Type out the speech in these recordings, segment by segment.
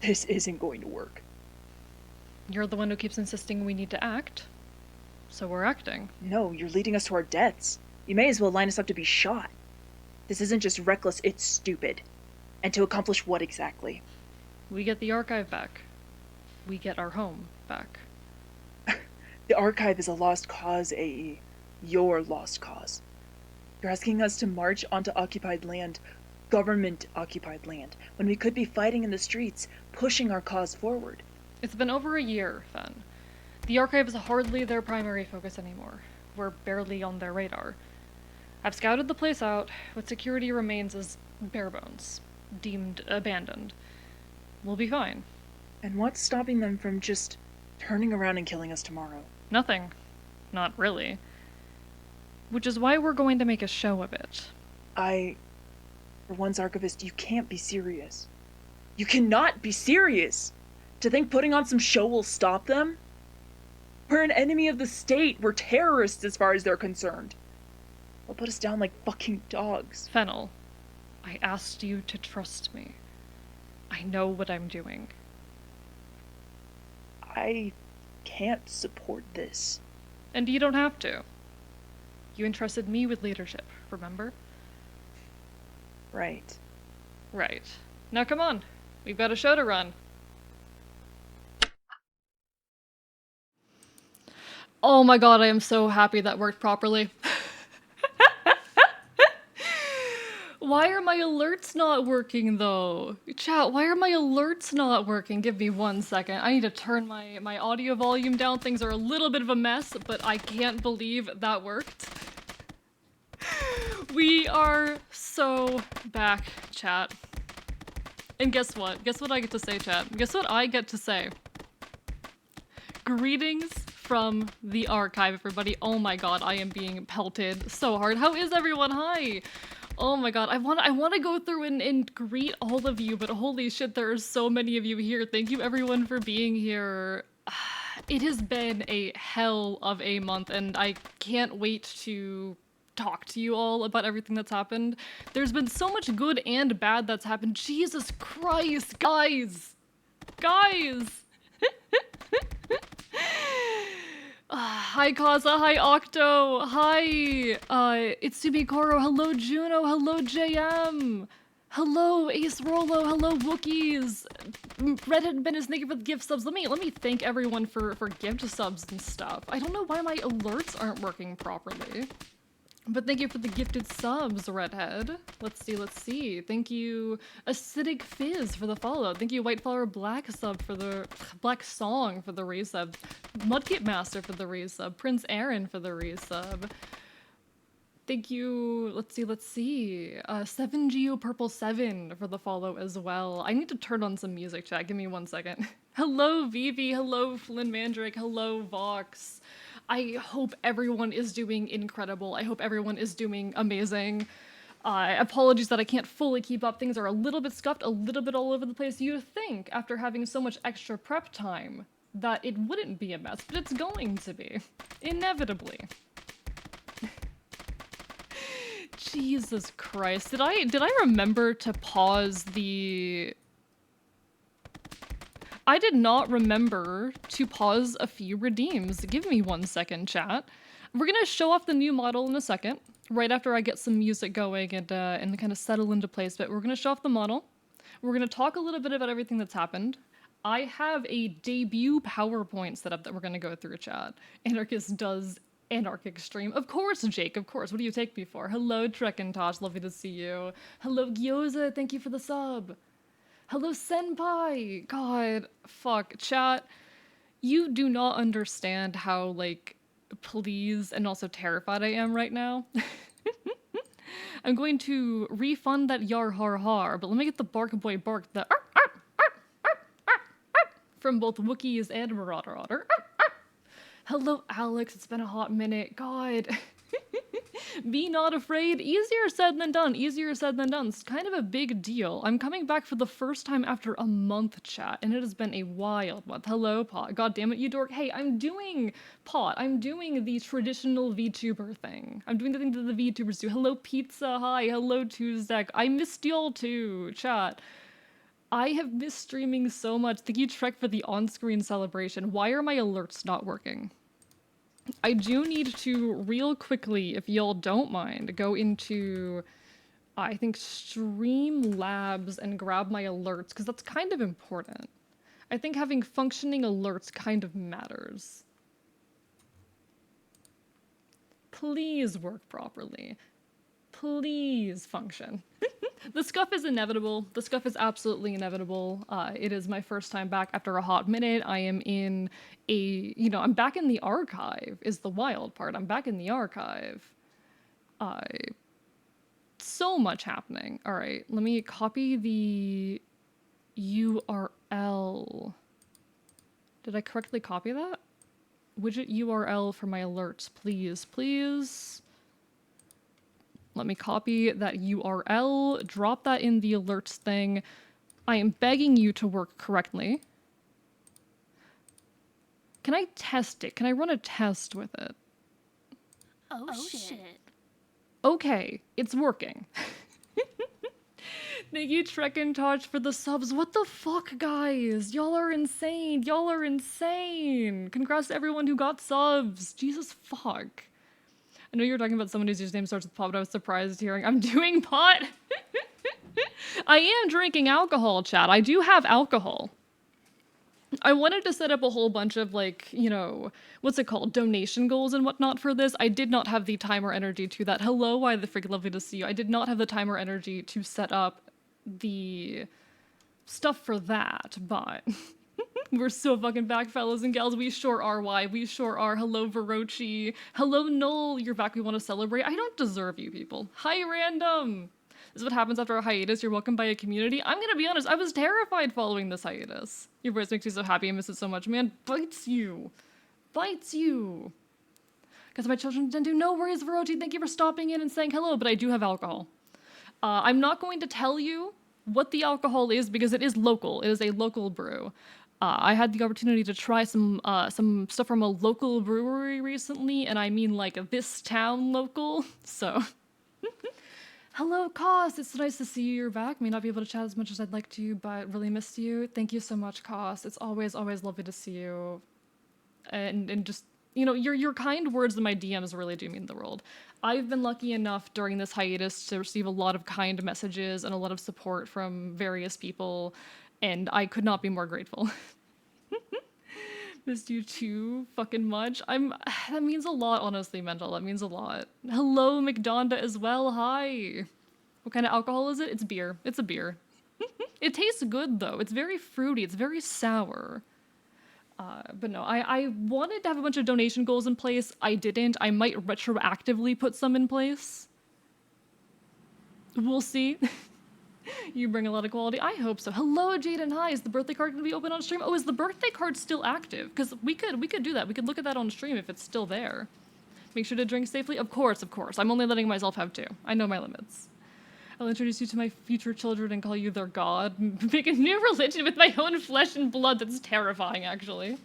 This isn't going to work. You're the one who keeps insisting we need to act, so we're acting. No, you're leading us to our deaths. You may as well line us up to be shot. This isn't just reckless, it's stupid. And to accomplish what exactly? We get the archive back. We get our home back. The archive is a lost cause, AE. Your lost cause. You're asking us to march onto occupied land, government-occupied land, when we could be fighting in the streets, pushing our cause forward. It's been over a year, Fen. The archive is hardly their primary focus anymore. We're barely on their radar. I've scouted the place out. What security remains is bare bones, deemed abandoned. We'll be fine. And what's stopping them from just turning around and killing us tomorrow? Nothing. Not really. Which is why we're going to make a show of it. For once, Archivist, you can't be serious. You cannot be serious! To think putting on some show will stop them? We're an enemy of the state. We're terrorists as far as they're concerned. They'll put us down like fucking dogs. Fennel, I asked you to trust me. I know what I'm doing. I can't support this. And you don't have to. You entrusted me with leadership, remember? Right. Right. Now come on. We've got a show to run. Oh my god, I am so happy that worked properly. Why are my alerts not working though? Chat, why are my alerts not working? Give me 1 second. I need to turn my audio volume down. Things are a little bit of a mess, but I can't believe that worked. We are so back, chat. And guess what? Guess what I get to say, chat? Guess what I get to say? Greetings from the archive, everybody. Oh my god, I am being pelted so hard. How is everyone? Hi! Oh my god, I want to go through and greet all of you, but holy shit, there are so many of you here. Thank you everyone for being here. It has been a hell of a month, and I can't wait to talk to you all about everything that's happened. There's been so much good and bad that's happened. Jesus Christ, guys! Guys! Hi Kaza, hi Octo, hi Itsumi Koro, hello Juno, hello JM, hello Ace Rolo, hello Wookiees, Redhead Menace, thank you for the gift subs. Let me thank everyone for gift subs and stuff. I don't know why my alerts aren't working properly. But thank you for the gifted subs, Redhead. Let's see. Thank you, Acidic Fizz, for the follow. Thank you, White Flower Black sub for the Black Song for the resub. Mudkip Master for the resub. Prince Aaron for the resub. Thank you. Let's see. 7Geo Purple 7 for the follow as well. I need to turn on some music, chat. Give me 1 second. Hello, Vivi. Hello, Flynn Mandrake. Hello, Vox. I hope everyone is doing incredible. I hope everyone is doing amazing. Apologies that I can't fully keep up. Things are a little bit scuffed, a little bit all over the place. You'd think, after having so much extra prep time, that it wouldn't be a mess, but it's going to be. Inevitably. Jesus Christ. Did I remember to pause the... I did not remember to pause a few redeems. Give me 1 second, chat. We're gonna show off the new model in a second, right after I get some music going and kind of settle into place, but we're gonna show off the model. We're gonna talk a little bit about everything that's happened. I have a debut PowerPoint set up that we're gonna go through, chat. Anarchist does Anarchic stream. Of course, Jake, of course. What do you take me for? Hello, Trekkintosh, lovely to see you. Hello, Gyoza, thank you for the sub. Hello, Senpai! God, fuck. Chat, you do not understand how, like, pleased and also terrified I am right now. I'm going to refund that yar har har, but let me get the bark boy bark, the from both Wookiees and Marauder Otter. Hello, Alex. It's been a hot minute. God. Be not afraid. Easier said than done. Easier said than done. It's kind of a big deal. I'm coming back for the first time after a month, chat, and it has been a wild month. Hello, Pot. God damn it, you dork. Hey, I'm doing, Pot, I'm doing the traditional VTuber thing. I'm doing the thing that the VTubers do. Hello, Pizza. Hi. Hello, Tuesday. I missed y'all too, chat. I have missed streaming so much. Thank you, Trek, for the on-screen celebration. Why are my alerts not working? I do need to, real quickly, if y'all don't mind, go into, I think, Streamlabs and grab my alerts, because that's kind of important. I think having functioning alerts kind of matters. Please work properly. Please function. The scuff is inevitable. The scuff is absolutely inevitable. It is my first time back after a hot minute. I am in I'm back in the archive, is the wild part. I'm back in the archive. So much happening. All right, let me copy the URL. Did I correctly copy that? Widget URL for my alerts, please, please. Let me copy that URL, drop that in the alerts thing. I am begging you to work correctly. Can I test it? Can I run a test with it? Oh shit. Okay, it's working. Thank you, Trek and Taj, for the subs. What the fuck, guys? Y'all are insane. Y'all are insane. Congrats to everyone who got subs. Jesus fuck. I know you're talking about someone whose username starts with pot, but I was surprised hearing I'm doing pot. I am drinking alcohol, chat. I do have alcohol. I wanted to set up a whole bunch of, like, what's it called? Donation goals and whatnot for this. I did not have the time or energy to that. Hello, why the freak lovely to see you. I did not have the time or energy to set up the stuff for that, but we're so fucking back, fellas and gals. We sure are. Why? We sure are. Hello, Verochi. Hello, Noel. You're back. We want to celebrate. I don't deserve you people. Hi, Random. This is what happens after a hiatus. You're welcomed by a community. I'm gonna be honest, I was terrified following this hiatus. Your voice makes me so happy. I miss it so much. Man, bites you. Bites you. Because my children didn't do. No worries, Verochi. Thank you for stopping in and saying hello, but I do have alcohol. I'm not going to tell you what the alcohol is because it is local. It is a local brew. I had the opportunity to try some stuff from a local brewery recently, and I mean like this town local, so. Hello, Cos. It's nice to see you. You're back. May not be able to chat as much as I'd like to, but really missed you. Thank you so much, Cos. It's always, always lovely to see you. And just, your kind words in my DMs really do mean the world. I've been lucky enough during this hiatus to receive a lot of kind messages and a lot of support from various people, and I could not be more grateful. Missed you too fucking much. That means a lot, honestly, Mendel. That means a lot. Hello, McDonda as well. Hi. What kind of alcohol is it? It's beer. It's a beer. It tastes good though. It's very fruity. It's very sour. But no, I wanted to have a bunch of donation goals in place. I didn't. I might retroactively put some in place. We'll see. You bring a lot of quality. I hope so. Hello, Jaden. Hi. Is the birthday card going to be open on stream? Oh, is the birthday card still active? Because we could do that. We could look at that on stream if it's still there. Make sure to drink safely. Of course, of course. I'm only letting myself have two. I know my limits. I'll introduce you to my future children and call you their god. Make a new religion with my own flesh and blood. That's terrifying, actually.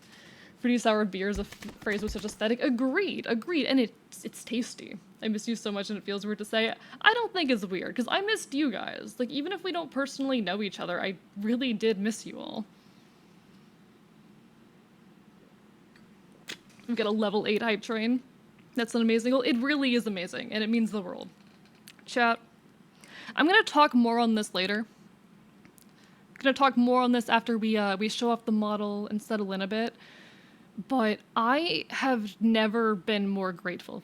Pretty sour beer is a phrase with such aesthetic. Agreed, agreed. And it's tasty. I miss you so much and it feels weird to say. I don't think it's weird, because I missed you guys. Like, even if we don't personally know each other, I really did miss you all. We've got a level 8 hype train. That's an amazing goal. It really is amazing, and it means the world. Chat. I'm gonna talk more on this later. I'm gonna talk more on this after we show off the model and settle in a bit. But I have never been more grateful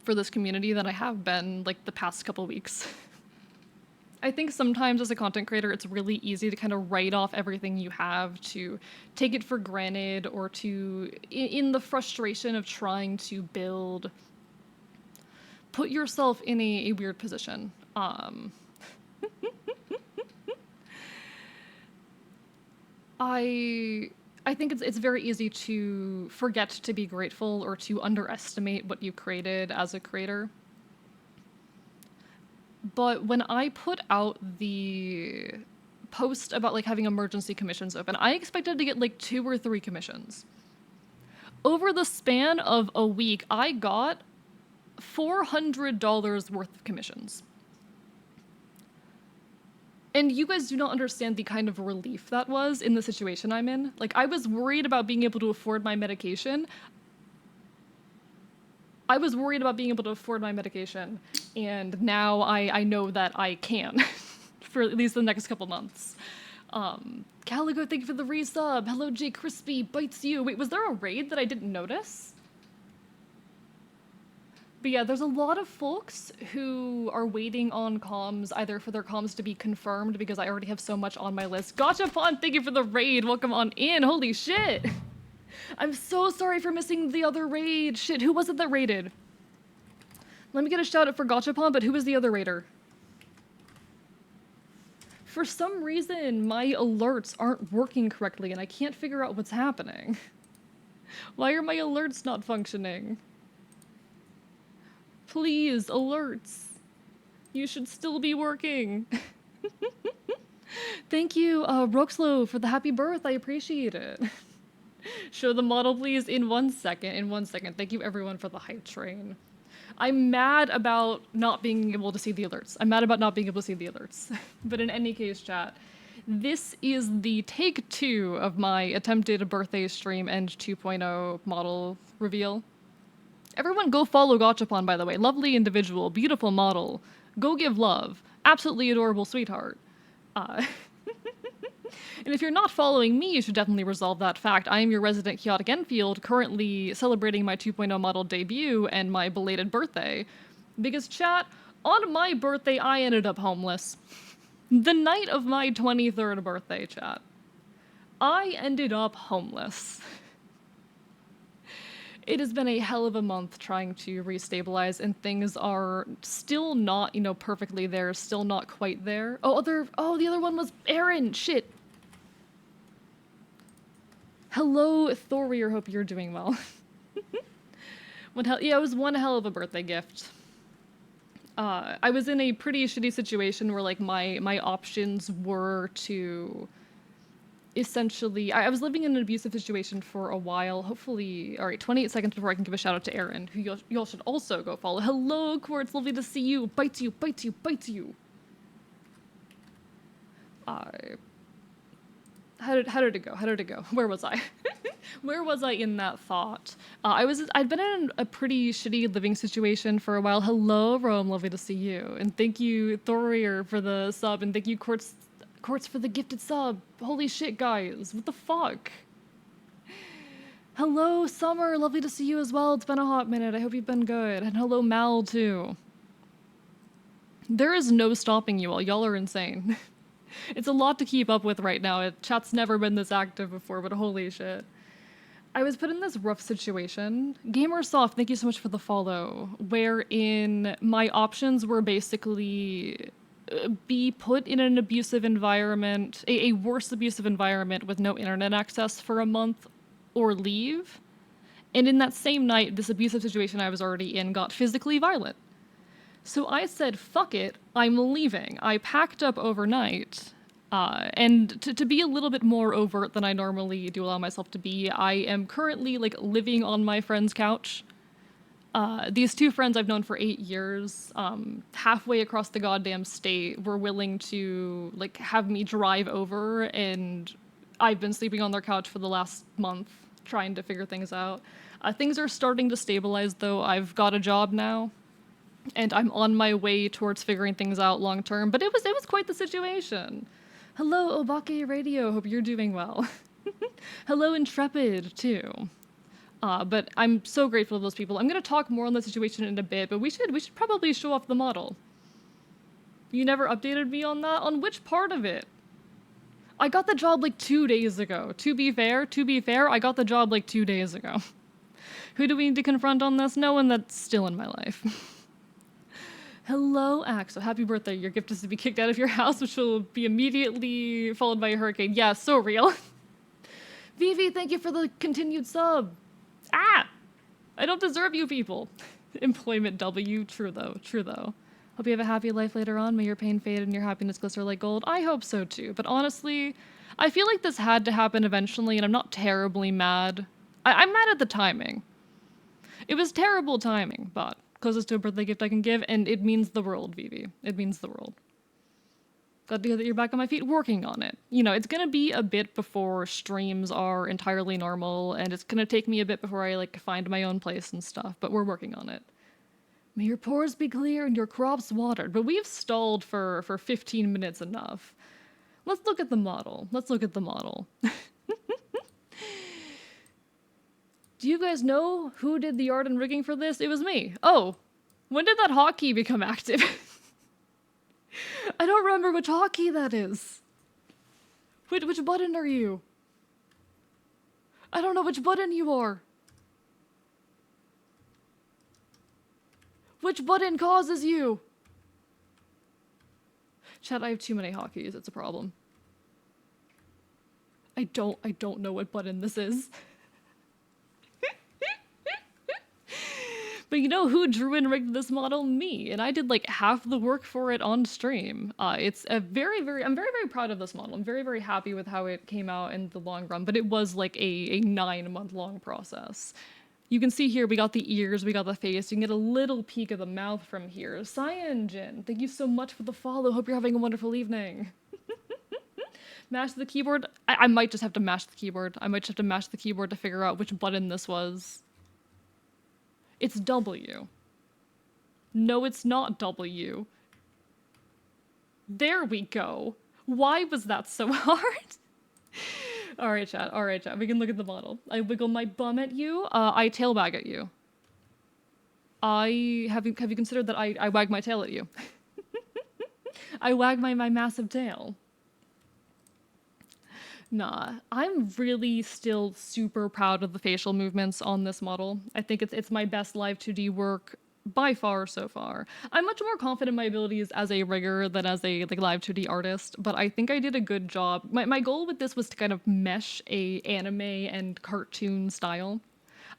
for this community than I have been, like, the past couple weeks. I think sometimes as a content creator, it's really easy to kind of write off everything you have, to take it for granted, or to, in the frustration of trying to build, put yourself in a weird position. I think it's very easy to forget to be grateful or to underestimate what you created as a creator. But when I put out the post about, like, having emergency commissions open, I expected to get like 2 or 3 commissions. Over the span of a week, I got $400 worth of commissions. And you guys do not understand the kind of relief that was in the situation I'm in. Like, I was worried about being able to afford my medication. And now I know that I can for at least the next couple months. Caligo, thank you for the resub. Hello, J Crispy, bites you. Wait, was there a raid that I didn't notice? But yeah, there's a lot of folks who are waiting on comms, either for their comms to be confirmed because I already have so much on my list. Gachapon, thank you for the raid. Welcome on in. Holy shit. I'm so sorry for missing the other raid. Shit, who was it that raided? Let me get a shout out for Gachapon, but who was the other raider? For some reason, my alerts aren't working correctly and I can't figure out what's happening. Why are my alerts not functioning? Please, alerts. You should still be working. Thank you, Roxlo, for the happy birth. I appreciate it. Show the model, please, in 1 second. In 1 second. Thank you, everyone, for the hype train. I'm mad about not being able to see the alerts. But in any case, chat, this is the take 2 of my attempted birthday stream and 2.0 model reveal. Everyone go follow Gachapon, by the way. Lovely individual, beautiful model. Go give love. Absolutely adorable sweetheart. And if you're not following me, you should definitely resolve that fact. I am your resident chaotic Enfield, currently celebrating my 2.0 model debut and my belated birthday. Because chat, on my birthday, I ended up homeless. The night of my 23rd birthday, chat. I ended up homeless. It has been a hell of a month trying to restabilize, and things are still not, perfectly there, still not quite there. The other one was Aaron, shit. Hello, Thorier, hope you're doing well. It was one hell of a birthday gift. I was in a pretty shitty situation where, like, my options were to essentially... I was living in an abusive situation for a while, hopefully... Alright, 28 seconds before I can give a shout out to Aaron, who y'all should also go follow. Hello, Quartz, lovely to see you. Bites you, bites you, bites you. How did it go? Where was I? Where was I in that thought? I'd been in a pretty shitty living situation for a while. Hello, Rome, lovely to see you. And thank you, Thorier, for the sub, and thank you, Quartz for the gifted sub. Holy shit, guys. What the fuck? Hello, Summer, lovely to see you as well. It's been a hot minute. I hope you've been good. And hello, Mal, too. There is no stopping you all. Y'all are insane. It's a lot to keep up with right now. Chat's never been this active before, but holy shit. I was put in this rough situation. Gamersoft, thank you so much for the follow, wherein my options were basically be put in an abusive environment, a worse abusive environment with no internet access for a month, or leave. And in that same night, this abusive situation I was already in got physically violent. So I said, fuck it, I'm leaving. I packed up overnight, and to be a little bit more overt than I normally do allow myself to be, I am currently, like, living on my friend's couch. These two friends I've known for 8 years, halfway across the goddamn state, were willing to, like, have me drive over, and I've been sleeping on their couch for the last month, trying to figure things out. Things are starting to stabilize, though. I've got a job now. And I'm on my way towards figuring things out long term, but it was quite the situation. Hello, Obake Radio, hope you're doing well. Hello, Intrepid, too. But I'm so grateful to those people. I'm gonna talk more on the situation in a bit, but we should probably show off the model. You never updated me on that? On which part of it? I got the job like 2 days ago. To be fair, I got the job like 2 days ago. Who do we need to confront on this? No one that's still in my life. Hello, Axo. Happy birthday. Your gift is to be kicked out of your house, which will be immediately followed by a hurricane. Yeah, so real. Vivi, thank you for the continued sub. Ah! I don't deserve you people. Employment W. True though. Hope you have a happy life later on. May your pain fade and your happiness glister like gold. I hope so too. But honestly, I feel like this had to happen eventually, and I'm not terribly mad. I'm mad at the timing. It was terrible timing, but closest to a birthday gift I can give, and it means the world, Vivi. It means the world. Glad to hear that you're back on my feet working on it. You know, it's gonna be a bit before streams are entirely normal, and it's gonna take me a bit before I, like, find my own place and stuff, but we're working on it. May your pores be clear and your crops watered, but we've stalled for 15 minutes enough. Let's look at the model. Let's look at the model. Do you guys know who did the art and rigging for this? It was me. Oh, when did that hotkey become active? I don't remember which hotkey that is. Which button are you? I don't know which button you are. Which button causes you? Chat, I have too many hotkeys. It's a problem. I don't know what button this is. But you know who drew and rigged this model? Me. And I did like half the work for it on stream. It's a I'm very, very proud of this model. I'm very, very happy with how it came out in the long run, but it was like a 9-month long process. You can see here, we got the ears, we got the face. You can get a little peek of the mouth from here. Cyanjin, thank you so much for the follow. Hope you're having a wonderful evening. Mash the keyboard. I might just have to mash the keyboard. I might just have to mash the keyboard to figure out which button this was. It's W. No, it's not W. There we go. Why was that so hard? All right, chat. All right, chat. We can look at the model. I wiggle my bum at you. I tail wag at you. Have you considered that I wag my tail at you? I wag my massive tail. Nah, I'm really still super proud of the facial movements on this model. I think it's my best live 2D work by far so far. I'm much more confident in my abilities as a rigger than as a like live 2D artist, but I think I did a good job. My goal with this was to kind of mesh a anime and cartoon style.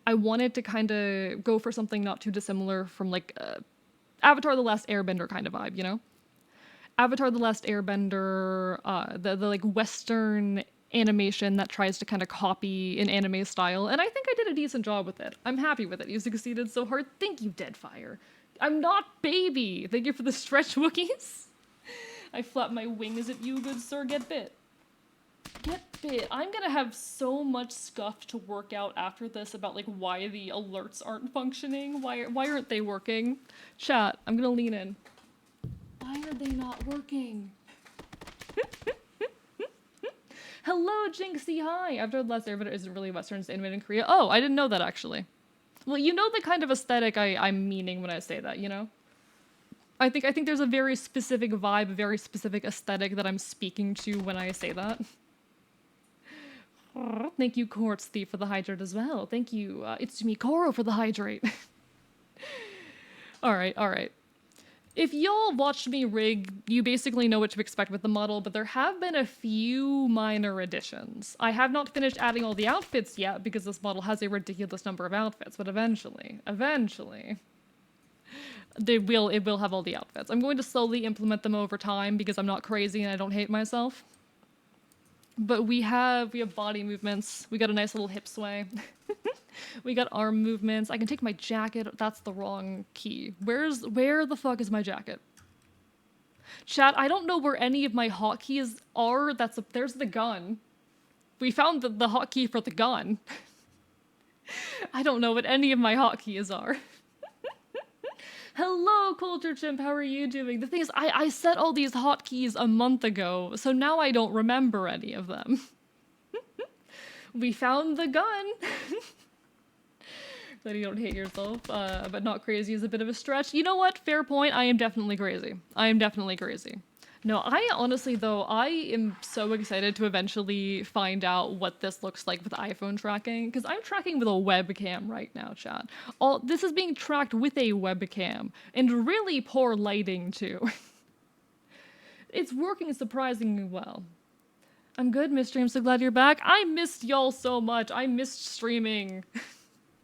I wanted to kind of go for something not too dissimilar from like Avatar: The Last Airbender kind of vibe, you know? Avatar: The Last Airbender, the like Western animation that tries to kind of copy an anime style, and I think I did a decent job with it. I'm happy with it. You succeeded so hard. Thank you, Deadfire. I'm not baby. Thank you for the stretch Wookiees. I flap my wings at you, good sir. Get bit. Get bit. I'm gonna have so much stuff to work out after this about like why the alerts aren't functioning. Why aren't they working? Chat, I'm gonna lean in. Why are they not working? Hello, Jinxie, hi! After the Last Airbender isn't really Western, it's animated in Korea. Oh, I didn't know that, actually. Well, you know the kind of aesthetic I'm meaning when I say that, you know? I think there's a very specific vibe, a very specific aesthetic that I'm speaking to when I say that. Thank you, Quartz Thief, for the hydrate as well. Thank you, Itsumi Koro for the hydrate. Alright. If y'all watched me rig, you basically know what to expect with the model, but there have been a few minor additions. I have not finished adding all the outfits yet because this model has a ridiculous number of outfits, but eventually, it will have all the outfits. I'm going to slowly implement them over time because I'm not crazy and I don't hate myself. But we have body movements. We got a nice little hip sway. We got arm movements. I can take my jacket. That's the wrong key. Where the fuck is my jacket? Chat, I don't know where any of my hotkeys are. There's the gun. We found the hotkey for the gun. I don't know what any of my hotkeys are. Hello, Culture Chimp, how are you doing? The thing is, I set all these hotkeys a month ago, so now I don't remember any of them. We found the gun. That you don't hate yourself, but not crazy is a bit of a stretch. You know what? Fair point. I am definitely crazy. No, I honestly, though, I am so excited to eventually find out what this looks like with iPhone tracking, because I'm tracking with a webcam right now, chat. This is being tracked with a webcam, and really poor lighting, too. It's working surprisingly well. I'm good, Mystery. I'm so glad you're back. I missed y'all so much. I missed streaming.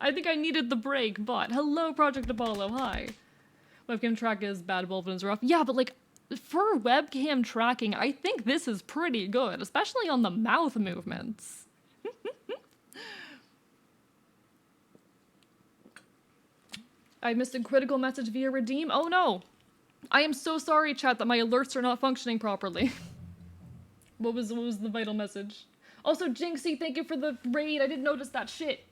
I think I needed the break, but hello, Project Apollo, hi. Webcam track is bad, Wolfen is rough. Yeah, but like, for webcam tracking, I think this is pretty good, especially on the mouth movements. I missed a critical message via redeem. Oh no! I am so sorry, chat, that my alerts are not functioning properly. What was the vital message? Also, Jinxie, thank you for the raid. I didn't notice that shit.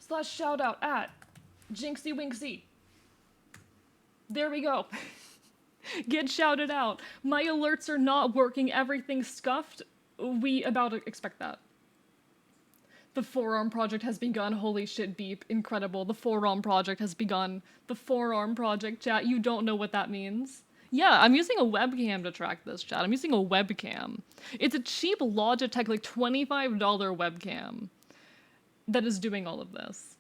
/ shout out at Jinxie Winxie. There we go. Get shouted out. My alerts are not working. Everything's scuffed. We about to expect that. The forearm project has begun. Holy shit, beep. Incredible. The forearm project has begun. The forearm project, chat. You don't know what that means. Yeah, I'm using a webcam to track this, chat. I'm using a webcam. It's a cheap Logitech, like $25 webcam that is doing all of this.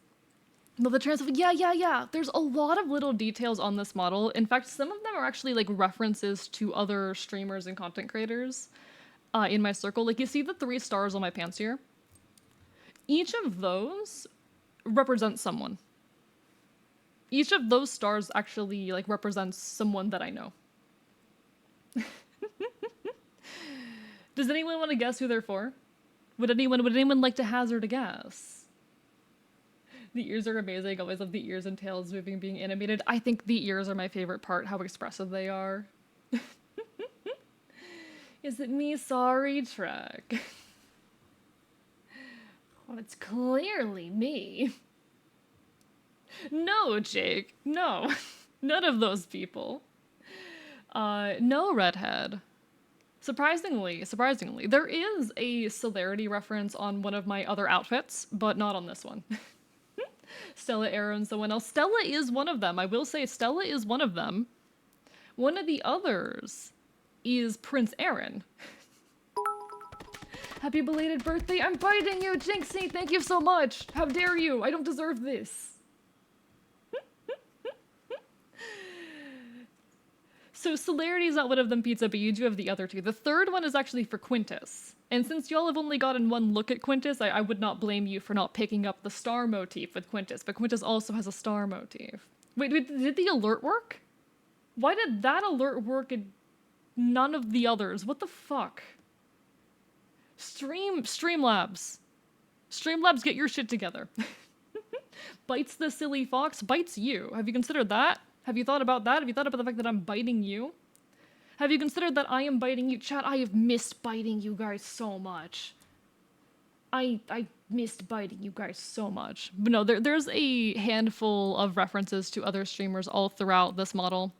No, the transfer, yeah. There's a lot of little details on this model. In fact, some of them are actually like references to other streamers and content creators in my circle. Like you see the 3 stars on my pants here? Each of those represents someone. Each of those stars actually like represents someone that I know. Does anyone want to guess who they're for? Would anyone like to hazard a guess? The ears are amazing. I always love the ears and tails moving, being animated. I think the ears are my favorite part, how expressive they are. Is it me? Sorry, Trek. Oh, it's clearly me. No, Jake. No. None of those people. No, Redhead. Surprisingly, there is a celerity reference on one of my other outfits, but not on this one. Stella, Aaron, someone else. Stella is one of them. I will say Stella is one of them. One of the others is Prince Aaron. Happy belated birthday. I'm biting you, Jinxie. Thank you so much. How dare you? I don't deserve this. So celerity is not one of them, Pizza, but you do have the other 2. The third one is actually for Quintus. And since y'all have only gotten one look at Quintus, I would not blame you for not picking up the star motif with Quintus, but Quintus also has a star motif. Wait, did the alert work? Why did that alert work and none of the others? What the fuck? Streamlabs. Streamlabs, get your shit together. Bites the silly fox, bites you. Have you considered that? Have you thought about that? Have you thought about the fact that I'm biting you? Have you considered that I am biting you? Chat, I have missed biting you guys so much. I missed biting you guys so much. But no, there's a handful of references to other streamers all throughout this model.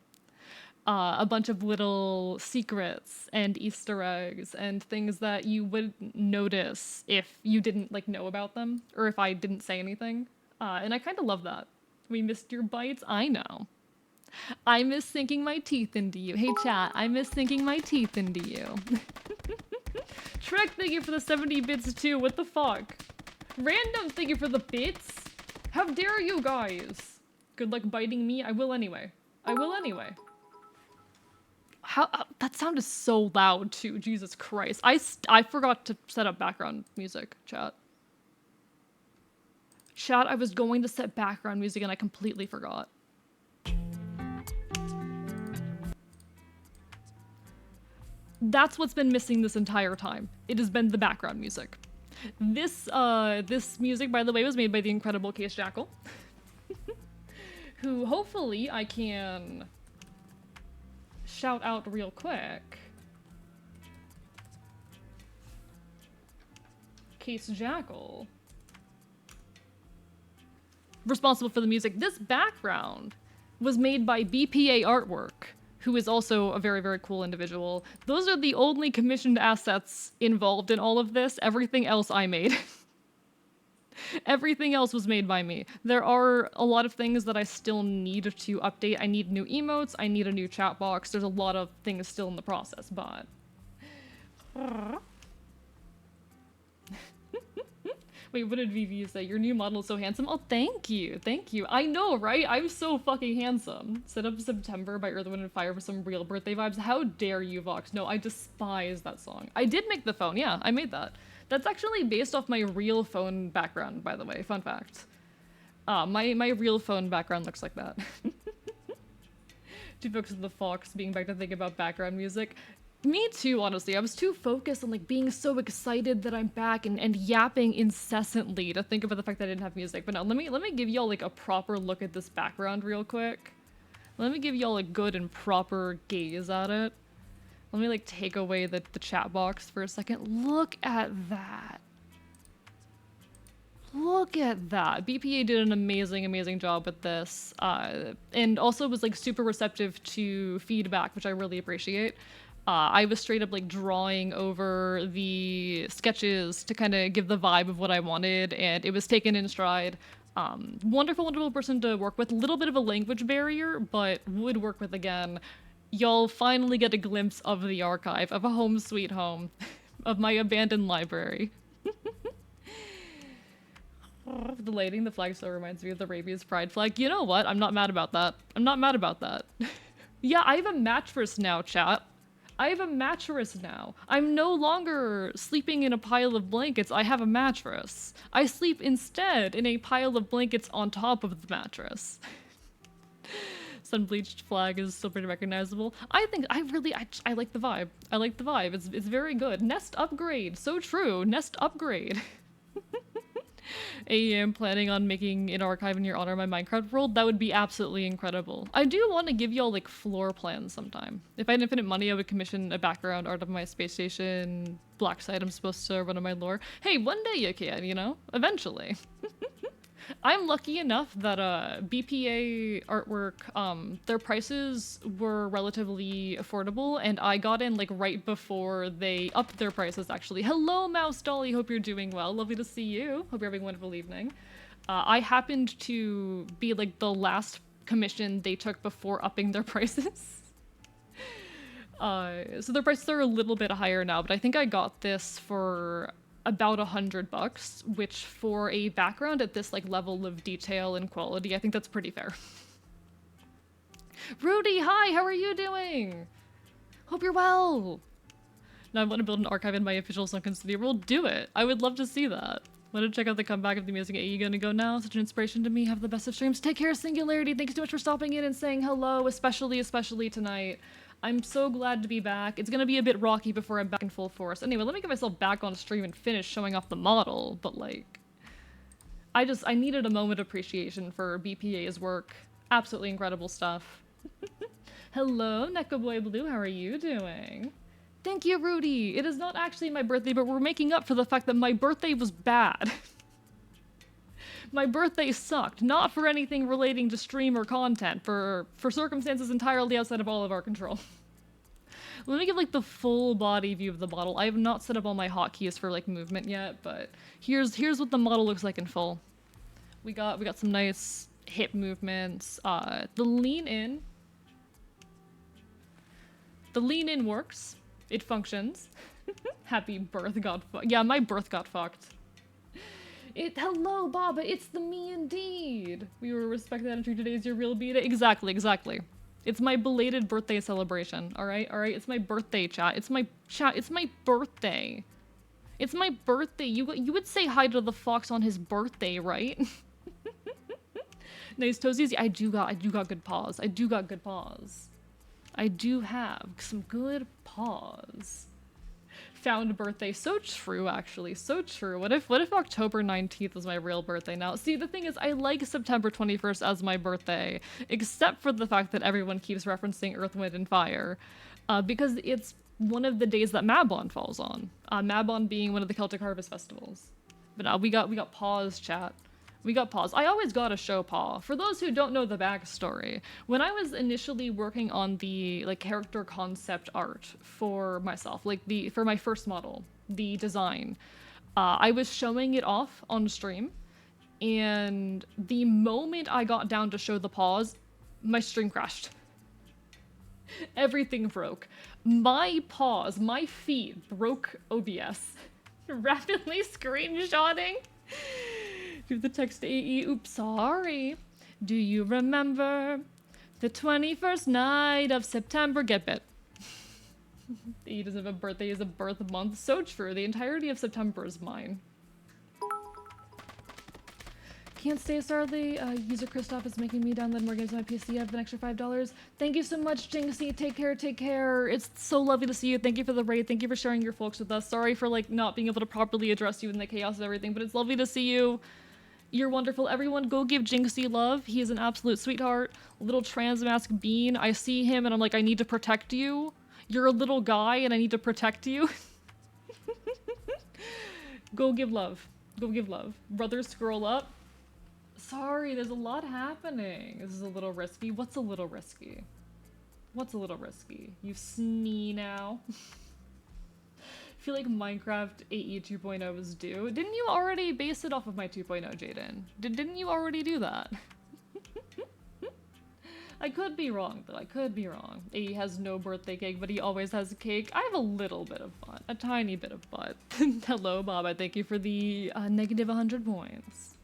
A bunch of little secrets and Easter eggs and things that you wouldn't notice if you didn't like know about them or if I didn't say anything. And I kind of love that. We missed your bites? I know. I miss sinking my teeth into you. Hey chat, I miss sinking my teeth into you. Trek, thank you for the 70 bits too. What the fuck? Random, thank you for the bits. How dare you guys? Good luck biting me. I will anyway. I will anyway. How that sound is so loud too. Jesus Christ. I forgot to set up background music, chat. Chat, I was going to set background music and I completely forgot. That's what's been missing this entire time. It has been the background music. This music, by the way, was made by the incredible Case Jackal, who hopefully I can shout out real quick. Case Jackal. Responsible for the music. This background was made by BPA Artwork, who is also a very, very cool individual. Those are the only commissioned assets involved in all of this. Everything else I made. Everything else was made by me. There are a lot of things that I still need to update. I need new emotes, I need a new chat box. There's a lot of things still in the process, but... Wait, what did VV say? Your new model is so handsome. Oh, thank you. Thank you. I know, right? I'm so fucking handsome. Set up September by Earth, Wind & Fire for some real birthday vibes. How dare you, Vox? No, I despise that song. I did make the phone. Yeah, I made that. That's actually based off my real phone background, by the way. Fun fact. My real phone background looks like that. Too focused on the fox being back to think about background music. Me too, honestly. I was too focused on like being so excited that I'm back and yapping incessantly to think about the fact that I didn't have music. But no, let me give y'all like a proper look at this background real quick. Let me give y'all a good and proper gaze at it. Let me like take away the chat box for a second. Look at that. Look at that. BPA did an amazing, amazing job with this. And also was like super receptive to feedback, which I really appreciate. I was straight up like drawing over the sketches to kind of give the vibe of what I wanted, and it was taken in stride. Wonderful, wonderful person to work with. Little bit of a language barrier, but would work with again. Y'all finally get a glimpse of the archive, of a home sweet home, of my abandoned library. The lighting the flag still reminds me of the rabies pride flag. You know what? I'm not mad about that. I'm not mad about that. Yeah, I have a mattress now, chat. I have a mattress now. I'm no longer sleeping in a pile of blankets. I have a mattress. I sleep instead in a pile of blankets on top of the mattress. Sun-bleached flag is still pretty recognizable. I think I like the vibe. I like the vibe. It's very good. Nest upgrade. So true. Nest upgrade. I'm planning on making an archive in your honor of my Minecraft world. That would be absolutely incredible. I do want to give y'all like floor plans sometime. If I had infinite money, I would commission a background art of my space station black site I'm supposed to run on my lore. Hey, one day you can, you know? Eventually. I'm lucky enough that BPA artwork, their prices were relatively affordable, and I got in like right before they upped their prices actually. Hello Mouse Dolly, hope you're doing well. Lovely to see you. Hope you're having a wonderful evening. I happened to be like the last commission they took before upping their prices. So their prices are a little bit higher now, but I think I got this for about $100, which for a background at this like level of detail and quality, I think that's pretty fair. Rudy, hi, how are you doing? Hope you're well. Now I want to build an archive in my official Sunken City world. Do it. I would love to see that. Want to check out the comeback of the amazing AE gonna go now? Such an inspiration to me. Have the best of streams. Take care, Singularity. Thank you so much for stopping in and saying hello, especially tonight. I'm so glad to be back. It's gonna be a bit rocky before I'm back in full force. Anyway, let me get myself back on stream and finish showing off the model, but like... I needed a moment of appreciation for BPA's work. Absolutely incredible stuff. Hello, Neko Boy Blue, how are you doing? Thank you, Rudy! It is not actually my birthday, but we're making up for the fact that my birthday was bad. My birthday sucked, not for anything relating to stream or content, for circumstances entirely outside of all of our control. Let me give like the full body view of the model. I have not set up all my hotkeys for like movement yet, but here's what the model looks like in full. We got some nice hip movements. The lean in works. It functions. Happy birth got fucked. Yeah, my birth got fucked. Hello, Baba, it's the me indeed. We will respect that and treat today as your real beta. Exactly. It's my belated birthday celebration, alright? It's my birthday, chat. It's my birthday. It's my birthday. You would say hi to the fox on his birthday, right? Nice toesies. I do got good paws. I do have some good paws. Found birthday. So true, actually. So true. What if October 19th was my real birthday now? See, the thing is, I like September 21st as my birthday, except for the fact that everyone keeps referencing Earth, Wind, and Fire, because it's one of the days that Mabon falls on. Mabon being one of the Celtic Harvest festivals. But we got paws, chat. We got paws. I always gotta show paw. For those who don't know the backstory, when I was initially working on the like character concept art for myself, like for my first model, the design, I was showing it off on stream, and the moment I got down to show the paws, my stream crashed. Everything broke. My paws, my feet broke OBS. Rapidly screenshotting. Give the text to AE. Oops, sorry. Do you remember the 21st night of September? Get bit. AE doesn't have a birthday, is a birth month. So true. The entirety of September is mine. Can't stay sadly. User Christoph is making me download more games on my PC. I have an extra $5. Thank you so much, Jinxie. Take care. It's so lovely to see you. Thank you for the raid. Thank you for sharing your folks with us. Sorry for like not being able to properly address you in the chaos of everything, but it's lovely to see you. You're wonderful. Everyone go give Jinxie love. He is an absolute sweetheart. Little trans mask bean. I see him and I'm like, I need to protect you. You're a little guy and I need to protect you. Go give love. Go give love. Brother, scroll up. Sorry, there's a lot happening. This is a little risky. What's a little risky? What's a little risky? You snee now. I feel like Minecraft AE 2.0 is due. Didn't you already base it off of my 2.0, Jaden? Didn't you already do that? I could be wrong, though. I could be wrong. AE has no birthday cake, but he always has a cake. I have a little bit of fun. A tiny bit of fun. Hello, Bob. I thank you for the negative 100 points.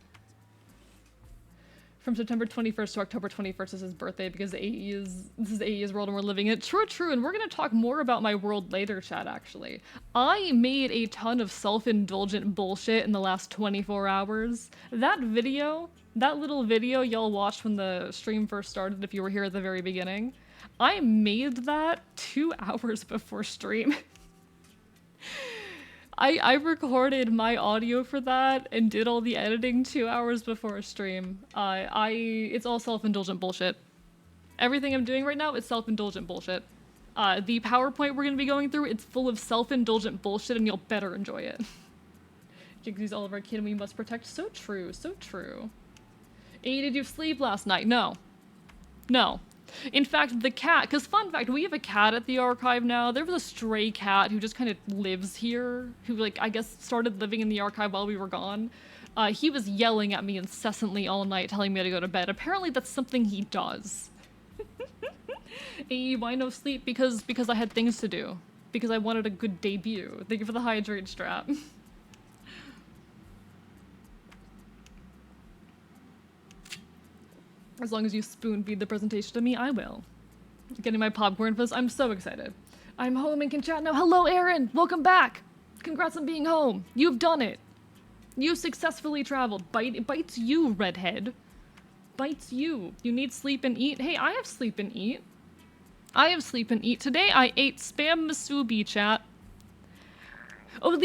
From September 21st to October 21st is his birthday because this is AE's world and we're living it. True, true, and we're gonna talk more about my world later, chat, actually. I made a ton of self-indulgent bullshit in the last 24 hours. That video, that little video y'all watched when the stream first started, if you were here at the very beginning, I made that 2 hours before stream. I recorded my audio for that and did all the editing 2 hours before a stream. It's all self-indulgent bullshit. Everything I'm doing right now is self-indulgent bullshit. The PowerPoint we're gonna be going through, it's full of self-indulgent bullshit and you'll better enjoy it. Jinxie's all of our kid and we must protect. So true, so true. Hey, did you sleep last night? No. No. In fact, the cat, because fun fact, we have a cat at the archive now. There was a stray cat who just kind of lives here, who like, I guess started living in the archive while we were gone. He was yelling at me incessantly all night, telling me to go to bed. Apparently that's something he does. Hey, why no sleep? Because I had things to do. Because I wanted a good debut. Thank you for the hydrate strap. As long as you spoon feed the presentation to me, I will. Getting my popcorn for this, I'm so excited. I'm home and can chat now. Hello, Aaron! Welcome back! Congrats on being home. You've done it. You successfully traveled. Bites you, redhead. Bites you. You need sleep and eat. Hey, I have sleep and eat. I have sleep and eat. Today I ate spam musubi, chat. Oh,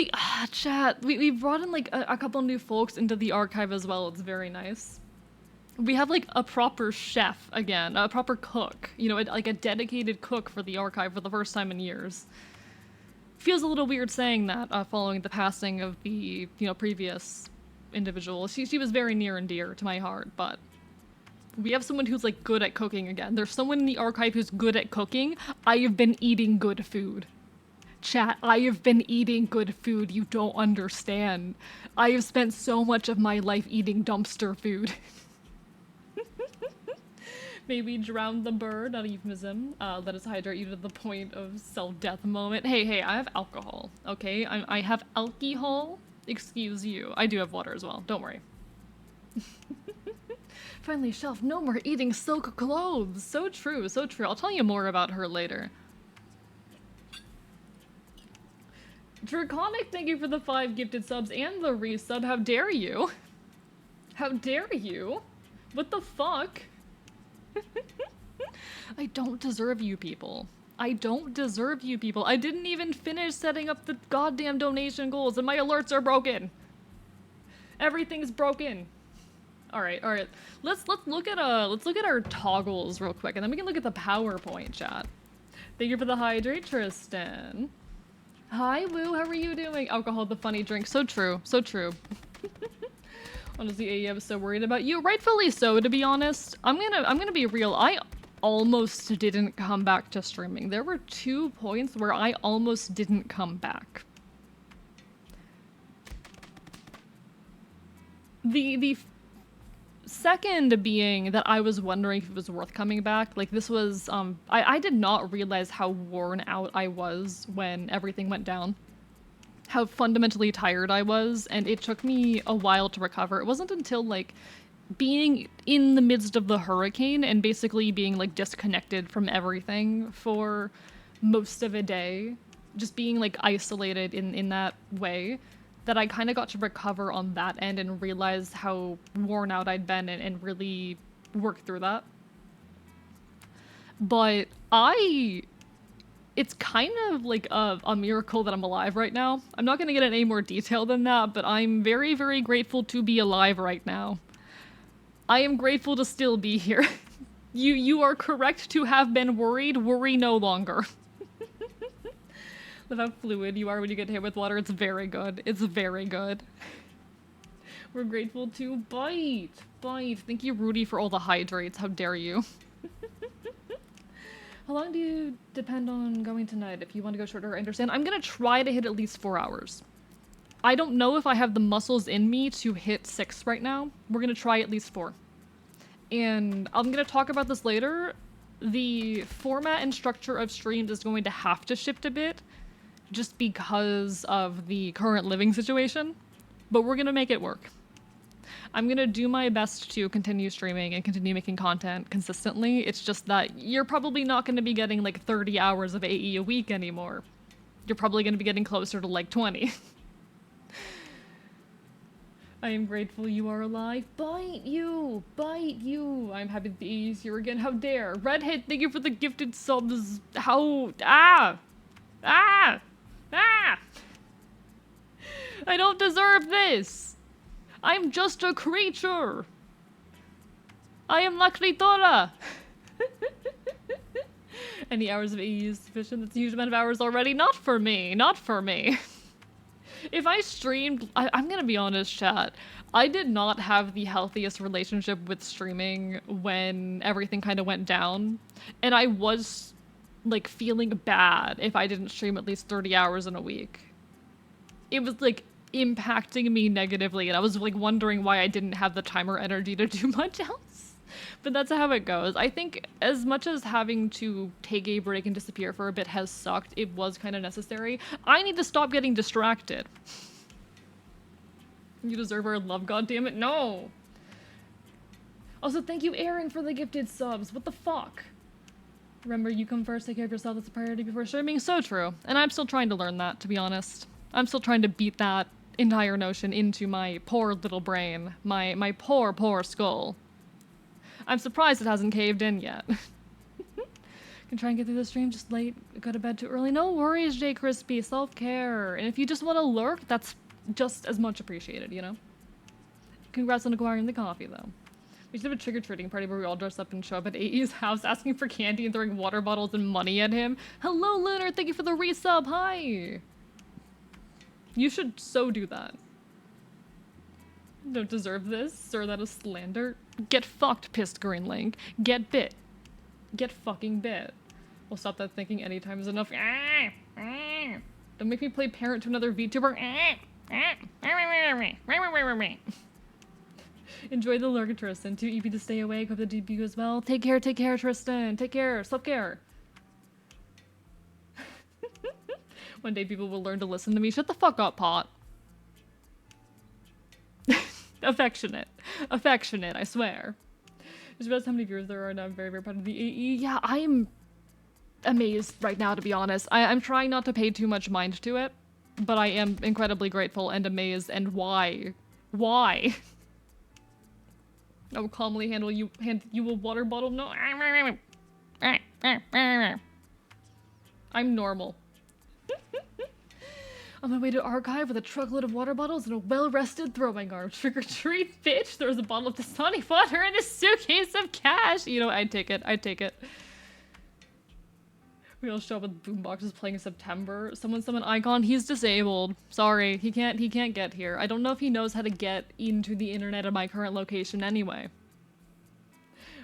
chat. We brought in like a couple new folks into the archive as well. It's very nice. We have like a proper chef again, a proper cook, you know, like a dedicated cook for the archive for the first time in years. Feels a little weird saying that following the passing of the, previous individual. She was very near and dear to my heart, but we have someone who's like good at cooking again. There's someone in the archive who's good at cooking. I have been eating good food. Chat, I have been eating good food. You don't understand. I have spent so much of my life eating dumpster food. Maybe drown the bird, not a euphemism. Let us hydrate you to the point of self-death moment. Hey, I have alcohol, okay? I have alcohol. Excuse you. I do have water as well, don't worry. Finally, Shelf, no more eating silk clothes. So true, so true. I'll tell you more about her later. Draconic, thank you for the 5 gifted subs and the resub. How dare you? How dare you? What the fuck? I don't deserve you people. I don't deserve you people. I didn't even finish setting up the goddamn donation goals and my alerts are broken. Everything's broken. All right. Let's look at our toggles real quick and then we can look at the PowerPoint chat. Thank you for the hydrate, Tristan. Hi, Woo. How are you doing? Alcohol, the funny drink. So true. So true. Honestly, I was so worried about you. Rightfully so, to be honest. I'm gonna be real. I almost didn't come back to streaming. There were 2 points where I almost didn't come back. The second being that I was wondering if it was worth coming back. Like this was, I did not realize how worn out I was when everything went down. How fundamentally tired I was, and it took me a while to recover. It wasn't until like being in the midst of the hurricane and basically being like disconnected from everything for most of a day, just being like isolated in that way, that I kind of got to recover on that end and realize how worn out I'd been and really work through that. But I it's kind of like a miracle that I'm alive right now. I'm not gonna get in any more detail than that, but I'm very, very grateful to be alive right now. I am grateful to still be here. You are correct to have been worried. Worry no longer. Look how fluid you are when you get hit with water. It's very good. It's very good. We're grateful to Bite. Bite. Thank you, Rudy, for all the hydrates. How dare you? How long do you depend on going tonight? If you want to go shorter, I understand. I'm gonna try to hit at least 4 hours. I don't know if I have the muscles in me to hit 6 right now. We're gonna try at least 4. And I'm gonna talk about this later. The format and structure of streams is going to have to shift a bit just because of the current living situation, but we're gonna make it work. I'm gonna do my best to continue streaming and continue making content consistently. It's just that you're probably not gonna be getting like 30 hours of AE a week anymore. You're probably gonna be getting closer to like 20. I am grateful you are alive. Bite you! Bite you! I'm happy to be here again. How dare! Redhead, thank you for the gifted subs. How... Ah! Ah! Ah! I don't deserve this! I'm just a creature! I am La Criatura! Any hours of AE is sufficient? That's a huge amount of hours already. Not for me. Not for me. If I streamed... I'm gonna be honest, chat. I did not have the healthiest relationship with streaming when everything kind of went down. And I was, like, feeling bad if I didn't stream at least 30 hours in a week. It was, like, impacting me negatively, and I was, like, wondering why I didn't have the time or energy to do much else. But that's how it goes. I think as much as having to take a break and disappear for a bit has sucked, it was kind of necessary. I need to stop getting distracted. You deserve our love, goddammit. No! Also, thank you, Aaron, for the gifted subs. What the fuck? Remember, you come first, take care of yourself. That's a priority before streaming. So true. And I'm still trying to learn that, to be honest. I'm still trying to beat that entire notion into my poor little brain. My poor, poor skull. I'm surprised it hasn't caved in yet. Can try and get through the stream just late, go to bed too early. No worries, J Crispy. Self-care. And if you just want to lurk, that's just as much appreciated, you know? Congrats on acquiring the coffee, though. We should have a trick-or-treating party where we all dress up and show up at AE's house asking for candy and throwing water bottles and money at him. Hello, Lunar! Thank you for the resub! Hi! You should so do that. Don't deserve this. Sir, that is slander. Get fucked, pissed Green Link. Get bit. Get fucking bit. We'll stop that thinking anytime is enough. Don't make me play parent to another VTuber. Enjoy the lurk, Tristan. Too easy to stay awake. Hope the debut as well. Take care, Tristan. Take care. Self-care. One day people will learn to listen to me. Shut the fuck up, Pot. Affectionate. Affectionate, I swear. Just realized how many viewers there are now. I'm very, very proud of the AE. Yeah, I am amazed right now, to be honest. I'm trying not to pay too much mind to it, but I am incredibly grateful and amazed. And why? Why? I will calmly hand you a water bottle. No. I'm normal. On my way to archive with a truckload of water bottles and a well-rested throwing arm. Trick or treat, bitch! There's a bottle of Dasani water and a suitcase of cash! You know, I'd take it. I'd take it. We all show up with boomboxes playing in September. Someone summon Icon. He's disabled. Sorry, he can't get here. I don't know if he knows how to get into the internet at my current location anyway.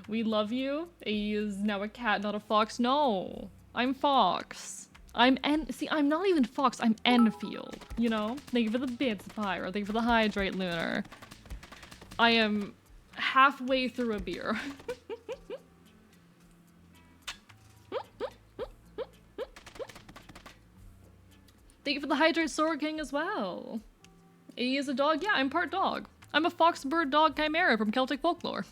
We love you. He is now a cat, not a fox. No, I'm Fox. I'm not even Fox, I'm Enfield, you know? Thank you for the bits, Pyro. Thank you for the hydrate, Lunar. I am halfway through a beer. Thank you for the hydrate, Sword King, as well. He is a dog? Yeah, I'm part dog. I'm a fox, bird, dog chimera from Celtic folklore.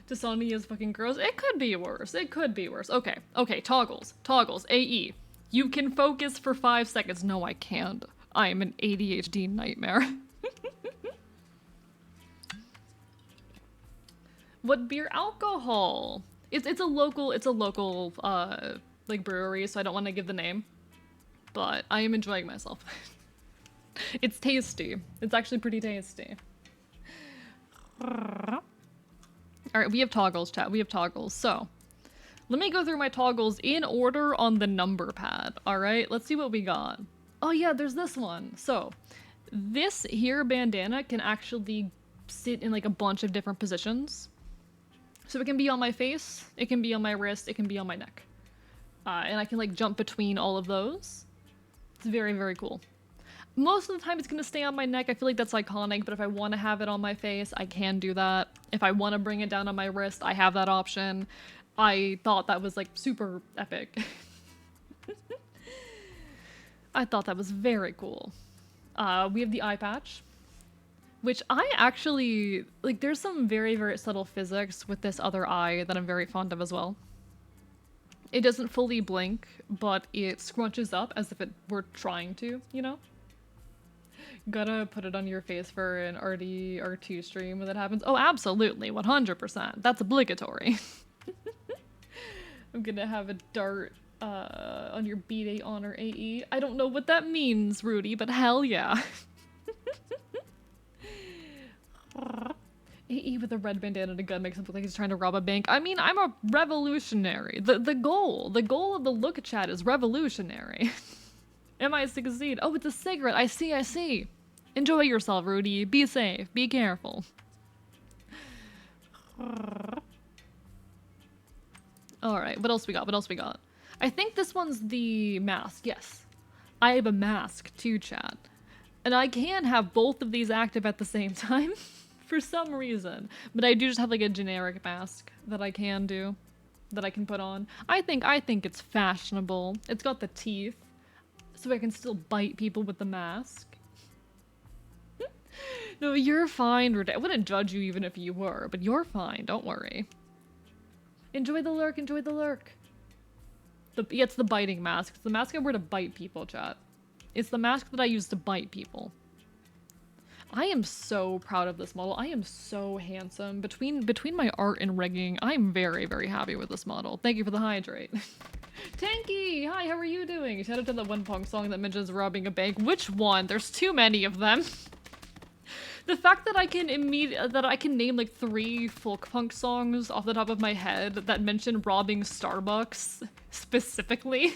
Dasani is fucking gross. It could be worse. It could be worse. Okay. Okay, toggles. Toggles. AE. You can focus for 5 seconds. No, I can't. I am an ADHD nightmare. What beer? Alcohol. It's a local like brewery, so I don't want to give the name. But I am enjoying myself. It's tasty. It's actually pretty tasty. Alright, we have toggles, chat. We have toggles. So, let me go through my toggles in order on the number pad. Alright, let's see what we got. Oh yeah, there's this one. So, this here bandana can actually sit in like a bunch of different positions. So it can be on my face, it can be on my wrist, it can be on my neck. And I can like jump between all of those. It's very, very cool. Most of the time it's gonna stay on my neck. I feel like that's iconic, but if I want to have it on my face, I can do that. If I want to bring it down on my wrist, I have that option. I thought that was like super epic. I thought that was very cool. We have the eye patch, which I actually, like, there's some very, very subtle physics with this other eye that I'm very fond of as well. It doesn't fully blink, but it scrunches up as if it were trying to, you know? Gotta put it on your face for an RD/R2 stream when that happens. Oh, absolutely, 100%. That's obligatory. I'm gonna have a dart on your B-Day honor AE. I don't know what that means, Rudy, but hell yeah. AE with a red bandana and a gun makes him look like he's trying to rob a bank. I mean, I'm a revolutionary. The goal of the look chat is revolutionary. Am I succeed? Oh, it's a cigarette. I see. Enjoy yourself, Rudy. Be safe. Be careful. Alright, what else we got? I think this one's the mask. Yes. I have a mask too, chat. And I can have both of these active at the same time for some reason. But I do just have like a generic mask that I can do. That I can put on. I think it's fashionable. It's got the teeth. So I can still bite people with the mask. No, you're fine, Rudy. I wouldn't judge you even if you were, but you're fine. Don't worry. Enjoy the lurk. Yeah, it's the biting mask. It's the mask I wear to bite people, chat. It's the mask that I use to bite people. I am so proud of this model. I am so handsome. Between my art and rigging, I'm very, very happy with this model. Thank you for the hydrate. Tanky! Hi, how are you doing? Shout out to the one punk song that mentions robbing a bank. Which one? There's too many of them. The fact that I can name like 3 folk punk songs off the top of my head that mention robbing Starbucks specifically.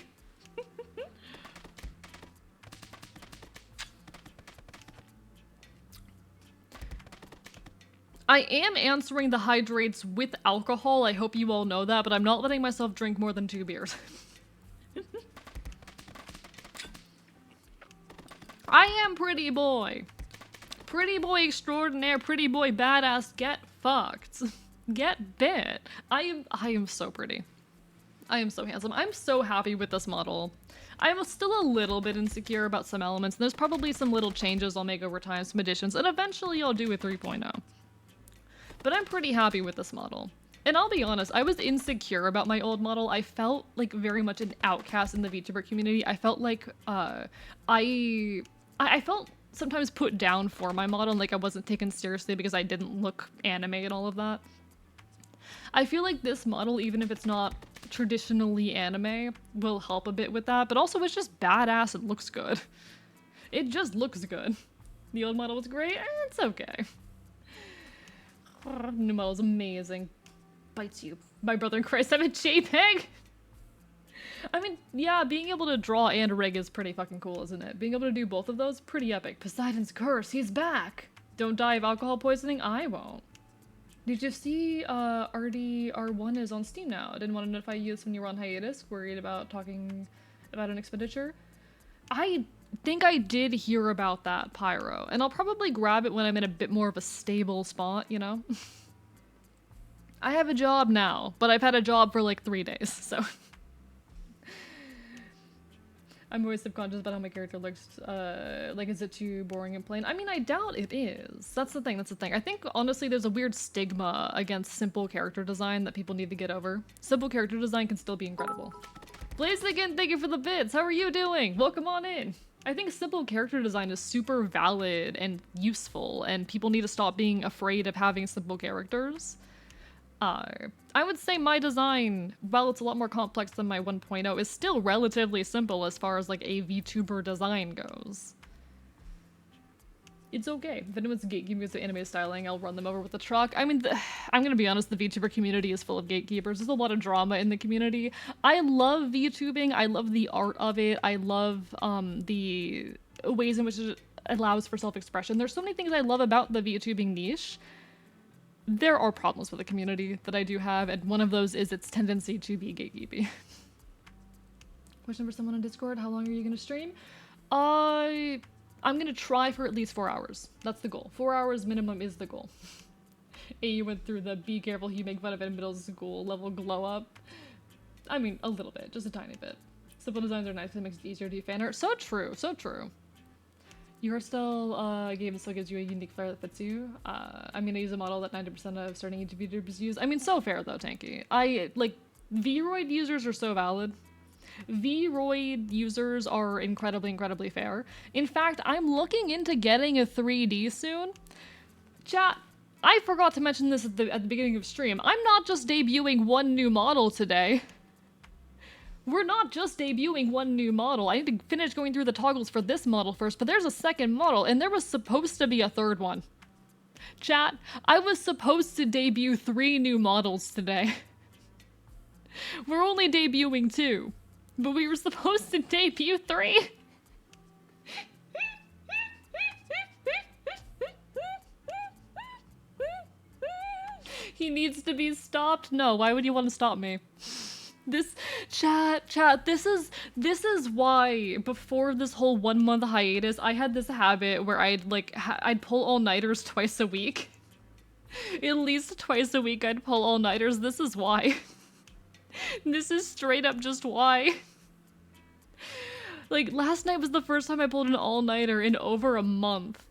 I am answering the hydrates with alcohol. I hope you all know that, but I'm not letting myself drink more than 2 beers. I am pretty boy. Pretty boy extraordinaire, pretty boy badass, get fucked. Get bit. I am so pretty. I am so handsome. I'm so happy with this model. I'm still a little bit insecure about some elements, and there's probably some little changes I'll make over time, some additions, and eventually I'll do a 3.0. But I'm pretty happy with this model. And I'll be honest, I was insecure about my old model. I felt like very much an outcast in the VTuber community. I felt like I felt sometimes put down for my model, and like I wasn't taken seriously because I didn't look anime and all of that. I feel like this model, even if it's not traditionally anime, will help a bit with that, but also it's just badass and looks good. It just looks good. The old model was great, it's okay. New model's amazing. Bites you. My brother in Christ, I'm a JPEG! I mean, yeah, being able to draw and rig is pretty fucking cool, isn't it? Being able to do both of those, pretty epic. Poseidon's curse, he's back! Don't die of alcohol poisoning? I won't. Did you see RD/R1 is on Steam now? I didn't want to notify you when you were on hiatus, worried about talking about an expenditure. I think I did hear about that, Pyro, and I'll probably grab it when I'm in a bit more of a stable spot, you know? I have a job now, but I've had a job for like 3 days, so... I'm always subconscious about how my character looks, like, is it too boring and plain? I mean, I doubt it is. That's the thing. I think, honestly, there's a weird stigma against simple character design that people need to get over. Simple character design can still be incredible. Blaze again, thank you for the bits! How are you doing? Welcome on in! I think simple character design is super valid and useful, and people need to stop being afraid of having simple characters. I would say my design, while it's a lot more complex than my 1.0, is still relatively simple as far as like a VTuber design goes. It's okay. If anyone's gatekeeping with the anime styling, I'll run them over with the truck. I mean, I'm gonna be honest, the VTuber community is full of gatekeepers. There's a lot of drama in the community. I love VTubing. I love the art of it. I love the ways in which it allows for self-expression. There's so many things I love about the VTubing niche. There are problems with the community that I do have, and one of those is its tendency to be gatekeepy. Question for someone on Discord, how long are you gonna stream? I'm gonna try for at least 4 hours. That's the goal. 4 hours minimum is the goal. You went through the be careful you make fun of it in middle school level glow up. I mean, a little bit, just a tiny bit. Simple designs are nice, it makes it easier to do fan art. So true, so true. Your style game still gives you a unique flair that fits you. I'm gonna use a model that 90% of starting YouTube YouTubers use. I mean, so fair though, Tanky. V-Roid users are so valid. V-Roid users are incredibly, incredibly fair. In fact, I'm looking into getting a 3D soon. Chat, I forgot to mention this at the beginning of stream. I'm not just debuting one new model today. We're not just debuting one new model. I need to finish going through the toggles for this model first, but there's a second model, and there was supposed to be a third one. Chat, I was supposed to debut 3 new models today. We're only debuting 2, but we were supposed to debut 3. He needs to be stopped? No, why would you want to stop me? This chat, this is why before this whole 1 month hiatus, I had this habit where I'd pull all-nighters twice a week. At least twice a week I'd pull all-nighters. This is why. This is straight up just why. Like, last night was the first time I pulled an all-nighter in over a month.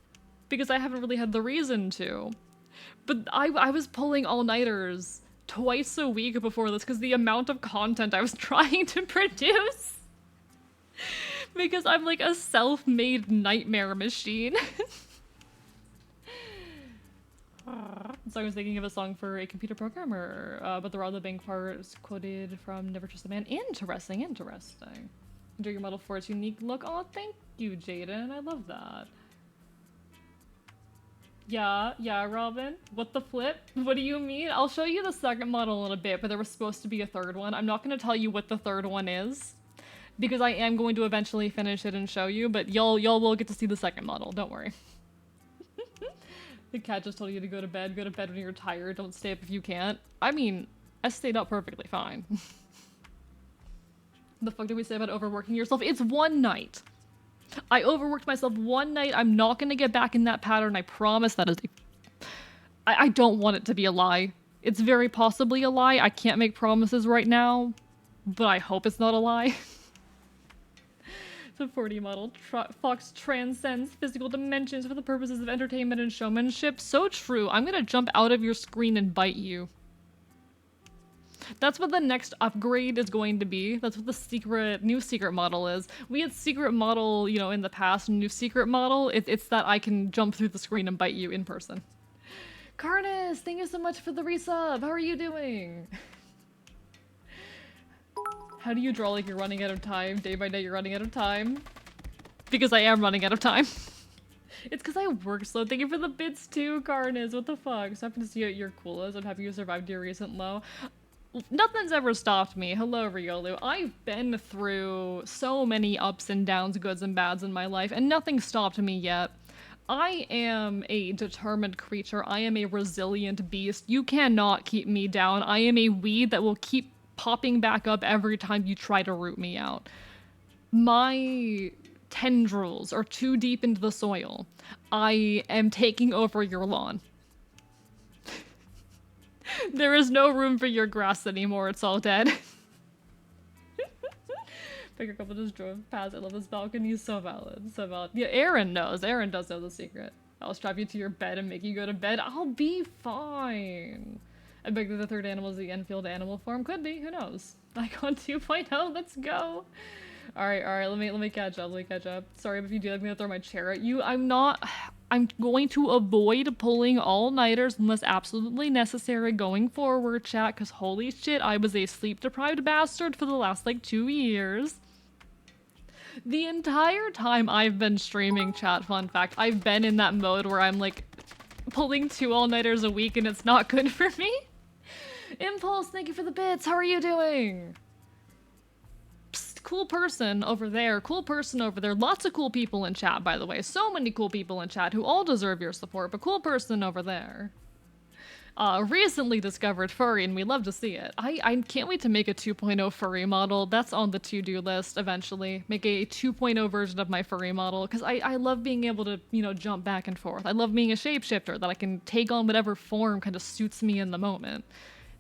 Because I haven't really had the reason to. But I was pulling all-nighters twice a week before this because the amount of content I was trying to produce. Because I'm like a self-made nightmare machine. So I was thinking of a song for a computer programmer, but the rather bank part is quoted from Never Trust a Man. Interesting, interesting. Enjoy your model for its unique look. Oh, thank you, Jaden. I love that. Yeah, Robin. What the flip? What do you mean? I'll show you the second model in a bit, but there was supposed to be a third one. I'm not going to tell you what the third one is, because I am going to eventually finish it and show you, but y'all will get to see the second model. Don't worry. The cat just told you to go to bed. Go to bed when you're tired. Don't stay up if you can't. I mean, I stayed up perfectly fine. The fuck did we say about overworking yourself? It's one night. I overworked myself one night. I'm not gonna get back in that pattern. I promise. That is I don't want it to be a lie. It's very possibly a lie. I can't make promises right now, but I hope it's not a lie. The 4D model. Fox transcends physical dimensions for the purposes of entertainment and showmanship. So true. I'm gonna jump out of your screen and bite you. That's what the next upgrade is going to be. That's what the new secret model is. We had secret model, you know, in the past. New secret model, it's that I can jump through the screen and bite you in person. Carnus, thank you so much for the resub. How are you doing? How do you draw like you're running out of time? Day by day you're running out of time? Because I am running out of time. It's because I work slow. Thank you for the bits too, Carnus. What the fuck? So happy to see you at your coolest. I'm happy you survived your recent low. Nothing's ever stopped me. Hello, Riolu. I've been through so many ups and downs, goods and bads in my life, and nothing stopped me yet. I am a determined creature. I am a resilient beast. You cannot keep me down. I am a weed that will keep popping back up every time you try to root me out. My tendrils are too deep into the soil. I am taking over your lawn. There is no room for your grass anymore. It's all dead. Bigger couple just drove past. I love this balcony. He's so valid. So valid. Yeah, Aaron knows. Aaron does know the secret. I'll strap you to your bed and make you go to bed. I'll be fine. I beg that the third animal is the Enfield animal form. Could be. Who knows? Icon 2.0. Let's go. All right. Let me catch up. Sorry if you do. I'm gonna throw my chair at you. I'm not. I'm going to avoid pulling all-nighters unless absolutely necessary going forward, chat, because holy shit, I was a sleep-deprived bastard for the last, like, 2 years. The entire time I've been streaming, chat, fun fact, I've been in that mode where I'm, like, pulling 2 all-nighters a week and it's not good for me. Impulse, thank you for the bits. How are you doing? Psst, cool person over there. Cool person over there. Lots of cool people in chat, by the way. So many cool people in chat who all deserve your support, but cool person over there. Recently discovered furry, and we love to see it. I can't wait to make a 2.0 furry model. That's on the to-do list eventually. Make a 2.0 version of my furry model, because I love being able to, you know, jump back and forth. I love being a shapeshifter, that I can take on whatever form kind of suits me in the moment.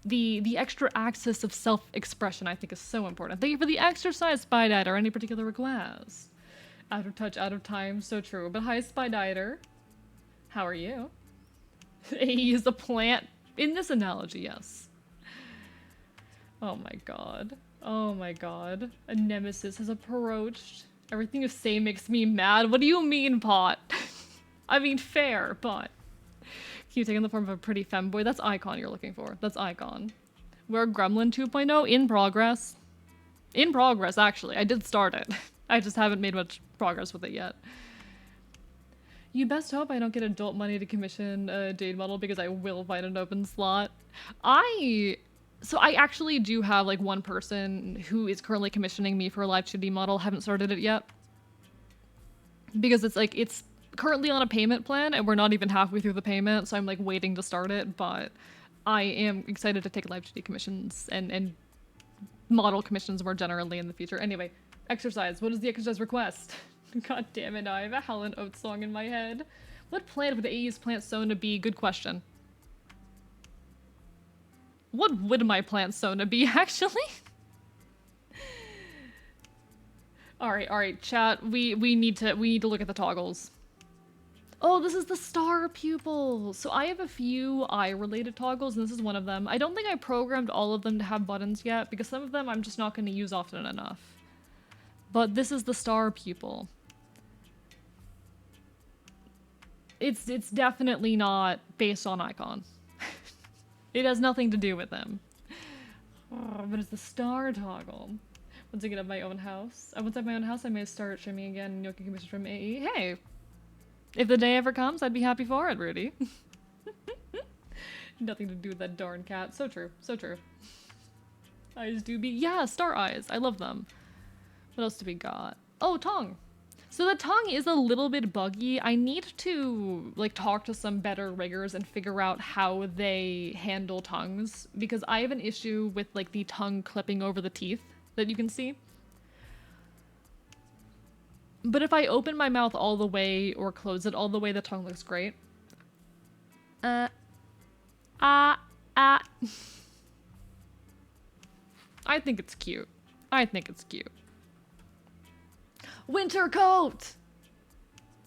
The extra access of self-expression I think is so important. Thank you for the exercise, Spyditer. Any particular requests? Out of touch, out of time, so true. But hi, Spyditer. How are you? He is a plant. In this analogy, yes. Oh my god. Oh my god. A nemesis has approached. Everything you say makes me mad. What do you mean, Pot? I mean, fair, but... Can you take on the form of a pretty femboy? That's Icon you're looking for. That's Icon. We're Gremlin 2.0 in progress. In progress, actually. I did start it. I just haven't made much progress with it yet. You best hope I don't get adult money to commission a Jade model because I will find an open slot. So I actually do have like one person who is currently commissioning me for a live 2D model. Haven't started it yet. Because it's like, it's currently on a payment plan and we're not even halfway through the payment, so I'm like waiting to start it, but I am excited to take live 2D commissions and model commissions more generally in the future. Anyway, exercise. What is the exercise request? God damn it, I have a Helen Oates song in my head. What plant would the AE's plant Sona be? Good question. What would my plant Sona be, actually? Alright, chat. We need to look at the toggles. Oh, this is the star pupil. So I have a few eye-related toggles, and this is one of them. I don't think I programmed all of them to have buttons yet, because some of them I'm just not going to use often enough. But this is the star pupil. It's definitely not based on Icon. It has nothing to do with them. Oh, but it's the star toggle. Once I get up my own house. Once I have my own house, I may start streaming again and you'll get commission from AE. Hey! If the day ever comes, I'd be happy for it, Rudy. Nothing to do with that darn cat. So true. So true. Eyes do be- yeah, star eyes. I love them. What else do we got? Oh, tongue! So the tongue is a little bit buggy. I need to like talk to some better riggers and figure out how they handle tongues, because I have an issue with like the tongue clipping over the teeth that you can see. But if I open my mouth all the way or close it all the way, the tongue looks great. I think it's cute. I think it's cute. Winter coat!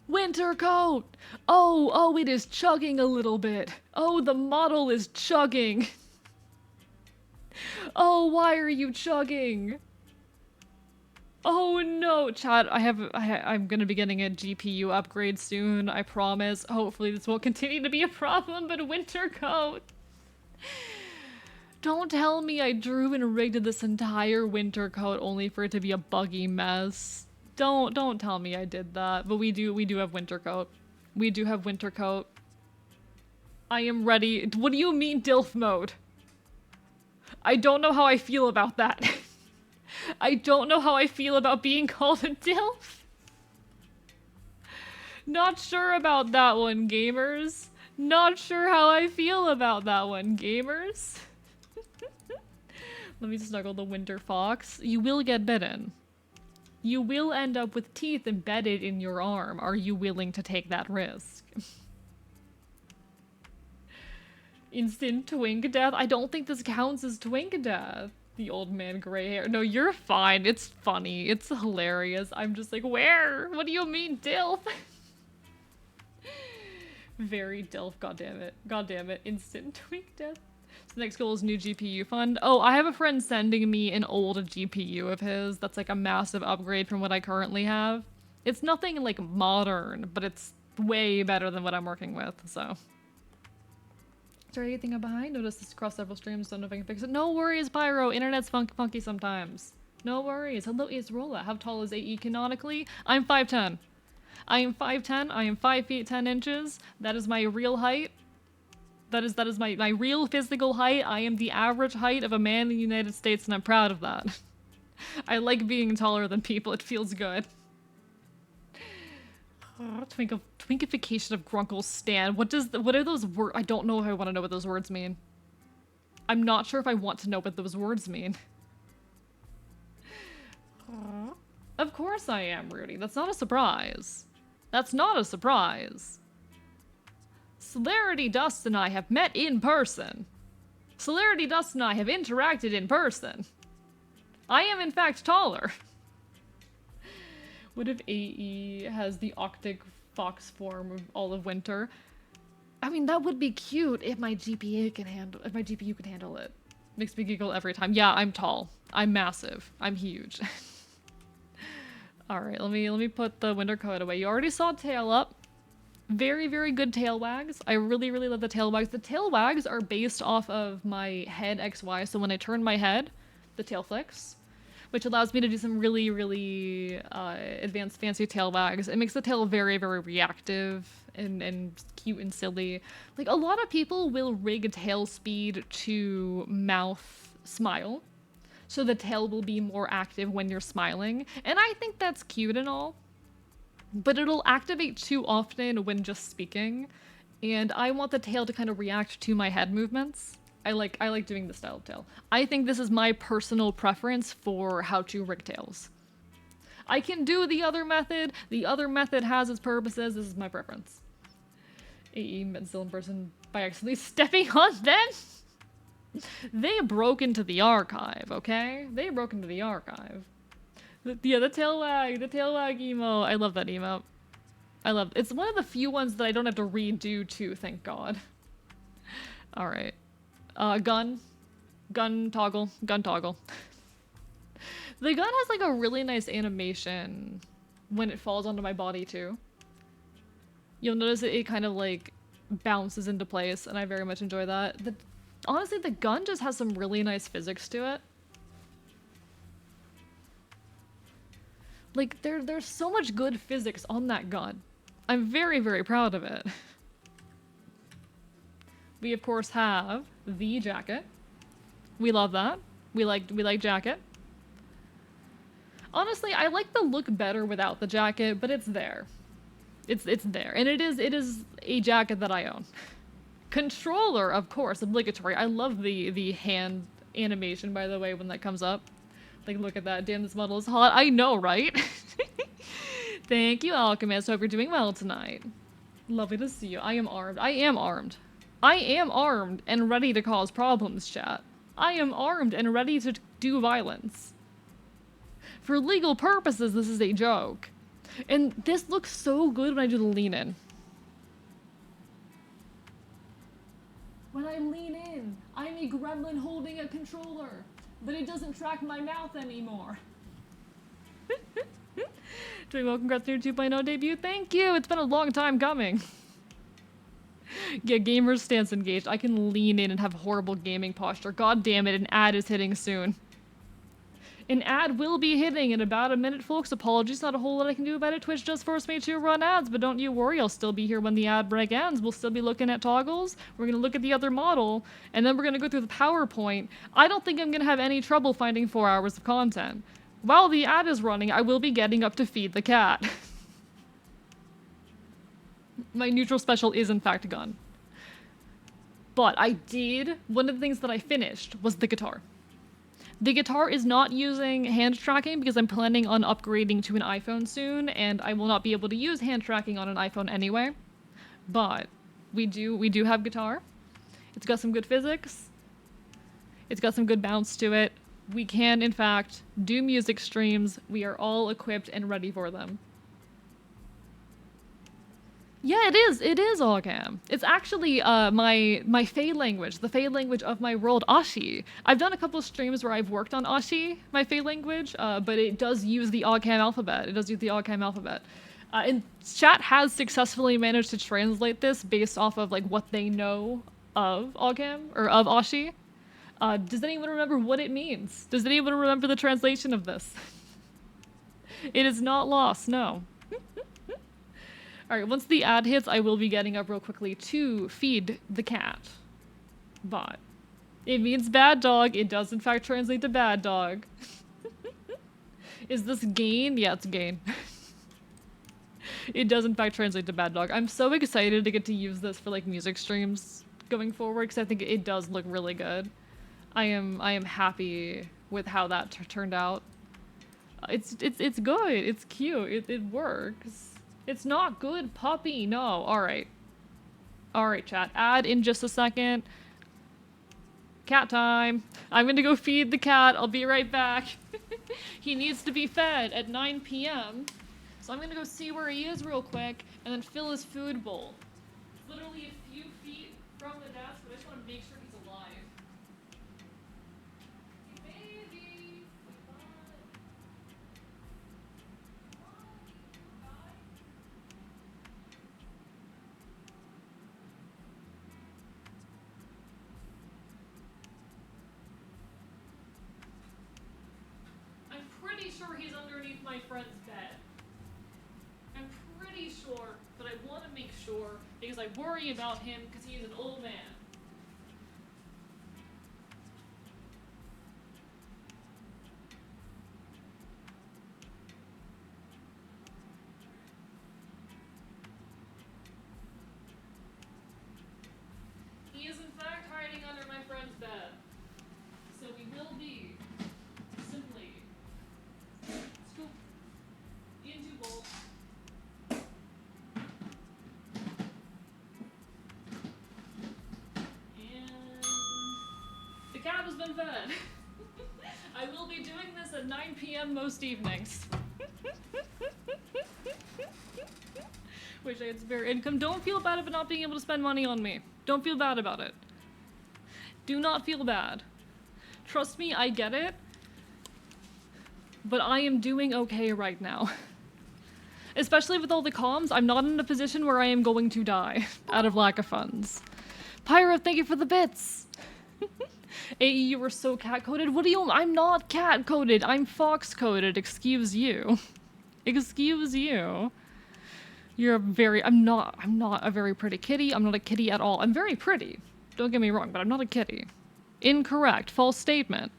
Winter coat! Oh, it is chugging a little bit. Oh, the model is chugging. Oh, why are you chugging? Oh no, chat, I'm gonna be getting a GPU upgrade soon, I promise. Hopefully this won't continue to be a problem, but winter coat. Don't tell me I drew and rigged this entire winter coat only for it to be a buggy mess. Don't tell me I did that, but we do have winter coat. We do have winter coat. I am ready. What do you mean DILF mode? I don't know how I feel about that. I don't know how I feel about being called a DILF. Not sure about that one, gamers. Not sure how I feel about that one, gamers. Let me snuggle the winter fox. You will get bitten. You will end up with teeth embedded in your arm. Are you willing to take that risk? Instant twink death? I don't think this counts as twink death. The old man gray hair. No, you're fine. It's funny. It's hilarious. I'm just like, where? What do you mean, DILF? Very DILF. God damn it. God damn it. Instant twink death. So the next goal is new GPU fund. Oh, I have a friend sending me an old GPU of his that's like a massive upgrade from what I currently have. It's nothing like modern, but it's way better than what I'm working with, so. Sorry, anything I'm behind? Noticed this across several streams, don't know if I can fix it. No worries, Pyro. Internet's funky sometimes. No worries. Hello, it's Rolla. How tall is AE canonically? I'm 5'10". I am 5'10". I am 5 feet 10 inches. That is my real height. That is my real physical height. I am the average height of a man in the United States, and I'm proud of that. I like being taller than people. It feels good. Twinkification of Grunkle Stan. What are those words? I don't know if I want to know what those words mean. I'm not sure if I want to know what those words mean. Of course I am, Rudy. That's not a surprise. That's not a surprise. Celerity Dust and I have met in person. Celerity Dust and I have interacted in person. I am in fact taller. What if AE has the Octic Fox form of all of winter? I mean, that would be cute if my GPU can handle it. Makes me giggle every time. Yeah, I'm tall. I'm massive. I'm huge. All right, let me put the winter coat away. You already saw tail up. Very, very good tail wags. I really, really love the tail wags. The tail wags are based off of my head XY. So when I turn my head, the tail flicks, which allows me to do some really, really advanced, fancy tail wags. It makes the tail very, very reactive and cute and silly. Like, a lot of people will rig tail speed to mouth smile, so the tail will be more active when you're smiling. And I think that's cute and all, but it'll activate too often when just speaking. And I want the tail to kind of react to my head movements. I like doing this style of tail. I think this is my personal preference for how to rig tails. I can do the other method. The other method has its purposes. This is my preference. AE met still in person by accidentally stepping on them. They broke into the archive, okay? They broke into the archive. The tail wag emo. I love that emo. It's one of the few ones that I don't have to redo too, thank God. All right. Gun toggle. The gun has like a really nice animation when it falls onto my body too. You'll notice it kind of like bounces into place, and I very much enjoy that. Honestly, the gun just has some really nice physics to it. Like, there's so much good physics on that gun. I'm very, very proud of it. We of course have the jacket. We love that. We like jacket. Honestly, I like the look better without the jacket, but it's there. It's there. And it is a jacket that I own. Controller, of course, obligatory. I love the hand animation, by the way, when that comes up. Like, look at that. Damn, this model is hot. I know, right? Thank you, Alchemist. Hope you're doing well tonight. Lovely to see you. I am armed. I am armed. I am armed and ready to cause problems, chat. I am armed and ready to do violence. For legal purposes, this is a joke. And this looks so good when I do the lean in. When I lean in, I'm a gremlin holding a controller, but it doesn't track my mouth anymore. Doing well, congrats on your 2.0 debut. Thank you, it's been a long time coming. Yeah, gamer's stance engaged. I can lean in and have horrible gaming posture. God damn it, an ad is hitting soon. An ad will be hitting in about a minute, folks. Apologies, not a whole lot I can do about it. Twitch does force me to run ads, but don't you worry, I'll still be here when the ad break ends. We'll still be looking at toggles. We're gonna look at the other model, and then we're gonna go through the PowerPoint. I don't think I'm gonna have any trouble finding 4 hours of content. While the ad is running, I will be getting up to feed the cat. My neutral special is in fact gone. But one of the things that I finished was the guitar. The guitar is not using hand tracking because I'm planning on upgrading to an iPhone soon, and I will not be able to use hand tracking on an iPhone anyway. But we do have guitar. It's got some good physics. It's got some good bounce to it. We can, in fact, do music streams. We are all equipped and ready for them. Yeah, it is Allcam. It's actually my Fey language, the Fey language of my world, Ashi. I've done a couple of streams where I've worked on Ashi, my Fey language, but it does use the Allcam alphabet. And chat has successfully managed to translate this based off of like what they know of Ogham or of Ashi. Does anyone remember what it means? Does anyone remember the translation of this? It is not lost, no. Alright, once the ad hits, I will be getting up real quickly to feed the cat. But it means bad dog. It does in fact translate to bad dog. Is this gain? Yeah, it's gain. It does in fact translate to bad dog. I'm so excited to get to use this for like music streams going forward because I think it does look really good. I am happy with how that turned out. It's good. It's cute. It works. It's not good, puppy. No. All right. All right, chat. Add in just a second. Cat time. I'm gonna go feed the cat. I'll be right back. He needs to be fed at 9 p.m. So I'm gonna go see where he is real quick and then fill his food bowl. It's literally a few feet from the desk, but I just want to make sure he's alive. Hey, baby. I'm pretty sure he's underneath my friend's bed. I'm pretty sure, but I want to make sure because I worry about him because he's an old man. He is in fact hiding under my friend's bed. So we will be simply scoop into bowl. And the cat has been fed. I will be doing this at 9 p.m. most evenings. Wish I had spare income. Don't feel bad about not being able to spend money on me. Don't feel bad about it. Do not feel bad. Trust me, I get it. But I am doing okay right now. Especially with all the comms, I'm not in a position where I am going to die out of lack of funds. Pyro, thank you for the bits! AE, you were so cat-coded. What do you- I'm not cat-coded, I'm fox-coded, excuse you. Excuse you. You're a very- I'm not a very pretty kitty. I'm not a kitty at all. I'm very pretty. Don't get me wrong, but I'm not a kitty. Incorrect. False statement.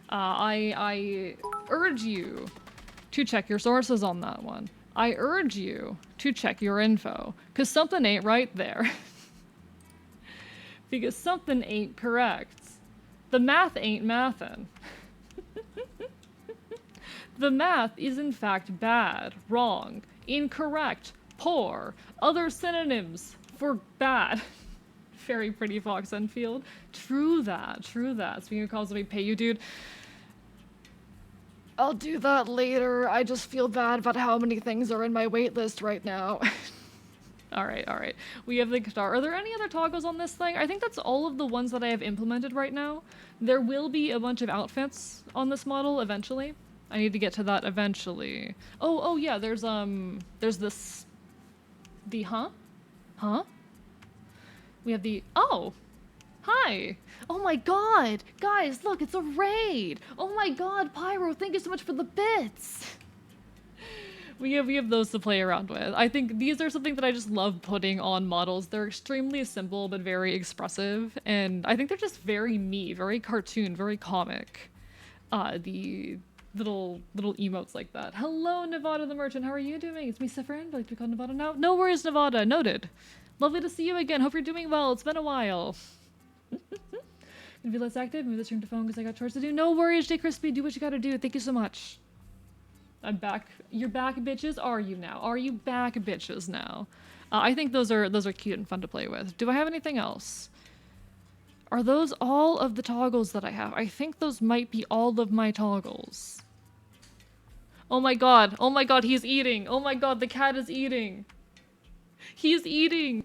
I urge you to check your sources on that one. I urge you to check your info, because something ain't right there. Because something ain't correct. The math ain't mathin'. The math is in fact bad, wrong, incorrect, poor, other synonyms for bad. Very pretty Fox Enfield. True that, true that. Speaking of calls, let me pay you, dude. I'll do that later. I just feel bad about how many things are in my wait list right now. Alright, alright. We have the guitar. Are there any other toggles on this thing? I think that's all of the ones that I have implemented right now. There will be a bunch of outfits on this model eventually. I need to get to that eventually. Oh yeah, there's this... The huh? Huh? We have the... Oh! Hi! Oh my god! Guys, look, it's a raid! Oh my god, Pyro, thank you so much for the bits! We have those to play around with. I think these are something that I just love putting on models. They're extremely simple but very expressive, and I think they're just very me, very cartoon, very comic. The little emotes like that. Hello, Nevada the Merchant, how are you doing? It's me, Sephrin, but like to be called Nevada now. No worries, Nevada, noted. Lovely to see you again, hope you're doing well, it's been a while. Gonna be less active, move the stream to phone because I got chores to do. No worries, J Crispy, do what you gotta do, thank you so much. I'm back. You're back, bitches? Are you now? Are you back, bitches, now? I think those are cute and fun to play with. Do I have anything else? Are those all of the toggles that I have? I think those might be all of my toggles. Oh my god, he's eating! Oh my god, the cat is eating! He's eating!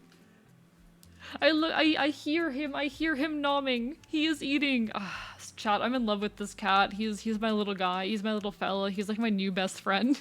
I hear him nomming. He is eating. Ah, chat, I'm in love with this cat. He's my little guy. He's my little fella. He's like my new best friend.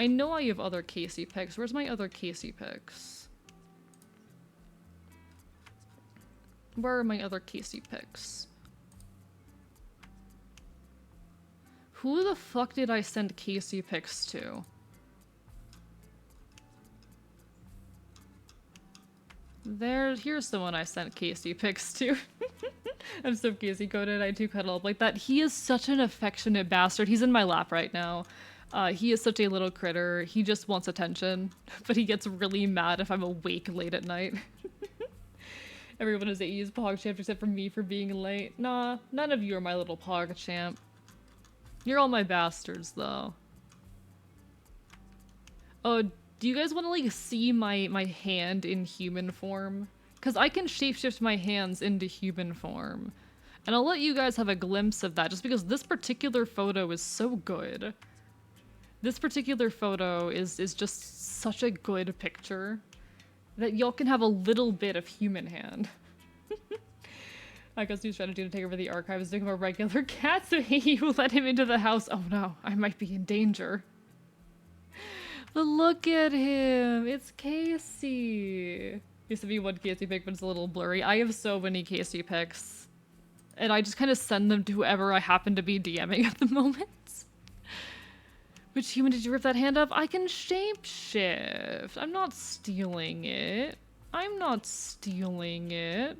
I know I have other Casey pics. Where's my other Casey pics? Where are my other Casey pics? Who the fuck did I send Casey pics to? Here's the one I sent Casey pics to. I'm so Casey coded, I do cuddle up like that. He is such an affectionate bastard. He's in my lap right now. He is such a little critter. He just wants attention, but he gets really mad if I'm awake late at night. Everyone is AE's PogChamp except for me for being late. Nah, none of you are my little PogChamp. You're all my bastards, though. Oh, do you guys want to, like, see my hand in human form? Because I can shapeshift my hands into human form. And I'll let you guys have a glimpse of that, just because this particular photo is so good. This particular photo is just such a good picture that y'all can have a little bit of human hand. I guess new strategy to take over the archive is to become a regular cat, so he will let him into the house. Oh no, I might be in danger. But look at him, it's Casey. Used to be one Casey pic, but it's a little blurry. I have so many Casey pics. And I just kind of send them to whoever I happen to be DMing at the moment. Which human did you rip that hand up? I can shapeshift. I'm not stealing it. I'm not stealing it.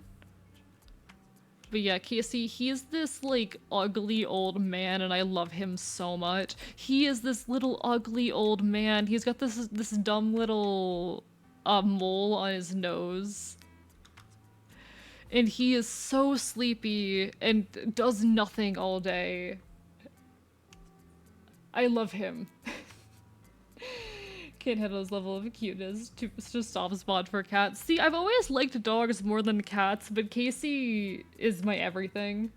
But yeah, Casey, he's this, like, ugly old man, and I love him so much. He is this little ugly old man. He's got this dumb little mole on his nose. And he is so sleepy and does nothing all day. I love him. Can't handle his level of cuteness. It's just soft spot for cats. See, I've always liked dogs more than cats, but Casey is my everything.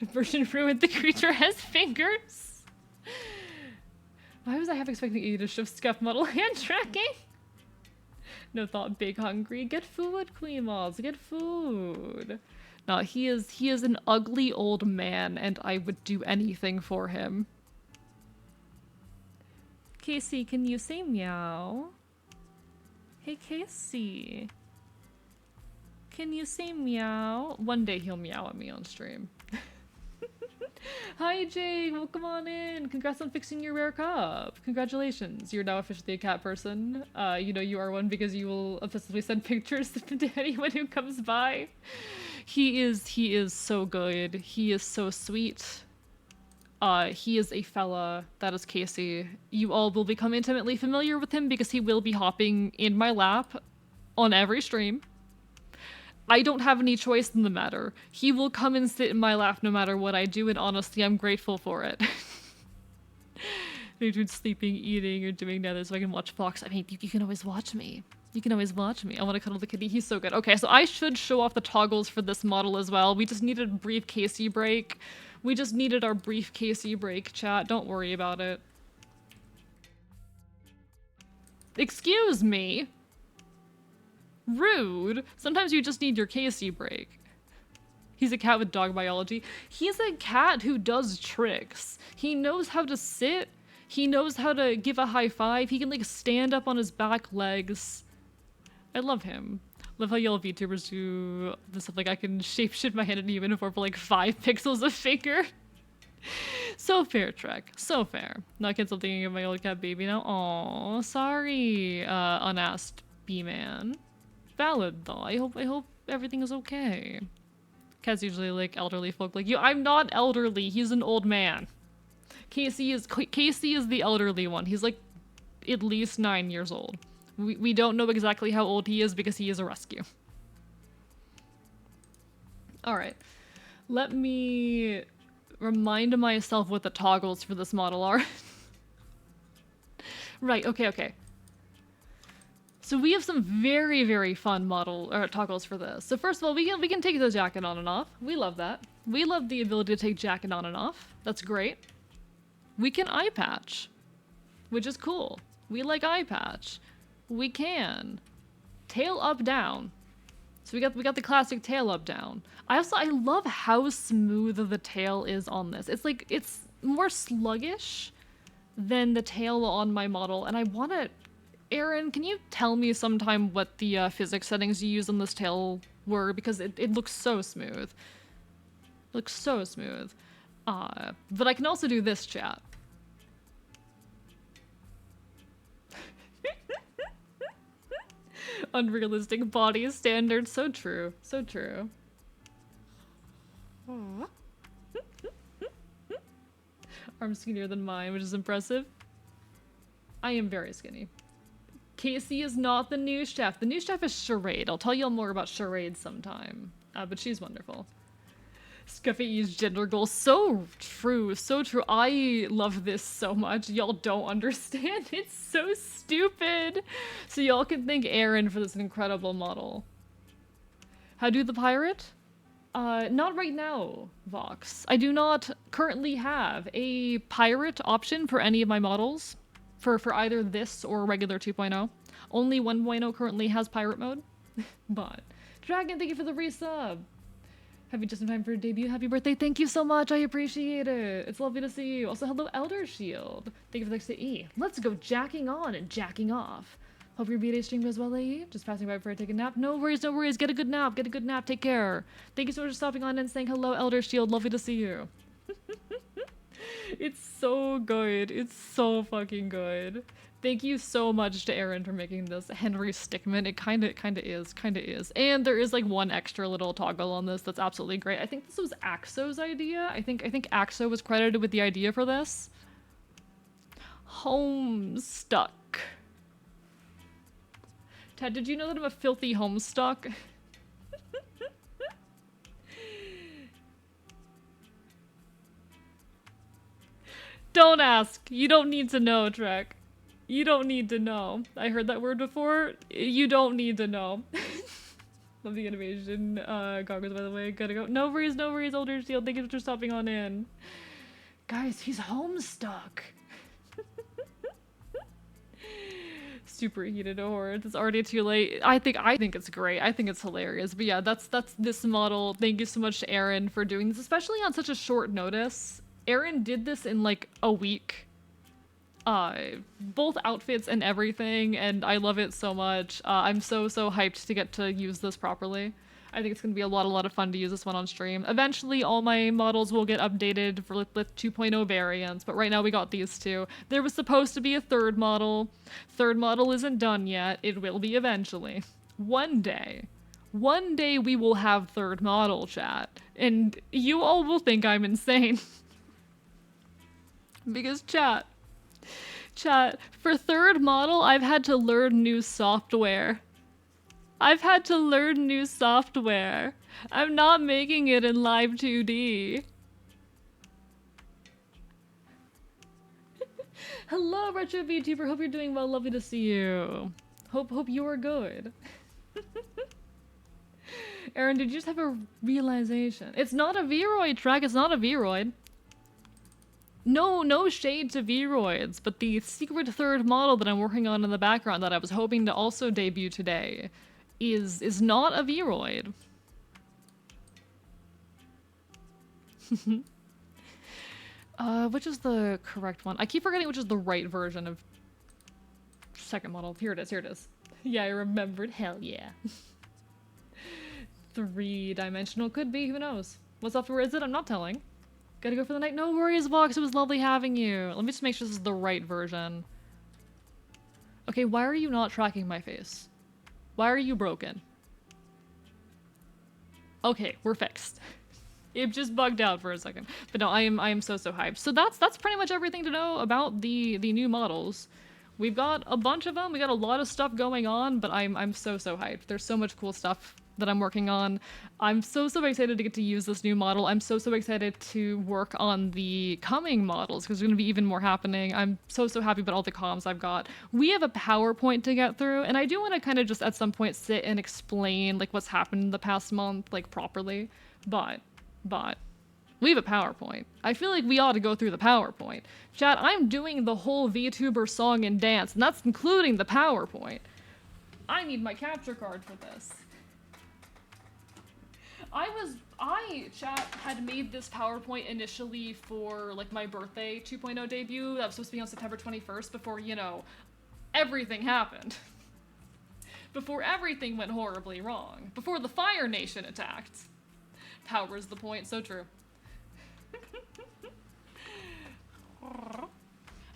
Version ruined, the creature has fingers. Why was I half expecting you to shift scuff model hand tracking? No thought, big hungry. Get food, Queen Moths, get food. No, he is an ugly old man, and I would do anything for him. Casey, can you say meow? Hey, Casey. Can you say meow? One day he'll meow at me on stream. Hi, Jake. Welcome on in. Congrats on fixing your rare cup. Congratulations. You're now officially a cat person. You know you are one because you will obsessively send pictures to anyone who comes by. He is so good. He is so sweet. He is a fella. That is Casey. You all will become intimately familiar with him because he will be hopping in my lap on every stream. I don't have any choice in the matter. He will come and sit in my lap no matter what I do, and honestly, I'm grateful for it. Between sleeping, eating, or doing neither so I can watch Fox. I mean, you can always watch me. You can always watch me. I want to cuddle the kitty. He's so good. Okay, so I should show off the toggles for this model as well. We just needed a brief Casey break. We just needed our brief Casey break, chat. Don't worry about it. Excuse me? Rude. Sometimes you just need your Casey break. He's a cat with dog biology. He's a cat who does tricks. He knows how to sit. He knows how to give a high five. He can, like, stand up on his back legs. I love him. Love how y'all VTubers do this stuff. Like, I can shapeshift my hand in human form for like 5 pixels of finger. So fair, Trek. So fair. Not cancel thinking of my old cat baby now. Aw, sorry, unasked B-man. Valid though. I hope everything is okay. Cats usually like elderly folk like you. I'm not elderly. He's an old man. Casey is the elderly one. He's like at least 9 years old. We don't know exactly how old he is because he is a rescue. Alright. Let me remind myself what the toggles for this model are. Right, okay. So we have some very, very fun toggles for this. So first of all, we can take the jacket on and off. We love that. We love the ability to take jacket on and off. That's great. We can eye patch, which is cool. We like eye patch. We can tail up down. So we got the classic tail up down. I love how smooth the tail is on this. It's like it's more sluggish than the tail on my model, and I want to... Aaron, can you tell me sometime what the physics settings you used on this tail were? Because it looks so smooth. It looks so smooth. But I can also do this, chat. Unrealistic body standards. So true. So true. I'm skinnier than mine, which is impressive. I am very skinny. Casey is not the new chef. The new chef is Charade. I'll tell you more about Charade sometime. But she's wonderful. Scuffy E's gender goals. So true. So true. I love this so much. Y'all don't understand. It's so stupid. So y'all can thank Aaron for this incredible model. How do the pirate? Not right now, Vox. I do not currently have a pirate option for any of my models. For either this or regular 2.0. Only 1.0 currently has pirate mode. But Dragon, thank you for the resub. Have you just in time for a debut? Happy birthday. Thank you so much. I appreciate it. It's lovely to see you. Also, hello, Elder Shield. Thank you for the extra E. Let's go jacking on and jacking off. Hope your B-Day stream goes well, AE. Just passing by before I take a nap. No worries, no worries. Get a good nap. Get a good nap. Take care. Thank you so much for stopping on and saying hello, Elder Shield. Lovely to see you. It's so good. It's so fucking good. Thank you so much to Aaron for making this Henry Stickmin. It kinda is. And there is like one extra little toggle on this that's absolutely great. I think this was Axo's idea. I think Axo was credited with the idea for this. Homestuck. Ted, did you know that I'm a filthy homestuck? Don't ask. You don't need to know, Trek. You don't need to know. I heard that word before. You don't need to know. Love the animation. Goggles, by the way. Gotta go. No worries, Older Shield. Thank you for stopping on in. Guys, he's homestuck. Super heated hordes. It's already too late. I think it's great. I think it's hilarious. But yeah, that's this model. Thank you so much to Aaron for doing this, especially on such a short notice. Aaron did this in like a week. Both outfits and everything, and I love it so much. I'm so hyped to get to use this properly. I think it's gonna be a lot of fun to use this one on stream. Eventually, all my models will get updated for with 2.0 variants, but right now we got these two. There was supposed to be a third model. Third model isn't done yet. It will be eventually. One day we will have third model, chat, and you all will think I'm insane. Because chat, for third model, I've had to learn new software. I'm not making it in live 2D. Hello, Retro VTuber. Hope you're doing well. Lovely to see you. Hope you are good. Aaron, did you just have a realization? It's not a Vroid track. It's not a Vroid. No shade to Vroids, but the secret third model that I'm working on in the background that I was hoping to also debut today is not a Vroid. Which is the correct one? I keep forgetting which is the right version of second model. Here it is. Yeah, I remembered. Hell yeah. 3-dimensional could be, who knows? What software is it? I'm not telling. Gotta go for the night. No worries, Vox. It was lovely having you. Let me just make sure this is the right version. Okay, why are you not tracking my face? Why are you broken? Okay, we're fixed. It just bugged out for a second. But no, I am so hyped. So that's pretty much everything to know about the new models. We've got a bunch of them. We got a lot of stuff going on, but I'm so hyped. There's so much cool stuff that I'm working on. I'm so excited to get to use this new model. I'm so excited to work on the coming models because there's going to be even more happening. I'm so happy about all the comms I've got. We have a PowerPoint to get through, and I do want to kind of just at some point sit and explain like what's happened in the past month like properly, but we have a PowerPoint. I feel like we ought to go through the PowerPoint. Chat, I'm doing the whole VTuber song and dance, and that's including the PowerPoint. I need my capture card for this. Chat, had made this PowerPoint initially for, like, my birthday 2.0 debut. That was supposed to be on September 21st before, you know, everything happened. Before everything went horribly wrong. Before the Fire Nation attacked. Power is the point, so true.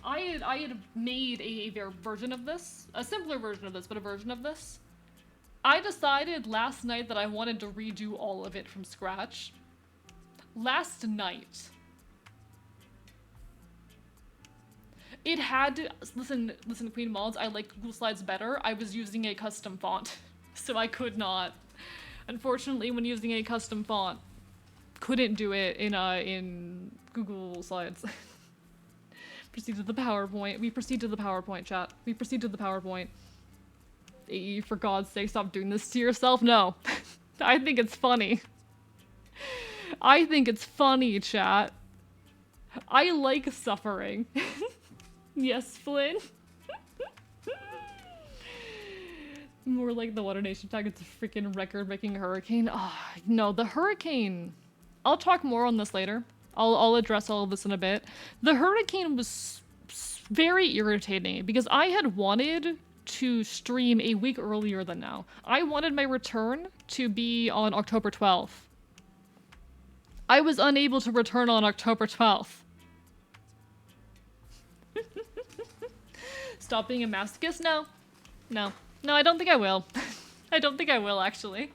I had made a version of this, a simpler version of this, but a version of this. I decided last night that I wanted to redo all of it from scratch. Last night. It had to, listen, Queen Mods, I like Google Slides better. I was using a custom font, so I could not. Unfortunately, when using a custom font, couldn't do it in Google Slides. Proceed to the PowerPoint. We proceed to the PowerPoint, chat. We proceed to the PowerPoint. For God's sake, stop doing this to yourself. No. I think it's funny. I think it's funny, chat. I like suffering. Yes, Flynn. More like the Water Nation attack. It's a freaking record-breaking hurricane. Oh, no, the hurricane. I'll talk more on this later. I'll address all of this in a bit. The hurricane was very irritating because I had wanted to stream a week earlier than now. I wanted my return to be on October 12th. I was unable to return on October 12th. Stop being a masochist? No. No. No, I don't think I will. I don't think I will, actually.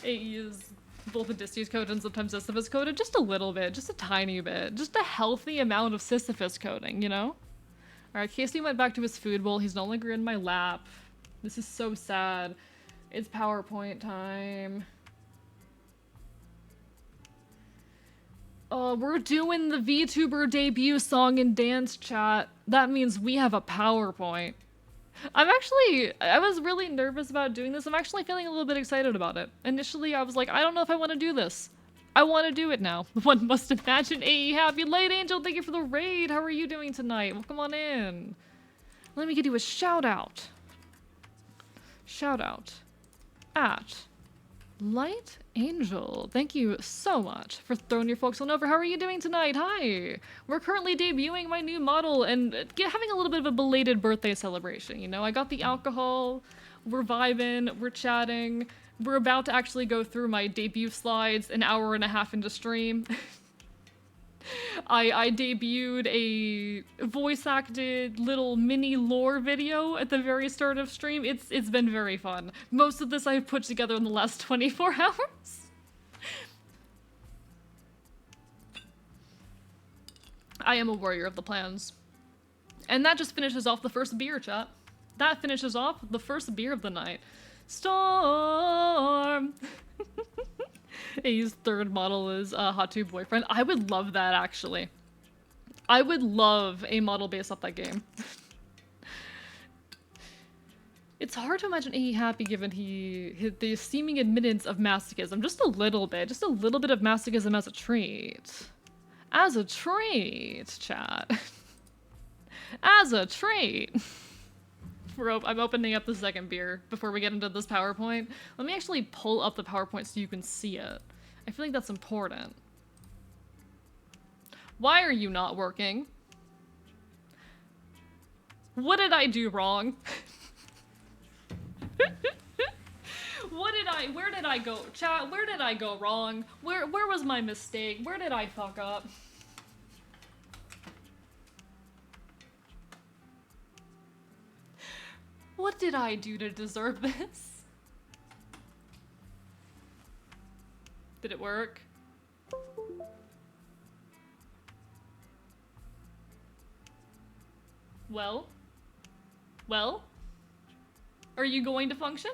AE is both a Disties code and sometimes Sisyphus coded. Just a little bit. Just a tiny bit. Just a healthy amount of Sisyphus coding, you know? Alright, Casey went back to his food bowl. He's no longer in my lap. This is so sad. It's PowerPoint time. We're doing the VTuber debut song and dance, chat. That means we have a PowerPoint. I was really nervous about doing this. I'm actually feeling a little bit excited about it. Initially, I was like, I don't know if I want to do this. I want to do it now. One must imagine. AE Happy Late Angel, thank you for the raid. How are you doing tonight? Welcome on in. Let me give you a shout out. Shout out at Light Angel. Thank you so much for throwing your folks on over. How are you doing tonight? Hi. We're currently debuting my new model and having a little bit of a belated birthday celebration. You know, I got the alcohol, we're vibing, we're chatting. We're about to actually go through my debut slides an hour and a half into stream. I debuted a voice-acted little mini lore video at the very start of stream. It's been very fun. Most of this I've put together in the last 24 hours. I am a warrior of the plans. And that just finishes off the first beer, chat. That finishes off the first beer of the night. Storm! His third model is a Hot Tube Boyfriend. I would love that, actually. I would love a model based off that game. It's hard to imagine AE happy given the seeming admittance of masochism. Just a little bit of masochism as a trait. As a trait, chat. As a trait. I'm opening up the second beer before we get into this PowerPoint. Let me actually pull up the PowerPoint so you can see it. I feel like that's important. Why are you not working? What did I do wrong? Where did I go? Chat, where did I go wrong? Where was my mistake? Where did I fuck up? What did I do to deserve this? Did it work? Well? Well? Are you going to function?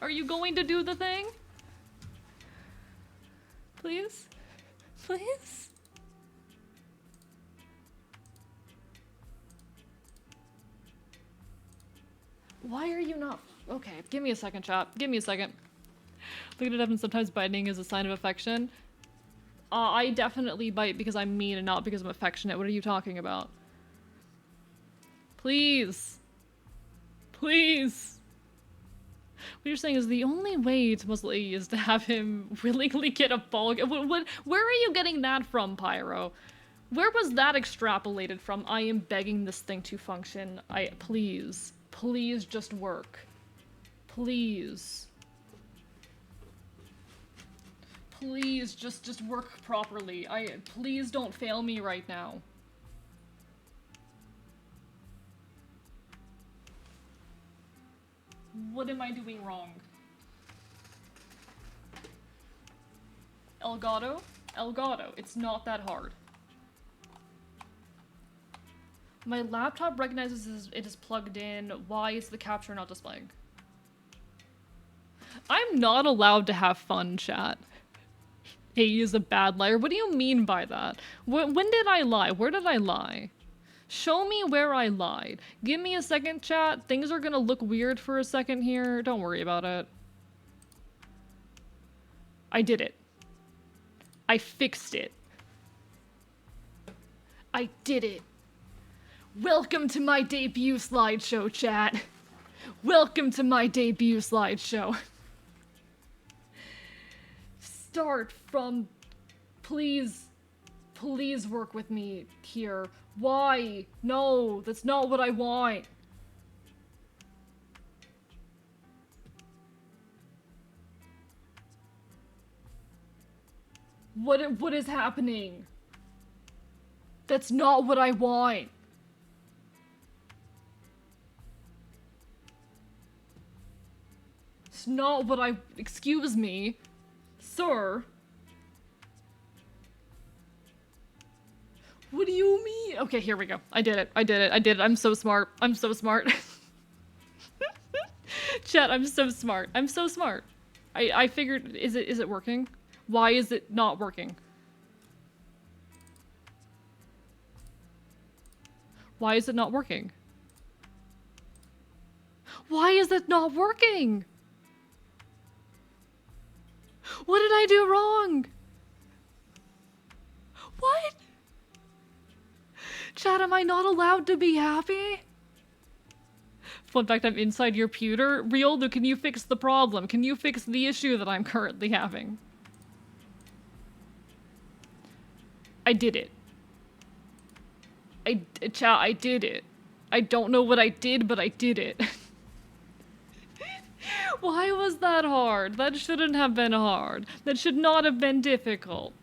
Are you going to do the thing? Please? Please? Why are you not? Okay, give me a second, chat. Give me a second. Look at Evan, sometimes biting is a sign of affection. I definitely bite because I'm mean and not because I'm affectionate. What are you talking about? Please. Please. What you're saying is the only way to Musley is to have him willingly get a ball. Where are you getting that from, Pyro? Where was that extrapolated from? I am begging this thing to function. Please. Please just work. Please. Please just work properly. Please don't fail me right now. What am I doing wrong? Elgato? Elgato. It's not that hard. My laptop recognizes it is plugged in. Why is the capture not displaying? I'm not allowed to have fun, chat. A is a bad liar. What do you mean by that? When did I lie? Where did I lie? Show me where I lied. Give me a second, chat. Things are gonna look weird for a second here. Don't worry about it. I did it. I fixed it. I did it. Welcome to my debut slideshow, chat. Welcome to my debut slideshow. Start from... Please work with me here. Why? No, that's not what I want. What is happening? That's not what I want. It's not what I... Excuse me, sir. What do you mean? Okay, here we go. I did it. I did it. I did it. I'm so smart. I'm so smart. Chat, I'm so smart. I'm so smart. I figured, is it working? Why is it not working? Why is it not working? Why is it not working? What did I do wrong? What? Chat, am I not allowed to be happy? Fun fact, I'm inside your pewter. Rioldo, can you fix the problem? Can you fix the issue that I'm currently having? I did it. Chat, I did it. I don't know what I did, but I did it. Why was that hard? That shouldn't have been hard. That should not have been difficult.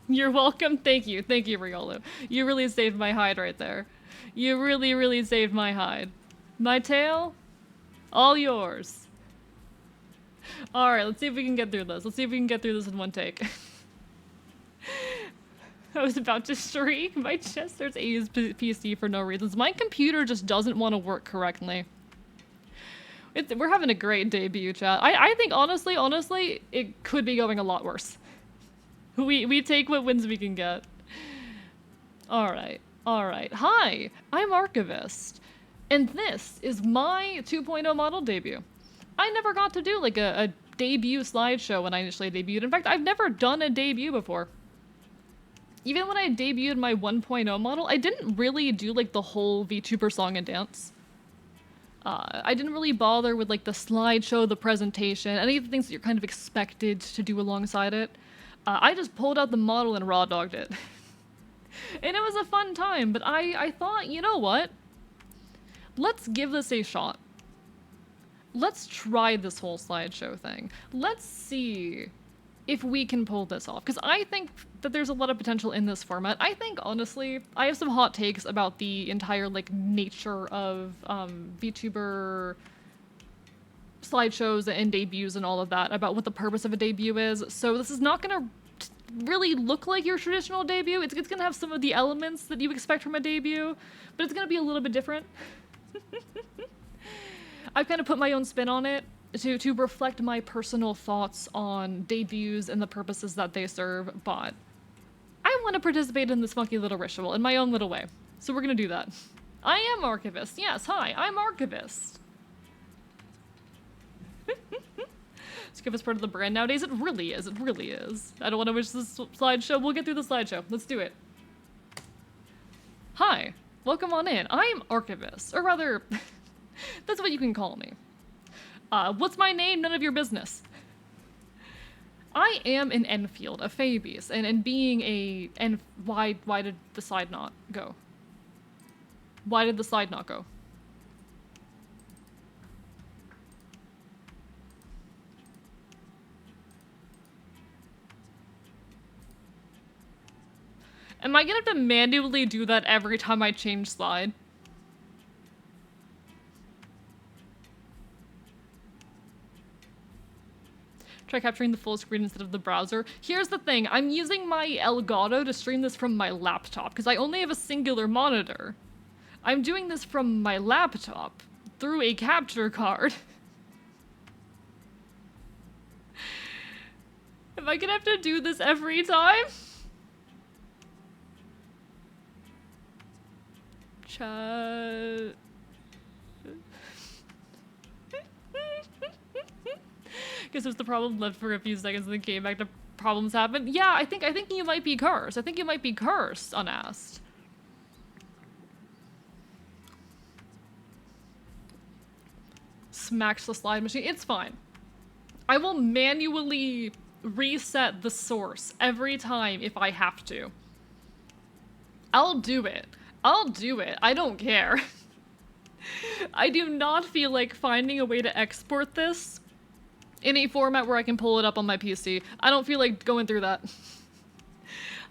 You're welcome. Thank you. Thank you, Riolo. You really saved my hide right there. You really, really saved my hide. My tail? All yours. Alright, let's see if we can get through this. Let's see if we can get through this in one take. I was about to shriek. My chest starts A's PC for no reasons. My computer just doesn't want to work correctly. We're having a great debut, chat. I think, honestly, it could be going a lot worse. We take what wins we can get. Alright. Hi, I'm Archivist. And this is my 2.0 model debut. I never got to do like a debut slideshow when I initially debuted. In fact, I've never done a debut before. Even when I debuted my 1.0 model, I didn't really do like the whole VTuber song and dance. I didn't really bother with like the slideshow, the presentation, any of the things that you're kind of expected to do alongside it. I just pulled out the model and raw dogged it. And it was a fun time, but I thought, you know what? Let's give this a shot. Let's try this whole slideshow thing. Let's see if we can pull this off. Because I think that there's a lot of potential in this format. I think, honestly, I have some hot takes about the entire, like, nature of VTuber slideshows and debuts and all of that, about what the purpose of a debut is. So this is not gonna really look like your traditional debut. It's gonna have some of the elements that you expect from a debut, but it's gonna be a little bit different. I've kind of put my own spin on it to reflect my personal thoughts on debuts and the purposes that they serve, but I want to participate in this funky little ritual in my own little way. So we're gonna do that. I am Archivist. Yes, hi, I'm Archivist. Skip is part of the brand nowadays. It really is. It really is. I don't want to wish this slideshow. We'll get through the slideshow. Let's do it. Hi. Welcome on in. I'm Archivist. Or rather, that's what you can call me. What's my name? None of your business. I am an Enfield, a Fabius, and being a why did the side not go? Why did the side not go? Am I gonna have to manually do that every time I change slide? Try capturing the full screen instead of the browser. Here's the thing, I'm using my Elgato to stream this from my laptop, because I only have a singular monitor. I'm doing this from my laptop, through a capture card. Am I gonna have to do this every time? Chat. Guess there's the problem left for a few seconds and then came back to problems happen. Yeah, I think you might be cursed. I think you might be cursed, unasked. Smacks the slide machine. It's fine. I will manually reset the source every time if I have to. I'll do it. I'll do it. I don't care. I do not feel like finding a way to export this in a format where I can pull it up on my PC. I don't feel like going through that.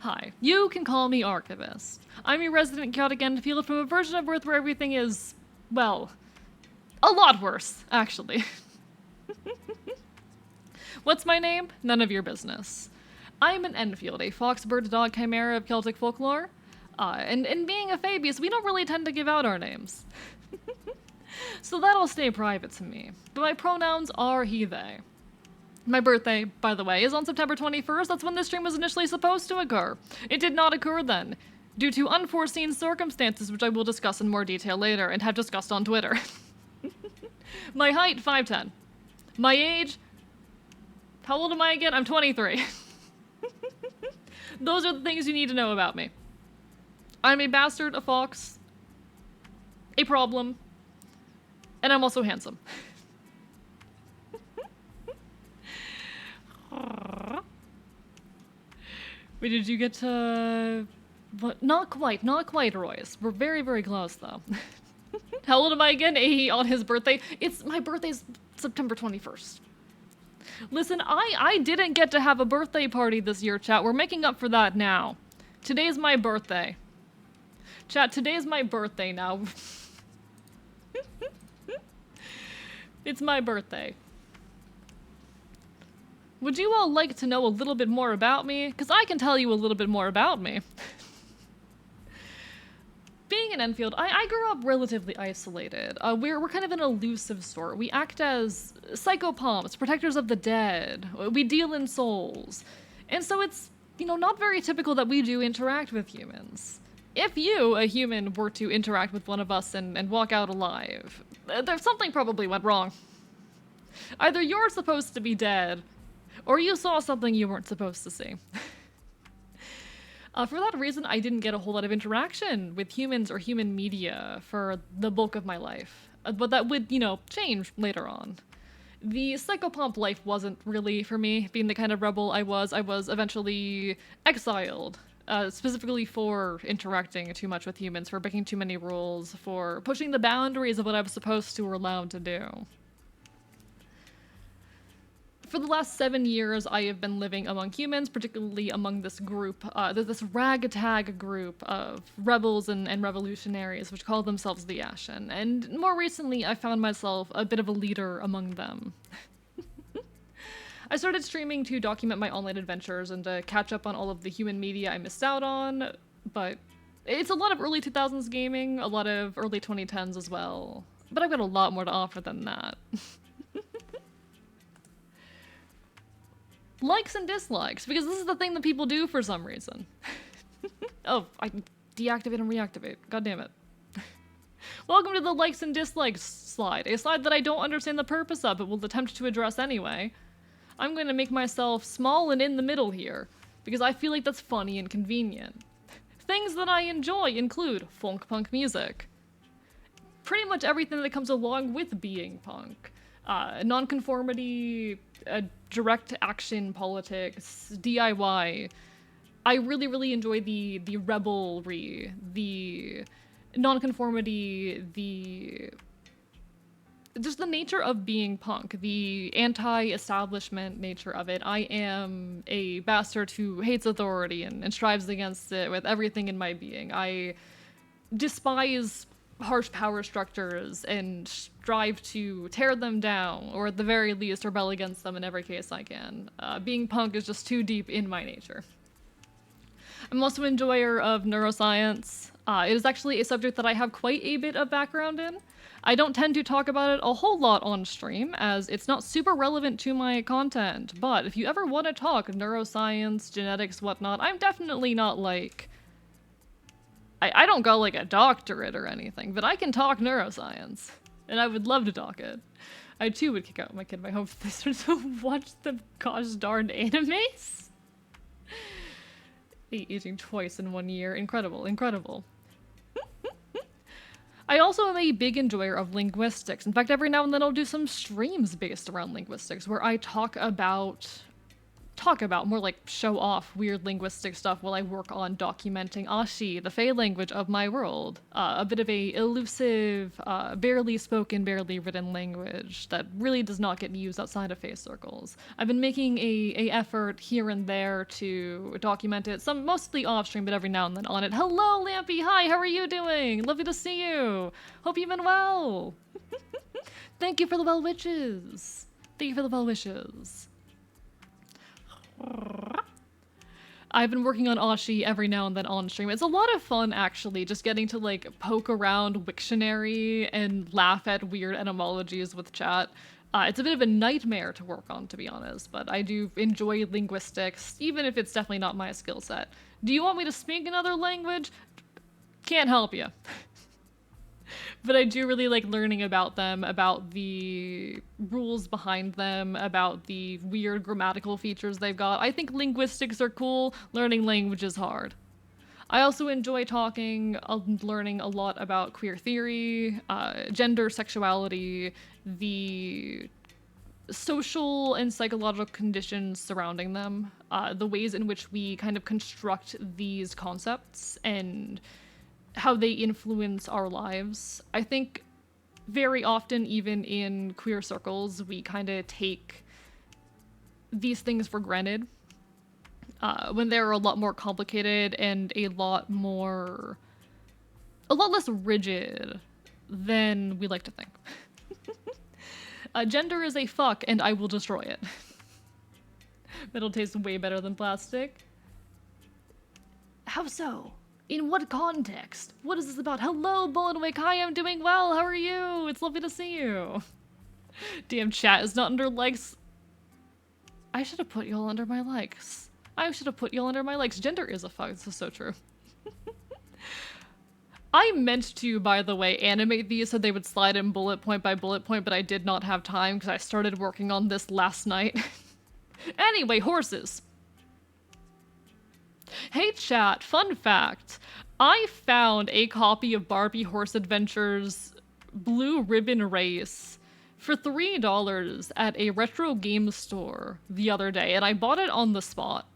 Hi, you can call me Archivist. I'm your resident chaotic Enfield from a version of Earth where everything is, well, a lot worse, actually. What's my name? None of your business. I'm an Enfield, a fox, bird, dog chimera of Celtic folklore. And being a Fabius, we don't really tend to give out our names. So that'll stay private to me. But my pronouns are he, they. My birthday, by the way, is on September 21st. That's when this stream was initially supposed to occur. It did not occur then, due to unforeseen circumstances, which I will discuss in more detail later and have discussed on Twitter. My height, 5'10". My age, how old am I again? I'm 23. Those are the things you need to know about me. I'm a bastard, a fox, a problem, and I'm also handsome. Wait, did you get to... What? Not quite, Royce. We're very, very close, though. How old am I again? On his birthday? My birthday's September 21st. Listen, I didn't get to have a birthday party this year, chat. We're making up for that now. Today's my birthday. Chat, today's my birthday now. It's my birthday. Would you all like to know a little bit more about me? Because I can tell you a little bit more about me. Being an Enfield, I grew up relatively isolated. We're kind of an elusive sort. We act as psychopomps, protectors of the dead. We deal in souls. And so it's, not very typical that we do interact with humans. If you, a human, were to interact with one of us and walk out alive, there's something probably went wrong. Either you're supposed to be dead, or you saw something you weren't supposed to see. For that reason, I didn't get a whole lot of interaction with humans or human media for the bulk of my life. But that would, change later on. The psychopomp life wasn't really for me, being the kind of rebel I was. I was eventually exiled, specifically for interacting too much with humans, for breaking too many rules, for pushing the boundaries of what I was supposed to or allowed to do. For the last 7 years, I have been living among humans, particularly among this group, this ragtag group of rebels and revolutionaries, which call themselves the Ashen. And more recently, I found myself a bit of a leader among them. I started streaming to document my online adventures and to catch up on all of the human media I missed out on, but it's a lot of early 2000s gaming, a lot of early 2010s as well. But I've got a lot more to offer than that. Likes and dislikes, because this is the thing that people do for some reason. Oh, I deactivate and reactivate. God damn it. Welcome to the likes and dislikes slide, a slide that I don't understand the purpose of, but will attempt to address anyway. I'm going to make myself small and in the middle here, because I feel like that's funny and convenient. Things that I enjoy include funk punk music. Pretty much everything that comes along with being punk. nonconformity, direct action politics, DIY. I really, really enjoy the rebelry, the nonconformity, just the nature of being punk, the anti-establishment nature of it. I am a bastard who hates authority and strives against it with everything in my being. I despise harsh power structures and strive to tear them down, or at the very least rebel against them in every case I can. Being punk is just too deep in my nature. I'm also an enjoyer of neuroscience. It is actually a subject that I have quite a bit of background in. I don't tend to talk about it a whole lot on stream, as it's not super relevant to my content, but if you ever want to talk neuroscience, genetics, whatnot, I'm definitely not like... I don't got like a doctorate or anything, but I can talk neuroscience, and I would love to talk it. I too would kick out my kid in my home if they started to watch the gosh darn animes. Aging twice in 1 year. Incredible, incredible. I also am a big enjoyer of linguistics. In fact, every now and then I'll do some streams based around linguistics where I talk about, more like show off weird linguistic stuff while I work on documenting Ashi, the Fey language of my world. A bit of a elusive, barely spoken, barely written language that really does not get used outside of Fey circles. I've been making a effort here and there to document it, some mostly off stream, but every now and then on it. Hello, Lampy! Hi, how are you doing? Lovely to see you! Hope you've been well! Thank you for the well wishes! Thank you for the well wishes. I've been working on Ashi every now and then on stream. It's a lot of fun, actually, just getting to, like, poke around Wiktionary and laugh at weird etymologies with chat. It's a bit of a nightmare to work on, to be honest, but I do enjoy linguistics, even if it's definitely not my skill set. Do you want me to speak another language? Can't help you. But I do really like learning about them, about the rules behind them, about the weird grammatical features they've got. I think linguistics are cool, learning language is hard. I also enjoy talking, learning a lot about queer theory, gender, sexuality, the social and psychological conditions surrounding them, the ways in which we kind of construct these concepts and how they influence our lives. I think very often, even in queer circles, we kind of take these things for granted when they're a lot more complicated and a lot less rigid than we like to think. Gender is a fuck, and I will destroy it. Metal tastes way better than plastic. How so? In what context? What is this about? Hello, Bullenwick. Hi, I'm doing well. How are you? It's lovely to see you. Damn, chat is not under likes. I should have put y'all under my likes. I should have put y'all under my likes. Gender is a fuck. This is so true. I meant to, by the way, animate these so they would slide in bullet point by bullet point, but I did not have time because I started working on this last night. Anyway, horses. Hey chat, fun fact. I found a copy of Barbie Horse Adventures Blue Ribbon Race for $3 at a retro game store the other day, and I bought it on the spot.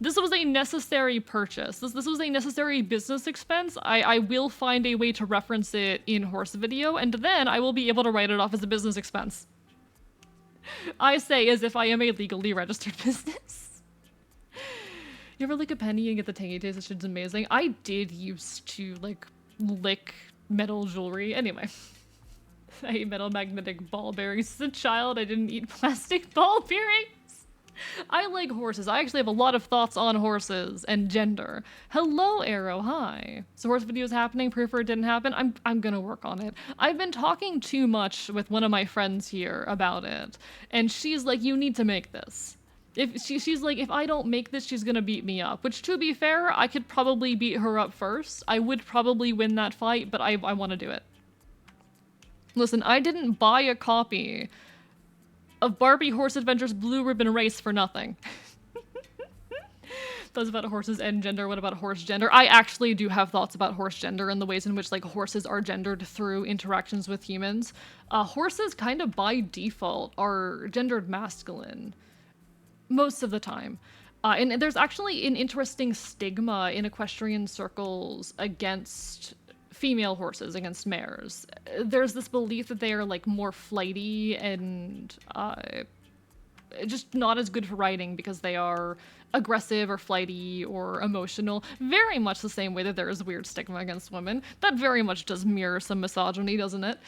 This was a necessary purchase. This was a necessary business expense. I will find a way to reference it in Horse Video, and then I will be able to write it off as a business expense. I say as if I am a legally registered business. You ever lick a penny and get the tangy taste? That shit's amazing. I did used to, like, lick metal jewelry. Anyway. I ate metal magnetic ball bearings as a child. I didn't eat plastic ball bearings. I like horses. I actually have a lot of thoughts on horses and gender. Hello, Arrow. Hi. So horse videos happening. Prefer it didn't happen. I'm gonna work on it. I've been talking too much with one of my friends here about it, and she's like, you need to make this. If she's like, if I don't make this, she's gonna beat me up. Which, to be fair, I could probably beat her up first. I would probably win that fight, but I want to do it. Listen, I didn't buy a copy of Barbie Horse Adventures Blue Ribbon Race for nothing. Thoughts about horses and gender. What about horse gender? I actually do have thoughts about horse gender and the ways in which like horses are gendered through interactions with humans. Horses kind of by default are gendered masculine most of the time. And there's actually an interesting stigma in equestrian circles against female horses, against mares. There's this belief that they are like more flighty and just not as good for riding because they are aggressive or flighty or emotional. Very much the same way that there is weird stigma against women. That very much does mirror some misogyny, doesn't it?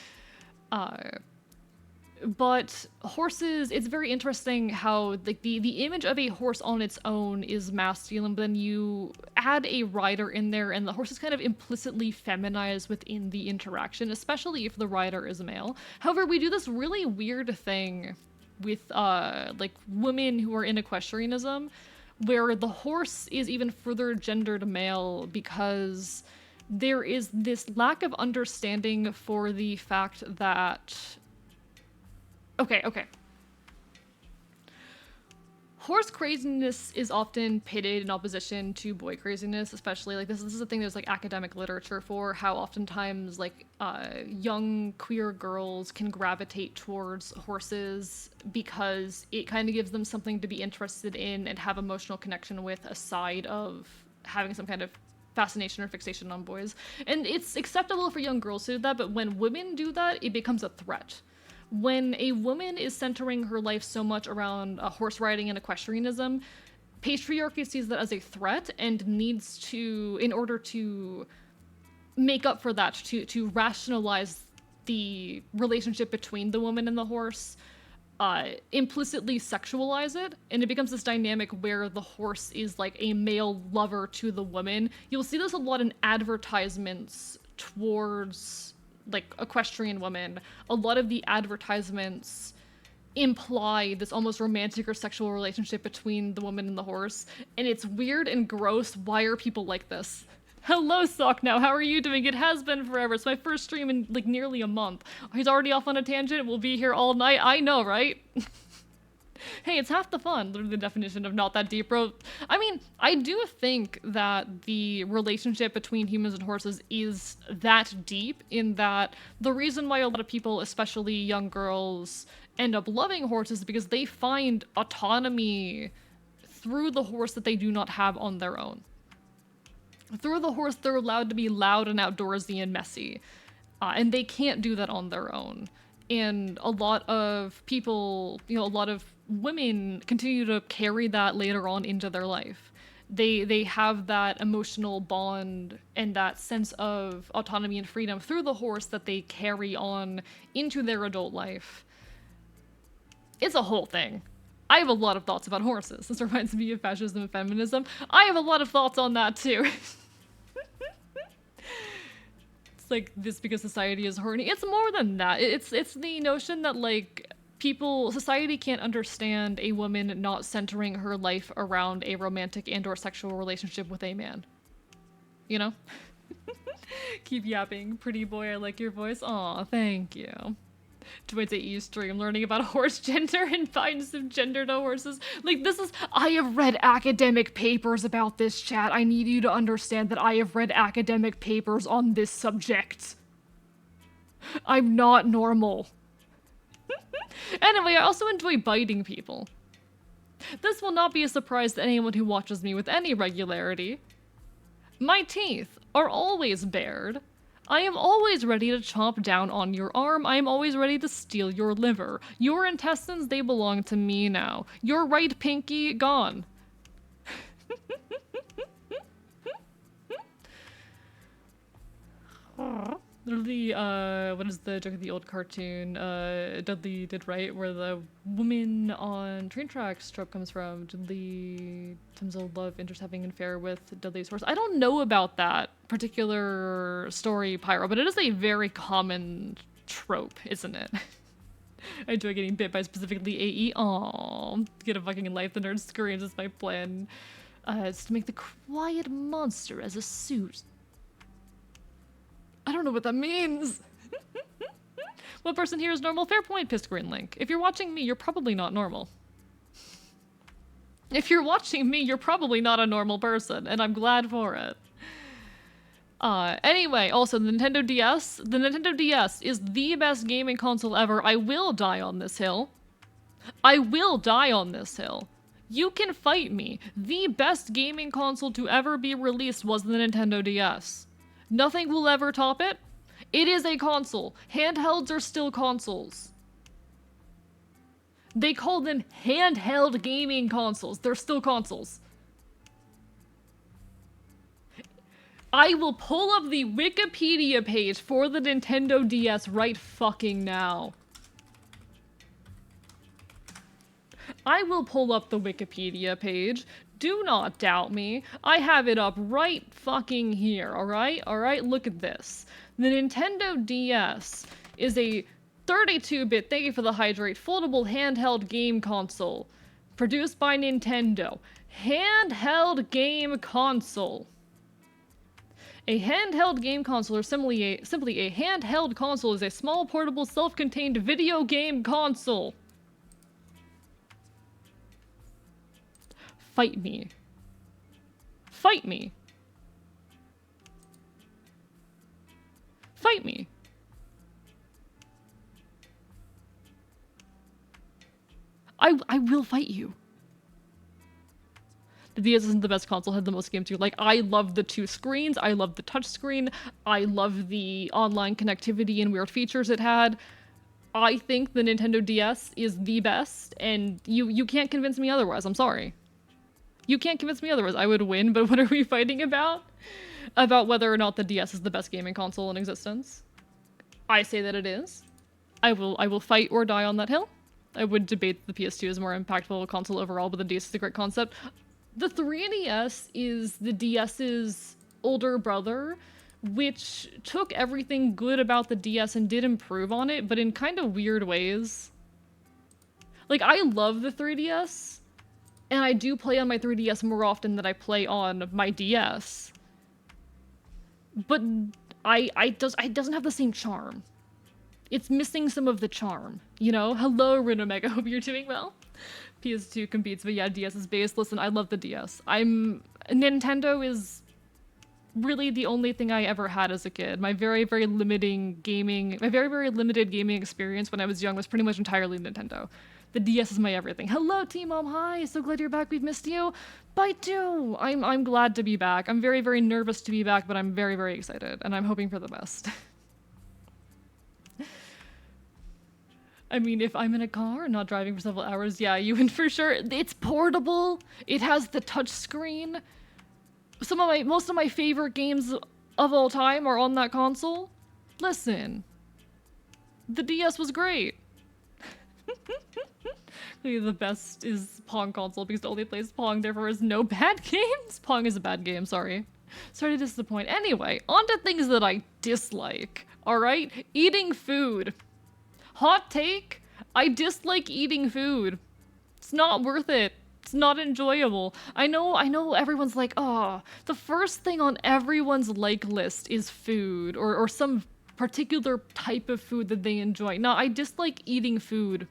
But horses, it's very interesting how like the image of a horse on its own is masculine, but then you add a rider in there and the horse is kind of implicitly feminized within the interaction, especially if the rider is a male. However, we do this really weird thing with like women who are in equestrianism, where the horse is even further gendered male because there is this lack of understanding for the fact that Okay. Horse craziness is often pitted in opposition to boy craziness, especially like this is a thing there's like academic literature for how oftentimes like young queer girls can gravitate towards horses because it kind of gives them something to be interested in and have emotional connection with aside of having some kind of fascination or fixation on boys. And it's acceptable for young girls to do that, but when women do that, it becomes a threat. When a woman is centering her life so much around horse riding and equestrianism, patriarchy sees that as a threat and needs to, in order to make up for that, to rationalize the relationship between the woman and the horse, implicitly sexualize it, and it becomes this dynamic where the horse is like a male lover to the woman. You'll see this a lot in advertisements towards like equestrian women. A lot of the advertisements imply this almost romantic or sexual relationship between the woman and the horse, and it's weird and gross. Why are people like this? Hello, Sock now. How are you doing? It has been forever. It's my first stream in like nearly a month. He's already off on a tangent. We'll be here all night. I know, right? Hey, it's half the fun. Literally the definition of not that deep, bro. I mean, I do think that the relationship between humans and horses is that deep in that the reason why a lot of people, especially young girls, end up loving horses is because they find autonomy through the horse that they do not have on their own. Through the horse, they're allowed to be loud and outdoorsy and messy. And they can't do that on their own. And a lot of people, a lot of women continue to carry that later on into their life. They have that emotional bond and that sense of autonomy and freedom through the horse that they carry on into their adult life. It's a whole thing. I have a lot of thoughts about horses. This reminds me of fascism and feminism. I have a lot of thoughts on that too. It's like this because society is horny. It's more than that. It's the notion that like society can't understand a woman not centering her life around a romantic and or sexual relationship with a man. You know? Keep yapping. Pretty boy, I like your voice. Aw, thank you. Twitch AE stream learning about horse gender and find some gender to horses. Like I have read academic papers about this, chat. I need you to understand that I have read academic papers on this subject. I'm not normal. Anyway, I also enjoy biting people. This will not be a surprise to anyone who watches me with any regularity. My teeth are always bared. I am always ready to chomp down on your arm. I am always ready to steal your liver. Your intestines, they belong to me now. Your right pinky, gone. Literally, what is the joke of the old cartoon Dudley did right, where the woman on train tracks trope comes from? Dudley Timsel love interest having an affair with Dudley's horse. I don't know about that particular story, Pyro, but it is a very common trope, isn't it? I enjoy getting bit by specifically AE. Aww, get a fucking life. The nerd screams. It's my plan. It's to make the quiet monster as a suit. I don't know what that means. What person here is normal? Fair point, Pissed Green Link. If you're watching me, you're probably not normal. If you're watching me, you're probably not a normal person, and I'm glad for it. Anyway, also, the Nintendo DS. The Nintendo DS is the best gaming console ever. I will die on this hill. I will die on this hill. You can fight me. The best gaming console to ever be released was the Nintendo DS. Nothing will ever top it. It is a console. Handhelds are still consoles. They call them handheld gaming consoles. They're still consoles. I will pull up the Wikipedia page for the Nintendo DS right fucking now. I will pull up the Wikipedia page. Do not doubt me. I have it up right fucking here, alright? Alright, look at this. The Nintendo DS is a 32-bit, thank you for the hydrate, foldable handheld game console. Produced by Nintendo. Handheld game console. A handheld game console, or simply a handheld console, is a small, portable, self-contained video game console. Fight me. Fight me. Fight me. I will fight you. The DS isn't the best console, had the most games too. Like, I love the 2 screens, I love the touchscreen, I love the online connectivity and weird features it had. I think the Nintendo DS is the best, and you can't convince me otherwise, I'm sorry. You can't convince me otherwise. I would win, but what are we fighting about? About whether or not the DS is the best gaming console in existence. I say that it is. I will fight or die on that hill. I would debate the PS2 is a more impactful console overall, but the DS is a great concept. The 3DS is the DS's older brother, which took everything good about the DS and did improve on it, but in kind of weird ways. Like, I love the 3DS, and I do play on my 3DS more often than I play on my DS. But it doesn't have the same charm. It's missing some of the charm, you know? Hello, Rinomega, hope you're doing well. PS2 competes, but yeah, DS is based. Listen, I love the DS. Nintendo is really the only thing I ever had as a kid. My very, very limited gaming experience when I was young was pretty much entirely Nintendo. The DS is my everything. Hello, T-Mom, hi! So glad you're back, we've missed you. Bye too! I'm glad to be back. I'm very, very nervous to be back, but I'm very, very excited, and I'm hoping for the best. I mean, if I'm in a car and not driving for several hours, yeah, you win for sure. It's portable. It has the touch screen. Most of my favorite games of all time are on that console. Listen, the DS was great. The best is Pong console because it only plays Pong, therefore is no bad games. Pong is a bad game, sorry. Sorry to disappoint. Anyway, on to things that I dislike, alright? Eating food. Hot take, I dislike eating food. It's not worth it. It's not enjoyable. I know everyone's like, oh, the first thing on everyone's like list is food or some particular type of food that they enjoy. No, I dislike eating food.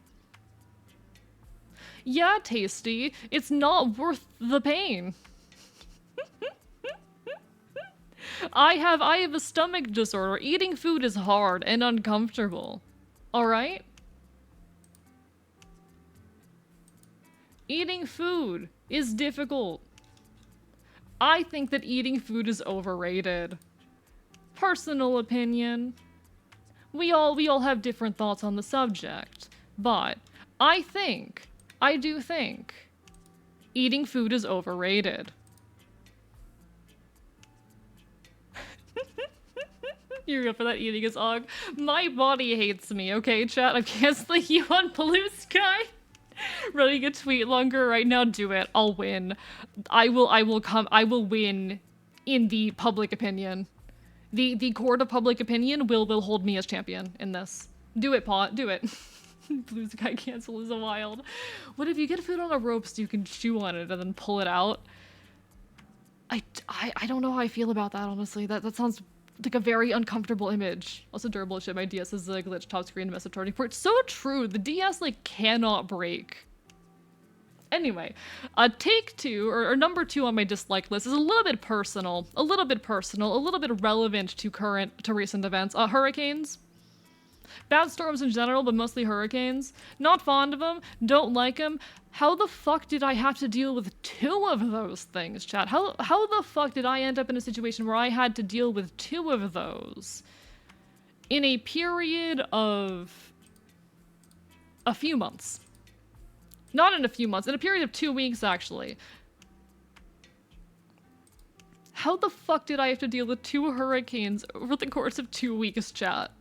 Yeah, tasty. It's not worth the pain. I have a stomach disorder. Eating food is hard and uncomfortable. Alright? Eating food is difficult. I think that eating food is overrated. Personal opinion. We all have different thoughts on the subject, but I do think eating food is overrated. You're up for that eating is og. My body hates me, okay, chat? I'm canceling you on Blue Sky. Running a tweet longer right now, do it. I'll win. I will win in the public opinion. The court of public opinion will hold me as champion in this. Do it, Pot, do it. Blue Sky cancel is a wild. What if you get food on a rope so you can chew on it and then pull it out? I don't know how I feel about that, honestly. That sounds like a very uncomfortable image. Also durable shit, my DS is a glitch top screen message port. It's so true, the DS like cannot break. Anyway, take two, or number two on my dislike list is a little bit personal, a little bit relevant to recent events. Hurricanes. Bad storms in general, but mostly hurricanes. Not fond of them, don't like them. How the fuck did I have to deal with two of those things, chat? How the fuck did I end up in a situation where I had to deal with two of those in a period of a few months? Not in a few months, in a period of 2 weeks, actually. How the fuck did I have to deal with two hurricanes over the course of 2 weeks, chat?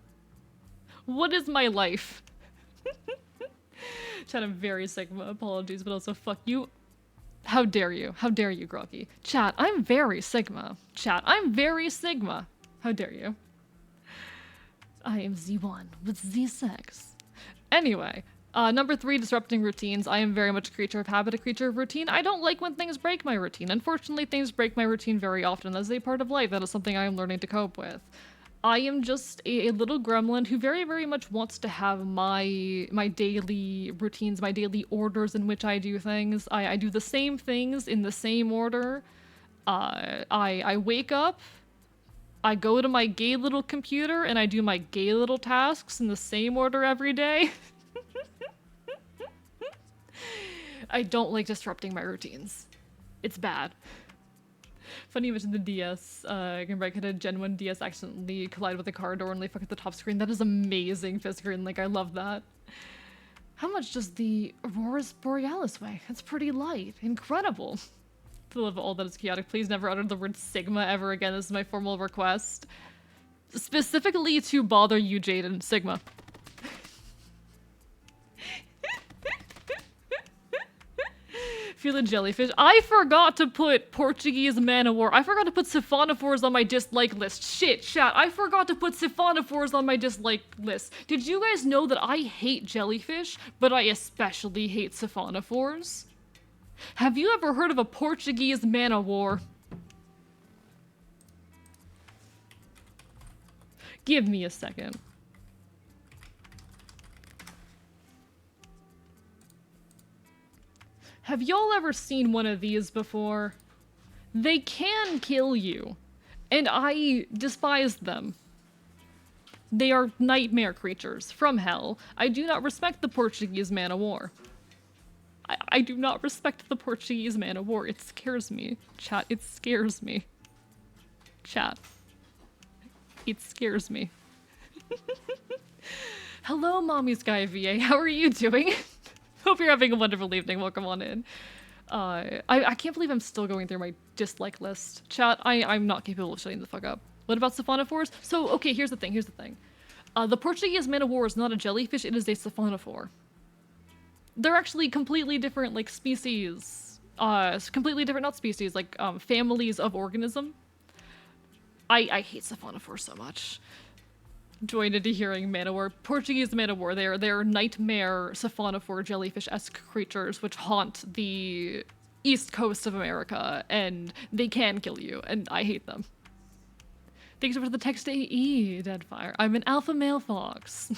What is my life? Chat, I'm very Sigma. Apologies, but also fuck you. How dare you? How dare you, Groggy? Chat, I'm very Sigma. Chat, I'm very Sigma. How dare you? I am Z1 with Z6. Anyway, number three, disrupting routines. I am very much a creature of habit, a creature of routine. I don't like when things break my routine. Unfortunately, things break my routine very often. That's a part of life. That is something I am learning to cope with. I am just a little gremlin who very, very much wants to have my daily routines, my daily orders in which I do things. I do the same things in the same order. I wake up, I go to my gay little computer, and I do my gay little tasks in the same order every day. I don't like disrupting my routines. It's bad. Funny you mentioned the DS. I can break it a Gen 1 DS accidentally collide with a car door and only fuck at the top screen. That is amazing, Fisker, like I love that. How much does the Aurora Borealis weigh? It's pretty light. Incredible. To live all that is chaotic, please never utter the word Sigma ever again. This is my formal request. Specifically to bother you, Jaden. Sigma. Feel a jellyfish. I forgot to put Portuguese Man of War. I forgot to put siphonophores on my dislike list. Shit, chat. I forgot to put siphonophores on my dislike list. Did you guys know that I hate jellyfish, but I especially hate siphonophores? Have you ever heard of a Portuguese Man of War? Give me a second. Have y'all ever seen one of these before? They can kill you, and I despise them. They are nightmare creatures from hell. I do not respect the Portuguese Man of War. I do not respect the Portuguese Man of War. It scares me. Chat, it scares me. Chat. It scares me. Hello, Mommy Sky VA. How are you doing? Hope you're having a wonderful evening. Welcome on in. I can't believe I'm still going through my dislike list. Chat, I'm not capable of shutting the fuck up. What about siphonophores? So, okay, here's the thing. The Portuguese Man of War is not a jellyfish, it is a siphonophore. They're actually completely different, like, species. Completely different, not species, like, families of organism. I hate siphonophores so much. Joined into hearing Man of War. Portuguese Man of War. They're nightmare siphonophore jellyfish-esque creatures which haunt the east coast of America, and they can kill you, and I hate them. Thanks for the text AE, Deadfire. I'm an alpha male fox.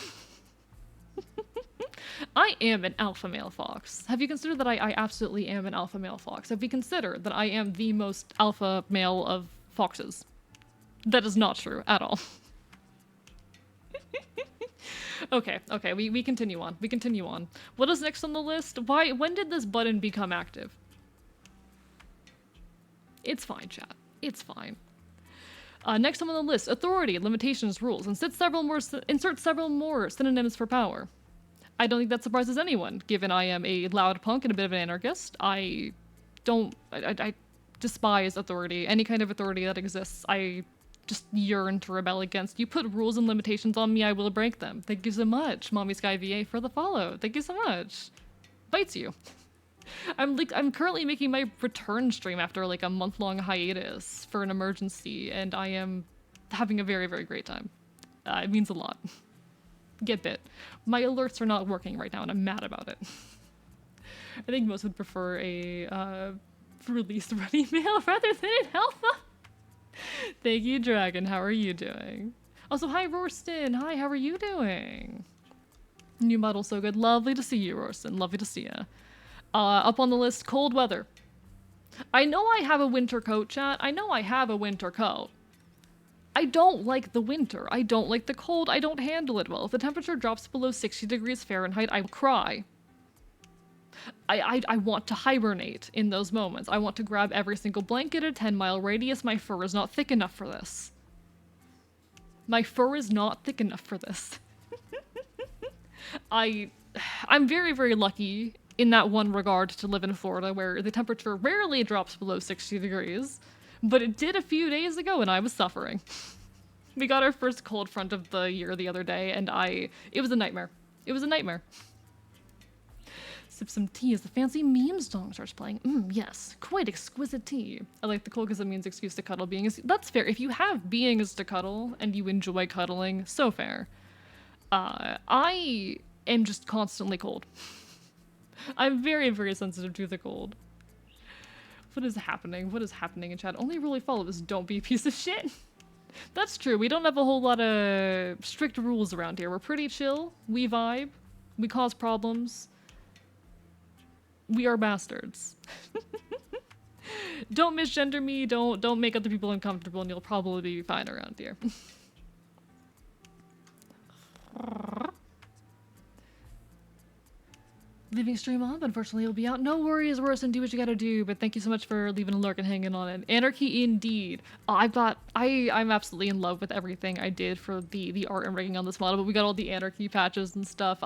I am an alpha male fox. Have you considered that I absolutely am an alpha male fox? Have you considered that I am the most alpha male of foxes? That is not true at all. Okay, we continue on. We continue on. What is next on the list? When did this button become active? It's fine, chat. It's fine. Next on the list, authority, limitations, rules. Insert several more synonyms for power. I don't think that surprises anyone, given I am a loud punk and a bit of an anarchist. I despise authority. Any kind of authority that exists, I just yearn to rebel against. You put rules and limitations on me, I will break them. Thank you so much, Mommy Sky VA, for the follow. Thank you so much. Bites you. I'm currently making my return stream after like a month-long hiatus for an emergency, and I am having a very, very great time. It means a lot. Get bit. My alerts are not working right now, and I'm mad about it. I think most would prefer a release-ready mail rather than an alpha. Thank you, Dragon. How are you doing? Also, hi, Rorston. Hi, how are you doing? New model, so good. Lovely to see you, Rorston. Lovely to see you. Up on the list, cold weather. I know I have a winter coat, chat. I know I have a winter coat. I don't like the winter. I don't like the cold. I don't handle it well. If the temperature drops below 60 degrees Fahrenheit, I will cry. I want to hibernate in those moments. I want to grab every single blanket at a 10-mile radius. My fur is not thick enough for this. My fur is not thick enough for this. I'm very, very lucky in that one regard to live in Florida where the temperature rarely drops below 60 degrees, but it did a few days ago and I was suffering. We got our first cold front of the year the other day and it was a nightmare. It was a nightmare. Sip some tea as the fancy meme song starts playing. Yes, quite exquisite tea. I like the cold because it means excuse to cuddle beings. That's fair. If you have beings to cuddle and you enjoy cuddling, so fair. I am just constantly cold. I'm very, very sensitive to the cold. What is happening? What is happening in chat? Only rule I follow is don't be a piece of shit. That's true. We don't have a whole lot of strict rules around here. We're pretty chill. We vibe. We cause problems. We are bastards. Don't misgender me. Don't make other people uncomfortable, and you'll probably be fine around here. Leaving stream on, but unfortunately it'll be out. No worries, worse, and do what you gotta do, but thank you so much for leaving a lurk and hanging on it. Anarchy indeed. I'm absolutely in love with everything I did for the art and rigging on this model, but we got all the anarchy patches and stuff.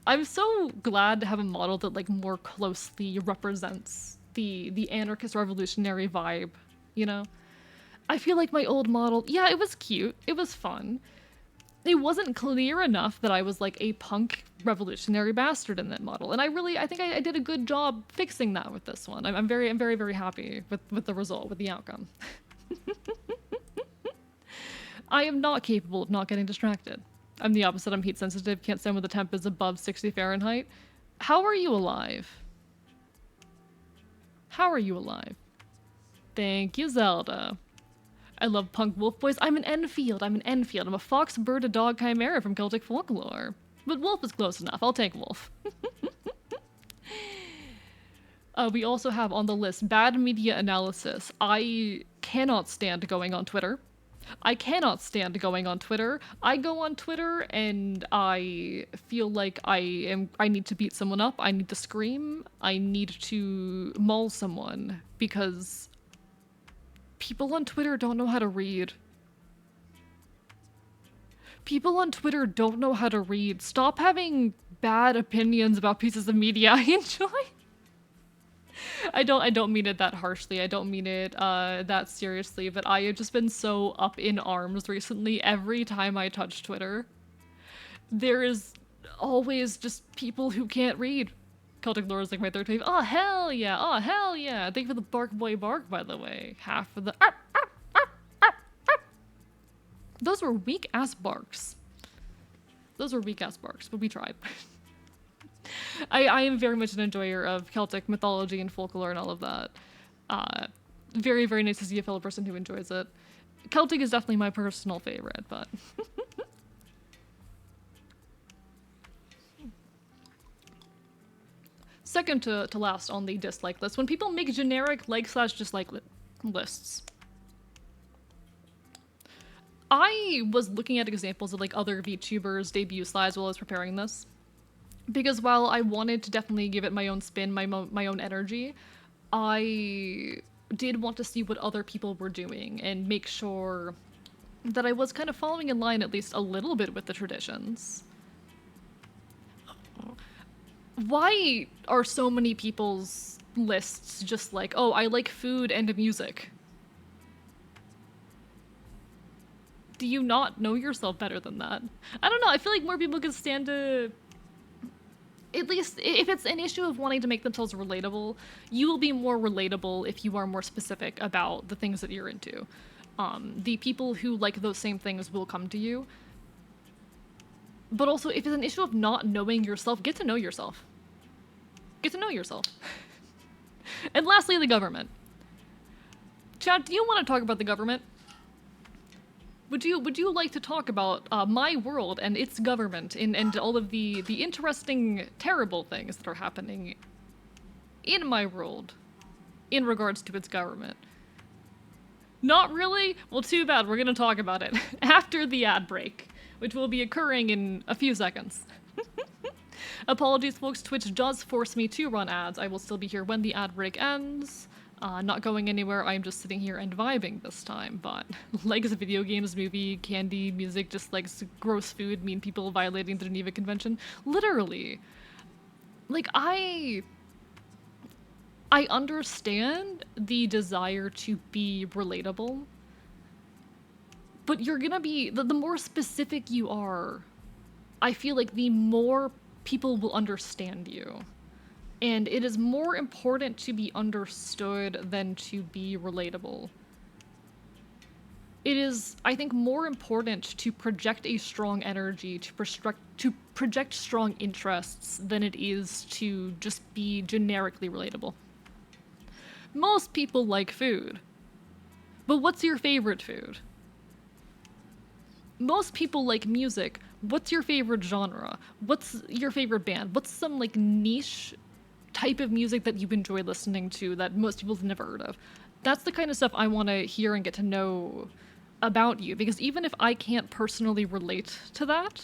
I'm so glad to have a model that like more closely represents the anarchist revolutionary vibe, you know? I feel like my old model, yeah, it was cute, it was fun. It wasn't clear enough that I was like a punk revolutionary bastard in that model, and I think I did a good job fixing that with this one. I'm very, very happy with the result, with the outcome. I am not capable of not getting distracted. I'm the opposite. I'm heat sensitive. Can't stand when the temp is above 60 Fahrenheit. How are you alive? How are you alive? Thank you, Zelda. I love punk wolf boys. I'm an Enfield. I'm a fox, bird, a dog chimera from Celtic folklore. But wolf is close enough. I'll take wolf. We also have on the list bad media analysis. I cannot stand going on Twitter. I cannot stand going on Twitter. I go on Twitter and I feel like I need to beat someone up. I need to scream. I need to maul someone because people on Twitter don't know how to read. People on Twitter don't know how to read. Stop having bad opinions about pieces of media I enjoy. I don't mean it that harshly. I don't mean it that seriously, but I have just been so up in arms recently. Every time I touch Twitter, there is always just people who can't read. Celtic lore is like my third fave. Oh, hell yeah. Oh, hell yeah. Thank you for the bark boy bark, by the way. Half of the... Those were weak-ass barks. Those were weak-ass barks, but we tried. I am very much an enjoyer of Celtic mythology and folklore and all of that. Very, very nice to see a fellow person who enjoys it. Celtic is definitely my personal favorite, but... Second to last on the dislike list, when people make generic like/dislike lists. I was looking at examples of like other VTubers' debut slides while I was preparing this. Because while I wanted to definitely give it my own spin, my own energy, I did want to see what other people were doing and make sure that I was kind of following in line at least a little bit with the traditions. Why are so many people's lists just like, oh, I like food and music? Do you not know yourself better than that? I don't know, I feel like more people could stand to... At least, if it's an issue of wanting to make themselves relatable, you will be more relatable if you are more specific about the things that you're into. The people who like those same things will come to you. But also, if it's an issue of not knowing yourself, get to know yourself. Get to know yourself. And lastly, the government. Chad, do you want to talk about the government? Would you like to talk about my world and its government and all of the interesting, terrible things that are happening in my world in regards to its government. Not really? Well, too bad. We're gonna talk about it after the ad break, which will be occurring in a few seconds. Apologies, folks. Twitch does force me to run ads. I will still be here when the ad break ends. Not going anywhere. I'm just sitting here and vibing this time. But like video games, movie, candy, music, just like gross food, mean people violating the Geneva Convention. Literally. Like, I understand the desire to be relatable, but you're gonna be, the more specific you are, I feel like the more people will understand you. And it is more important to be understood than to be relatable. It is, I think, more important to project a strong energy, to project strong interests than it is to just be generically relatable. Most people like food. But what's your favorite food? Most people like music. What's your favorite genre? What's your favorite band? What's some like niche type of music that you enjoy listening to that most people have never heard of? That's the kind of stuff I want to hear and get to know about you, because even if I can't personally relate to that,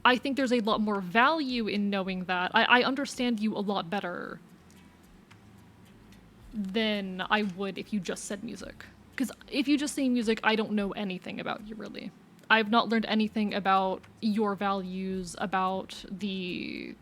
I think there's a lot more value in knowing that. I understand you a lot better than I would if you just said music. Because if you just say music, I don't know anything about you, really. I've not learned anything about your values, about the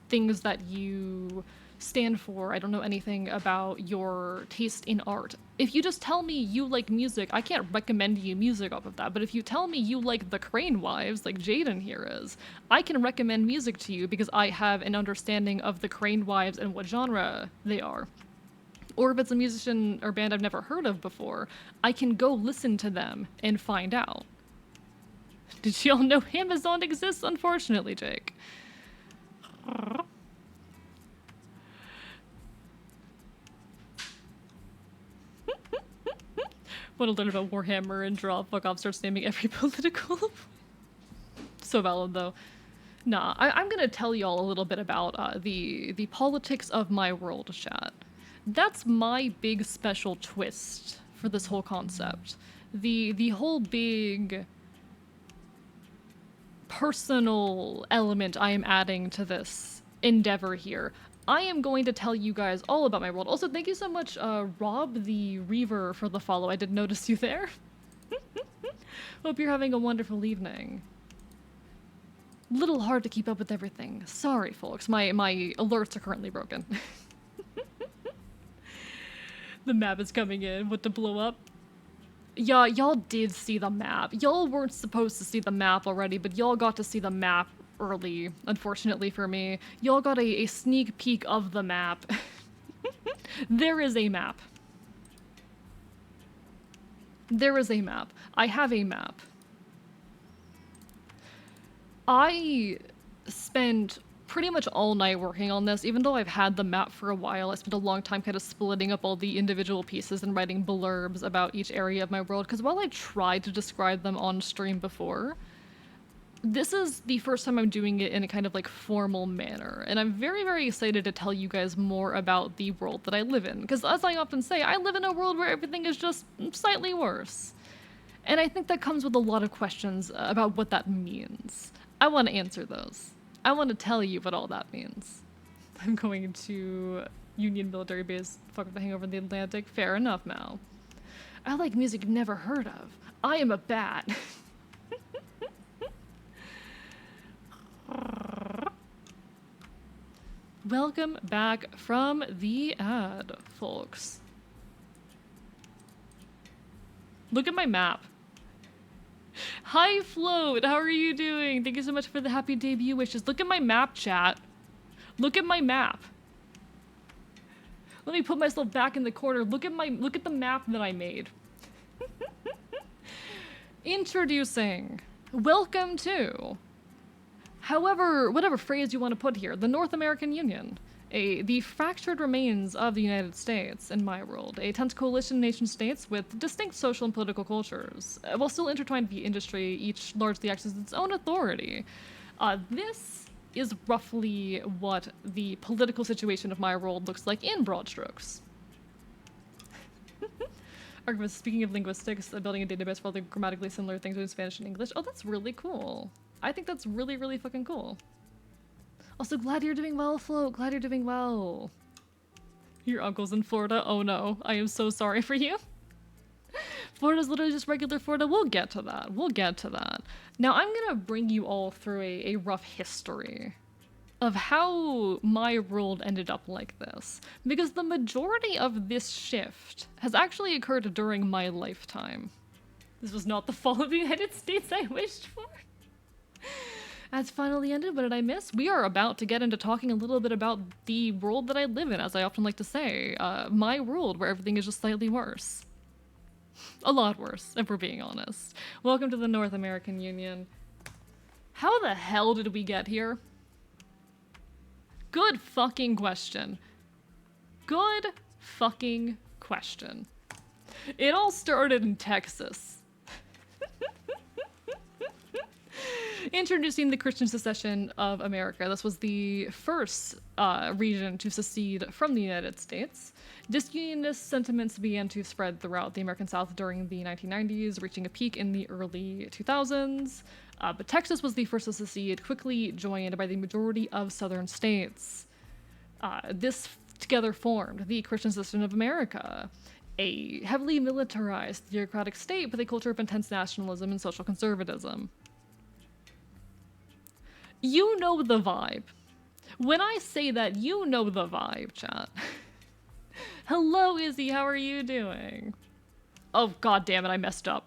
things that you stand for. I don't know anything about your taste in art. If you just tell me you like music, I can't recommend you music off of that. But if you tell me you like the Crane Wives, like Jaden here is, I can recommend music to you because I have an understanding of the Crane Wives and what genre they are. Or if it's a musician or band I've never heard of before, I can go listen to them and find out. Did y'all know Amazon exists? Unfortunately, Jake. Want to learn about Warhammer and draw, fuck off, starts naming every political. So valid, though. Nah, I'm gonna tell y'all a little bit about the politics of my world, chat. That's my big special twist for this whole concept. The whole big personal element I am adding to this endeavor here. I am going to tell you guys all about my world. Also, thank you so much, Rob the Reaver, for the follow. I did notice you there. Hope you're having a wonderful evening. Little hard to keep up with everything. Sorry, folks. My alerts are currently broken. The map is coming in. What, to blow up? Yeah, y'all did see the map. Y'all weren't supposed to see the map already, but y'all got to see the map early, unfortunately for me. Y'all got a sneak peek of the map. There is a map. There is a map. I have a map. I spent pretty much all night working on this, even though I've had the map for a while. I spent a long time kind of splitting up all the individual pieces and writing blurbs about each area of my world, because while I tried to describe them on stream before, this is the first time I'm doing it in a kind of like formal manner, and I'm very, very excited to tell you guys more about the world that I live in, because as I often say, I live in a world where everything is just slightly worse. And I think that comes with a lot of questions about what that means. I want to answer those. I want to tell you what all that means. I'm going to Union military base, fuck with the hangover in the Atlantic. Fair enough, Mal. I like music you've never heard of. I am a bat. Welcome back from the ad, folks. Look at my map. Hi, Float. How are you doing? Thank you so much for the happy debut wishes. Look at my map, chat. Look at my map. Let me put myself back in the corner. Look at the map that I made. Introducing. Welcome to. However, whatever phrase you want to put here, the North American Union. The fractured remains of the United States, in my world. A tense coalition of nation states with distinct social and political cultures. While still intertwined via industry, each largely acts as its own authority. This is roughly what the political situation of my world looks like in broad strokes. Archivist, speaking of linguistics, building a database for all the grammatically similar things in Spanish and English. Oh, that's really cool. I think that's really, really fucking cool. Also, glad you're doing well, Flo. Glad you're doing well. Your uncle's in Florida? Oh no, I am so sorry for you. Florida's literally just regular Florida. We'll get to that. We'll get to that. Now, I'm gonna bring you all through a rough history of how my world ended up like this, because the majority of this shift has actually occurred during my lifetime. This was not the fall of the United States I wished for. That's finally ended. What did I miss? We are about to get into talking a little bit about the world that I live in, as I often like to say. My world, where everything is just slightly worse. A lot worse, if we're being honest. Welcome to the North American Union. How the hell did we get here? Good fucking question. Good fucking question. It all started in Texas. Introducing the Christian secession of America. This was the first region to secede from the United States. Disunionist sentiments began to spread throughout the American South during the 1990s, reaching a peak in the early 2000s. But Texas was the first to secede, quickly joined by the majority of southern states. This together formed the Christian secession of America, a heavily militarized theocratic state with a culture of intense nationalism and social conservatism. You know the vibe. When I say that, you know the vibe, chat. Hello, Izzy, how are you doing? Oh, god damn it, I messed up.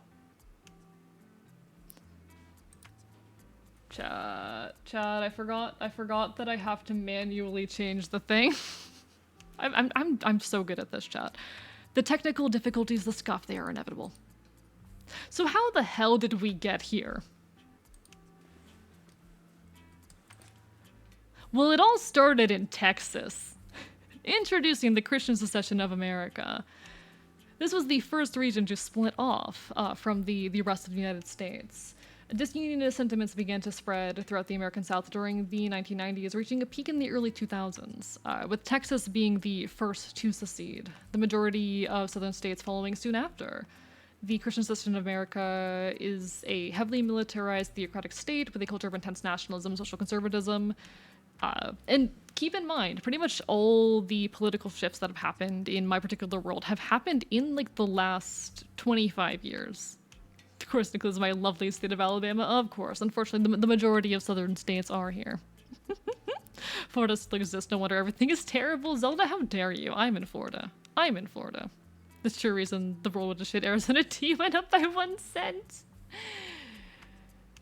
Chat, I forgot that I have to manually change the thing. I'm so good at this, chat. The technical difficulties, the scuff, they are inevitable. So how the hell did we get here? Well, it all started in Texas, introducing the Christian secession of America. This was the first region to split off from the rest of the United States. Disunionist sentiments began to spread throughout the American South during the 1990s, reaching a peak in the early 2000s, with Texas being the first to secede, the majority of southern states following soon after. The Christian secession of America is a heavily militarized theocratic state with a culture of intense nationalism, social conservatism. And keep in mind, pretty much all the political shifts that have happened in my particular world have happened in like the last 25 years. Of course, includes my lovely state of Alabama, of course. Unfortunately, the majority of southern states are here. Florida still exists, no wonder everything is terrible. Zelda, how dare you? I'm in Florida. I'm in Florida. The true reason the roll with the shit Arizona tea went up by 1 cent.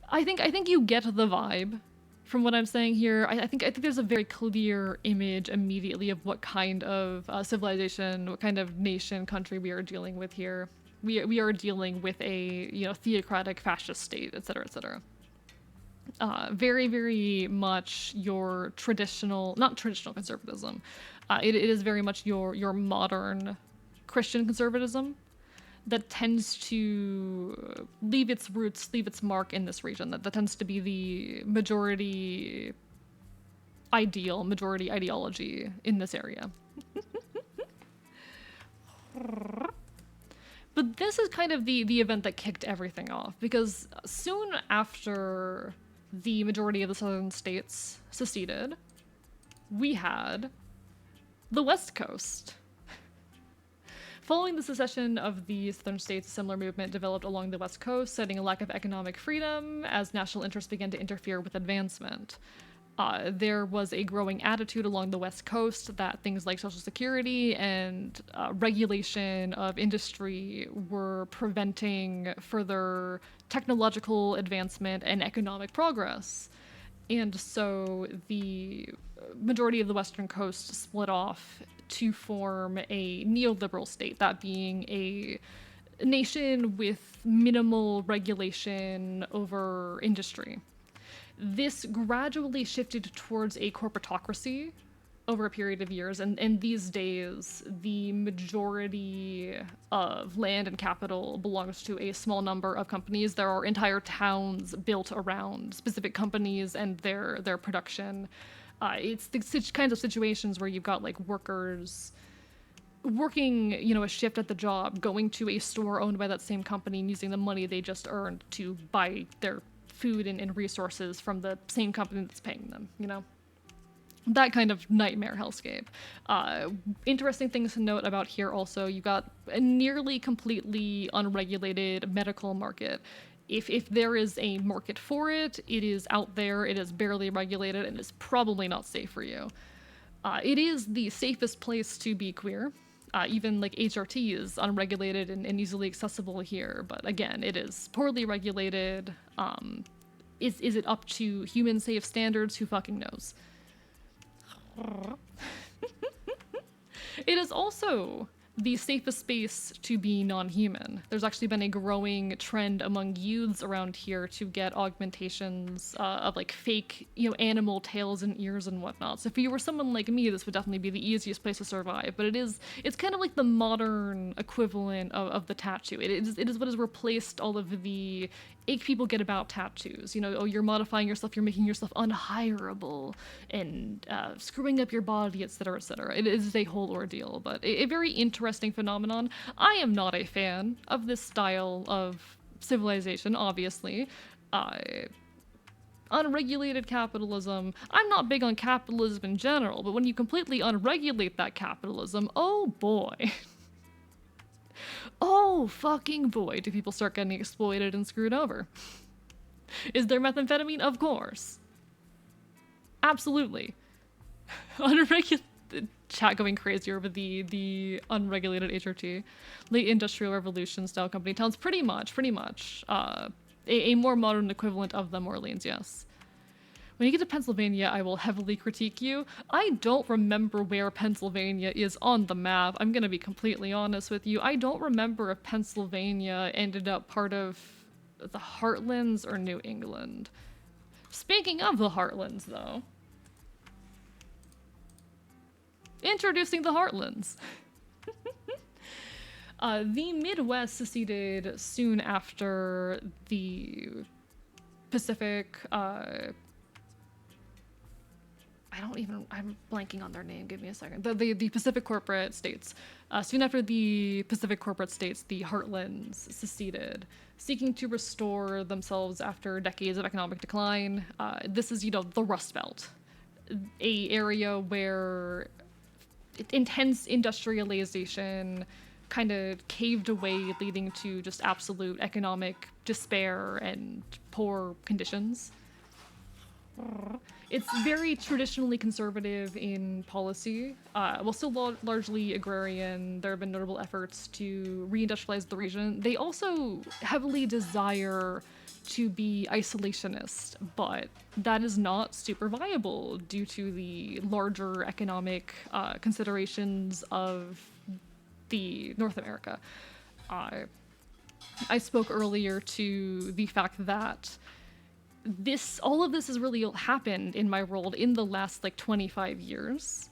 I think you get the vibe from what I'm saying here. I think there's a very clear image immediately of what kind of civilization, what kind of nation, country we are dealing with here. We are dealing with a theocratic fascist state, etc., etc. Very, very much your not traditional conservatism. It is very much your modern Christian conservatism that tends to leave its roots, leave its mark in this region. That tends to be the majority ideology in this area. But this is kind of the event that kicked everything off, because soon after the majority of the southern states seceded, we had the West Coast. Following the secession of the southern states, a similar movement developed along the West Coast, citing a lack of economic freedom as national interests began to interfere with advancement. There was a growing attitude along the West Coast that things like Social Security and regulation of industry were preventing further technological advancement and economic progress. And so the majority of the Western coast split off to form a neoliberal state, that being a nation with minimal regulation over industry. This gradually shifted towards a corporatocracy over a period of years, and these days, the majority of land and capital belongs to a small number of companies. There are entire towns built around specific companies and their production. It's the kinds of situations where you've got like workers working, a shift at the job, going to a store owned by that same company and using the money they just earned to buy their food and resources from the same company that's paying them. That kind of nightmare hellscape. Interesting things to note about here also, you got a nearly completely unregulated medical market. If there is a market for it, it is out there, it is barely regulated, and is probably not safe for you. It is the safest place to be queer. Even like HRT is unregulated and easily accessible here, but again, it is poorly regulated. Is it up to human safe standards? Who fucking knows? It is also the safest space to be non-human. There's actually been a growing trend among youths around here to get augmentations of like fake, animal tails and ears and whatnot. So if you were someone like me, this would definitely be the easiest place to survive. But it's kind of like the modern equivalent of the tattoo. It is what has replaced all of the ache people get about tattoos. You're modifying yourself, you're making yourself unhireable, and screwing up your body, etc., etc. It is a whole ordeal, but a very interesting phenomenon. I am not a fan of this style of civilization, obviously. Unregulated capitalism. I'm not big on capitalism in general, but when you completely unregulate that capitalism, oh boy. Oh fucking boy, do people start getting exploited and screwed over. Is there methamphetamine? Of course. Absolutely. Unregulated chat going crazy over the unregulated HRT. Late Industrial Revolution style company towns. Pretty much. A more modern equivalent of them, Orleans, yes. When you get to Pennsylvania, I will heavily critique you. I don't remember where Pennsylvania is on the map. I'm gonna be completely honest with you. I don't remember if Pennsylvania ended up part of the Heartlands or New England. Speaking of the Heartlands, though. Introducing the Heartlands. The Midwest seceded soon after the Pacific, I'm blanking on their name, give me a second. The Pacific corporate states. Soon after the Pacific corporate states, the Heartlands seceded, seeking to restore themselves after decades of economic decline. This is, the Rust Belt, a area where intense industrialization kind of caved away, leading to just absolute economic despair and poor conditions. It's very traditionally conservative in policy, while still largely agrarian. There have been notable efforts to reindustrialize the region. They also heavily desire to be isolationist, but that is not super viable due to the larger economic considerations of the North America. I spoke earlier to the fact that all of this has really happened in my world in the last 25 years.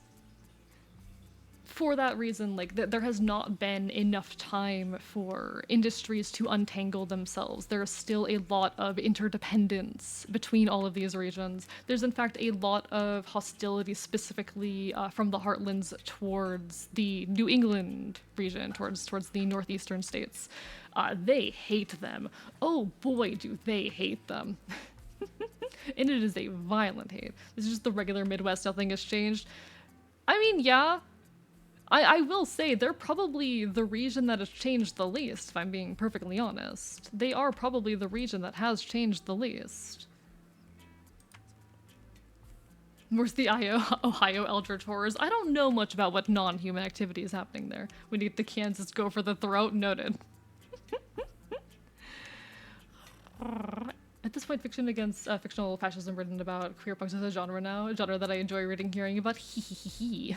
For that reason, there has not been enough time for industries to untangle themselves. There is still a lot of interdependence between all of these regions. There's in fact a lot of hostility specifically from the Heartlands towards the New England region, towards the northeastern states. They hate them. Oh boy, do they hate them. And it is a violent hate. This is just the regular Midwest, nothing has changed. I mean, yeah. I will say they're probably the region that has changed the least, if I'm being perfectly honest. They are probably the region that has changed the least. Where's the Ohio Elder Tours? I don't know much about what non-human activity is happening there. We need the Kansas go for the throat, noted. At this point, fiction against fictional fascism written about queer punks is a genre now, a genre that I enjoy reading, hearing about. Hee.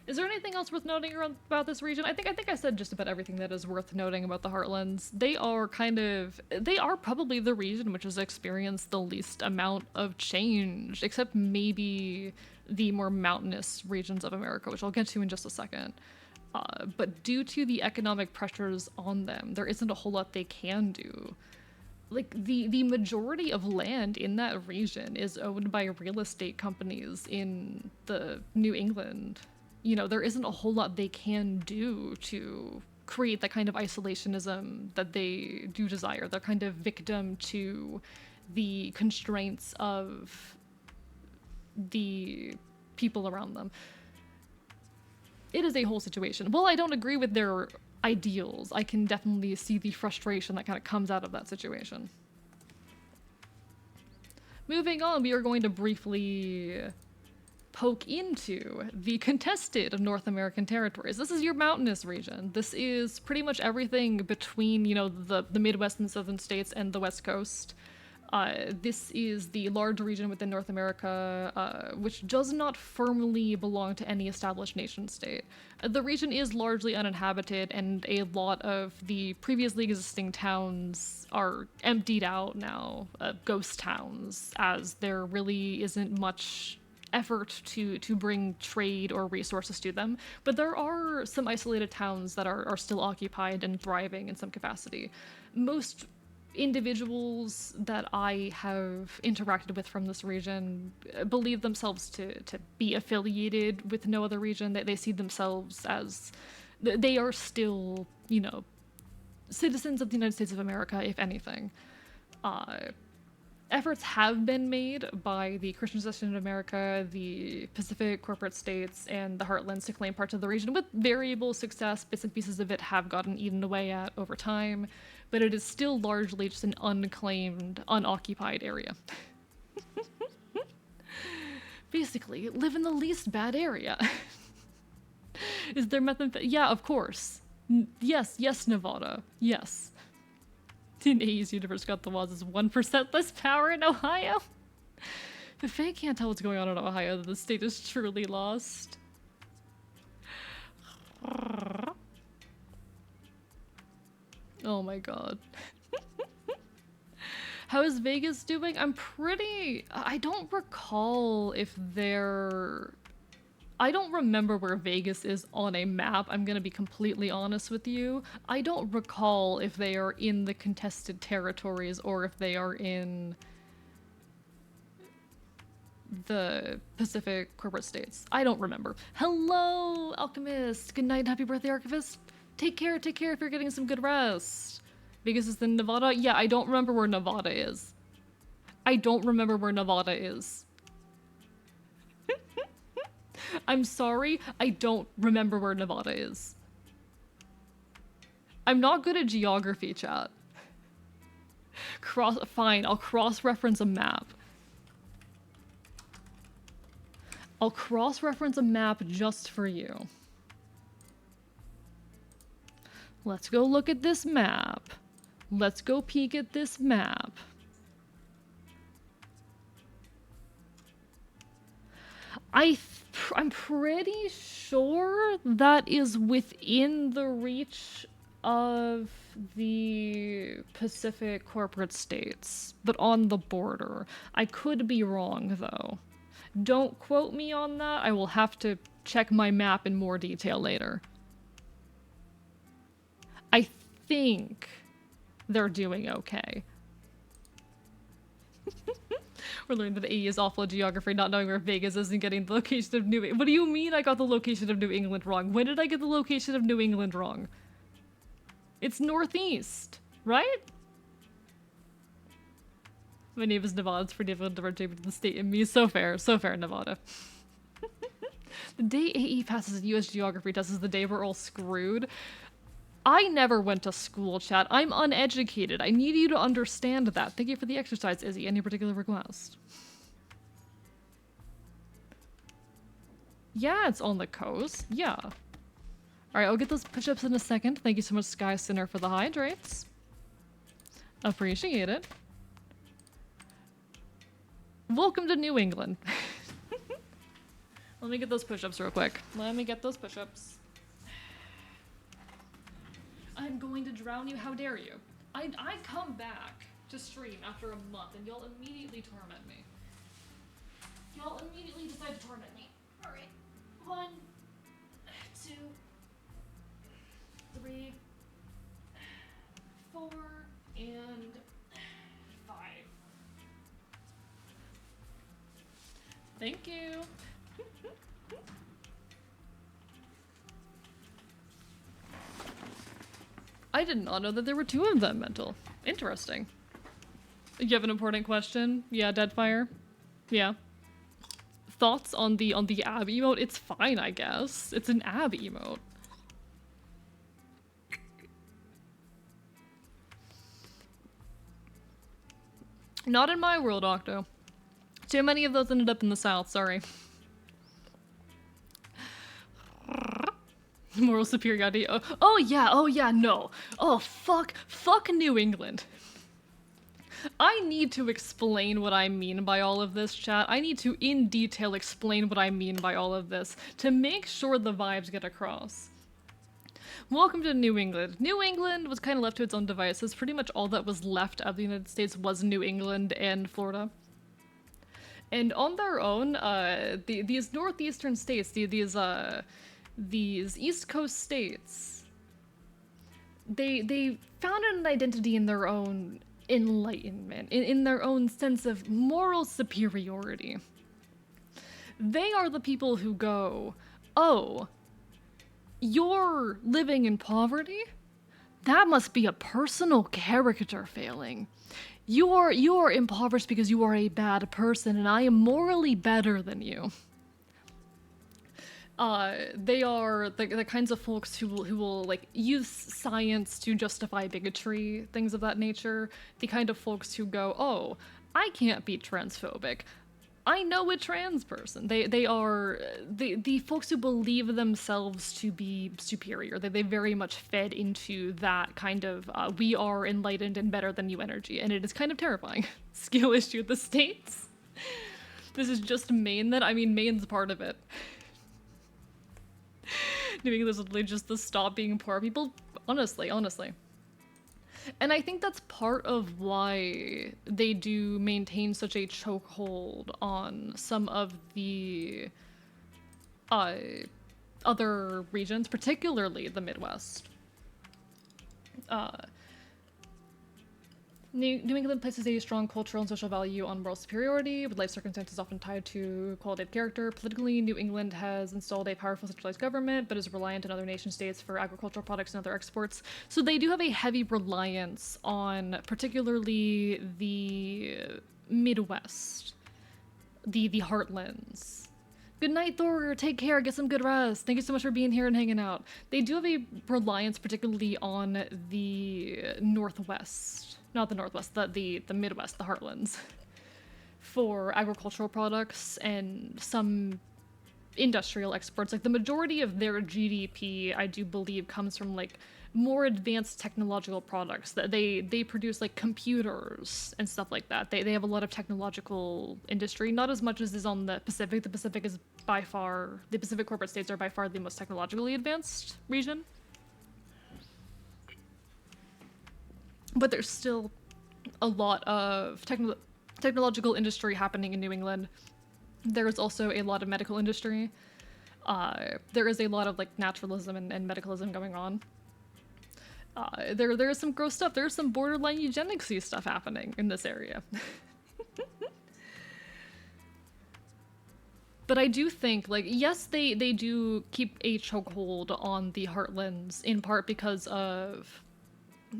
Is there anything else worth noting about this region? I think I said just about everything that is worth noting about the Heartlands. They are probably the region which has experienced the least amount of change, except maybe the more mountainous regions of America, which I'll get to in just a second. But due to the economic pressures on them, there isn't a whole lot they can do. Like, the majority of land in that region is owned by real estate companies in the New England. You know, there isn't a whole lot they can do to create the kind of isolationism that they do desire. They're kind of victim to the constraints of the people around them. It is a whole situation. While I don't agree with their ideals, I can definitely see the frustration that kind of comes out of that situation. Moving on, we are going to briefly poke into the contested North American territories. This is your mountainous region. This is pretty much everything between, you know, the Midwest and Southern states and the West Coast. This is the large region within North America, which does not firmly belong to any established nation state. The region is largely uninhabited, and a lot of the previously existing towns are emptied out now, ghost towns, as there really isn't much effort to bring trade or resources to them. But there are some isolated towns that are still occupied and thriving in some capacity. Most individuals that I have interacted with from this region believe themselves to be affiliated with no other region. That they see themselves as they are still, you know, citizens of the United States of America, if anything. Efforts have been made by the Christian Association of America, the Pacific Corporate States, and the Heartlands to claim parts of the region with variable success. Bits and pieces of it have gotten eaten away at over time, but it is still largely just an unclaimed, unoccupied area. Basically, live in the least bad area. Is there methamphetamine? Yeah, of course. Yes, Nevada. Yes. In AE's universe, got the laws is 1% less power in Ohio. If Faye can't tell what's going on in Ohio, then the state is truly lost. Oh my god. How is Vegas doing? I don't recall if they're... I don't remember where Vegas is on a map, I'm gonna be completely honest with you. I don't recall if they are in the contested territories or if they are in the Pacific Corporate States. I don't remember. Hello, Alchemist! Good night, happy birthday, Archivist! Take care if you're getting some good rest. Vegas is in Nevada? Yeah, I don't remember where Nevada is. I don't remember where Nevada is. I'm sorry, I don't remember where Nevada is. I'm not good at geography, chat. Fine, I'll cross-reference a map. I'll cross-reference a map just for you. Let's go look at this map. Let's go peek at this map. I'm pretty sure that is within the reach of the Pacific Corporate States, but on the border. I could be wrong, though. Don't quote me on that. I will have to check my map in more detail later. I think they're doing okay. We're learning that AE is awful at geography, not knowing where Vegas is and getting the location of New England. What do you mean I got the location of New England wrong? When did I get the location of New England wrong? It's northeast, right? My name is Nevada. It's pretty difficult to differentiate the state and me. So fair, Nevada. The day AE passes a US geography test is the day we're all screwed. I never went to school, chat. I'm uneducated. I need you to understand that. Thank you for the exercise, Izzy. Any particular request? Yeah, it's on the coast. Yeah. Alright, I'll get those push-ups in a second. Thank you so much, Sky Sinner, for the hydrates. Appreciate it. Welcome to New England. Let me get those push-ups real quick. Let me get those push-ups. I'm going to drown you, how dare you? I come back to stream after a month and y'all immediately torment me. Y'all immediately decide to torment me. Alright. 1, 2, 3, 4, and 5. Thank you. I did not know that there were 2 of them, Mental. Interesting. You have an important question? Yeah, Deadfire? Yeah. Thoughts on the ab emote? It's fine, I guess. It's an ab emote. Not in my world, Octo. Too many of those ended up in the south, sorry. Moral superiority. Oh yeah, no. Oh, fuck New England. I need to explain what I mean by all of this, chat. I need to, in detail, explain what I mean by all of this to make sure the vibes get across. Welcome to New England. New England was kind of left to its own devices. Pretty much all that was left of the United States was New England and Florida. And on their own, these northeastern states, these East Coast states, they found an identity in their own enlightenment, in their own sense of moral superiority. They are the people who go, oh, you're living in poverty? That must be a personal character failing. You are impoverished because you are a bad person, and I am morally better than you. They are the kinds of folks who will like use science to justify bigotry, things of that nature. The kind of folks who go, oh, I can't be transphobic. I know a trans person. They are the folks who believe themselves to be superior. They very much fed into that kind of we are enlightened and better than you energy, and it is kind of terrifying. Skill issue with the states. This is just Maine then? I mean, Maine's part of it. New England is literally just the stop being poor people. Honestly. And I think that's part of why they do maintain such a chokehold on some of the other regions, particularly the Midwest. New England places a strong cultural and social value on moral superiority, with life circumstances often tied to quality of character. Politically, New England has installed a powerful centralized government, but is reliant on other nation states for agricultural products and other exports. So they do have a heavy reliance on particularly the Midwest, the heartlands. Good night, Thor. Take care. Get some good rest. Thank you so much for being here and hanging out. They do have a reliance particularly on the Northwest. Not the Northwest, the Midwest, the heartlands, for agricultural products and some industrial exports. Like the majority of their GDP, I do believe, comes from like more advanced technological products. That they produce like computers and stuff like that. They have a lot of technological industry, not as much as is on the Pacific. The Pacific is by far, the Pacific corporate states are by far the most technologically advanced region. But there's still a lot of technological industry happening in New England. There is also a lot of medical industry. There is a lot of like naturalism and medicalism going on. There is some gross stuff. There's some borderline eugenics-y stuff happening in this area. But I do think, like, yes, they do keep a chokehold on the heartlands, in part because of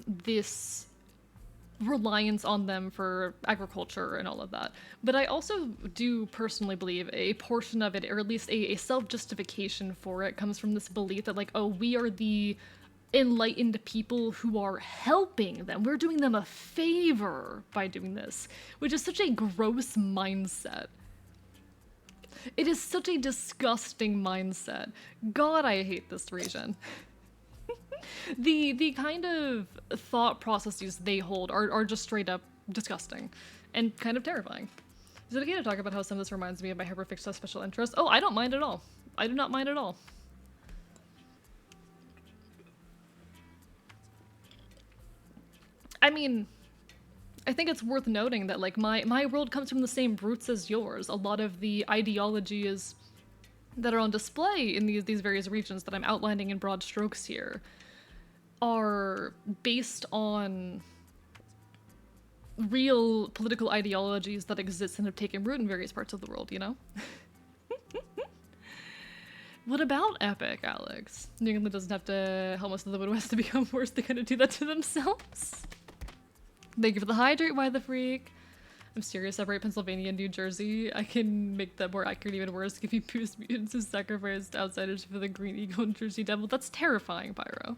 this reliance on them for agriculture and all of that. But I also do personally believe a portion of it, or at least a self-justification for it, comes from this belief that, like, oh, we are the enlightened people who are helping them. We're doing them a favor by doing this, which is such a gross mindset. It is such a disgusting mindset. God, I hate this region. The kind of thought processes they hold are just straight up disgusting and kind of terrifying. Is it okay to talk about how some of this reminds me of my hyperfixed special interest? Oh, I don't mind at all. I do not mind at all. I mean, I think it's worth noting that like my world comes from the same roots as yours. A lot of the ideologies that are on display in these various regions that I'm outlining in broad strokes here are based on real political ideologies that exist and have taken root in various parts of the world, you know? What about Epic, Alex? New England doesn't have to help most of the Midwest to become worse. They're gonna do that to themselves. Thank you for the hydrate, Why the Freak. I'm serious, separate Pennsylvania and New Jersey. I can make that more accurate even worse. Give you boost mutants who sacrificed outsiders for the Green Eagle and Jersey Devil. That's terrifying, Pyro.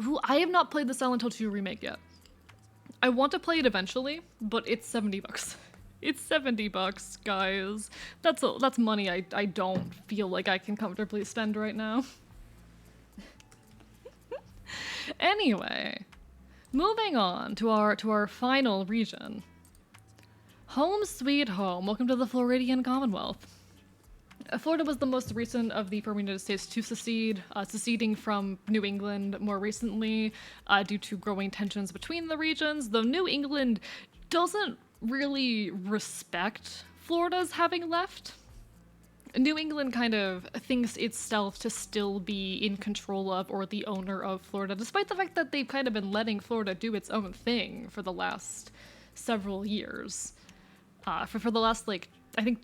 Ooh, I have not played the Silent Hill 2 remake yet. I want to play it eventually, but it's $70. It's $70, guys. That's money I don't feel like I can comfortably spend right now. Anyway, moving on to our final region. Home sweet home. Welcome to the Floridian Commonwealth. Florida was the most recent of the former United States to secede, seceding from New England more recently due to growing tensions between the regions, though New England doesn't really respect Florida's having left. New England kind of thinks itself to still be in control of or the owner of Florida, despite the fact that they've kind of been letting Florida do its own thing for the last several years. For the last, like, I think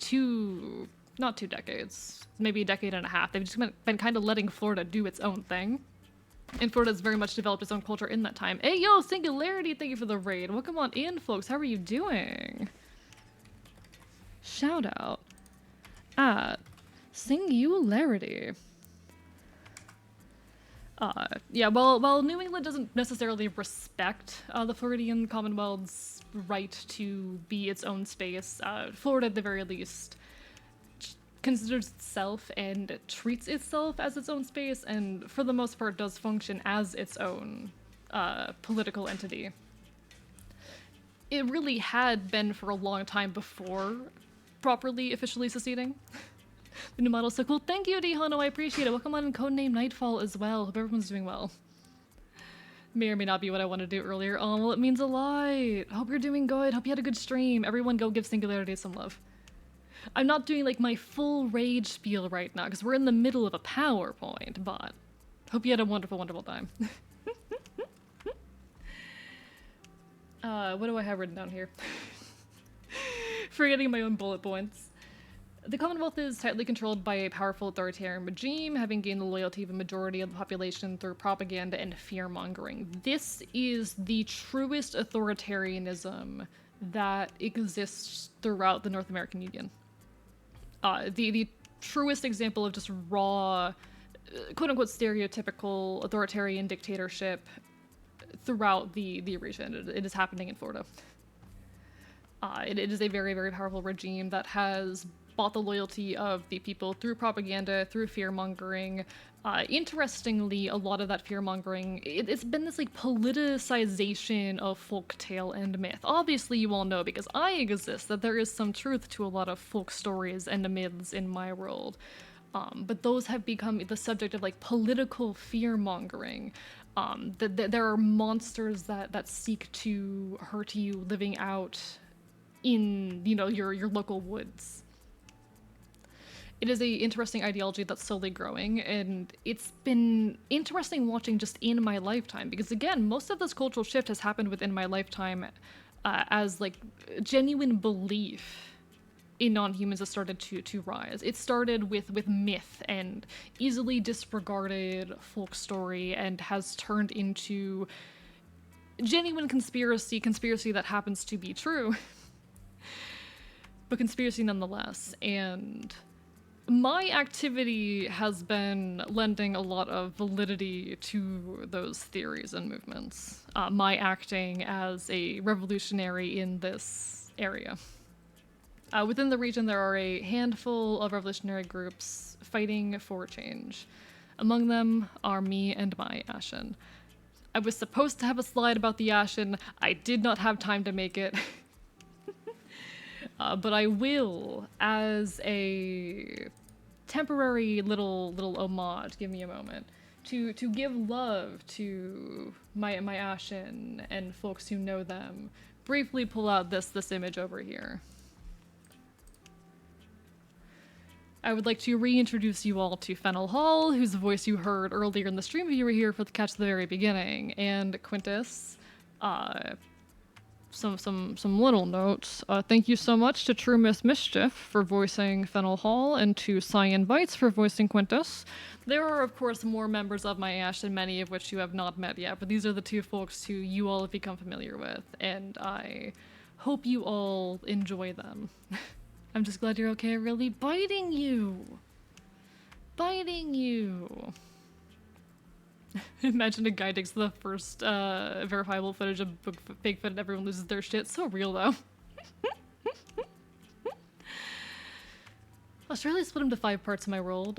not 2 decades, maybe a decade and a half. They've just been kind of letting Florida do its own thing. And Florida's very much developed its own culture in that time. Hey, yo, Singularity, thank you for the raid. Welcome on in, folks. How are you doing? Shout out at Singularity. Yeah, while New England doesn't necessarily respect the Floridian Commonwealth's right to be its own space, Florida at the very least considers itself and treats itself as its own space, and for the most part does function as its own political entity. It really had been for a long time before properly officially seceding. The new model's so cool. Thank you, Dihono, I appreciate it. Welcome on in Codename Nightfall as well. Hope everyone's doing well. May or may not be what I wanted to do earlier. Oh, well, it means a lot. Hope you're doing good. Hope you had a good stream. Everyone go give Singularity some love. I'm not doing like my full rage spiel right now because we're in the middle of a PowerPoint, but hope you had a wonderful, wonderful time. What do I have written down here? Forgetting my own bullet points. The Commonwealth is tightly controlled by a powerful authoritarian regime, having gained the loyalty of a majority of the population through propaganda and fear-mongering. This is the truest authoritarianism that exists throughout the North American Union. The truest example of just raw, quote-unquote stereotypical authoritarian dictatorship throughout the region. It is happening in Florida. It is a very, very powerful regime that has bought the loyalty of the people through propaganda, through fear-mongering. Interestingly, a lot of that fear-mongering, it's been this like politicization of folktale and myth. Obviously, you all know, because I exist, that there is some truth to a lot of folk stories and myths in my world. But those have become the subject of like political fear-mongering. There are monsters that seek to hurt you living out in, you know, your local woods. It is a interesting ideology that's slowly growing, and it's been interesting watching just in my lifetime, because again, most of this cultural shift has happened within my lifetime as like genuine belief in non-humans has started to rise. It started with myth and easily disregarded folk story and has turned into genuine conspiracy that happens to be true, but conspiracy nonetheless. And my activity has been lending a lot of validity to those theories and movements. My acting as a revolutionary in this area. Within the region, there are a handful of revolutionary groups fighting for change. Among them are me and my Ashen. I was supposed to have a slide about the Ashen. I did not have time to make it. But I will, as a temporary little homage, give me a moment, to give love to my Ashen and folks who know them, briefly pull out this image over here. I would like to reintroduce you all to Fennel Hall, whose voice you heard earlier in the stream if you were here for the catch at the very beginning, and Quintus. Some little notes. Thank you so much to True Miss Mischief for voicing Fennel Hall and to Cyan Bites for voicing Quintus. There are, of course, more members of my Ashen, many of which you have not met yet, but these are the two folks who you all have become familiar with, and I hope you all enjoy them. I'm just glad you're okay, really. Biting you! Biting you! Imagine a guy takes the first verifiable footage of Bigfoot and everyone loses their shit. So real, though. Australia split into 5 parts in my world.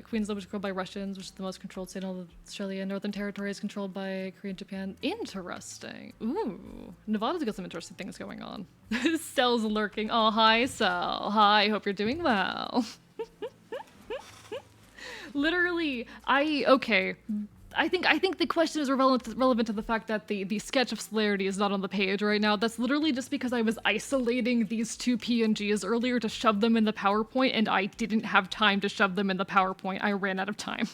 Queensland was controlled by Russians, which is the most controlled state in all of Australia. Northern Territory is controlled by Korea and Japan. Interesting. Ooh. Nevada's got some interesting things going on. Cell's lurking. Oh, hi, Cell. Hi, hope you're doing well. Literally, okay. I think the question is relevant to the fact that the sketch of celerity is not on the page right now. That's literally just because I was isolating these 2 PNGs earlier to shove them in the PowerPoint, and I didn't have time to shove them in the PowerPoint. I ran out of time.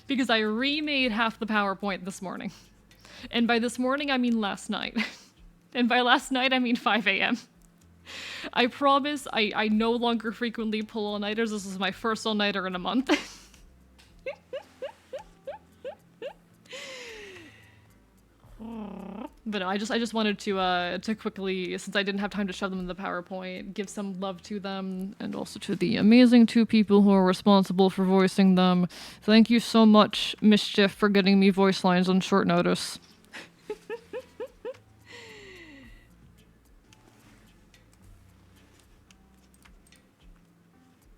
Because I remade half the PowerPoint this morning. And by this morning, I mean last night. And by last night, I mean 5 a.m. I promise I no longer frequently pull all-nighters. This is my first all-nighter in a month. But no, I just wanted to quickly, since I didn't have time to shove them in the PowerPoint, give some love to them and also to the amazing 2 people who are responsible for voicing them. Thank you so much, Mischief, for getting me voice lines on short notice.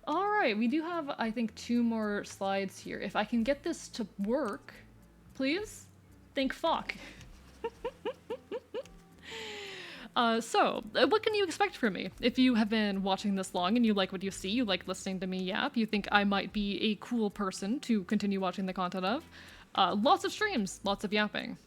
All right, we do have, I think, 2 more slides here. If I can get this to work, please? Think fuck. So, what can you expect from me? If you have been watching this long and you like what you see, you like listening to me yap, you think I might be a cool person to continue watching the content of, lots of streams, lots of yapping.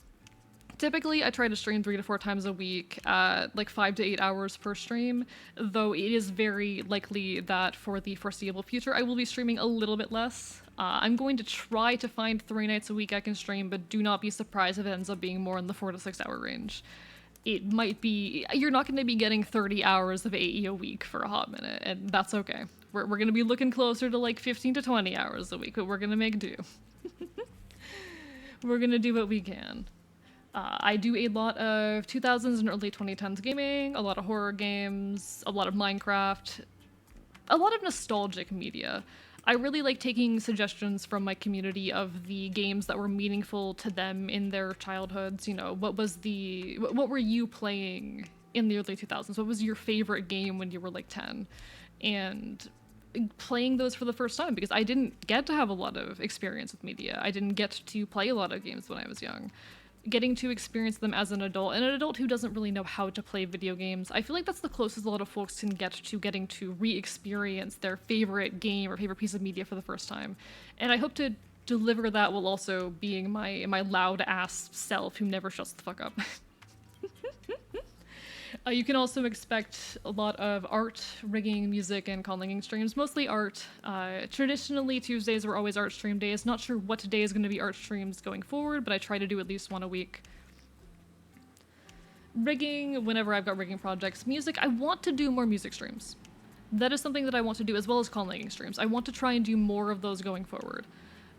Typically, I try to stream 3 to 4 times a week, like 5 to 8 hours per stream, though it is very likely that for the foreseeable future, I will be streaming a little bit less. I'm going to try to find 3 nights a week I can stream, but do not be surprised if it ends up being more in the 4 to 6 hour range. It might be, you're not going to be getting 30 hours of AE a week for a hot minute, and that's okay. We're going to be looking closer to like 15 to 20 hours a week, but we're going to make do. We're going to do what we can. I do a lot of 2000s and early 2010s gaming, a lot of horror games, a lot of Minecraft, a lot of nostalgic media. I really like taking suggestions from my community of the games that were meaningful to them in their childhoods. You know, what were you playing in the early 2000s? What was your favorite game when you were like 10? And playing those for the first time, because I didn't get to have a lot of experience with media. I didn't get to play a lot of games when I was young. Getting to experience them as an adult, and an adult who doesn't really know how to play video games, I feel like that's the closest a lot of folks can get to getting to re-experience their favorite game or favorite piece of media for the first time. And I hope to deliver that while also being my loud-ass self who never shuts the fuck up. You can also expect a lot of art, rigging, music, and conlanging streams, mostly art. Traditionally, Tuesdays were always art stream days. Not sure what today is going to be art streams going forward, but I try to do at least 1 a week. Rigging, whenever I've got rigging projects. Music, I want to do more music streams. That is something that I want to do, as well as conlanging streams. I want to try and do more of those going forward.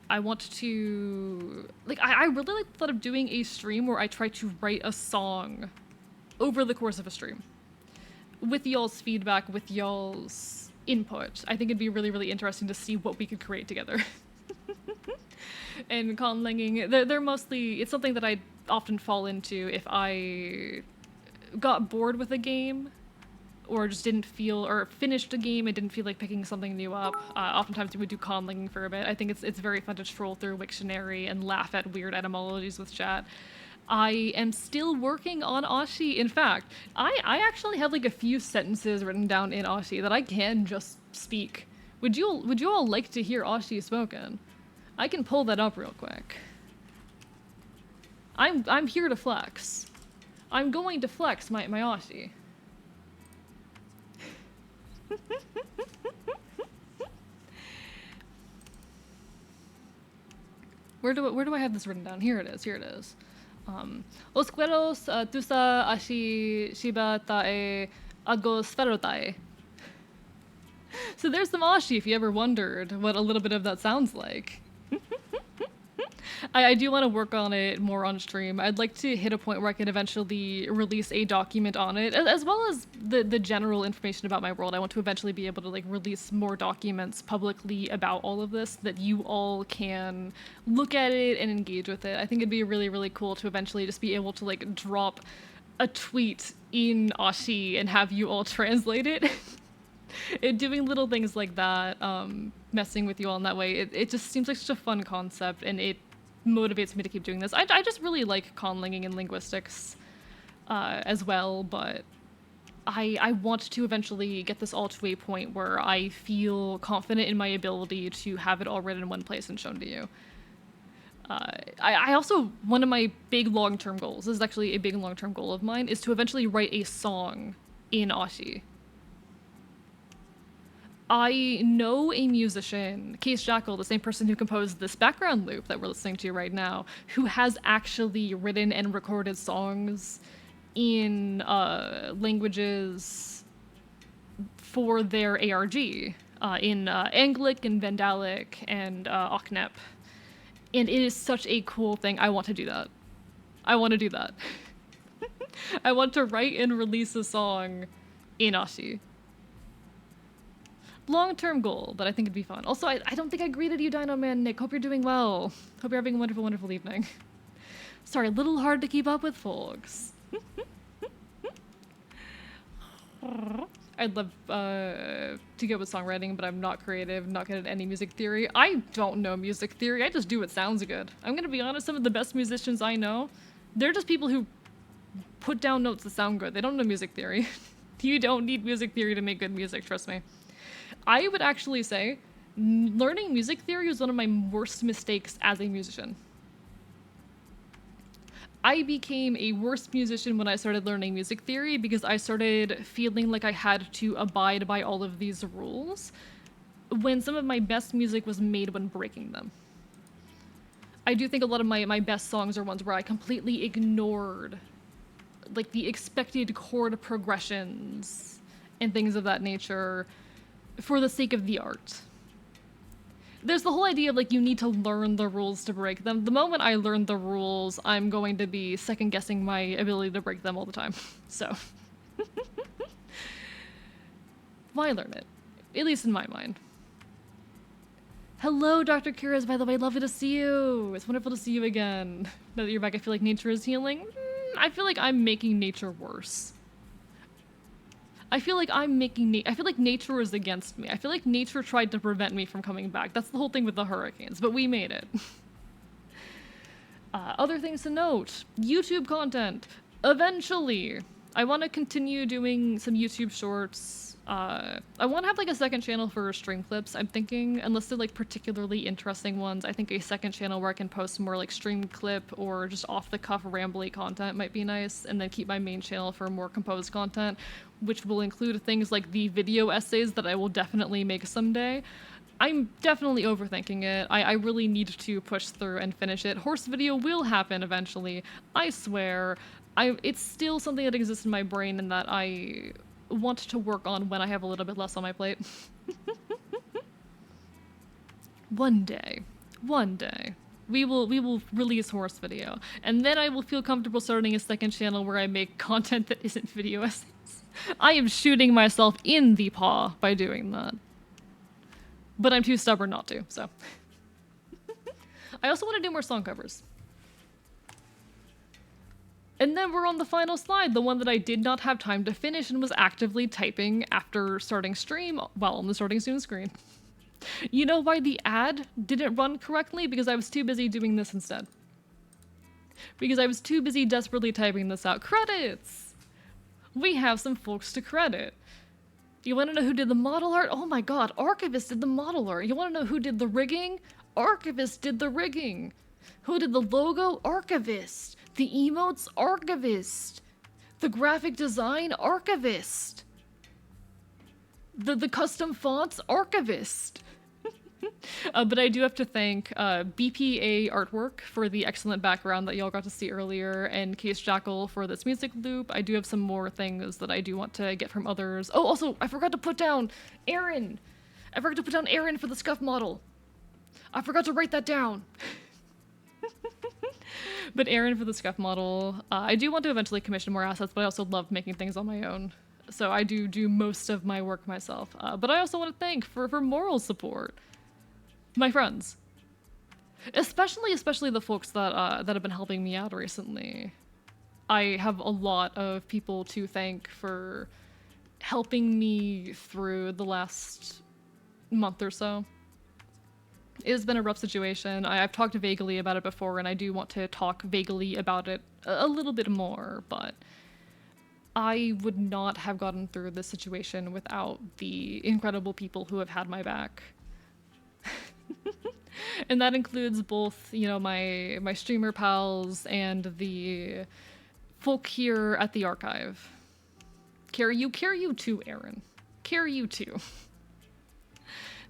I want to... Like, I really like the thought of doing a stream where I try to write a song over the course of a stream. With y'all's feedback, with y'all's input. I think it'd be really, really interesting to see what we could create together. And conlanging, they're mostly, it's something that I often fall into if I got bored with a game, or just didn't feel, or finished a game and didn't feel like picking something new up, oftentimes we would do conlinging for a bit. I think it's very fun to troll through Wiktionary and laugh at weird etymologies with chat. I am still working on Ashi. In fact, I actually have like a few sentences written down in Ashi that I can just speak. Would you all like to hear Ashi spoken? I can pull that up real quick. I'm here to flex. I'm going to flex my Ashi. Where do I have this written down? Here it is. Here it is. Os cueros tusa ashi shiba tae agos ferotae. So there's some Ashi if you ever wondered what a little bit of that sounds like. I do want to work on it more on stream. I'd like to hit a point where I can eventually release a document on it, as well as the general information about my world. I want to eventually be able to like release more documents publicly about all of this that you all can look at it and engage with it. I think it'd be really, really cool to eventually just be able to like drop a tweet in Ashi and have you all translate it. Doing little things like that, messing with you all in that way, it just seems like such a fun concept, and it motivates me to keep doing this. I just really like conlinging and linguistics as well, but I want to eventually get this all to a point where I feel confident in my ability to have it all written in one place and shown to you. I also, one of my big long-term goals, this is actually a big long-term goal of mine, is to eventually write a song in Ashi. I know a musician, Case Jackal, the same person who composed this background loop that we're listening to right now, who has actually written and recorded songs in languages for their ARG, in Anglic and Vandalic and Oknep. And it is such a cool thing. I want to do that. I want to do that. I want to write and release a song in Ashi. Long-term goal, but I think it'd be fun. Also, I don't think I greeted you, Dino Man Nick. Hope you're doing well. Hope you're having a wonderful, wonderful evening. Sorry, a little hard to keep up with, folks. I'd love to get with songwriting, but I'm not creative, not good at any music theory. I don't know music theory, I just do what sounds good. I'm gonna be honest, some of the best musicians I know, they're just people who put down notes that sound good. They don't know music theory. You don't need music theory to make good music, trust me. I would actually say learning music theory was one of my worst mistakes as a musician. I became a worse musician when I started learning music theory because I started feeling like I had to abide by all of these rules when some of my best music was made when breaking them. I do think a lot of my best songs are ones where I completely ignored like the expected chord progressions and things of that nature for the sake of the art. There's the whole idea of like you need to learn the rules to break them. The moment I learn the rules, I'm going to be second guessing my ability to break them all the time. So why learn it? At least in my mind. Hello, Dr. Kuras, by the way, lovely to see you. It's wonderful to see you again. Now that you're back, I feel like nature is healing. I feel like I'm making nature worse. I feel like I feel like nature is against me. I feel like nature tried to prevent me from coming back. That's the whole thing with the hurricanes, but we made it. Other things to note. YouTube content. Eventually. I want to continue doing some YouTube shorts. I want to have like a second channel for stream clips, I'm thinking, unless they're like particularly interesting ones. I think a second channel where I can post more like stream clip or just off the cuff rambly content might be nice, and then keep my main channel for more composed content, which will include things like the video essays that I will definitely make someday. I'm definitely overthinking it. I really need to push through and finish it. Horse video will happen eventually, I swear. It's still something that exists in my brain and that I want to work on when I have a little bit less on my plate. One day, we will release horse video, and then I will feel comfortable starting a second channel where I make content that isn't video essays. I am shooting myself in the paw by doing that. But I'm too stubborn not to, so. I also want to do more song covers. And then we're on the final slide, the one that I did not have time to finish and was actively typing after starting stream while on the starting soon screen. You know why the ad didn't run correctly? Because I was too busy doing this instead. Because I was too busy desperately typing this out. Credits! We have some folks to credit. You want to know who did the model art? Oh my god, Archivist did the model art. You want to know who did the rigging? Archivist did the rigging. Who did the logo? Archivist. The emotes? Archivist. The graphic design? Archivist. The custom fonts? Archivist. But I do have to thank BPA Artwork for the excellent background that y'all got to see earlier, and Case Jackal for this music loop. I do have some more things that I do want to get from others. Oh, also, I forgot to put down Aaron. I forgot to put down Aaron for the scuff model. I forgot to write that down. But Aaron for the scuff model. I do want to eventually commission more assets, but I also love making things on my own. So I do most of my work myself. But I also want to thank for moral support. My friends. Especially the folks that have been helping me out recently. I have a lot of people to thank for helping me through the last month or so. It has been a rough situation. I've talked vaguely about it before, and I do want to talk vaguely about it a little bit more, but I would not have gotten through this situation without the incredible people who have had my back. And that includes both, you know, my streamer pals and the folk here at the archive. Carry you too, Aaron. Carry you too.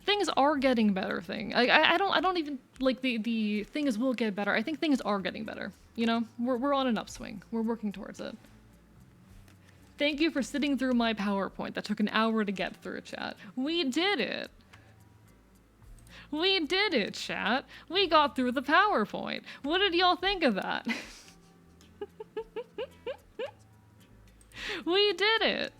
Things are getting better. I don't even like the things will get better. I think things are getting better. You know, we're on an upswing. We're working towards it. Thank you for sitting through my PowerPoint that took an hour to get through, chat. We did it. We did it, chat. We got through the PowerPoint. What did y'all think of that? We did it.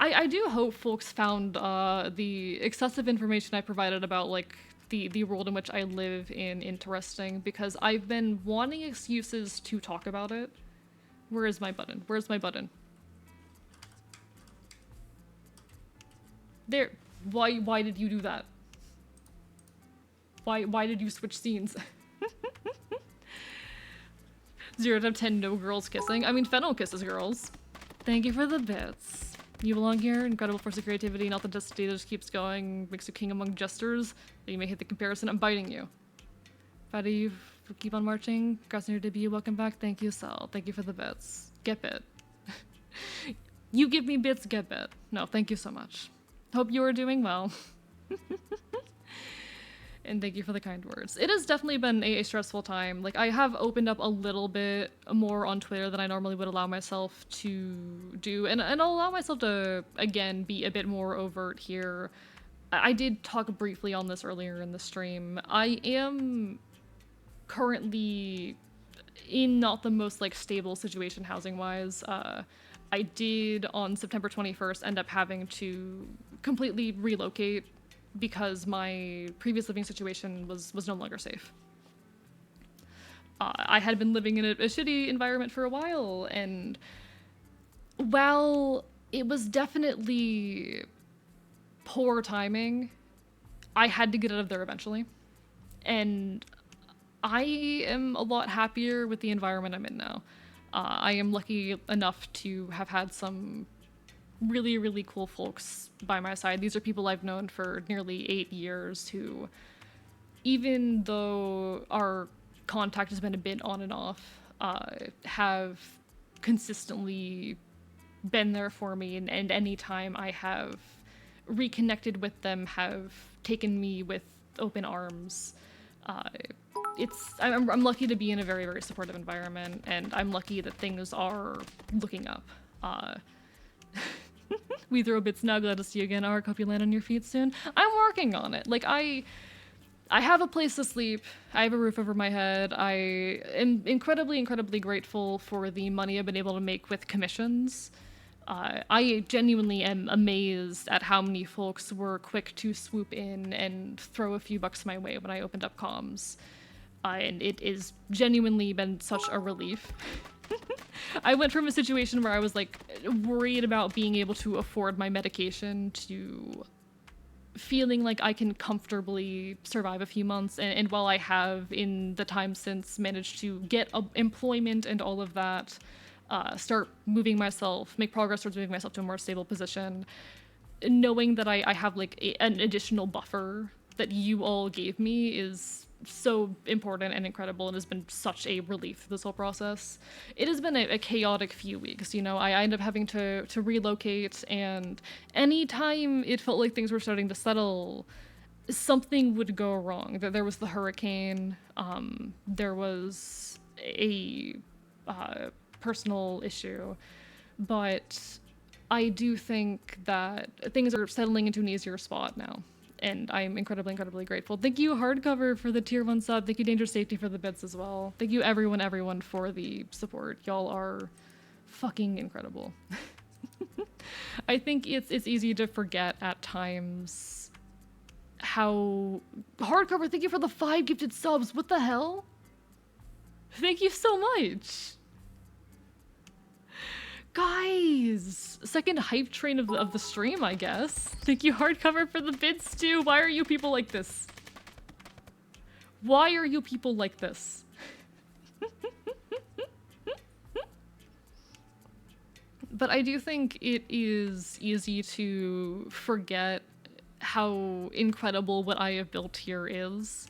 I do hope folks found the excessive information I provided about, like, the world in which I live in interesting, because I've been wanting excuses to talk about it. Where is my button? Where's my button? There. Why did you do that? Why did you switch scenes? 0 out of 10 no girls kissing. I mean, Fennel kisses girls. Thank you for the bits. You belong here. Incredible force of creativity and authenticity that just keeps going. Makes you king among jesters. You may hate the comparison. I'm biting you. Proud of you for keep on marching. Congrats on your debut. Welcome back. Thank you, Sal. Thank you for the bits. Get bit. You give me bits, get bit. No, thank you so much. Hope you are doing well. And thank you for the kind words. It has definitely been a stressful time. Like, I have opened up a little bit more on Twitter than I normally would allow myself to do, and I'll allow myself to, again, be a bit more overt here. I did talk briefly on this earlier in the stream. I am currently in not the most, like, stable situation housing-wise. I did, on September 21st, end up having to completely relocate because my previous living situation was no longer safe. I had been living in a shitty environment for a while, and while it was definitely poor timing, I had to get out of there eventually. And I am a lot happier with the environment I'm in now. I am lucky enough to have had some really, really cool folks by my side. These are people I've known for nearly 8 years who, even though our contact has been a bit on and off, have consistently been there for me, and any time I have reconnected with them have taken me with open arms. I'm lucky to be in a very, very supportive environment, and I'm lucky that things are looking up. We throw a bit snug, glad to see you again. Ark, hope you land on your feet soon. I'm working on it. Like, I have a place to sleep. I have a roof over my head. I am incredibly, incredibly grateful for the money I've been able to make with commissions. I genuinely am amazed at how many folks were quick to swoop in and throw a few bucks my way when I opened up comms. And it has genuinely been such a relief. I went from a situation where I was like worried about being able to afford my medication to feeling like I can comfortably survive a few months. And while I have in the time since managed to get employment and all of that, start moving myself, make progress towards moving myself to a more stable position, knowing that I have like an additional buffer that you all gave me is so important and incredible, and has been such a relief through this whole process. It has been a chaotic few weeks, you know. I ended up having to relocate, and anytime it felt like things were starting to settle, something would go wrong. There was the hurricane, there was a personal issue, but I do think that things are settling into an easier spot now, and I'm incredibly, incredibly grateful. Thank you, Hardcover, for the tier 1 sub. Thank you, Danger Safety, for the bits as well. Thank you, everyone, for the support. Y'all are fucking incredible. I think it's easy to forget at times how... Hardcover, thank you for the 5 gifted subs. What the hell? Thank you so much. Guys, second hype train of the stream, I guess. Thank you, Hardcover, for the bits too. Why are you people like this? Why are you people like this? But I do think it is easy to forget how incredible what I have built here is.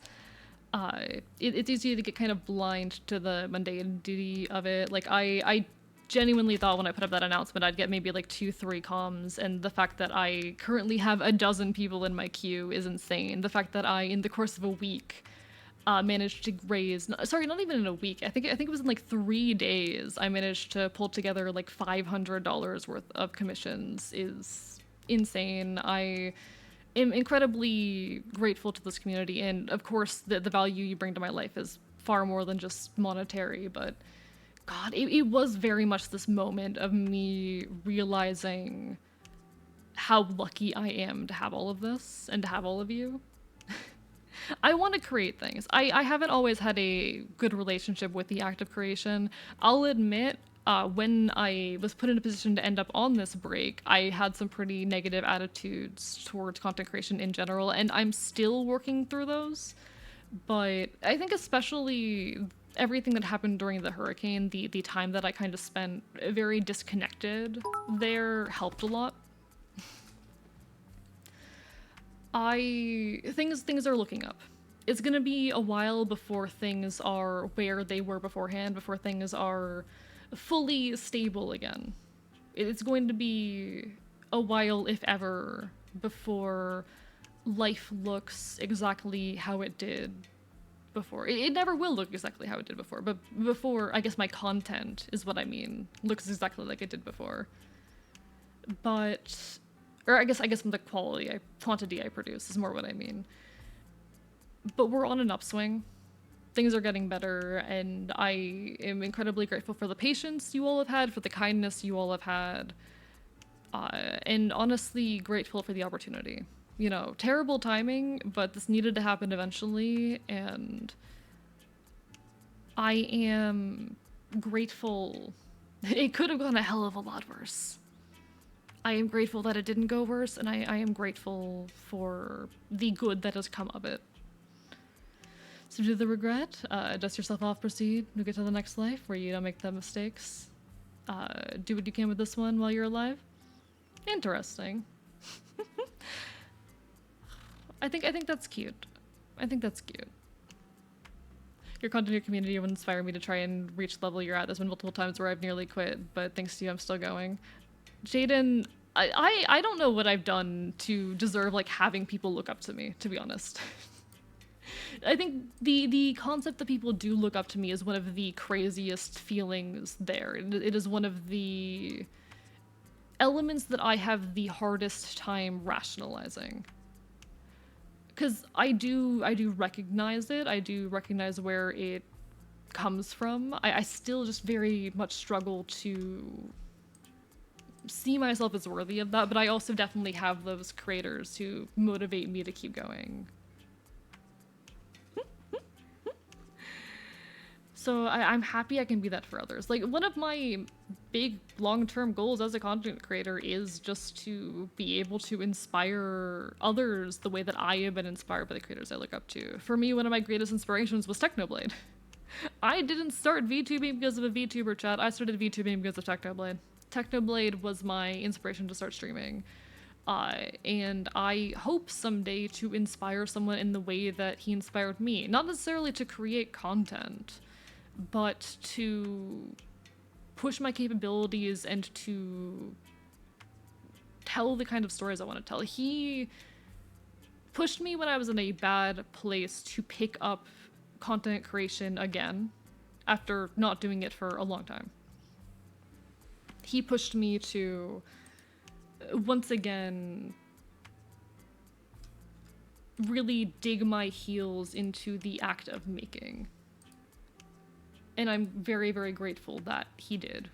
It's easy to get kind of blind to the mundanity of it. Like, I genuinely thought when I put up that announcement I'd get maybe like 2-3 comms, and the fact that I currently have a dozen people in my queue is insane. The fact that I, in the course of a week, managed to raise, sorry, not even in a week, I think it was in like 3 days, I managed to pull together like $500 worth of commissions is insane. I am incredibly grateful to this community, and of course the value you bring to my life is far more than just monetary, but God, it was very much this moment of me realizing how lucky I am to have all of this and to have all of you. I want to create things. I haven't always had a good relationship with the act of creation. I'll admit, when I was put in a position to end up on this break, I had some pretty negative attitudes towards content creation in general, and I'm still working through those. But I think especially everything that happened during the hurricane, the time that I kind of spent very disconnected there helped a lot. Things are looking up. It's gonna be a while before things are where they were beforehand, before things are fully stable again. It's going to be a while, if ever, before life looks exactly how it did before. It never will look exactly how it did before, but before, I guess my content is what I mean, looks exactly like it did before. But, or I guess the quantity I produce is more what I mean. But we're on an upswing. Things are getting better, and I am incredibly grateful for the patience you all have had, for the kindness you all have had, and honestly grateful for the opportunity. You know, terrible timing, but this needed to happen eventually, and I am grateful. It could have gone a hell of a lot worse. I am grateful that it didn't go worse, and I am grateful for the good that has come of it. So do the regret, dust yourself off, proceed, you'll get to the next life where you don't make the mistakes. Do what you can with this one while you're alive. Interesting. I think that's cute. I think that's cute. Your content in your community would inspire me to try and reach the level you're at. There's been multiple times where I've nearly quit, but thanks to you, I'm still going. Jaden, I don't know what I've done to deserve like having people look up to me, to be honest. I think the concept that people do look up to me is one of the craziest feelings there. It is one of the elements that I have the hardest time rationalizing. Because I do recognize it. I do recognize where it comes from. I still just very much struggle to see myself as worthy of that, but I also definitely have those creators who motivate me to keep going. So I'm happy I can be that for others. Like, one of my big long-term goals as a content creator is just to be able to inspire others the way that I have been inspired by the creators I look up to. For me, one of my greatest inspirations was Technoblade. I didn't start VTubing because of a VTuber chat. I started VTubing because of Technoblade. Technoblade was my inspiration to start streaming. And I hope someday to inspire someone in the way that he inspired me. Not necessarily to create content, but to push my capabilities and to tell the kind of stories I want to tell. He pushed me when I was in a bad place to pick up content creation again after not doing it for a long time. He pushed me to once again really dig my heels into the act of making. And I'm very, very grateful that he did.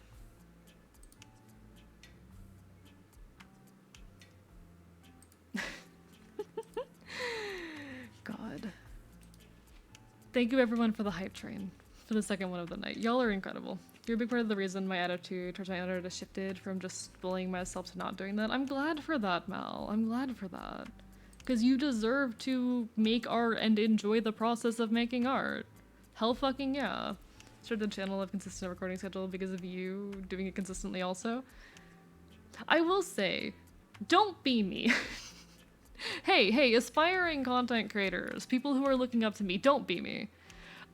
God. Thank you everyone for the hype train for the second one of the night. Y'all are incredible. You're a big part of the reason my attitude towards my editor has shifted from just bullying myself to not doing that. I'm glad for that, Mal. I'm glad for that. Because you deserve to make art and enjoy the process of making art. Hell fucking yeah. Started the channel of consistent recording schedule because of you doing it consistently also. I will say, don't be me. Hey, aspiring content creators, people who are looking up to me, don't be me.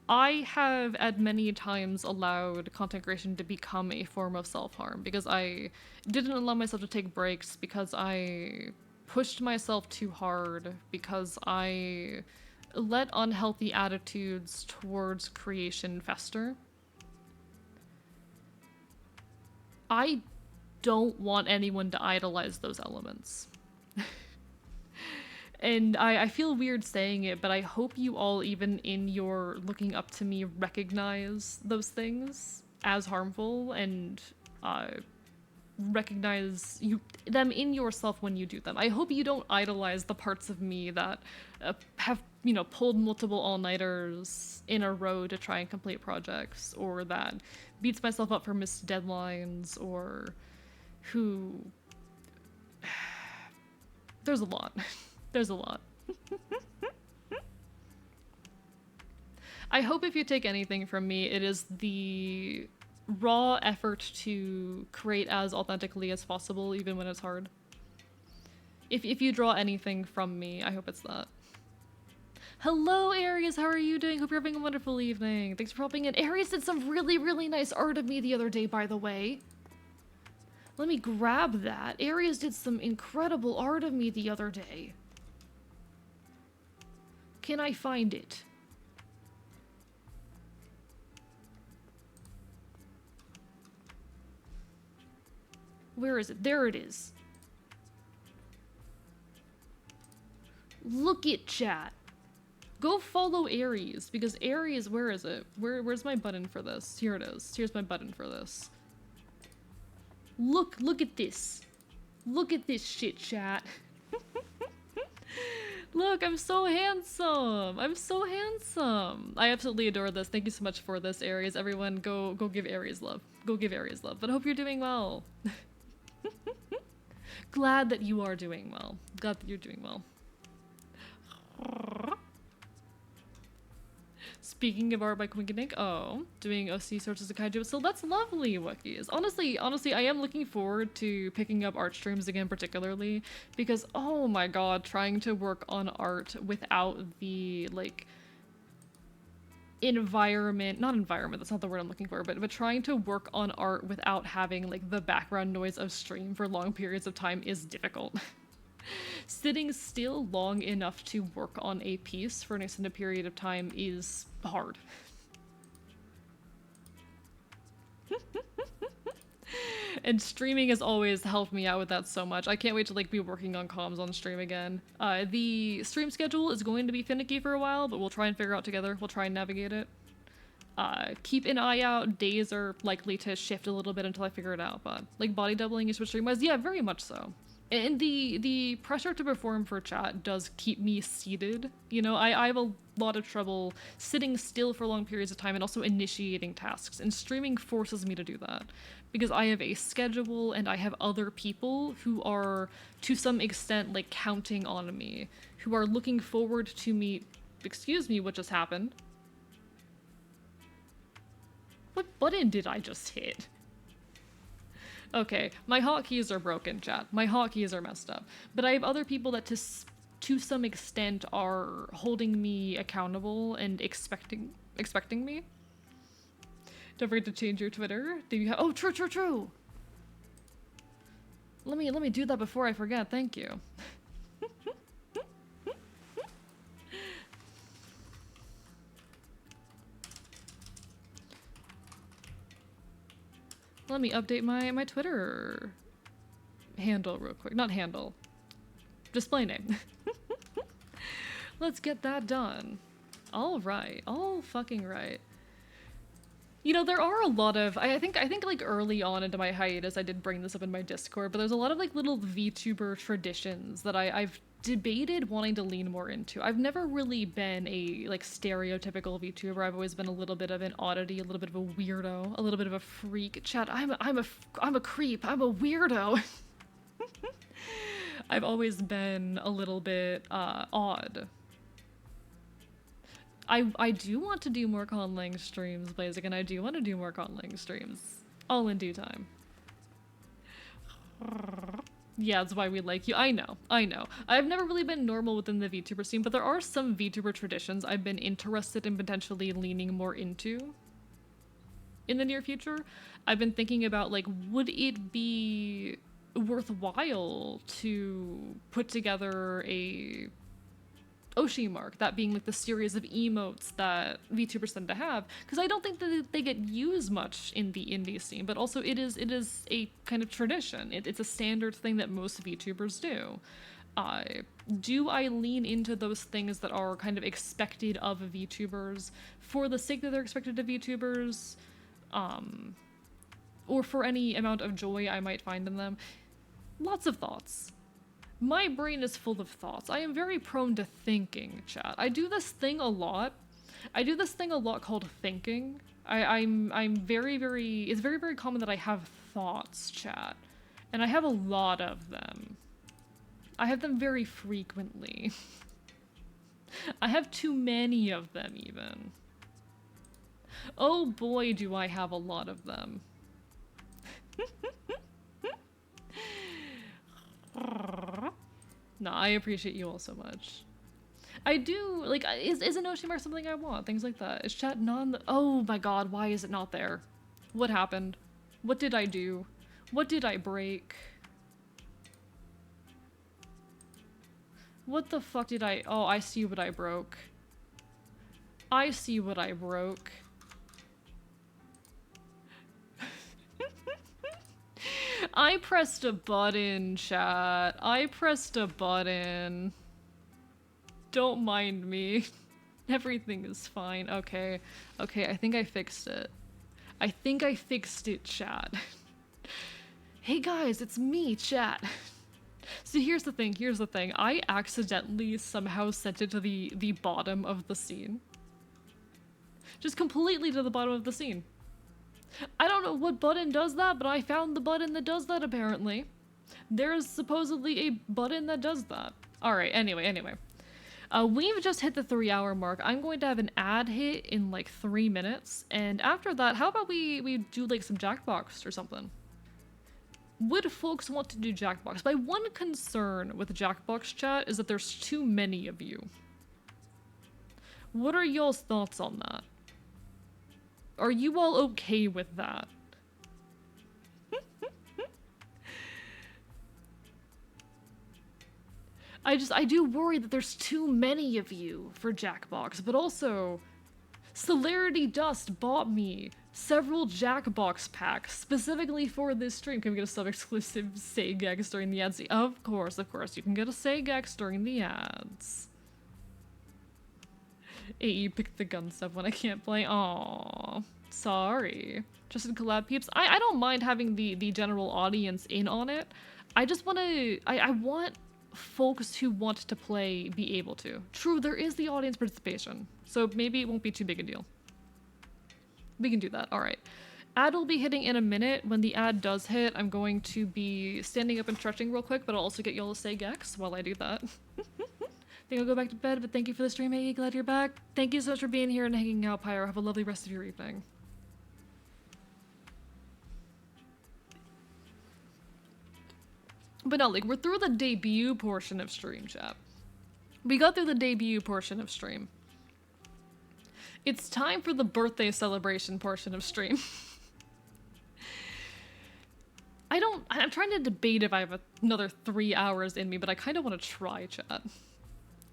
I have at many times allowed content creation to become a form of self-harm because I didn't allow myself to take breaks, because I pushed myself too hard, because I let unhealthy attitudes towards creation fester. I don't want anyone to idolize those elements. And I feel weird saying it, but I hope you all, even in your looking up to me, recognize those things as harmful and recognize them in yourself when you do them. I hope you don't idolize the parts of me that have, pulled multiple all-nighters in a row to try and complete projects, or that beats myself up for missed deadlines, or who... There's a lot. There's a lot. I hope if you take anything from me, it is the raw effort to create as authentically as possible, even when it's hard. If you draw anything from me, I hope it's that. Hello, Aries, how are you doing? Hope you're having a wonderful evening. Thanks for popping in. Aries did some really, really nice art of me the other day, by the way. Let me grab that. Aries did some incredible art of me the other day. Can I find it? Where is it? There it is. Look at chat. Go follow Aries, because Aries, where is it? Where's my button for this? Here it is. Here's my button for this. Look at this. Look at this shit, chat. Look, I'm so handsome. I'm so handsome. I absolutely adore this. Thank you so much for this, Aries. Everyone, go give Aries love. Go give Aries love. But I hope you're doing well. Glad that you are doing well. Glad that you're doing well. Speaking of art by Quinkadink, doing OC sorts as a kaiju, so that's lovely, Wookiees. Honestly, I am looking forward to picking up art streams again, particularly, because, oh my god, trying to work on art without the, like, not environment, that's not the word I'm looking for, but trying to work on art without having, like, the background noise of stream for long periods of time is difficult. Sitting still long enough to work on a piece for an extended period of time is hard. And streaming has always helped me out with that so much. I can't wait to like be working on comms on stream again. The stream schedule is going to be finicky for a while, but we'll try and figure out together. We'll try and navigate it. Keep an eye out. Days are likely to shift a little bit until I figure it out, but like body doubling is for stream wise, yeah, very much so. And the pressure to perform for chat does keep me seated. You know, I have a lot of trouble sitting still for long periods of time and also initiating tasks, and streaming forces me to do that because I have a schedule and I have other people who are to some extent like counting on me, who are looking forward to me. Excuse me, what just happened? What button did I just hit? Okay, my hotkeys are broken, chat. My hotkeys are messed up. But I have other people that to some extent are holding me accountable and expecting me. Don't forget to change your Twitter. Do you have— oh, true. Let me do that before I forget. Thank you. Let me update my Twitter handle real quick. Not handle. Display name. Let's get that done. All right. All fucking right. You know, there are a lot of— I think like early on into my hiatus I did bring this up in my Discord, but there's a lot of like little VTuber traditions that I've debated wanting to lean more into. I've never really been a like stereotypical VTuber. I've always been a little bit of an oddity, a little bit of a weirdo, a little bit of a freak. Chat, I'm a creep. I'm a weirdo. I've always been a little bit odd. I do want to do more conlang streams, Blazik, and I do want to do more conlang streams. All in due time. Yeah, that's why we like you. I know. I've never really been normal within the VTuber scene, but there are some VTuber traditions I've been interested in potentially leaning more into in the near future. I've been thinking about, like, would it be worthwhile to put together a Oshi mark, that being like the series of emotes that VTubers tend to have, because I don't think that they get used much in the indie scene, but also it is a kind of tradition. It's a standard thing that most VTubers do. Do I lean into those things that are kind of expected of VTubers for the sake that they're expected of VTubers, or for any amount of joy I might find in them? Lots of thoughts. My brain is full of thoughts. I am very prone to thinking, chat. I do this thing a lot. Called thinking. I'm very, it's very, very common that I have thoughts, chat. And I have a lot of them. I have them very frequently. I have too many of them, even. Oh boy, do I have a lot of them. No, I appreciate you all so much. I do, like, is an Oshimar something I want? Things like that. Is chat oh my god, why is it not there? What happened? What did I do? What did I break? What the fuck did I— oh, I see what I broke. I see what I broke. I pressed a button, chat. I pressed a button. Don't mind me. Everything is fine. Okay. Okay, I think I fixed it. I think I fixed it, chat. Hey guys, it's me, chat. So here's the thing. I accidentally somehow sent it to the bottom of the scene. Just completely to the bottom of the scene. I don't know what button does that, but I found the button that does that, apparently. There's supposedly a button that does that. Alright, anyway. We've just hit the 3-hour mark. I'm going to have an ad hit in like 3 minutes, and after that, how about we do like some Jackbox or something? Would folks want to do Jackbox? My one concern with Jackbox chat is that there's too many of you. What are y'all's thoughts on that? Are you all okay with that? I do worry that there's too many of you for Jackbox, but also Celerity Dust bought me several Jackbox packs specifically for this stream. Can we get a sub-exclusive Sagex during the ads? Of course, you can get a Sagex during the ads. AE picked the gun stuff when I can't play. Aww, sorry. Just in collab peeps. I don't mind having the general audience in on it. I just want to, I want folks who want to play be able to. True, there is the audience participation, so maybe it won't be too big a deal. We can do that, all right. Ad will be hitting in a minute. When the ad does hit, I'm going to be standing up and stretching real quick, but I'll also get y'all to say Gex while I do that. Think I'll go back to bed, but thank you for the stream, Iggy. Glad you're back. Thank you so much for being here and hanging out, Pyro. Have a lovely rest of your evening. But no, like, we're through the debut portion of stream, chat. We got through the debut portion of stream. It's time for the birthday celebration portion of stream. I'm trying to debate if I have another 3 hours in me, but I kind of want to try, chat.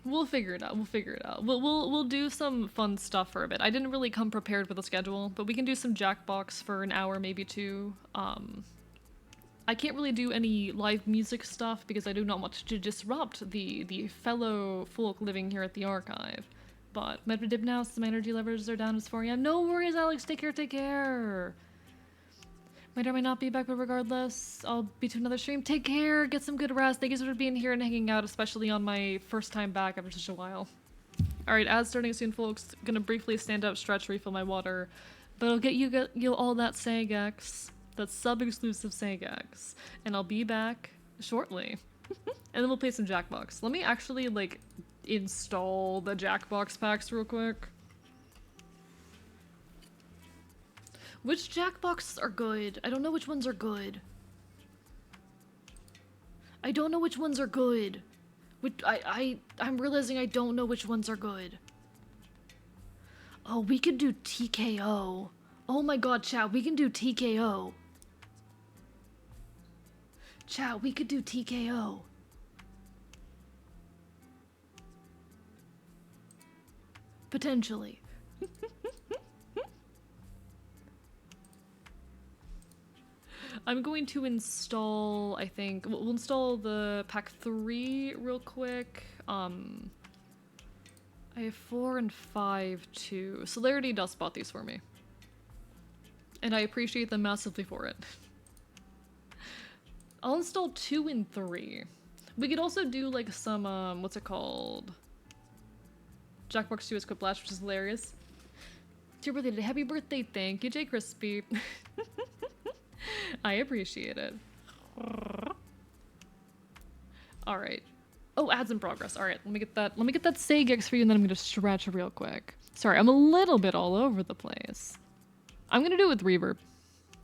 We'll figure it out, we'll figure it out. We'll do some fun stuff for a bit. I didn't really come prepared with a schedule, but we can do some Jackbox for an hour, maybe two. I can't really do any live music stuff because I do not want to disrupt the fellow folk living here at the archive. But Medvedib now, some energy levels are down as 4 a.m. No worries, Alex. Take care, take care. Might or might not be back, but regardless, I'll be to another stream. Take care, get some good rest. Thank you so much for being here and hanging out, especially on my first time back after such a while. Alright, ads starting soon, folks. Gonna briefly stand up, stretch, refill my water. But I'll get you all that Sagex. That sub-exclusive Sagex. And I'll be back shortly. And then we'll play some Jackbox. Let me actually, like, install the Jackbox packs real quick. Which Jackboxes are good? I don't know which ones are good. I don't know which ones are good. I'm realizing I don't know which ones are good. Oh, we could do TKO. Oh my god, chat, we can do TKO. Chat, we could do TKO. Potentially. I'm going to install, I think, we'll install the pack 3 real quick. I have 4 and 5 too. Celerity does spot these for me. And I appreciate them massively for it. I'll install 2 and 3. We could also do like some, what's it called? Jackbox 2 is Quiplash, which is hilarious. It's your birthday today. Happy birthday, thank you, Jay Crispy. I appreciate it. Alright. Oh, ads in progress. Alright, let me get that Sagex for you and then I'm gonna stretch real quick. Sorry, I'm a little bit all over the place. I'm gonna do it with reverb.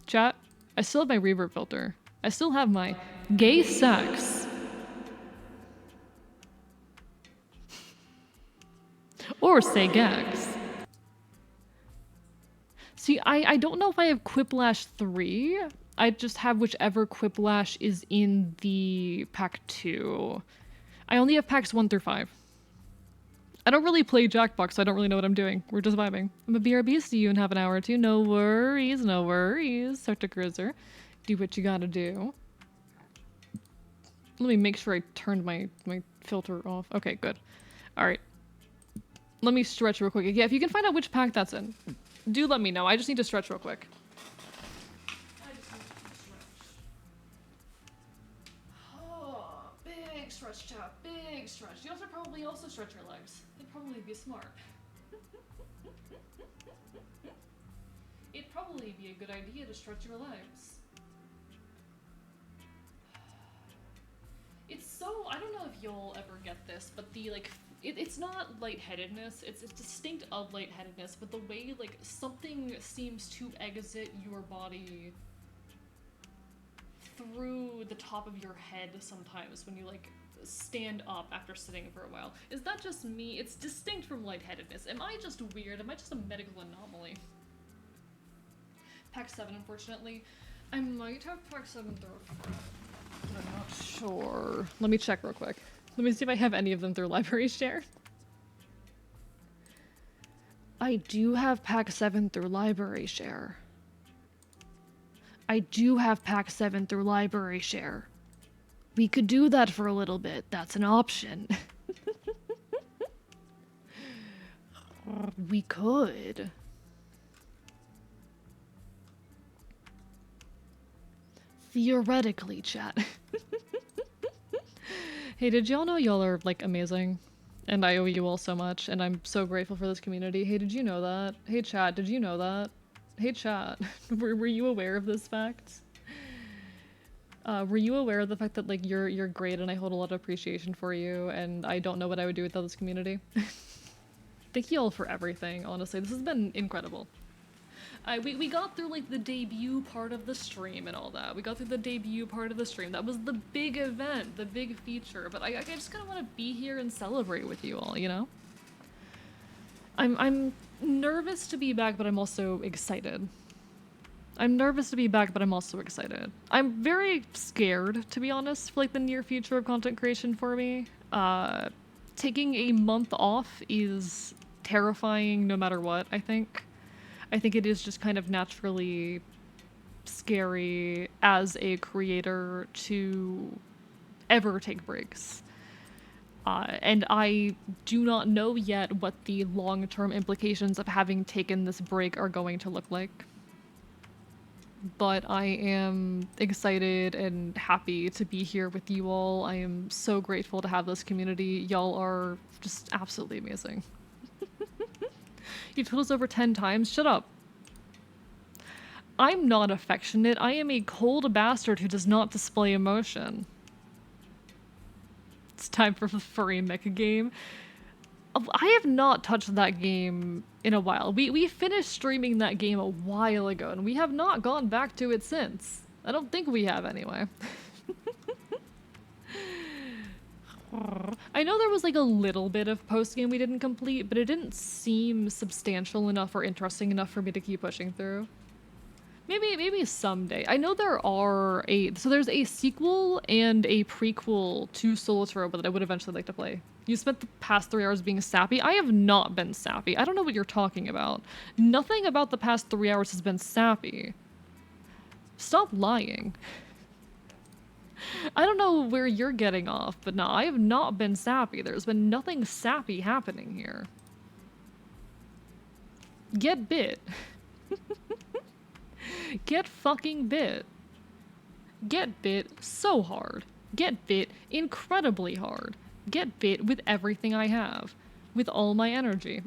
Chat, I still have my reverb filter. I still have my gay sex. Or Sagex. See, I don't know if I have Quiplash 3. I just have whichever Quiplash is in the pack 2. I only have packs 1 through 5. I don't really play Jackbox, so I don't really know what I'm doing. We're just vibing. I'm a BRB, see you in half an hour or two. No worries, no worries. Dr. Grizzer. Do what you gotta do. Let me make sure I turned my filter off. Okay, good. Alright. Let me stretch real quick. Yeah, if you can find out which pack that's in, do let me know. I just need to stretch real quick. Oh, big stretch, chat. Big stretch. You also probably also stretch your legs. It'd probably be smart. It'd probably be a good idea to stretch your legs. It's so, I don't know if you'll ever get this, but the, like, it's not lightheadedness, it's distinct of lightheadedness, but the way, like, something seems to exit your body through the top of your head sometimes when you, like, stand up after sitting for a while. Is that just me? It's distinct from lightheadedness. Am I just weird? Am I just a medical anomaly? Pack 7, unfortunately. I might have pack 7 through. I'm not sure. Let me check real quick. Let me see if I have any of them through library share. I do have pack 7 through library share. I do have pack 7 through library share. We could do that for a little bit. That's an option. We could. Theoretically, chat. Hey, did y'all know y'all are, like, amazing? And I owe you all so much, and I'm so grateful for this community. Hey, did you know that? Hey, chat, did you know that? Hey, chat, were you aware of this fact? Were you aware of the fact that, like, you're great and I hold a lot of appreciation for you, and I don't know what I would do without this community? Thank you all for everything, honestly. This has been incredible. We got through, like, the debut part of the stream and all that. We got through the debut part of the stream. That was the big event, the big feature. But I just kind of want to be here and celebrate with you all, you know? I'm nervous to be back, but I'm also excited. I'm nervous to be back, but I'm also excited. I'm very scared, to be honest, for, like, the near future of content creation for me. Taking a month off is terrifying no matter what, I think. I think it is just kind of naturally scary as a creator to ever take breaks. And I do not know yet what the long-term implications of having taken this break are going to look like. But I am excited and happy to be here with you all. I am so grateful to have this community. Y'all are just absolutely amazing. You've told us over 10 times. Shut up. I'm not affectionate. I am a cold bastard who does not display emotion. It's time for the furry mecha game. I have not touched that game in a while. We finished streaming that game a while ago, and we have not gone back to it since. I don't think we have, anyway. I know there was, like, a little bit of post-game we didn't complete, but it didn't seem substantial enough or interesting enough for me to keep pushing through. Maybe someday. I know there's a sequel and a prequel to Solitaire that I would eventually like to play. You spent the past 3 hours being sappy. I have not been sappy. I don't know what you're talking about. Nothing about the past 3 hours has been sappy. Stop lying. I don't know where you're getting off, but no, I have not been sappy. There's been nothing sappy happening here. Get bit. Get fucking bit. Get bit so hard. Get bit incredibly hard. Get bit with everything I have. With all my energy.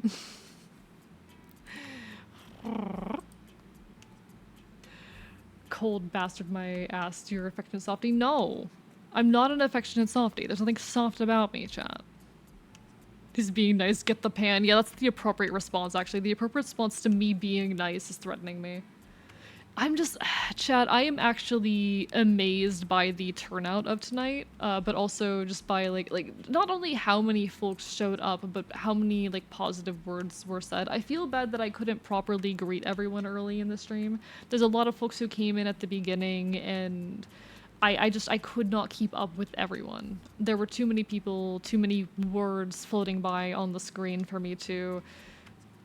Cold bastard my ass to your affectionate softie. No. I'm not an affectionate softie. There's nothing soft about me, chat. He's being nice, get the pan. Yeah, that's the appropriate response, actually. The appropriate response to me being nice is threatening me. I'm just, Chad, I am actually amazed by the turnout of tonight, but also just by, like, not only how many folks showed up, but how many, like, positive words were said. I feel bad that I couldn't properly greet everyone early in the stream. There's a lot of folks who came in at the beginning, and I could not keep up with everyone. There were too many people, too many words floating by on the screen for me to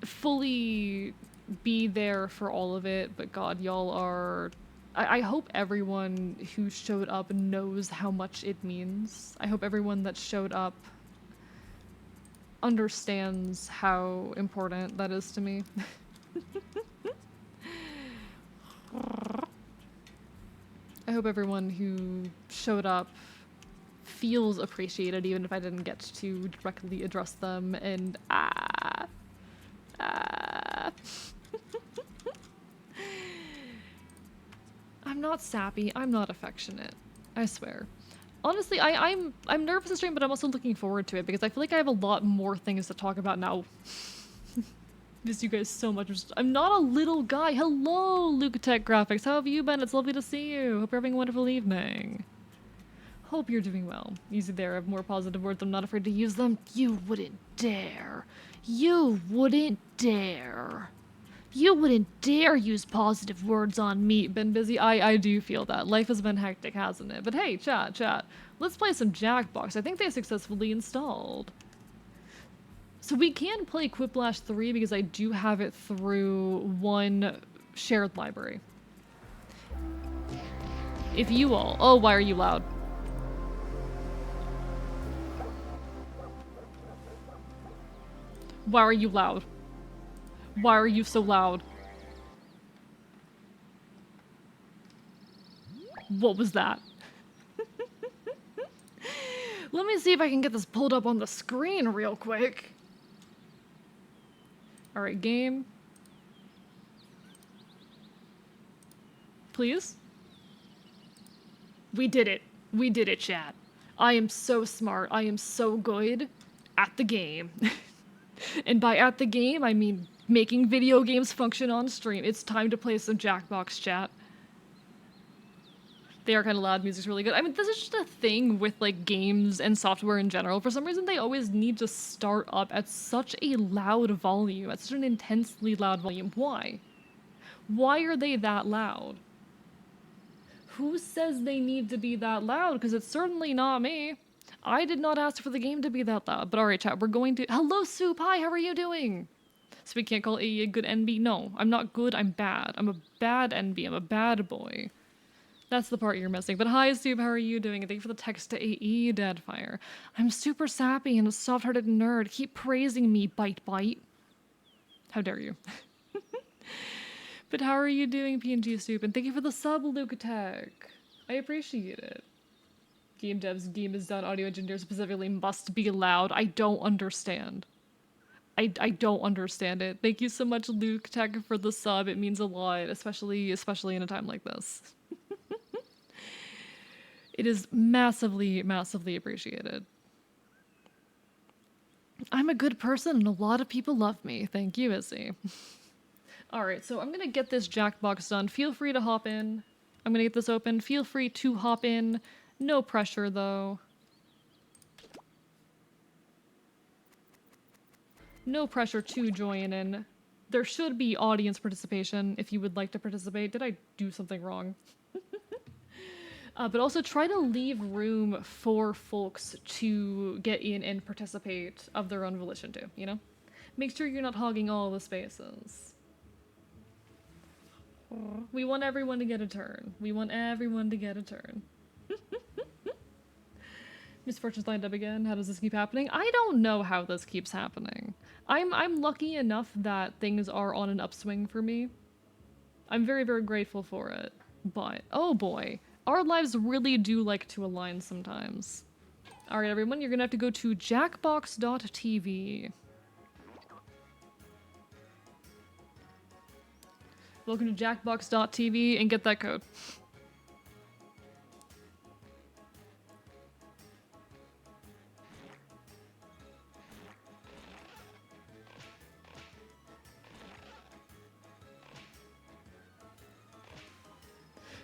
fully be there for all of it, but God, y'all are... I hope everyone who showed up knows how much it means. I hope everyone that showed up understands how important that is to me. I hope everyone who showed up feels appreciated, even if I didn't get to directly address them, and I'm not sappy. I'm not affectionate. I swear. Honestly, I'm nervous to stream, but I'm also looking forward to it because I feel like I have a lot more things to talk about now. Miss you guys so much. I'm not a little guy. Hello, Lucatech Graphics. How have you been? It's lovely to see you. Hope you're having a wonderful evening. Hope you're doing well. Easy there. I have more positive words. I'm not afraid to use them. You wouldn't dare. You wouldn't dare. You wouldn't dare use positive words on me. Been busy? I do feel that. Life has been hectic, hasn't it? But hey, chat. Let's play some Jackbox. I think they successfully installed. So we can play Quiplash 3 because I do have it through one shared library. If you all... Oh, why are you loud? Why are you loud? Why are you so loud? What was that? Let me see if I can get this pulled up on the screen real quick. All right, game. Please? We did it. We did it, chat. I am so smart. I am so good at the game. And by at the game, I mean making video games function on stream. It's time to play some Jackbox, chat. They are kind of loud. Music's really good. I mean, this is just a thing with like games and software in general. For some reason, they always need to start up at such a loud volume, at such an intensely loud volume. Why? Why are they that loud? Who says they need to be that loud? Because it's certainly not me. I did not ask for the game to be that loud. But alright, chat, we're going to... Hello, Soup! Hi, how are you doing? So we can't call AE a good NB? No, I'm not good, I'm bad. I'm a bad NB, I'm a bad boy. That's the part you're missing. But hi, Soup, how are you doing? And thank you for the text to AE, Deadfire. I'm super sappy and a soft-hearted nerd. Keep praising me, Bite Bite. How dare you? But how are you doing, PNG Soup? And thank you for the sub, Lucatech. I appreciate it. Game devs, game is done. Audio engineers specifically must be loud. I don't understand. I don't understand it. Thank you so much, Lucatech, for the sub. It means a lot, especially in a time like this. It is massively, massively appreciated. I'm a good person and a lot of people love me. Thank you, Izzy. Alright, so I'm gonna get this Jackbox done. Feel free to hop in. I'm gonna get this open. Feel free to hop in. No pressure, though. No pressure to join in. There should be audience participation if you would like to participate. Did I do something wrong? But also try to leave room for folks to get in and participate of their own volition too, you know? Make sure you're not hogging all the spaces. We want everyone to get a turn. We want everyone to get a turn. Misfortune's lined up again. How does this keep happening? I don't know how this keeps happening. I'm lucky enough that things are on an upswing for me. I'm very, very grateful for it. But, oh boy, our lives really do like to align sometimes. Alright everyone, you're gonna have to go to jackbox.tv. Welcome to jackbox.tv and get that code.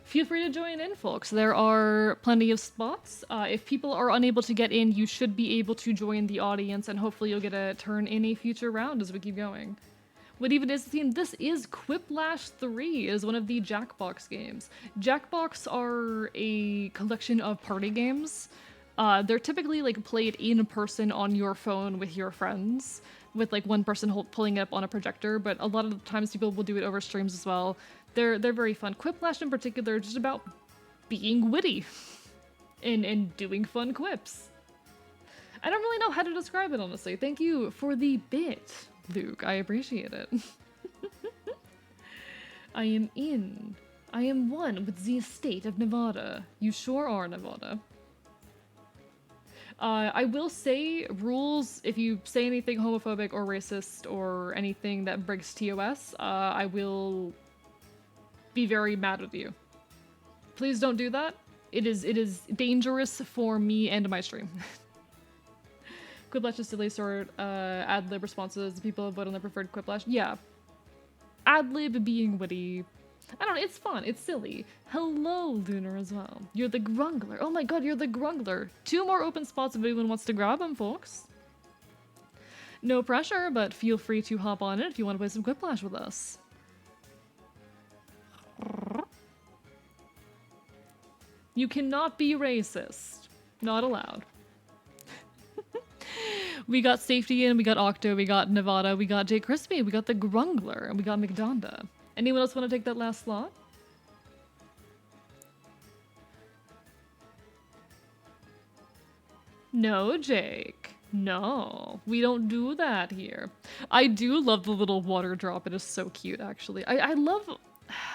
Feel free to join in, folks. There are plenty of spots. If people are unable to get in, you should be able to join the audience, and hopefully you'll get a turn in a future round as we keep going. What even is the theme? This is Quiplash 3, is one of the Jackbox games. Jackbox are a collection of party games. They're typically like played in person on your phone with your friends, with like one person pulling it up on a projector, but a lot of the times people will do it over streams as well. They're very fun. Quiplash in particular is just about being witty and doing fun quips. I don't really know how to describe it, honestly. Thank you for the bit, Luke. I appreciate it. I am in. I am one with the state of Nevada. You sure are, Nevada. I will say rules, if you say anything homophobic or racist or anything that breaks TOS, I will be very mad at you. Please don't do that. It is dangerous for me and my stream. Quiplash is silly sort, ad-lib responses, people vote on their preferred Quiplash. Yeah. Ad-lib being witty. I don't know, it's fun, it's silly. Hello, Lunar, as well. You're the Grungler. Oh my god, you're the Grungler. 2 more open spots if anyone wants to grab them, folks. No pressure, but feel free to hop on in if you want to play some Quiplash with us. You cannot be racist. Not allowed. We got Safety in, we got Octo, we got Nevada, we got J Crispy, we got the Grungler, and we got McDonda. Anyone else want to take that last slot? No, Jake. No, we don't do that here. I do love the little water drop. It is so cute, actually. I love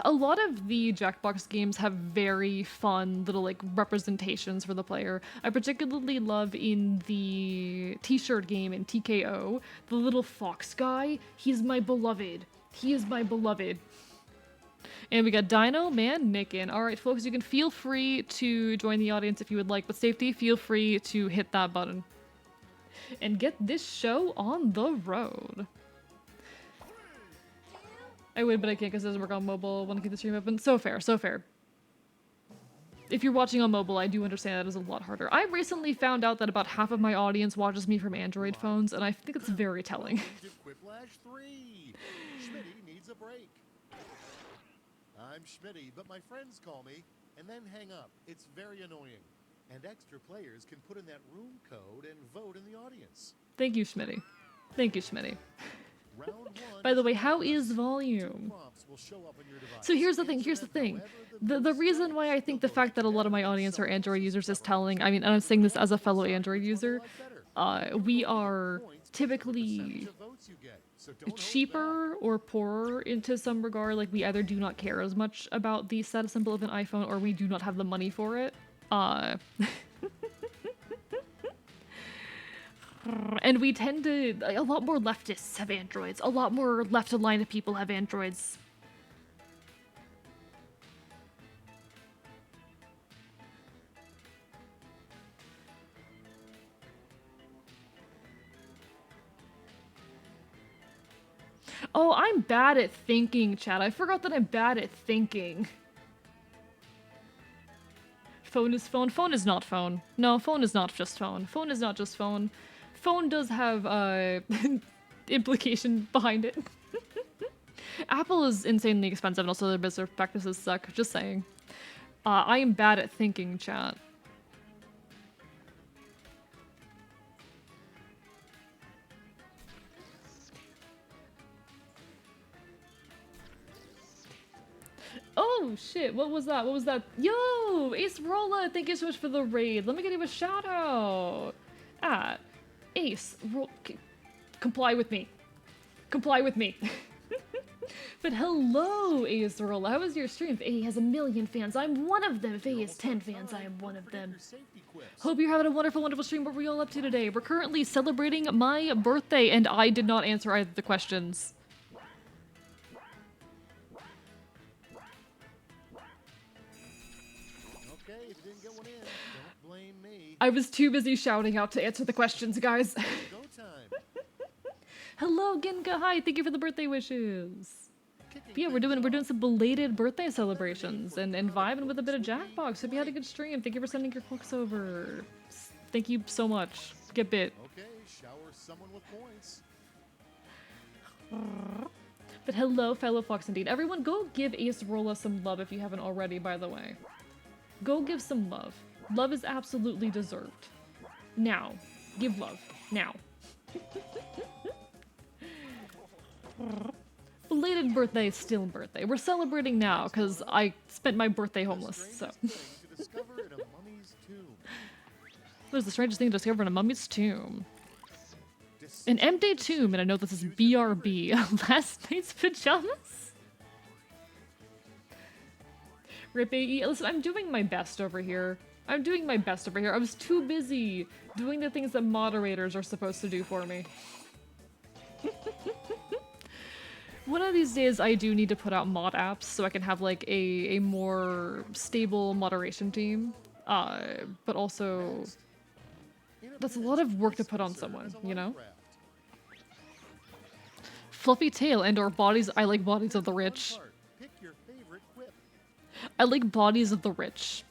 a lot of the Jackbox games have very fun little like representations for the player. I particularly love in the t-shirt game in TKO, the little fox guy. He's my beloved. He is my beloved. And we got Dino, Man, Nicken. Alright folks, you can feel free to join the audience if you would like, but safety, feel free to hit that button. And get this show on the road. I would, but I can't because it doesn't work on mobile. Want to keep the stream open? So fair, so fair. If you're watching on mobile, I do understand that is a lot harder. I recently found out that about half of my audience watches me from Android phones, and I think it's very telling. Schmitty needs a break. I'm Schmitty, but my friends call me and then hang up. It's very annoying. And extra players can put in that room code and vote in the audience. Thank you, Schmitty. Thank you, Schmitty. Round one By the way, how is volume? So here's the thing. The reason why I think the fact that a lot of my audience are Android users is telling, I mean, and I'm saying this as a fellow Android user, we are typically cheaper or poorer into some regard. Like, we either do not care as much about the status symbol of an iPhone, or we do not have the money for it. And we tend to, a lot more leftists have Androids. A lot more left-aligned people have Androids. Oh, I'm bad at thinking, chat. I forgot that I'm bad at thinking. Phone is phone. Phone is not phone. No, phone is not just phone. Phone is not just phone. Phone does have implication behind it. Apple is insanely expensive and also their business practices suck. Just saying. I am bad at thinking, chat. Oh shit, what was that? What was that? Yo, Ace Rolla, thank you so much for the raid. Let me give you a shout out. Ace, comply with me. Comply with me. But hello, Ace Rolla. How was your stream? If A has 1 million fans, I'm one of them. If A has 10 fans, I am one of them. Hope you're having a wonderful, wonderful stream. What were we all up to today? We're currently celebrating my birthday, and I did not answer either of the questions. I was too busy shouting out to answer the questions, guys. Hello, Ginka. Hi, thank you for the birthday wishes. But yeah, we're doing some belated birthday celebrations and vibing with a bit of Jackbox. Hope you had a good stream. Thank you for sending your folks over. Thank you so much. Get bit. Okay, shower someone with points. But hello, fellow Fox Indeed. Everyone, go give Ace Rolla some love if you haven't already, by the way. Go give some love. Love is absolutely deserved. Now. Give love. Now. Belated birthday is still birthday. We're celebrating now, because I spent my birthday homeless, so. What is the strangest thing to discover in a mummy's tomb? An empty tomb, and I know this is BRB. Last night's pajamas? Rip AE. Listen, I'm doing my best over here. I was too busy doing the things that moderators are supposed to do for me. One of these days I do need to put out mod apps so I can have like a more stable moderation team. But also, that's a lot of work to put on someone, you know? Fluffy tail and or bodies. I like bodies of the rich. I like bodies of the rich.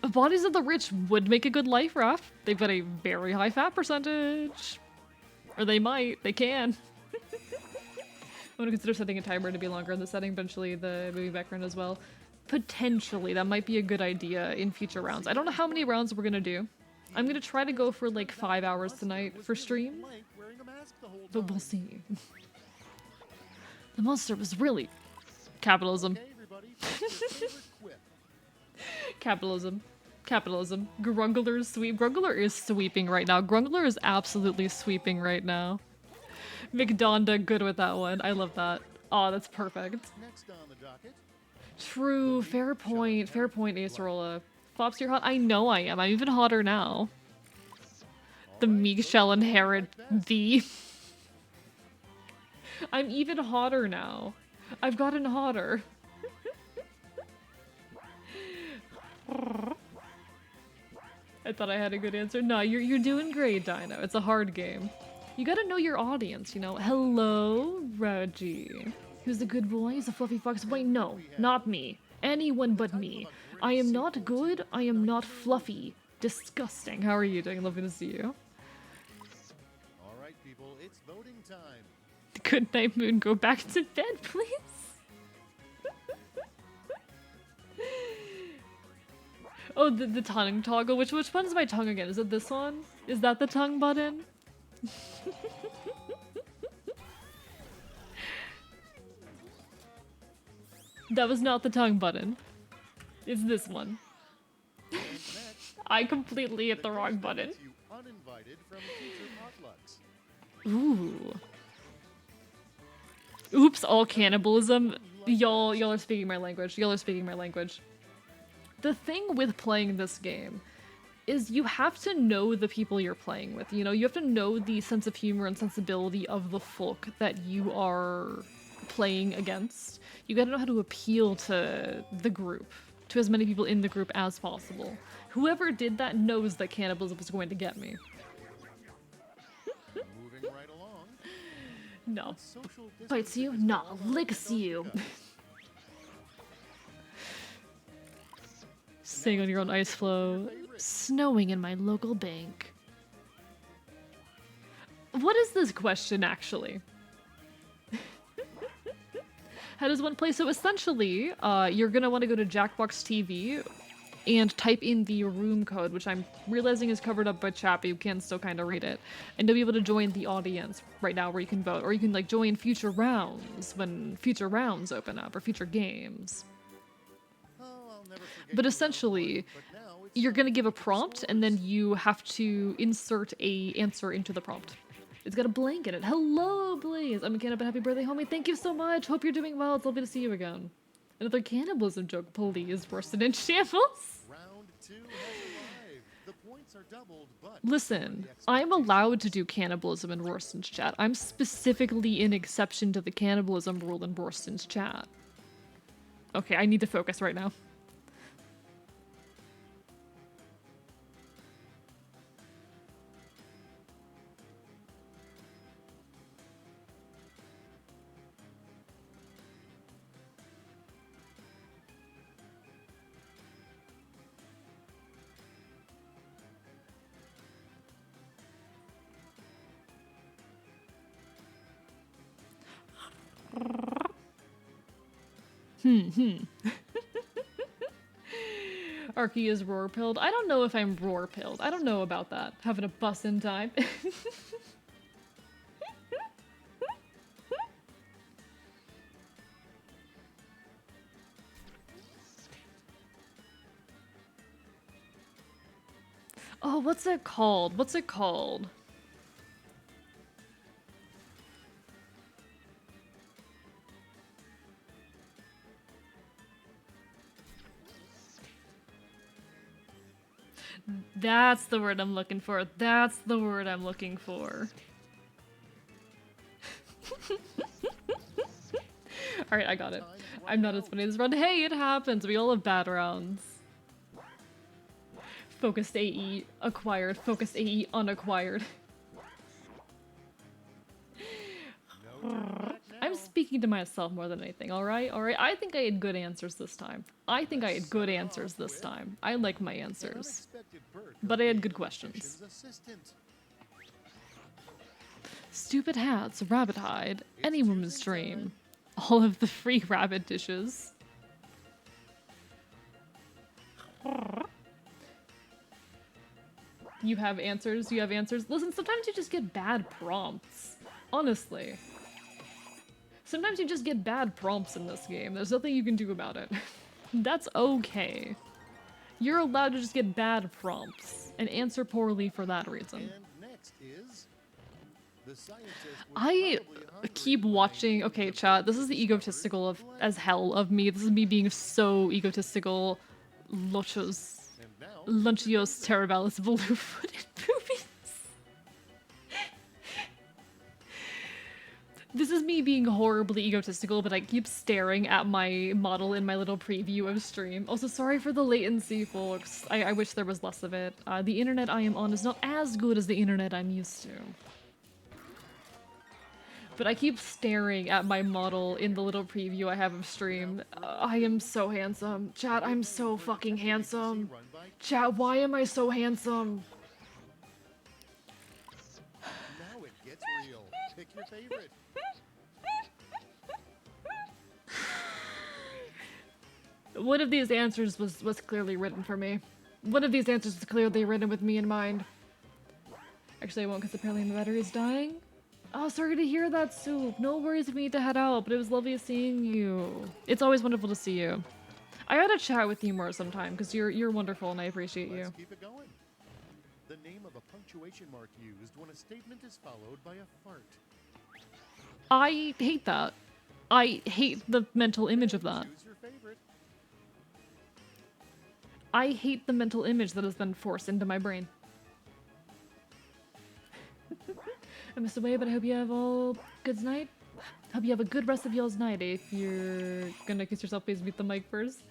Bodies of the rich would make a good life raft. They've got a very high fat percentage. Or they might. They can. I'm gonna consider setting a timer to be longer in the setting, eventually the movie background as well. Potentially, that might be a good idea in future rounds. I don't know how many rounds we're gonna do. I'm gonna try to go for like 5 hours tonight for stream. But we'll see. The monster was really... Capitalism. Capitalism. Capitalism. Grungler's sweep. Grungler is sweeping right now. Grungler is absolutely sweeping right now. McDonda, good with that one. I love that. Oh, that's perfect. Next on the docket, True, fair point, Ace Rolla. Flops, you're hot. I know I am. I'm even hotter now. The all right, meek those shall are all inherit like best. thee. I'm even hotter now. I've gotten hotter. I thought I had a good answer. No, you're doing great, Dino. It's a hard game. You gotta know your audience, you know. Hello, Reggie. Who's the good boy? He's a fluffy fox boy? No, not me. Anyone but me. I am not good. I am not fluffy. Disgusting. How are you doing? Lovely to see you. All right, people, it's voting time. Good night, Moon. Go back to bed, please. Oh, the tongue toggle. Which one's my tongue again? Is it this one? Is that the tongue button? That was not the tongue button. It's this one. And next, I completely hit the quiz wrong that button. gets you uninvited from future potlucks. Ooh. Oops, all cannibalism. Y'all are speaking my language. Y'all are speaking my language. The thing with playing this game is you have to know the people you're playing with. You know, you have to know the sense of humor and sensibility of the folk that you are playing against. You gotta know how to appeal to the group, to as many people in the group as possible. Whoever did that knows that cannibalism is going to get me. Moving right along. No. Social Bites you? distancing is Nah, all about licks you. Antarctica. Staying on your own ice floe. Snowing in my local bank. What is this question, actually? How does one play? So essentially, you're gonna want to go to Jackbox TV and type in the room code, which I'm realizing is covered up by chat, but you can still kind of read it. And you'll be able to join the audience right now where you can vote. Or you can like join future rounds when future rounds open up, or future games. Oh, I'll never forget But you, essentially, Round One, but now it's you're time gonna to give a look at the prompt, and then scores. you have to insert a answer into the prompt. It's got a blank in it. Hello, Blaze! I'm a can up and happy birthday, homie. Thank you so much. Hope you're doing well. It's lovely to see you again. Another cannibalism joke, please. Worse than in shambles. Round 2 has arrived. The points are doubled, but Listen, the I'm allowed to expectations- do cannibalism in Rorston's chat. I'm specifically an exception to the cannibalism rule in Rorston's chat. Okay, I need to focus right now. Arky is roar-pilled. I don't know if I'm roar-pilled. I don't know about that. Having a bus in time. Oh, what's it called? What's it called? That's the word I'm looking for. That's the word I'm looking for. Alright, I got it. I'm not as funny as Run. Hey, it happens. We all have bad rounds. Focused AE acquired. Focused AE unacquired. No turning back I'm now. speaking to myself more than anything, alright? Alright, I think I had good answers this time. I think I had good answers this time. I like my An answers. unexpected perk But of I had being good a questions. magician's assistant. Stupid hats, rabbit hide, any It's woman's choosing dream. time. All of the free rabbit dishes. You have answers, you have answers. Listen, sometimes you just get bad prompts. Honestly. Sometimes you just get bad prompts in this game. There's nothing you can do about it. That's okay. You're allowed to just get bad prompts and answer poorly for that reason. And next is The scientist was I probably hungry keep when they watching. named Okay, the chat. This bird is the discovered egotistical of as Glenn. hell of me. This is me being so egotistical. Luchos, And now, pick your Lunchios favorite. terribilis blue-footed boobies. This is me being horribly egotistical, but I keep staring at my model in my little preview of stream. Also, sorry for the latency, folks. I wish there was less of it. The internet I am on is not as good as the internet I'm used to. But I keep staring at my model in the little preview I have of stream. I am so handsome. Chat, I'm so fucking handsome. Run by Chat, why am I so handsome? now it gets real. Pick your favorite. One of these answers was clearly written for me. One of these answers was clearly written with me in mind. Actually, I won't because apparently my battery is dying. Oh, sorry to hear that, Soup. No worries if we need to head out, but it was lovely seeing you. It's always wonderful to see you. I gotta chat with you more sometime because you're wonderful and I appreciate you. Let's keep it going. The name of a punctuation mark used when a statement is followed by a fart. I hate that. I hate the mental image of that. Choose your favorite. I hate the mental image that has been forced into my brain. I missed away, but I hope you have all good night. Hope you have a good rest of y'all's night. If you're gonna kiss yourself, please mute the mic first.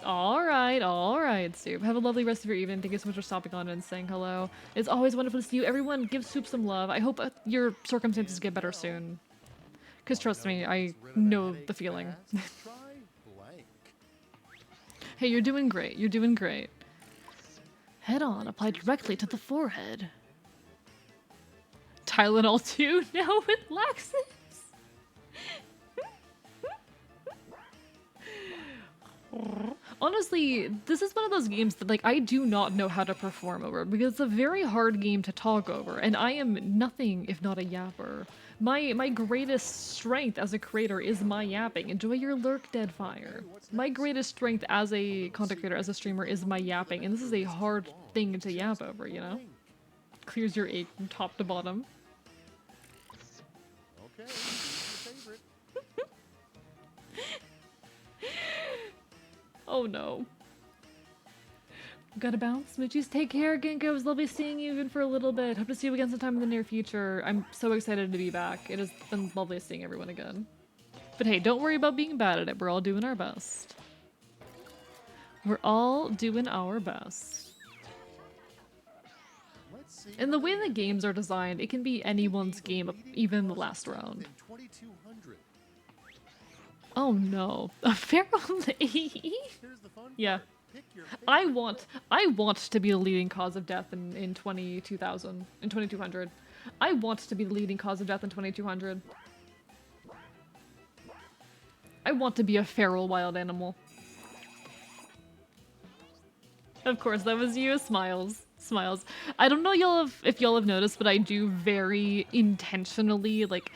Alright, Soup. Have a lovely rest of your evening. Thank you so much for stopping on and saying hello. It's always wonderful to see you. Everyone, give Soup some love. I hope your circumstances get better soon. Because trust me, I know the feeling. Try blank. Hey, you're doing great. You're doing great. Head on. Apply directly to the forehead. Tylenol 2 now with laxatives. Honestly, this is one of those games that, like, I do not know how to perform over because it's a very hard game to talk over, and I am nothing if not a yapper. My greatest strength as a creator is my yapping. Enjoy your lurk, Deadfire. My greatest strength as a content creator, as a streamer, is my yapping, and this is a hard thing to yap over, you know? Clears your ache from top to bottom. Okay, choose your favorite. Oh no. Gotta bounce. Smoochies, take care, Ginkgo. It was lovely seeing you even for a little bit. Hope to see you again sometime in the near future. I'm so excited to be back. It has been lovely seeing everyone again. But hey, don't worry about being bad at it. We're all doing our best. We're all doing our best. Let's see And the what way I the have. games are designed, it can be anyone's game, even the last round. In 2200. Oh no. A feral AE? Here's the fun Yeah. part. Pick your I favorite want to be the leading cause of death in 2200. I want to be the leading cause of death in 2200. I want to be a feral wild animal. Of course, that was you. Smiles. Smiles. I don't know if y'all have noticed, but I do very intentionally, like,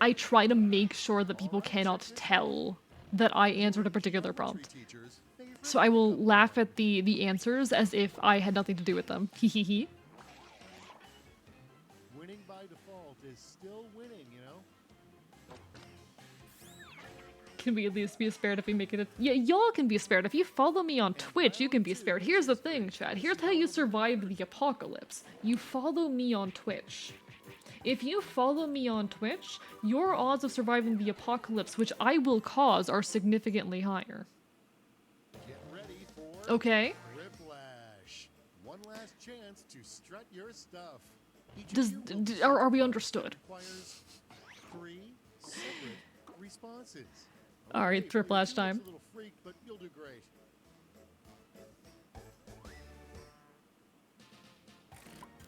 I try to make sure that people cannot tell that I answered a particular prompt. teacher's favorite. So I will laugh at the answers as if I had nothing to do with them. Hee hee hee. Winning by default is still winning, you know? Can we at least be spared if we make it a— Yeah, y'all can be spared. If you follow me on Twitch, you can be spared. Here's the thing, Chad. Here's how you survive the apocalypse. You follow me on Twitch. If you follow me on Twitch, your odds of surviving the apocalypse, which I will cause, are significantly higher. Get ready for Okay? Whiplash. One last chance to strut your stuff. Each of Does— you will are we understood? requires 3 separate responses. Alright, Okay, Whiplash you time. looks a little freak, but you'll do great.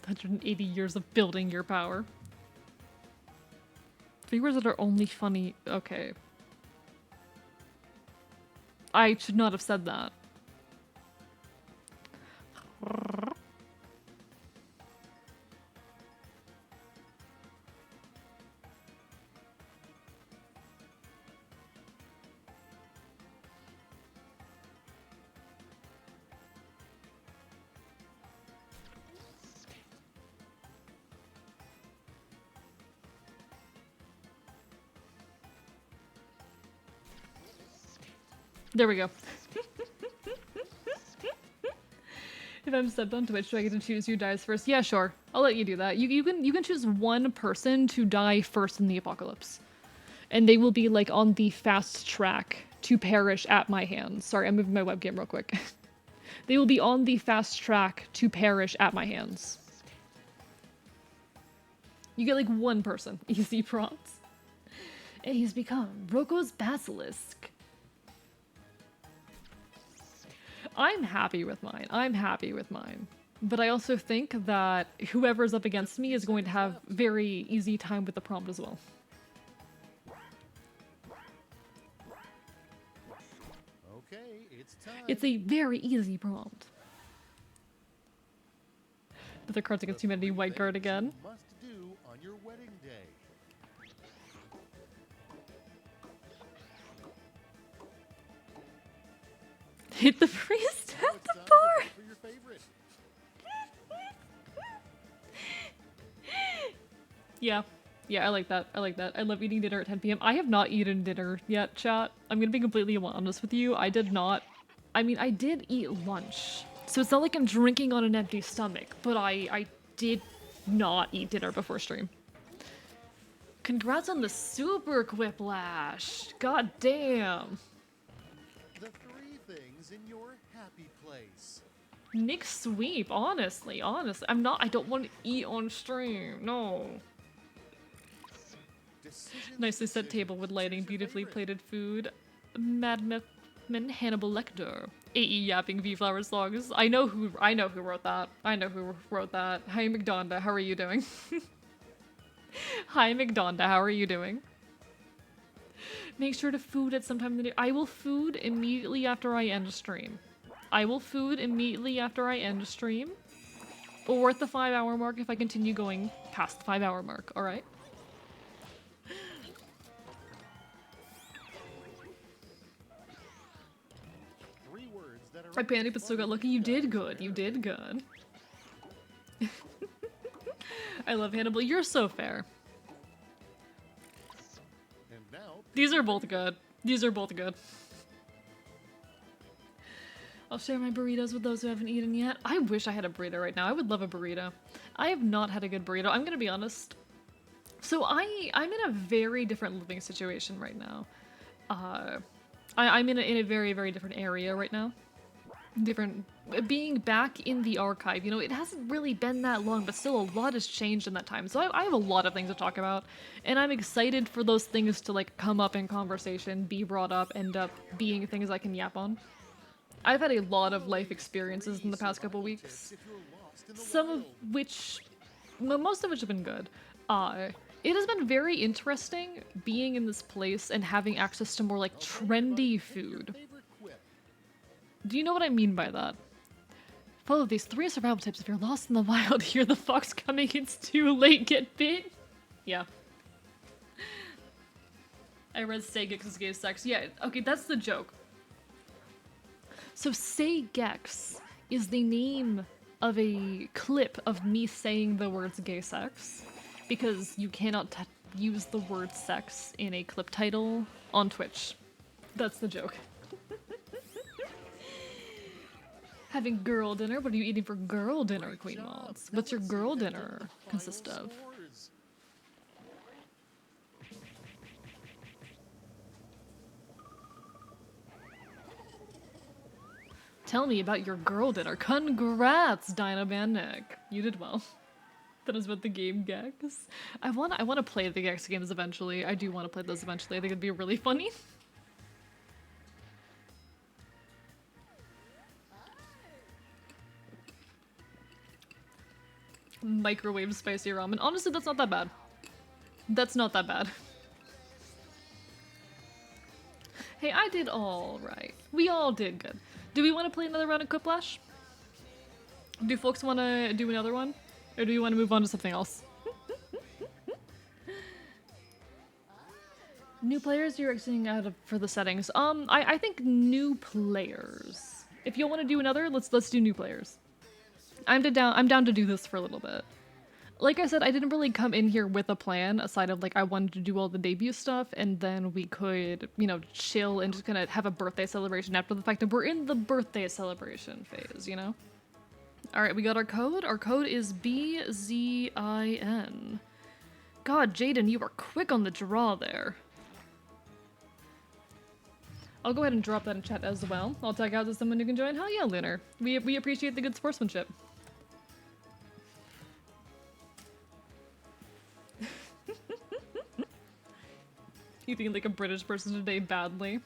180 years of building your power. 3 words that are only funny. Okay. I should not have said that. There we go. If I'm stepped on Twitch, do I get to choose who dies first? Yeah, sure. I'll let you do that. You can choose one person to die first in the apocalypse. And they will be like on the fast track to perish at my hands. Sorry, I'm moving my webcam real quick. They will be on the fast track to perish at my hands. You get like one person. Easy prompts. And he's become Roko's Basilisk. I'm happy with mine. I'm happy with mine. But I also think that whoever's up against me is going to have very easy time with the prompt as well. Okay, it's time. It's a very easy prompt. But the cards against humanity white guard again. You must do on your wedding day. Hit the priest Now at it's the time to bar! vote for your favorite. Yeah. Yeah, I like that. I like that. I love eating dinner at 10 p.m. I have not eaten dinner yet, chat. I'm gonna be completely honest with you. I did not. I mean, I did eat lunch. So it's not like I'm drinking on an empty stomach, but I did not eat dinner before stream. Congrats on the super quiplash. God damn. The three things in your happy place. Nick Sweep, honestly. I don't want to eat on stream. No. Decisions, Nicely set decisions. table with lighting, Choose your beautifully favorite. plated food. Mad Milkman Hannibal Lecter. AE yapping V-Flower songs. I know who wrote that. Hi McDonda, how are you doing? Hi McDonda, how are you doing? Make sure to food at some time in the day. I will food immediately after I end stream. Or at the 5-hour mark if I continue going past the 5-hour mark, alright? Three words that are I panicked but still got lucky. You did good. You did good. I love Hannibal. You're so fair. And now, These are both good. I'll share my burritos with those who haven't eaten yet. I wish I had a burrito right now. I would love a burrito. I have not had a good burrito. I'm gonna be honest. So I'm in a very different living situation right now. I'm in a very, very different area right now. Being back in the archive, you know, it hasn't really been that long, but still a lot has changed in that time. So I have a lot of things to talk about, and I'm excited for those things to like come up in conversation, be brought up, end up being things I can yap on. I've had a lot of life experiences in the past couple weeks, if you're lost in the some of wild. which, most of which have been good. It has been very interesting being in this place and having access to more like trendy food. Favorite quip. Do you know what I mean by that? Follow these 3 survival tips if you're lost in the wild. Hear the fox coming, it's too late, get bit. Yeah. I read Say Gex gay sex. Yeah, okay, that's the joke. So Say Gex is the name of a clip of me saying the words gay sex, because you cannot use the word sex in a clip title on Twitch. That's the joke. Having girl dinner? What are you eating for girl dinner, Great Queen job. Maltz? Now What's your let's girl see the dinner final consist of? scores. Tell me about your girl dinner. Congrats, Dino Man Nick. You did well. That is what the game Gex. I wanna play the Gex games eventually. I do want to play those eventually. I think it'd be really funny. Microwave spicy ramen. Honestly, that's not that bad. That's not that bad. Hey, I did all right. We all did good. Do we want to play another round of Quiplash? Do folks want to do another one? Or do we want to move on to something else? New players, you're exiting out of for the settings. I think new players. If you want to do another, let's do new players. I'm down to do this for a little bit. Like I said, I didn't really come in here with a plan aside of like I wanted to do all the debut stuff and then we could, you know, chill and just kind of have a birthday celebration after the fact that we're in the birthday celebration phase, you know? All right, we got our code. Our code is BZIN. God, Jaden, you were quick on the draw there. I'll go ahead and drop that in chat as well. I'll tag out to someone who can join. Hell yeah, Lunar. We appreciate the good sportsmanship. Eating like a British person today badly.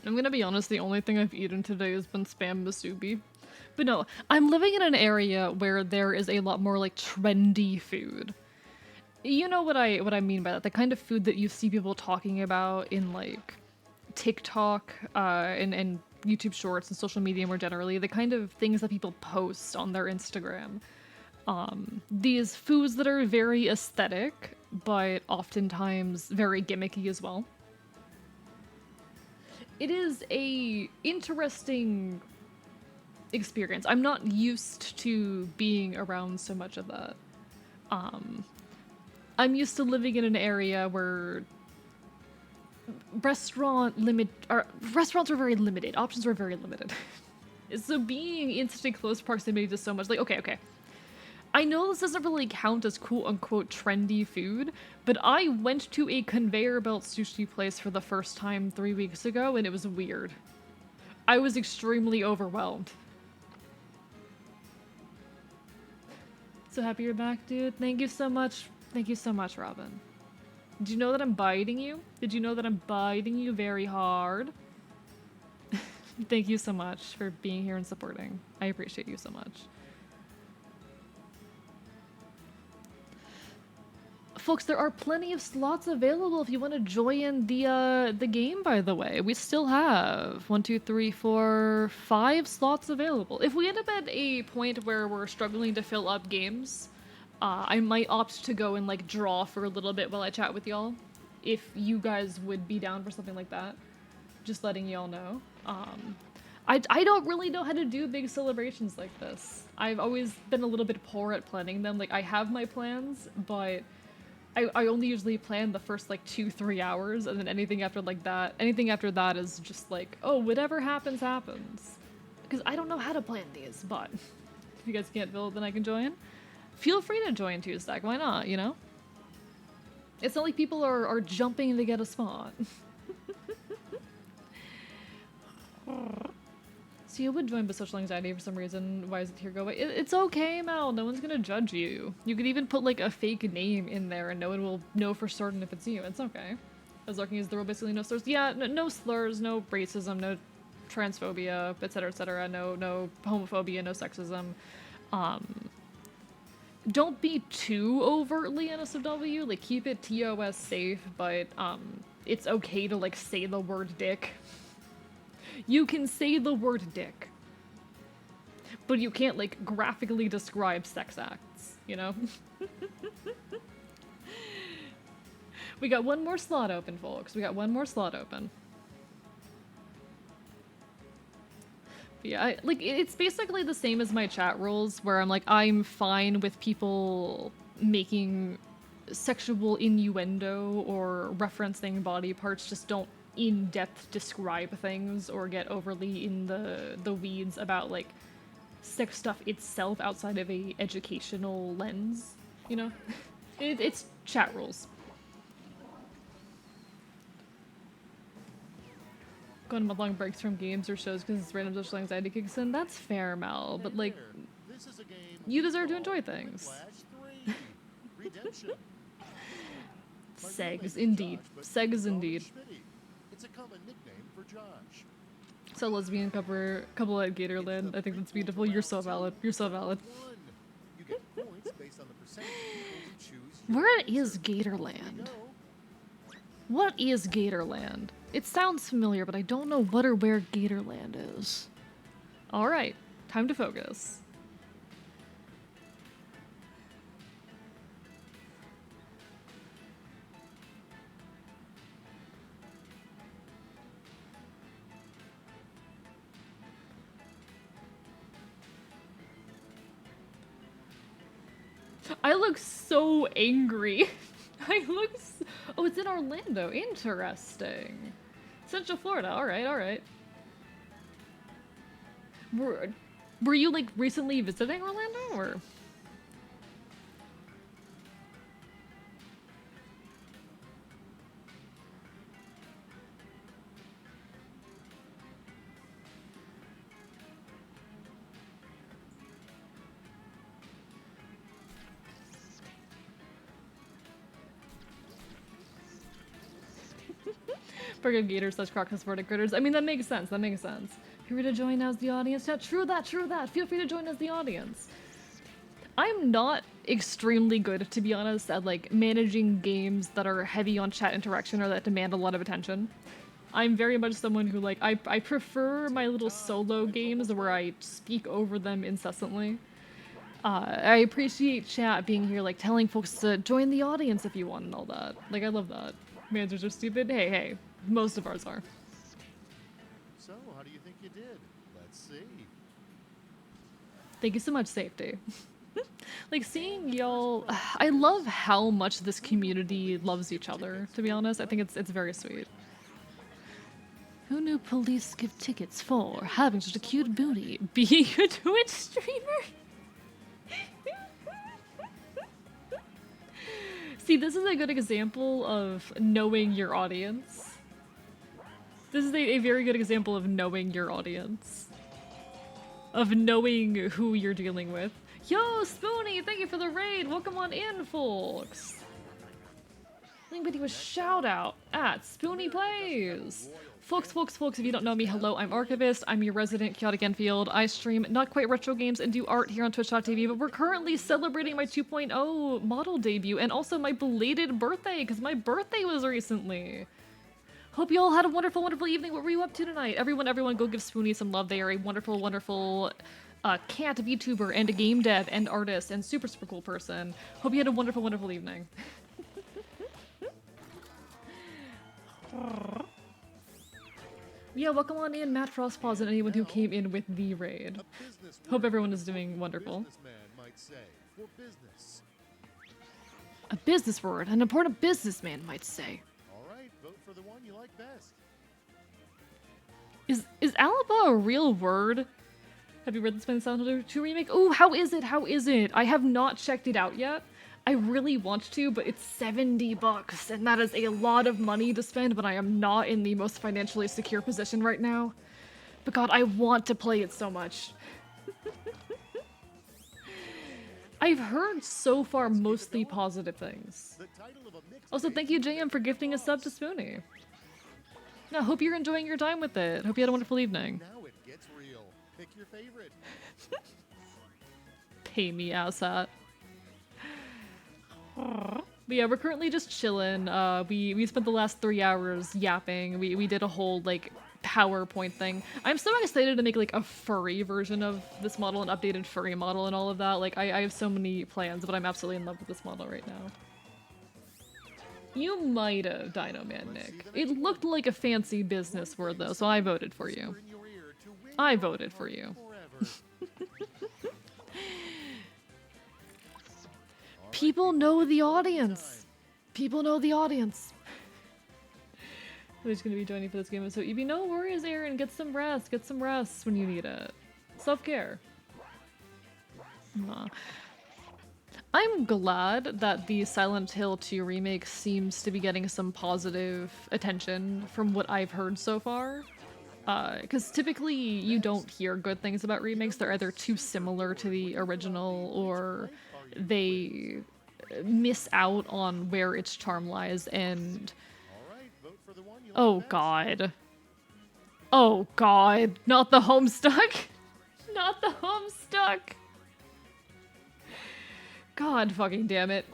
I'm gonna be honest, the only thing I've eaten today has been spam musubi. But no, I'm living in an area where there is a lot more like trendy food. You know what I mean by that? The kind of food that you see people talking about in like TikTok and YouTube Shorts and social media more generally. The kind of things that people post on their Instagram. These foods that are very aesthetic, but oftentimes very gimmicky as well. It is a interesting experience. I'm not used to being around so much of that. I'm used to living in an area where restaurants are very limited. Options are very limited. So being in such a close proximity to so much, like, okay. I know this doesn't really count as quote-unquote trendy food, but I went to a conveyor belt sushi place for the first time 3 weeks ago, and it was weird. I was extremely overwhelmed. So happy you're back, dude. Thank you so much. Thank you so much, Robin. Did you know that I'm biting you? Did you know that I'm biting you very hard? Thank you so much for being here and supporting. I appreciate you so much. Folks, there are plenty of slots available if you want to join the game, by the way. We still have 1, 2, 3, 4, 5 slots available. If we end up at a point where we're struggling to fill up games, I might opt to go and like draw for a little bit while I chat with y'all. If you guys would be down for something like that. Just letting y'all know. I don't really know how to do big celebrations like this. I've always been a little bit poor at planning them. Like, I have my plans, but I only usually plan the first like 2-3 hours, and then anything after that is just like, oh, whatever happens, happens. Because I don't know how to plan these, but if you guys can't build, then I can join. Feel free to join Tuesday, why not, you know? It's not like people are jumping to get a spot. So you would join but social anxiety for some reason. Why is it here go away? It's okay, Mel. No one's gonna judge you. You could even put like a fake name in there and no one will know for certain if it's you. It's okay. As lurking as there will basically no slurs. Yeah, no slurs, no racism, no transphobia, etc., no homophobia, no sexism. Don't be too overtly NSFW. Like, keep it TOS safe, but it's okay to like say the word dick. You can say the word dick, but you can't like graphically describe sex acts, you know? We got one more slot open, folks. We got one more slot open. But yeah, it's basically the same as my chat rules, where I'm like, I'm fine with people making sexual innuendo or referencing body parts, just don't in-depth describe things or get overly in the weeds about like sex stuff itself outside of a educational lens, you know? It's chat rules. Going on long breaks from games or shows because random social anxiety kicks in. That's fair, Mel, but like, you deserve to enjoy things. Segs, indeed. Segs, indeed. It's a common nickname for Josh. So lesbian couple at Gatorland. I think that's beautiful. You're so valid. You're so valid. You get points based on the percentage of people who choose. Where is Gatorland? What is Gatorland? It sounds familiar, but I don't know what or where Gatorland is. Alright, time to focus. I look so angry. I look oh, it's in Orlando. Interesting. Central Florida. All right, all right. Were you like recently visiting Orlando or? Burger Gators slash Crocus Vertic Critters. I mean, that makes sense. That makes sense. Feel free to join as the audience. Yeah, true that, true that. Feel free to join as the audience. I'm not extremely good, to be honest, at like managing games that are heavy on chat interaction or that demand a lot of attention. I'm very much someone who like, I prefer my little solo games where I speak over them incessantly. I appreciate chat being here, like telling folks to join the audience if you want and all that. Like, I love that. Managers are stupid. Hey, hey. Most of ours are. So, how do you think you did? Let's see. Thank you so much, Safety. Like, seeing y'all... I love how much this community loves each other, to be honest. I think it's very sweet. Who knew police give tickets for having such a cute booty? Being a Twitch streamer? See, this is a good example of knowing your audience. This is a very good example of knowing your audience. Of knowing who you're dealing with. Yo, Spoonie, thank you for the raid! Welcome on in, folks! Link video a shout out at Spoonie Plays! Folks, if you don't know me, hello, I'm Archivist. I'm your resident Chaotic Enfield. I stream not quite retro games and do art here on Twitch.tv, but we're currently celebrating my 2.0 model debut and also my belated birthday, because my birthday was recently. Hope you all had a wonderful, wonderful evening. What were you up to tonight? Everyone, go give Spoonie some love. They are a wonderful, wonderful cat VTuber and a game dev and artist and super, super cool person. Hope you had a wonderful, wonderful evening. Yeah, welcome on in, Matt Frostpaws, and anyone who came in with the raid. Hope everyone is doing wonderful. A business word, an important businessman might say. Alright, vote for the one you like best. Is Alaba a real word? Have you read the Spin Silent Hill 2 remake? Oh, how is it? How is it? I have not checked it out yet. I really want to, but it's $70, and that is a lot of money to spend when I am not in the most financially secure position right now. But God, I want to play it so much. I've heard so far mostly positive things. Also, thank you, JM, for gifting a sub to Spoonie. I hope you're enjoying your time with it. Hope you had a wonderful evening. Now it gets real. Pick your favorite. Pay me, asshat. But yeah, we're currently just chilling. We spent the last 3 hours yapping. We did a whole like PowerPoint thing. I'm so excited to make like a furry version of this model, an updated furry model and all of that. Like I have so many plans, but I'm absolutely in love with this model right now. You might have, Dino Man Nick. It looked like a fancy business word though, so I voted for you. I voted for you. People know the audience. People know the audience. Who's gonna be joining for this game? So Evie, no worries, Aaron. Get some rest. Get some rest when you need it. Self-care. I'm glad that the Silent Hill 2 remake seems to be getting some positive attention from what I've heard so far. Because typically you don't hear good things about remakes. They're either too similar to the original or they miss out on where its charm lies, and oh god. Oh god. Not the Homestuck. Not the Homestuck. God fucking damn it.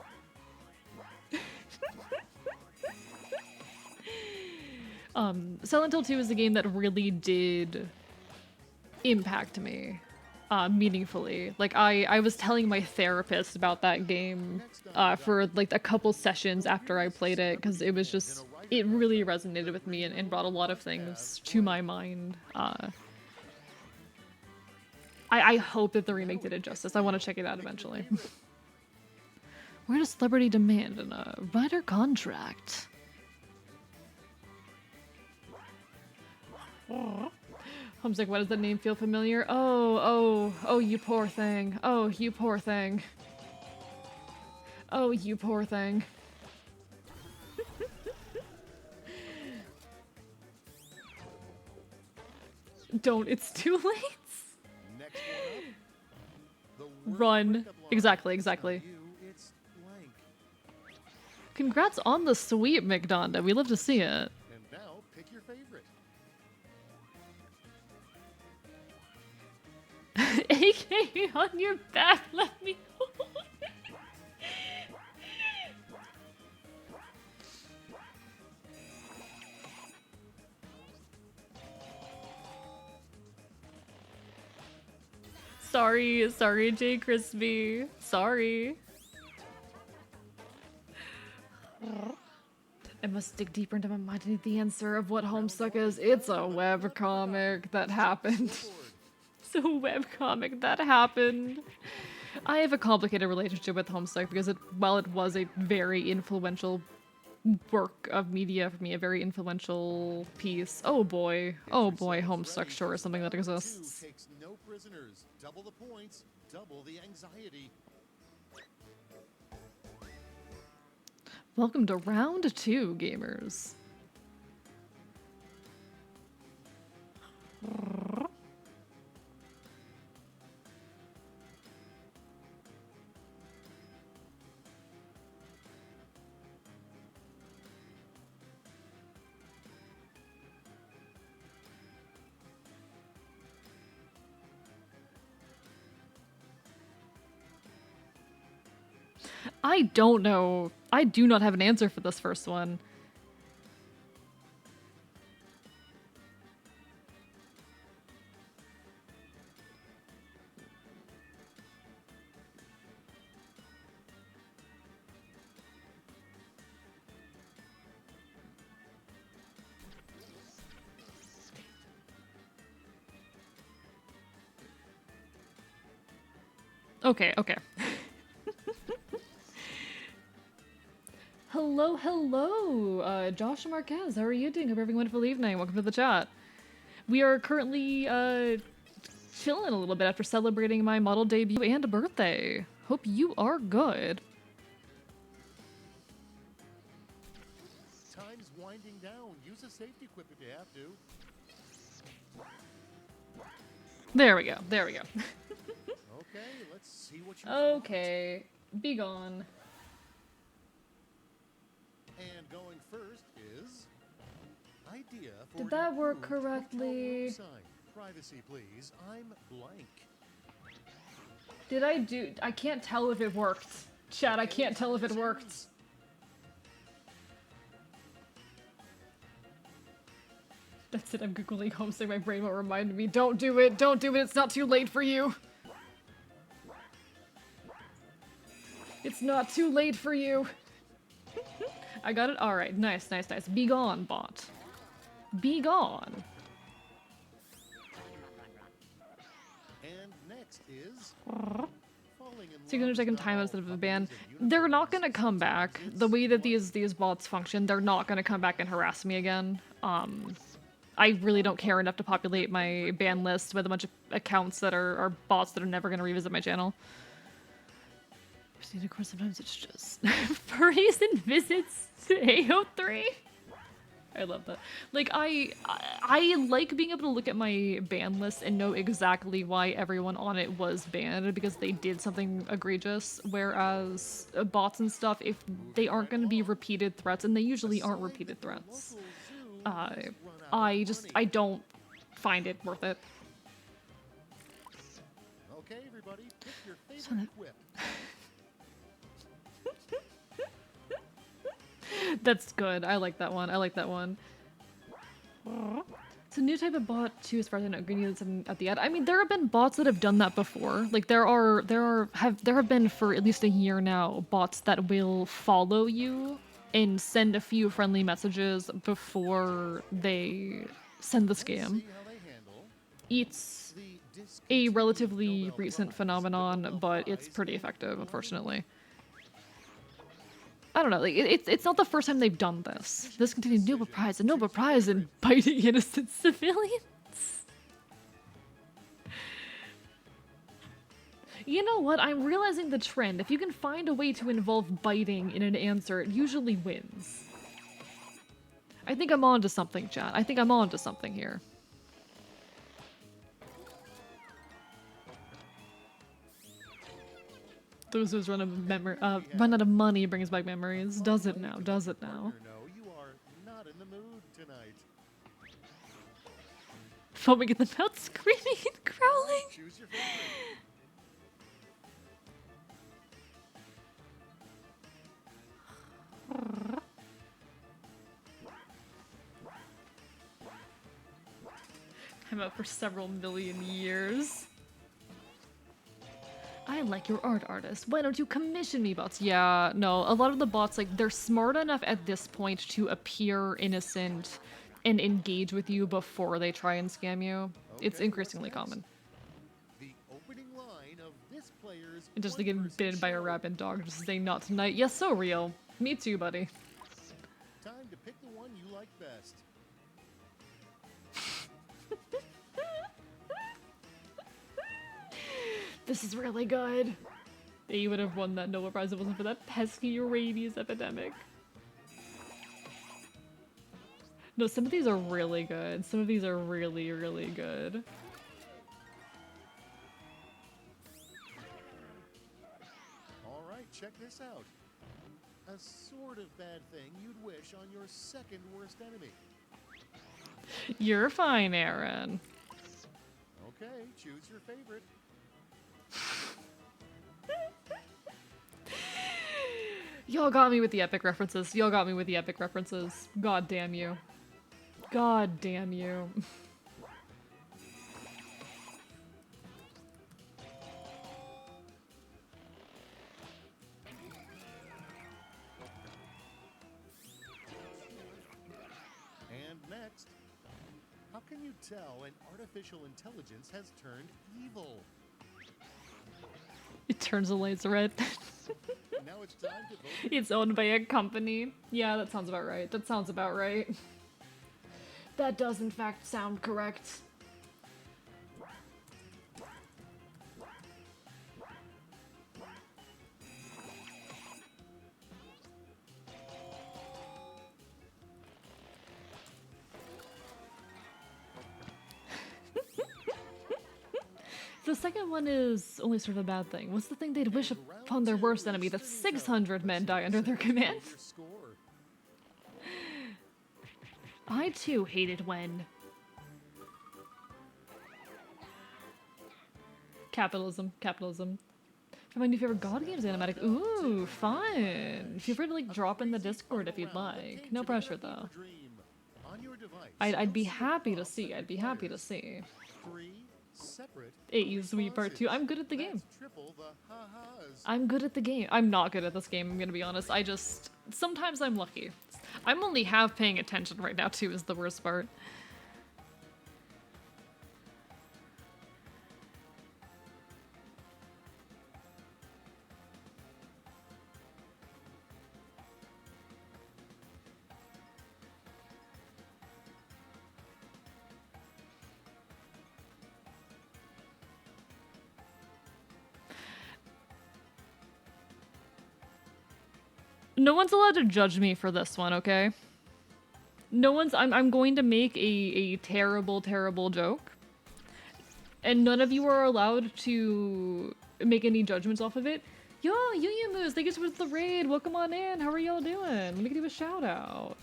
Silent Hill 2 is a game that really did impact me meaningfully. Like I was telling my therapist about that game for like a couple sessions after I played it, because it was just, it really resonated with me and brought a lot of things to my mind. I hope that the remake did it justice. I want to check it out eventually. Where does celebrity demand in a writer contract? Homesick, why does that name feel familiar? Oh, you poor thing. Oh, you poor thing. Oh, you poor thing. Don't, it's too late. Next one up. The word Run. breakup line. Exactly, It's not exactly. you, it's blank. Congrats on the sweep, McDonda. We love to see it. And now pick your favorite. AKA on your back, let me Sorry, J Crispy. Sorry. I must dig deeper into my mind to need the answer of what Homestuck is. It's a webcomic that happened. It's a webcomic that happened. I have a complicated relationship with Homestuck because while it was a very influential work of media for me, a very influential piece. Oh boy, Homestuck sure is something that exists. Takes no prisoners. Double the points, double the anxiety. Welcome to round 2, gamers. I don't know. I do not have an answer for this first one. Okay. Hello, Josh Marquez. How are you doing? Hope you're having a wonderful evening. Welcome to the chat. We are currently chilling a little bit after celebrating my model debut and birthday. Hope you are good. Time's winding down. Use a safety quip if you have to. There we go. Okay, let's see what you Okay, be gone. And going first is idea for Did that work improved hotel correctly? room sign. Privacy, please. I'm blank. Did I do? I can't tell if it worked. Chat, I can't tell if it worked. That's it, I'm googling Homesick, my brain won't remind me. Don't do it, it's not too late for you. It's not too late for you. I got it, alright, nice. Be gone, bot. Be gone. And next is 600-second time instead of a ban. They're not gonna come back. The way that these bots function, they're not gonna come back and harass me again. I really don't care enough to populate my ban list with a bunch of accounts that are bots that are never gonna revisit my channel. Of course, sometimes it's just furries and visits to AO3. I love that. Like, I like being able to look at my ban list and know exactly why everyone on it was banned because they did something egregious, whereas bots and stuff, if they aren't going to be repeated threats, and they usually aren't repeated threats, I don't find it worth it. Okay, everybody, pick your favorite quip. That's good. I like that one. It's a new type of bot too, as far as I know. Green at the end. I mean, there have been bots that have done that before. Like there have been for at least a year now bots that will follow you and send a few friendly messages before they send the scam. It's a relatively recent phenomenon, but it's pretty effective, unfortunately. I don't know, like, it's not the first time they've done this. This continued Nobel Prize and Nobel Prize and biting innocent civilians. You know what? I'm realizing the trend. If you can find a way to involve biting in an answer, it usually wins. I think I'm onto something, chat. I think I'm onto something here. Those who's run out of money brings back memories. Does it now? Does it now? No, you are not in the mood tonight. Foaming in the mouth, screaming and growling. Choose your favorite. I'm out for several million years. I like your art, artist. Why don't you commission me, bots? Yeah, no, a lot of the bots, like, they're smart enough at this point to appear innocent and engage with you before they try and scam you. It's Okay, increasingly what's next? common. The opening line of this player's And just to get one-person bitten by a show. rabid dog, just saying not tonight. Yes, so real. Me too, buddy. Time to pick the one you like best. This is really good. They would have won that Nobel Prize if it wasn't for that pesky rabies epidemic. No, some of these are really good. Some of these are really, really good. All right, check this out. A sort of bad thing you'd wish on your second worst enemy. You're fine, Aaron. Okay, choose your favorite. Y'all got me with the epic references. Y'all got me with the epic references. God damn you. God damn you. And next, how can you tell an artificial intelligence has turned evil? It turns the lights red. Now it's time to vote. It's owned by a company. Yeah, that sounds about right. That sounds about right. That does in fact sound correct. The second one is only sort of a bad thing. What's the thing they'd wish upon their worst enemy? That 600 men die under their command? Your score. I too hated when... Capitalism. Capitalism. For my new favorite God Games animatic. Ooh, fun. Feel free to like drop in the Discord if you'd like. No pressure though. Dream. On your device, I'd be you'll happy to off see. the I'd be happy to players. see. 3 separate AU Part 2. I'm good at the game. That's triple the ha-has. I'm good at the game. I'm not good at this game, I'm gonna be honest. I just... Sometimes I'm lucky. I'm only half paying attention right now too, is the worst part. No one's allowed to judge me for this one, okay? No one's... I'm going to make a terrible, terrible joke. And none of you are allowed to make any judgments off of it. Yo, Yu Moose, thank you so much for the raid. Welcome on in. How are y'all doing? Let me give you a shout out.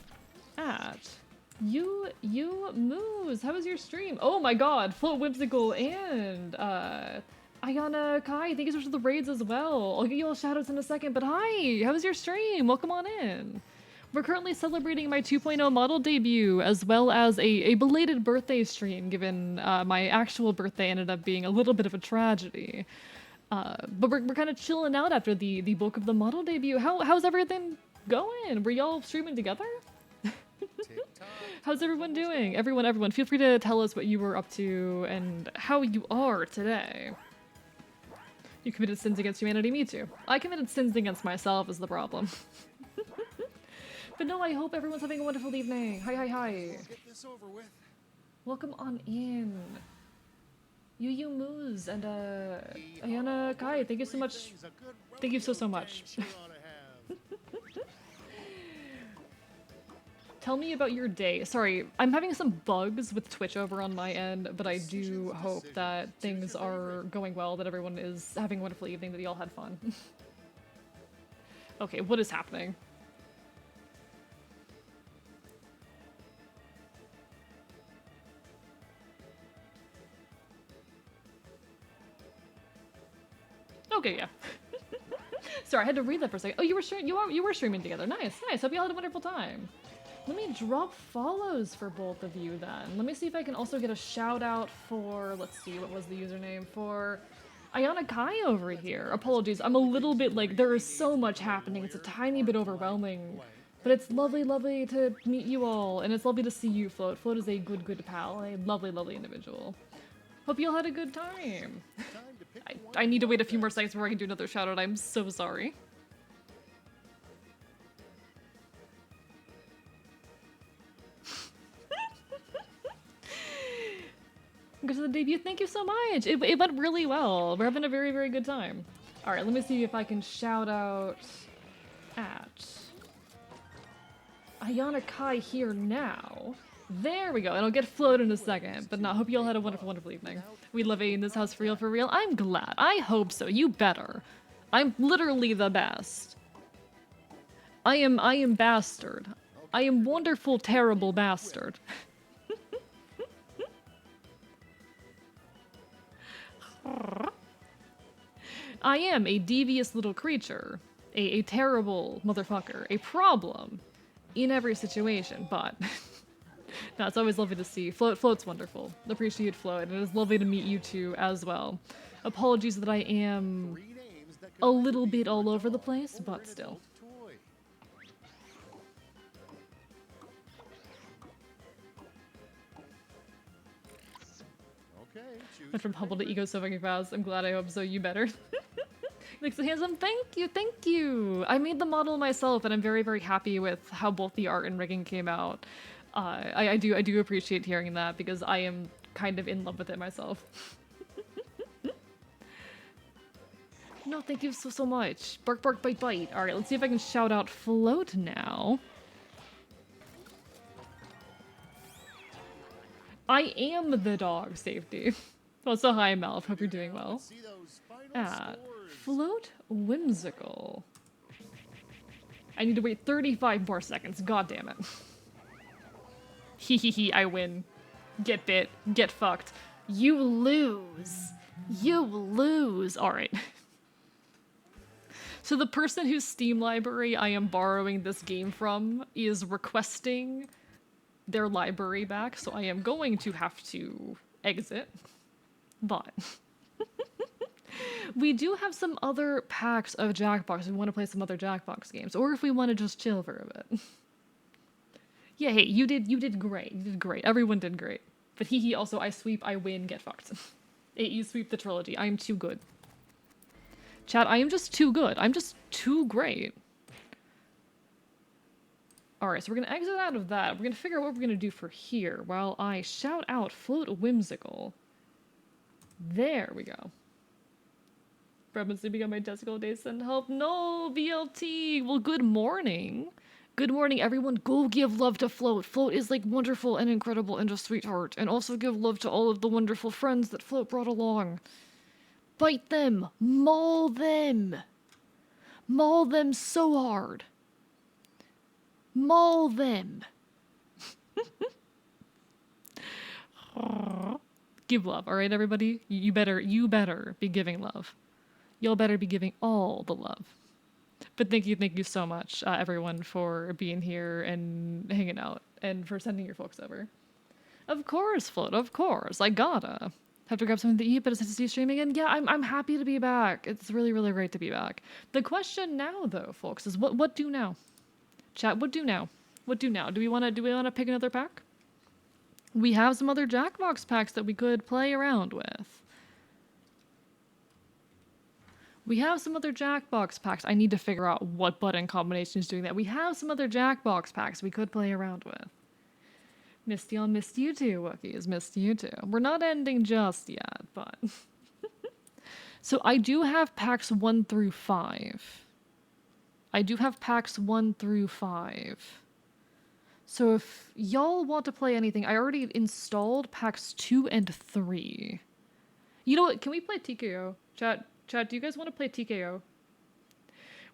At You Moose, how was your stream? Oh my god, Float Whimsical and Ayana Kai, thank you so much for the raids as well. I'll give you all shout outs in a second, but hi, how was your stream? Welcome on in. We're currently celebrating my 2.0 model debut, as well as a belated birthday stream, given my actual birthday ended up being a little bit of a tragedy. But we're kind of chilling out after the bulk of the model debut. How's everything going? Were y'all streaming together? Tick-tock. How's everyone doing? Everyone, feel free to tell us what you were up to and how you are today. You committed sins against humanity, me too. I committed sins against myself is the problem. But no, I hope everyone's having a wonderful evening. Hi, hi, hi. Let's get this over with. Welcome on in. Yu Moose and Ayana Kai, thank you so much. Thank you so much. Tell me about your day. Sorry, I'm having some bugs with Twitch over on my end, but I do hope that things are going well, that everyone is having a wonderful evening, that you all had fun. Okay, what is happening? Okay, yeah. Sorry, I had to read that for a second. Oh, you were streaming together. Nice, nice. Hope you all had a wonderful time. Let me drop follows for both of you then. Let me see if I can also get a shout out for, let's see, what was the username for Ayana Kai over here. Apologies, I'm a little bit like, there is so much happening. It's a tiny bit overwhelming. But it's lovely, lovely to meet you all, and it's lovely to see you, Float. Float is a good, good pal, a lovely, lovely individual. Hope you all had a good time. I need to wait a few more seconds before I can do another shout out. I'm so sorry. Go to the debut. Thank you so much. It went really well. We're having a very, very good time. All right, let me see if I can shout out at Ayana Kai here now. There we go. It'll get Float in a second, but no, I hope you all had a wonderful, wonderful evening. We love A in this house for real, for real. I'm glad. I hope so. You better. I'm literally the best. I am bastard. I am wonderful, terrible bastard. I am a devious little creature, a terrible motherfucker, a problem in every situation, but no, it's always lovely to see. Float's wonderful. Appreciate Float, and it is lovely to meet you two as well. Apologies that I am a little bit all over the place, but still. Went from humble to ego so fucking fast. I'm glad. I hope so. You better. Like so handsome. Thank you. Thank you. I made the model myself, and I'm very, very happy with how both the art and rigging came out. I do appreciate hearing that because I am kind of in love with it myself. No, thank you so much. Bark, bark, bite, bite. All right, let's see if I can shout out Float now. I am the dog safety. Also, hi, Malf. Hope you're doing well. At Float Whimsical. I need to wait 35 more seconds. God damn it. Hee hee hee, I win. Get bit. Get fucked. You lose. You lose. Alright. So the person whose Steam library I am borrowing this game from is requesting their library back, so I am going to have to exit. But we do have some other packs of Jackbox. We want to play some other Jackbox games, or if we want to just chill for a bit. Yeah, hey, you did great. You did great. Everyone did great. But he also, I sweep, I win, get fucked. You sweep the trilogy. I am too good. Chat, I am just too good. I'm just too great. Alright, so we're gonna exit out of that. We're gonna figure out what we're gonna do for here while I shout out Float Whimsical. There we go. Brebin sleeping on my testicle days, send help. No, BLT. Well, good morning. Good morning, everyone. Go give love to Float. Float is like wonderful and incredible and a sweetheart. And also give love to all of the wonderful friends that Float brought along. Bite them. Maul them. Maul them so hard. Maul them. Give love, all right, everybody? You better be giving love. Y'all better be giving all the love. But thank you so much, everyone, for being here and hanging out and for sending your folks over. Of course, Float, of course. I gotta. Have to grab something to eat, but it's nice to see you streaming again. Yeah, I'm happy to be back. It's really, really great to be back. The question now, though, folks, is what do now? Chat, what do now? What do now? Do we wanna pick another pack? We have some other Jackbox packs that we could play around with. We have some other Jackbox packs. I need to figure out what button combination is doing that. We have some other Jackbox packs we could play around with. Missed y'all, missed you too, Wookiees. Missed you too. We're not ending just yet, but... So I do have packs 1 through 5. I do have packs 1 through 5. So if y'all want to play anything, I already installed packs 2 and 3. You know what? Can we play TKO? Chat, do you guys want to play TKO?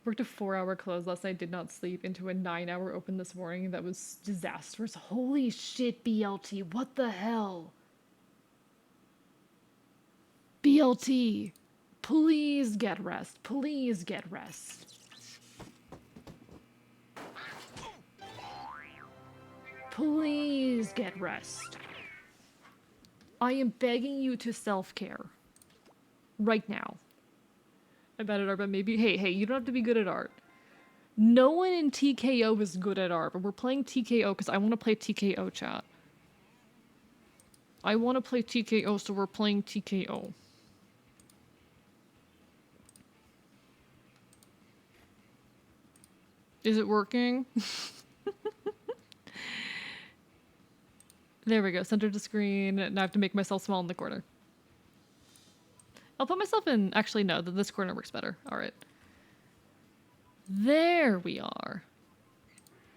Worked a 4-hour close last night, did not sleep, into a 9-hour open this morning. That was disastrous. Holy shit, BLT. What the hell? BLT. Please get rest. Please get rest. Please get rest. I am begging you to self-care. Right now. I'm bad at art, but maybe... Hey, you don't have to be good at art. No one in TKO is good at art, but we're playing TKO because I want to play TKO, chat. I want to play TKO, so we're playing TKO. Is it working? There we go. Center to screen. Now I have to make myself small in the corner. I'll put myself in... Actually, no. This corner works better. All right. There we are.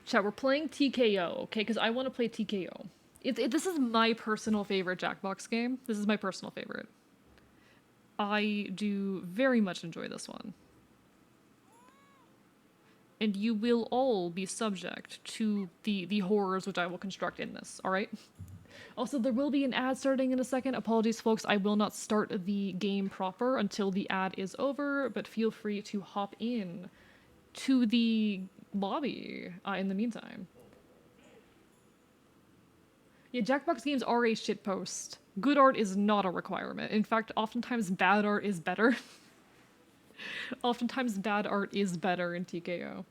Chat, we're playing TKO, okay? Because I want to play TKO. This is my personal favorite Jackbox game. This is my personal favorite. I do very much enjoy this one. And you will all be subject to the horrors which I will construct in this, alright? Also, there will be an ad starting in a second. Apologies, folks. I will not start the game proper until the ad is over, but feel free to hop in to the lobby in the meantime. Yeah, Jackbox games are a shitpost. Good art is not a requirement. In fact, oftentimes bad art is better. Oftentimes bad art is better in TKO.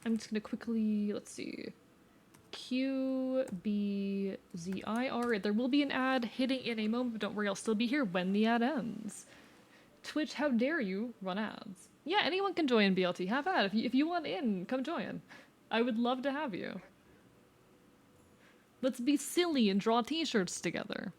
I'm just gonna quickly, let's see. Q, B, Z, I, R. There will be an ad hitting in a moment, but don't worry, I'll still be here when the ad ends. Twitch, how dare you run ads? Yeah, anyone can join BLT. Have at. If you want in, come join. I would love to have you. Let's be silly and draw t-shirts together.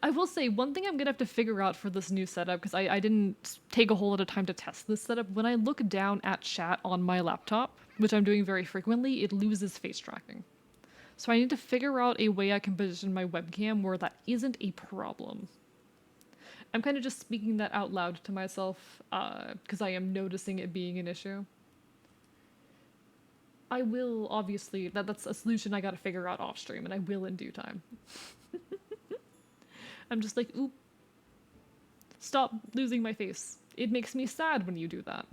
I will say, one thing I'm gonna have to figure out for this new setup, because I didn't take a whole lot of time to test this setup, when I look down at chat on my laptop, which I'm doing very frequently, it loses face tracking. So I need to figure out a way I can position my webcam where that isn't a problem. I'm kind of just speaking that out loud to myself, because I am noticing it being an issue. I will, obviously, that's a solution I gotta figure out off stream, and I will in due time. I'm just like, oop. Stop losing my face. It makes me sad when you do that.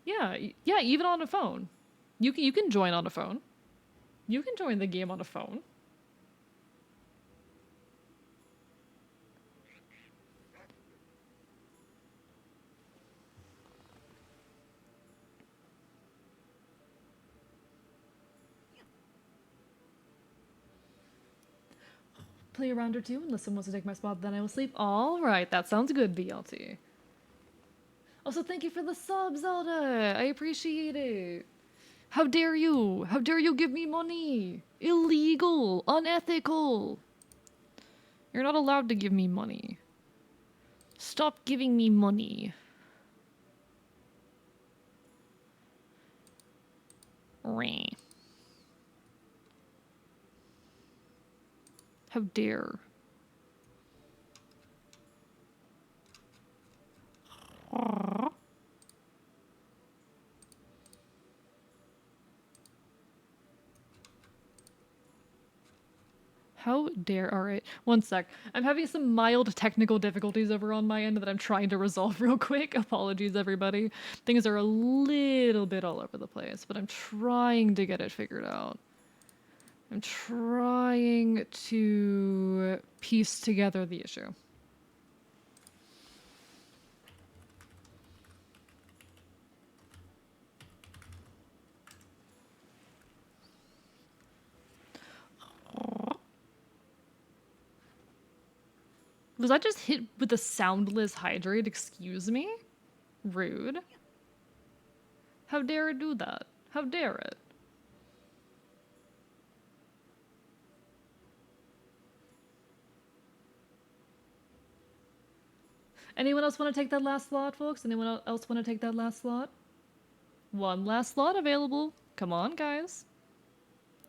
Yeah, even on a phone. You can join on a phone. You can join the game on a phone. Play a round or two unless someone wants to take my spot, then I will sleep. All right, that sounds good, BLT. Also, thank you for the sub, Zelda. I appreciate it. How dare you? How dare you give me money? Illegal, unethical. You're not allowed to give me money. Stop giving me money. Rah. How dare. How dare. Alright, one sec. I'm having some mild technical difficulties over on my end that I'm trying to resolve real quick. Apologies, everybody. Things are a little bit all over the place, but I'm trying to get it figured out. I'm trying to piece together the issue. Was I just hit with a soundless hydrate? Excuse me? Rude. How dare it do that? How dare it? Anyone else want to take that last slot, folks? Anyone else want to take that last slot? One last slot available. Come on, guys.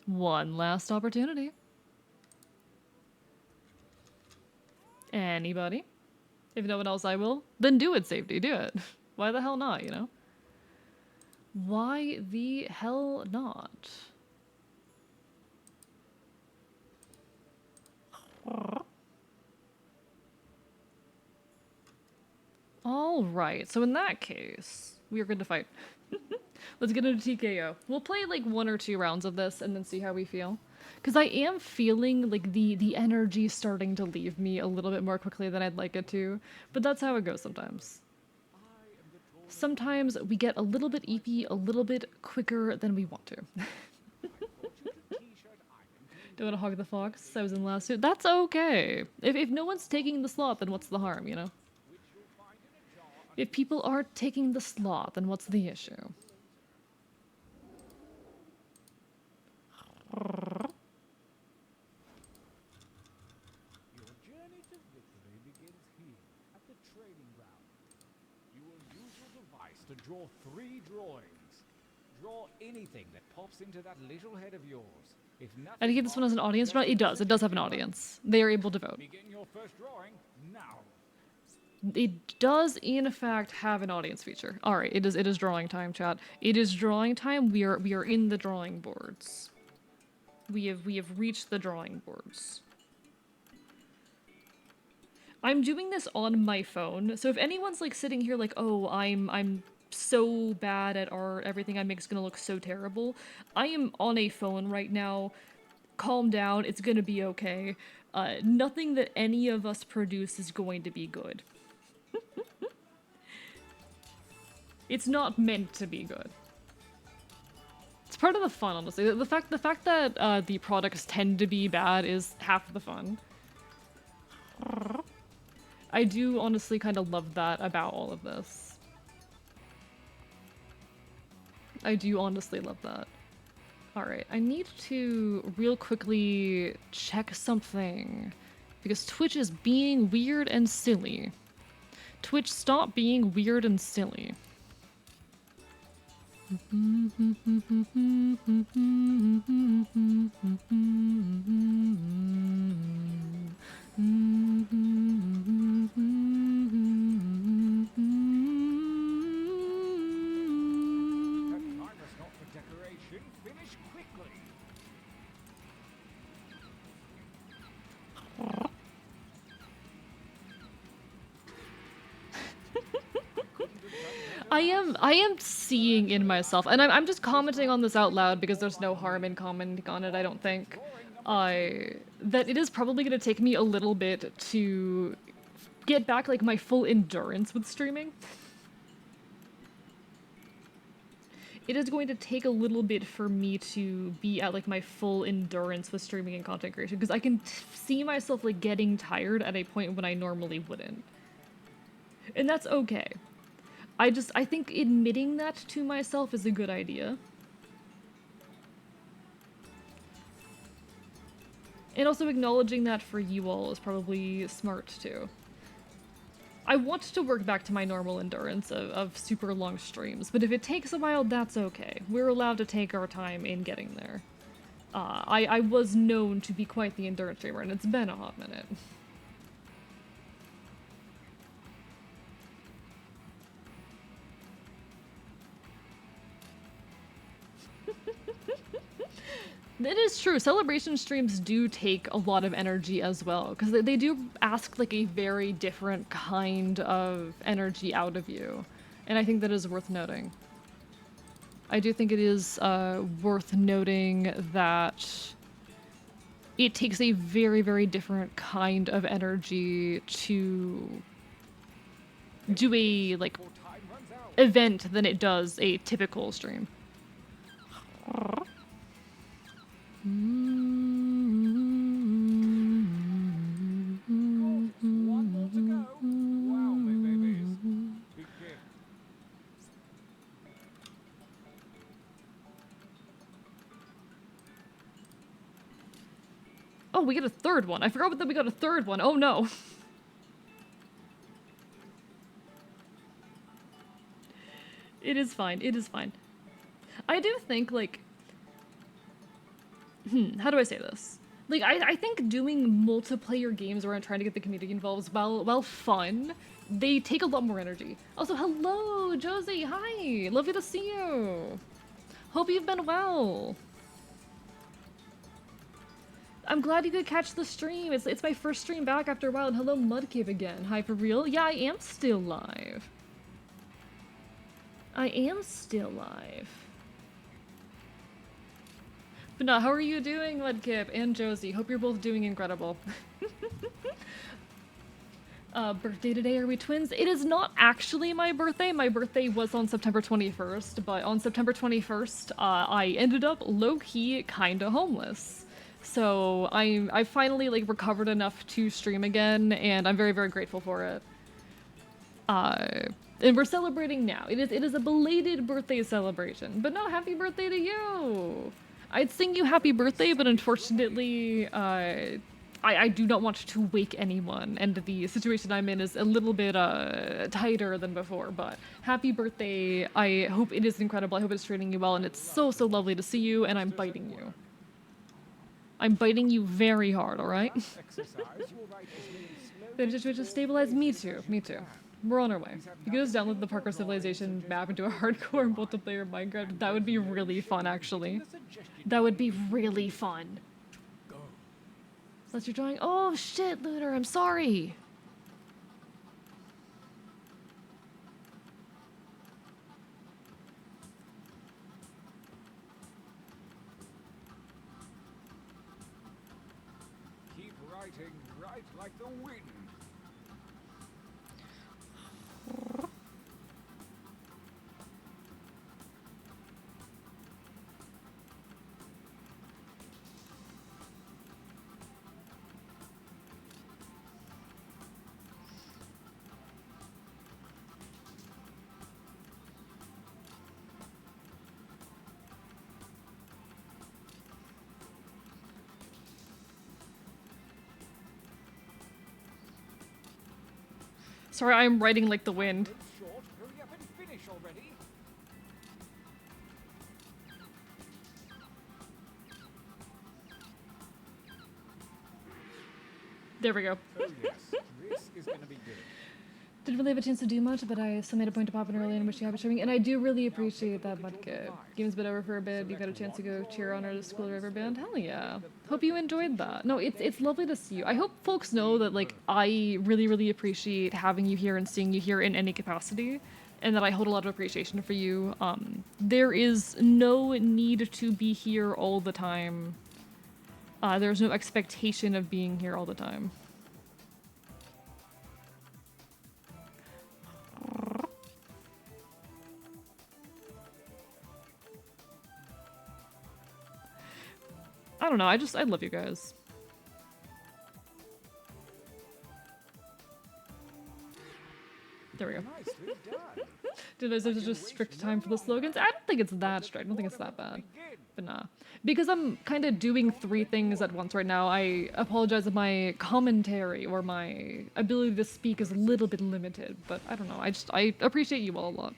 One last opportunity. Anybody? If no one else, I will. Then do it, safety. Do it. Why the hell not, you know? Why the hell not? All right. So in that case, we are going to fight. Let's get into TKO. We'll play like 1 or 2 rounds of this and then see how we feel. Because I am feeling like the energy starting to leave me a little bit more quickly than I'd like it to. But that's how it goes sometimes. Sometimes we get a little bit EP a little bit quicker than we want to. Don't want to hog the fox. I was in last suit. That's okay. If no one's taking the slot, then what's the harm, you know? If people aren't taking the slot, then what's the issue? Your journey to victory begins here, at the training ground. You will use your device to draw 3 drawings. Draw anything that pops into that little head of yours. If nothing I think this one has an audience. It does. It does have an audience. They are able to vote. Begin your first drawing now. It does, in fact, have an audience feature. All right, it is drawing time, chat. It is drawing time. We are in the drawing boards. We have reached the drawing boards. I'm doing this on my phone, so if anyone's like sitting here like, oh, I'm so bad at art, everything I make is gonna look so terrible. I am on a phone right now. Calm down, it's gonna be okay. Nothing that any of us produce is going to be good. It's not meant to be good. It's part of the fun, honestly. The fact that the products tend to be bad is half the fun. I do honestly kind of love that about all of this. I do honestly love that. Alright, I need to real quickly check something. Because Twitch is being weird and silly. Twitch, stop being weird and silly. I am seeing in myself, and I'm just commenting on this out loud because there's no harm in commenting on it, I don't think. That it is probably going to take me a little bit to get back like my full endurance with streaming. It is going to take a little bit for me to be at like my full endurance with streaming and content creation because I can see myself like getting tired at a point when I normally wouldn't. And that's okay. I think admitting that to myself is a good idea. And also acknowledging that for you all is probably smart too. I want to work back to my normal endurance of super long streams, but if it takes a while, that's okay. We're allowed to take our time in getting there. I was known to be quite the endurance streamer, and it's been a hot minute. It is true. Celebration streams do take a lot of energy as well, because they do ask like a very different kind of energy out of you, and I think that is worth noting. I do think it is worth noting that it takes a very, very different kind of energy to do a like event than it does a typical stream. Oh, we get a third one. I forgot that we got a third one. Oh no. It is fine. It is fine. I do think, like... how do I say this? Like, I think doing multiplayer games where I'm trying to get the community involved, while fun, they take a lot more energy. Also, hello, Josie, hi! Lovely to see you! Hope you've been well! I'm glad you could catch the stream. It's my first stream back after a while, and hello, Mudkip again. Hi, for real? Yeah, I am still live. I am still live. But no, how are you doing, Mudkip and Josie? Hope you're both doing incredible. Birthday today, are we twins? It is not actually my birthday. My birthday was on September 21st, but on September 21st, I ended up low-key kinda homeless. So I finally like recovered enough to stream again, and I'm very, very grateful for it. And we're celebrating now. It is a belated birthday celebration, but no, happy birthday to you! I'd sing you happy birthday, but unfortunately, I do not want to wake anyone, and the situation I'm in is a little bit tighter than before, but happy birthday. I hope it is incredible. I hope it's treating you well, and it's so, so lovely to see you, and I'm biting you. I'm biting you very hard, alright? Then just stabilize. Me too. Me too. We're on our way. You can just download the Parker Civilization map into a hardcore multiplayer Minecraft. That would be really fun, actually. That would be really fun. That's your drawing. Oh shit, Lunar, I'm sorry. Keep writing, write like the wind. Sorry, I'm writing like the wind. It's short, hurry up and finish already. There we go. Oh yes, this is gonna be good. Didn't really have a chance to do much, but I still made a point to pop in early and wish you happy streaming, and I do really appreciate that, Mudkip. Game's been over for a bit, you got a chance to go cheer on our School River Band? Hell yeah. Hope you enjoyed that. No, it's lovely to see you. I hope folks know that, like, I really, really appreciate having you here and seeing you here in any capacity, and that I hold a lot of appreciation for you. There is no need to be here all the time. There's no expectation of being here all the time. I don't know, I love you guys. There we go. Nicely done. There's just strict time for the slogans? I don't think it's that strict. I don't think it's that bad. But nah. Because I'm kind of doing 3 things at once right now, I apologize if my commentary or my ability to speak is a little bit limited. But I don't know. I appreciate you all a lot.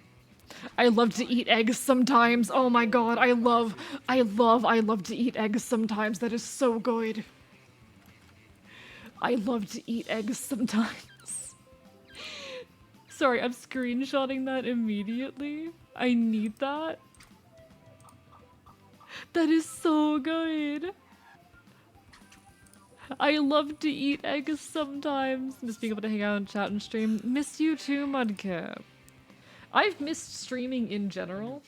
I love to eat eggs sometimes. Oh my god, I love to eat eggs sometimes. That is so good. I love to eat eggs sometimes. Sorry, I'm screenshotting that immediately. I need that. That is so good. I love to eat eggs sometimes. Just being able to hang out and chat and stream. Miss you too, Mudkip. I've missed streaming in general,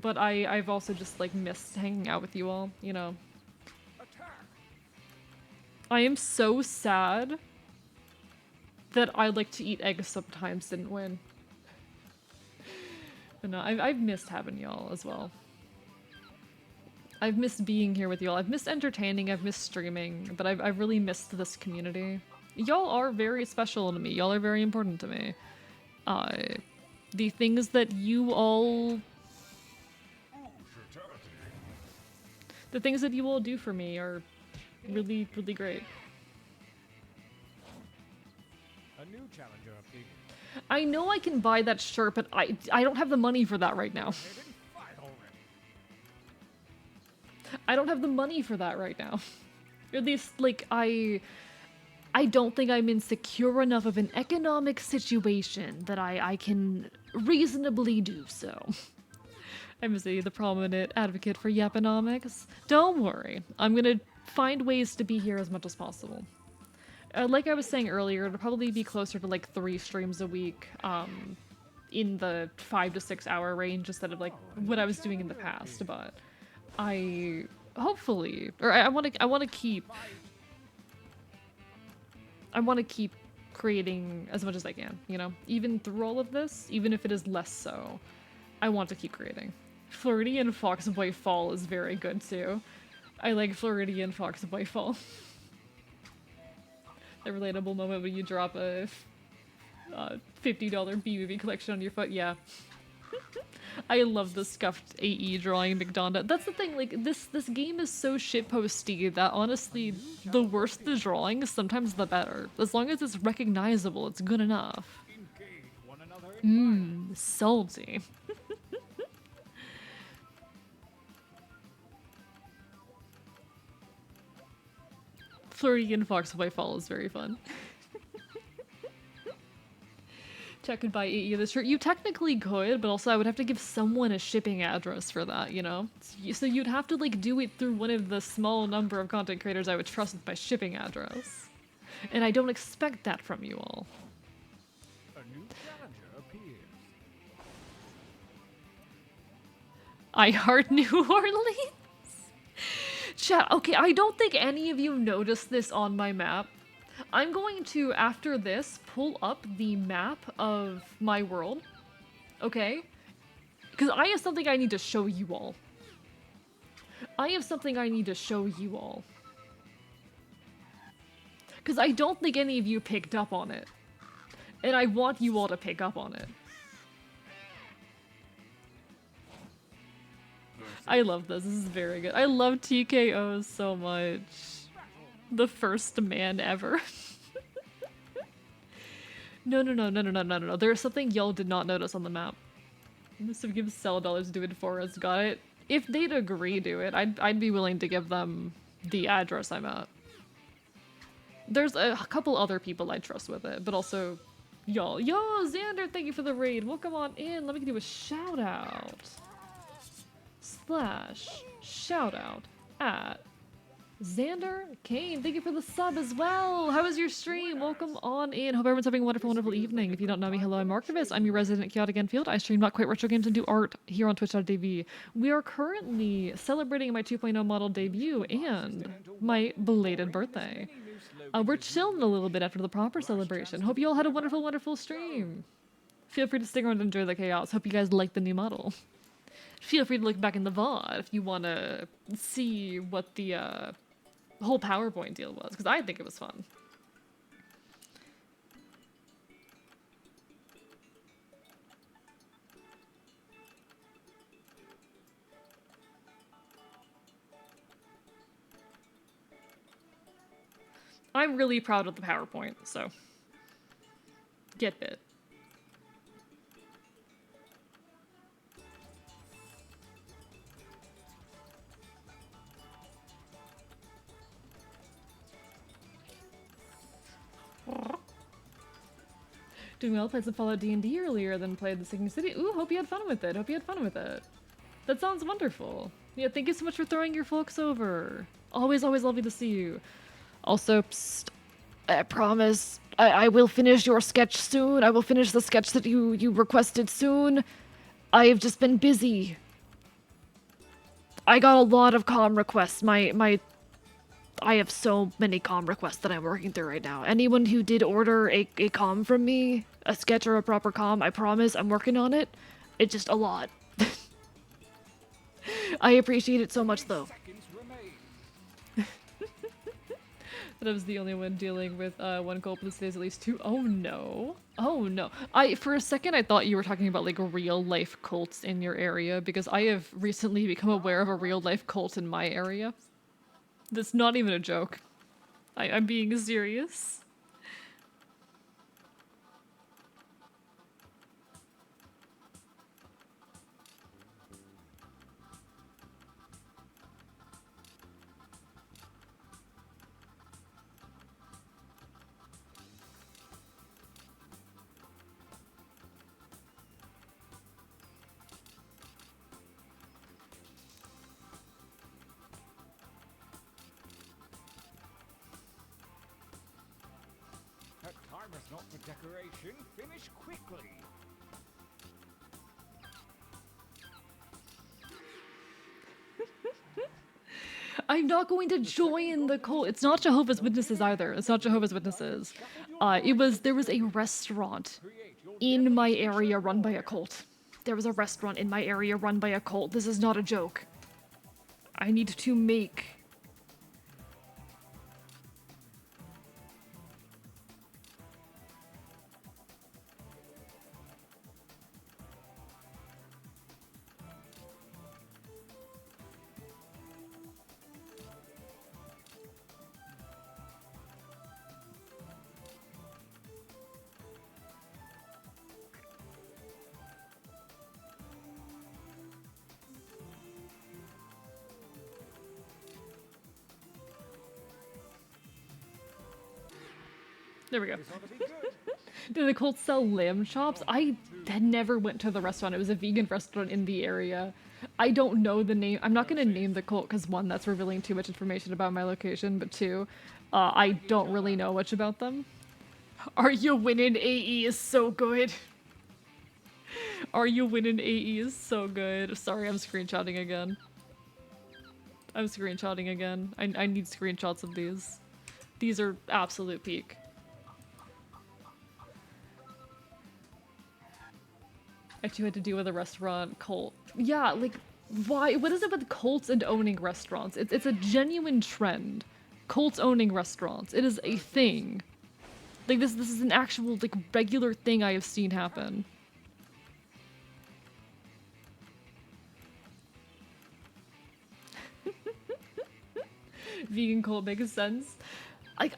but I've also just like missed hanging out with you all, you know. I am so sad that I like to eat eggs sometimes didn't win. But no, I've missed having y'all as well. I've missed being here with y'all. I've missed entertaining, I've missed streaming, but I've really missed this community. Y'all are very special to me. Y'all are very important to me. The things that you all... The things that you all do for me are Really, really great. A new challenger appeared. I know I can buy that shirt, but I don't have the money for that right now. Head and fight already. I don't have the money for that right now. At least, like, I don't think I'm in secure enough of an economic situation that I can reasonably do so. I'm the prominent advocate for Yaponomics. Don't worry, I'm gonna find ways to be here as much as possible. Like I was saying earlier, it'll probably be closer to like 3 streams a week, in the 5 to 6 hour range instead of like what I was doing in the past. But I hopefully, or I want to keep creating as much as I can. You know, even through all of this, even if it is less so, I want to keep creating. Floridian Foxboy Fall is very good too. I like Floridian Foxboy Fall. The relatable moment when you drop a $50 B-movie collection on your foot, yeah. I love the scuffed AE drawing McDonda. That's the thing, like, this game is so shitposty that honestly, the worse the drawing, sometimes the better. As long as it's recognizable, it's good enough. Engage one another in battle. Salty. Floridian Foxboy Fall is very fun. Check and buy AE of this shirt. You technically could, but also I would have to give someone a shipping address for that, you know? So you'd have to like do it through one of the small number of content creators I would trust with my shipping address. And I don't expect that from you all. A new challenger appears. I heart New Orleans. Chat, okay, I don't think any of you noticed this on my map. I'm going to, after this, pull up the map of my world, okay? Because I have something I need to show you all. Because I don't think any of you picked up on it. And I want you all to pick up on it. I love this. This is very good. I love TKOs so much. The first man ever. No. There's something y'all did not notice on the map. Must have given sell dollars to do it for us. Got it? If they'd agree to it, I'd be willing to give them the address I'm at. There's a couple other people I trust with it, but also y'all. Yo, Xander, thank you for the raid. Welcome on in. Let me do a shout out. / shout out at Xander Kane. Thank you for the sub as well. How was your stream? Welcome on in. Hope everyone's having a wonderful, wonderful evening. If you don't know me, hello, I'm Markivus. I'm your resident chaotic Enfield. I stream not quite retro games and do art here on twitch.tv. We are currently celebrating my 2.0 model debut and my belated birthday. We're chilling a little bit after the proper celebration. Hope you all had a wonderful, wonderful stream. Feel free to stick around and enjoy the chaos. Hope you guys like the new model. Feel free to look back in the VOD if you want to see what the whole PowerPoint deal was, because I think it was fun. I'm really proud of the PowerPoint, so get bit. Doing well, played some Fallout D&D earlier, then played The Sinking City. Ooh, hope you had fun with it. That sounds wonderful. Yeah, thank you so much for throwing your folks over. Always, always lovely to see you. Also, psst, I promise I will finish your sketch soon. I will finish the sketch that you requested soon. I've just been busy. I got a lot of comm requests. I have so many comm requests that I'm working through right now. Anyone who did order a comm from me, a sketch or a proper comm, I promise I'm working on it. It's just a lot. I appreciate it so much, though. That I was the only one dealing with one cult this days, at least 2. Oh no. Oh no. For a second I thought you were talking about like real life cults in your area, because I have recently become aware of a real life cult in my area. That's not even a joke. I'm being serious. That timer's not for decoration. Finish quickly. I'm not going to join the cult. It's not Jehovah's Witnesses either. It's not Jehovah's Witnesses. There was a restaurant in my area run by a cult. There was a restaurant in my area run by a cult. This is not a joke. I need to make... There we go. This ought to be good. Do the Colts sell lamb chops? I had never went to the restaurant. It was a vegan restaurant in the area. I don't know the name. I'm not going to name the cult because one, that's revealing too much information about my location, but two, I don't really know much about them. Are you winning? AE is so good. Are you winning? AE is so good. Sorry, I'm screenshotting again. I'm screenshotting again. I need screenshots of these. These are absolute peak. I too had to deal with a restaurant cult. Yeah, like, why? What is it with cults and owning restaurants? It's a genuine trend. Cults owning restaurants. It is a thing. Like, this is an actual, like, regular thing I have seen happen. Vegan cult makes sense. Like,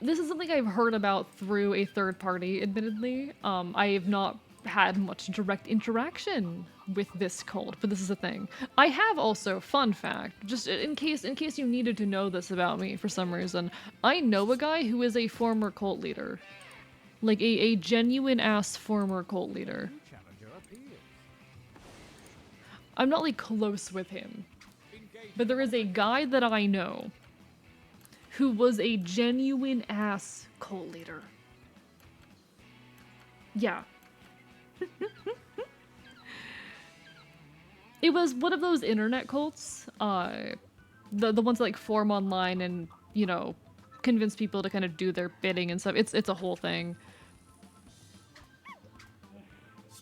this is something I've heard about through a third party, admittedly. I have not had much direct interaction with this cult, but this is a thing. I have also, fun fact, just in case you needed to know this about me for some reason, I know a guy who is a former cult leader. Like a genuine ass former cult leader. Challenger appears. I'm not like close with him, but there is a guy that I know who was a genuine ass cult leader. Yeah. It was one of those internet cults, the ones that like form online and, you know, convince people to kind of do their bidding and stuff. It's a whole thing.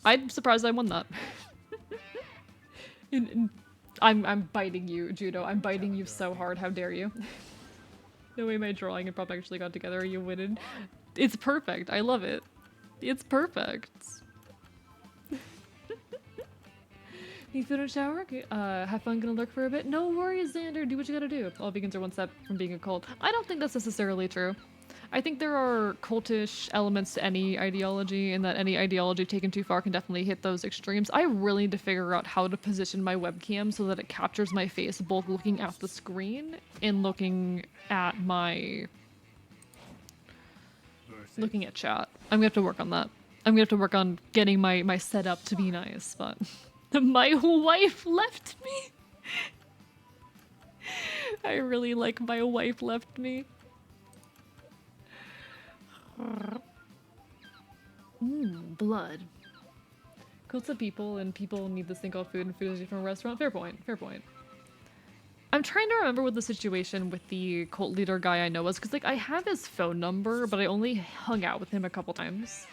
I'm surprised I won that. I'm biting you, Judo. I'm biting you so hard. How dare you? No way my drawing and prop actually got together. Are you winning? It's perfect. I love it. It's perfect. Need food and shower? Okay, have fun, gonna lurk for a bit? No worries, Xander. Do what you gotta do. All vegans are one step from being a cult. I don't think that's necessarily true. I think there are cultish elements to any ideology, and that any ideology taken too far can definitely hit those extremes. I really need to figure out how to position my webcam so that it captures my face both looking at the screen and looking at my... looking at chat. I'm gonna have to work on that. I'm gonna have to work on getting my setup to be nice, but... My wife left me! I really like my wife left me. Blood. Cults of people, and people need this thing called food, and food is from a restaurant. Fair point, fair point. I'm trying to remember what the situation with the cult leader guy I know was, because like I have his phone number, but I only hung out with him a couple times.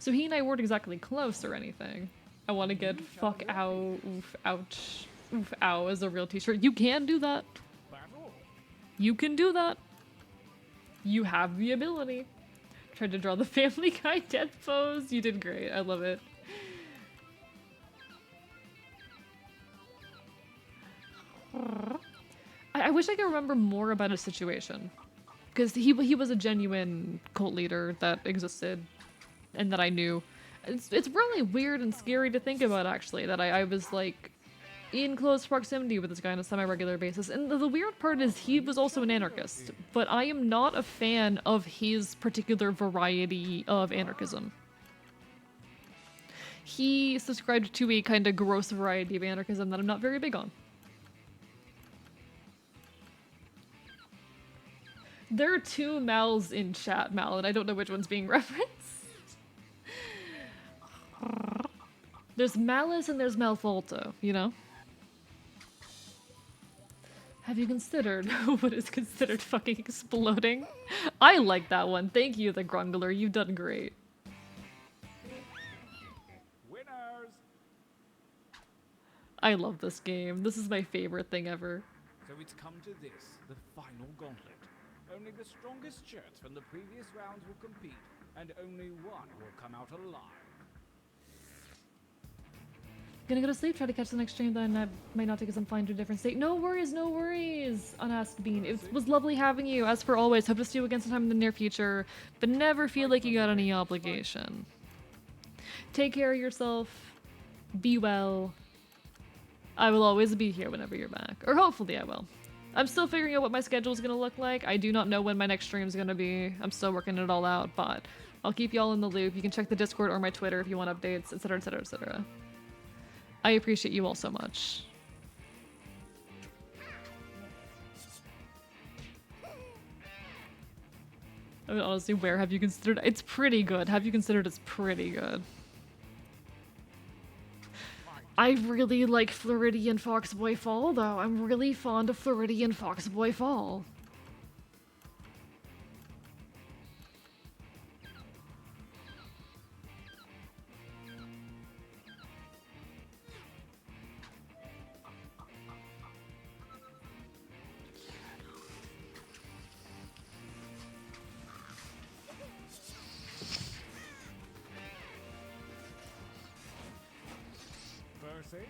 So he and I weren't exactly close or anything. I want to get fuck ow, oof, ouch, oof, ow as a real t-shirt. You can do that. You can do that. You have the ability. Tried to draw the Family Guy dead pose. You did great. I love it. I I wish I could remember more about his situation. Because he was a genuine cult leader that existed and that I knew. It's really weird and scary to think about, actually, that I was, like, in close proximity with this guy on a semi-regular basis. And the weird part is he was also an anarchist, but I am not a fan of his particular variety of anarchism. He subscribed to a kind of gross variety of anarchism that I'm not very big on. There are two Mals in chat, Mal, and I don't know which one's being referenced. There's Malice and there's Malfolto, you know? Have you considered what is considered fucking exploding? I like that one. Thank you, the Grungler. You've done great. Winners! I love this game. This is my favorite thing ever. So it's come to this, the final gauntlet. Only the strongest shirts from the previous rounds will compete, and only one will come out alive. Gonna go to sleep, try to catch the next stream, then I might not take as I'm flying to a different state. No worries, Unasked Bean. It was lovely having you, as per always. Hope to see you again sometime in the near future, but never feel like you got any obligation. Take care of yourself. Be well. I will always be here whenever you're back. Or hopefully I will. I'm still figuring out what my schedule is gonna look like. I do not know when my next stream is gonna be. I'm still working it all out, but I'll keep y'all in the loop. You can check the Discord or my Twitter if you want updates, etc, etc, etc. I appreciate you all so much. I mean, honestly, where have you considered? It's pretty good. Have you considered it's pretty good? I really like Floridian Foxboy Fall, though. I'm really fond of Floridian Foxboy Fall. Versus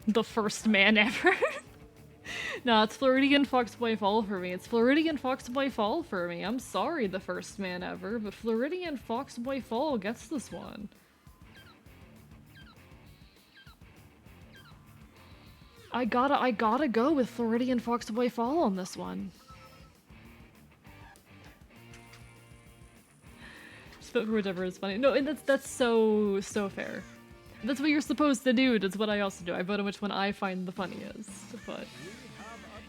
The first man ever. No, it's Floridian Foxboy Fall for me. It's Floridian Foxboy Fall for me. I'm sorry, the first man ever, but Floridian Foxboy Fall gets this one. I gotta go with Floridian Foxboy Fall on this one. Spit for whichever is funny. No, and that's so fair. That's what you're supposed to do. That's what I also do. I vote on which one I find the funniest. But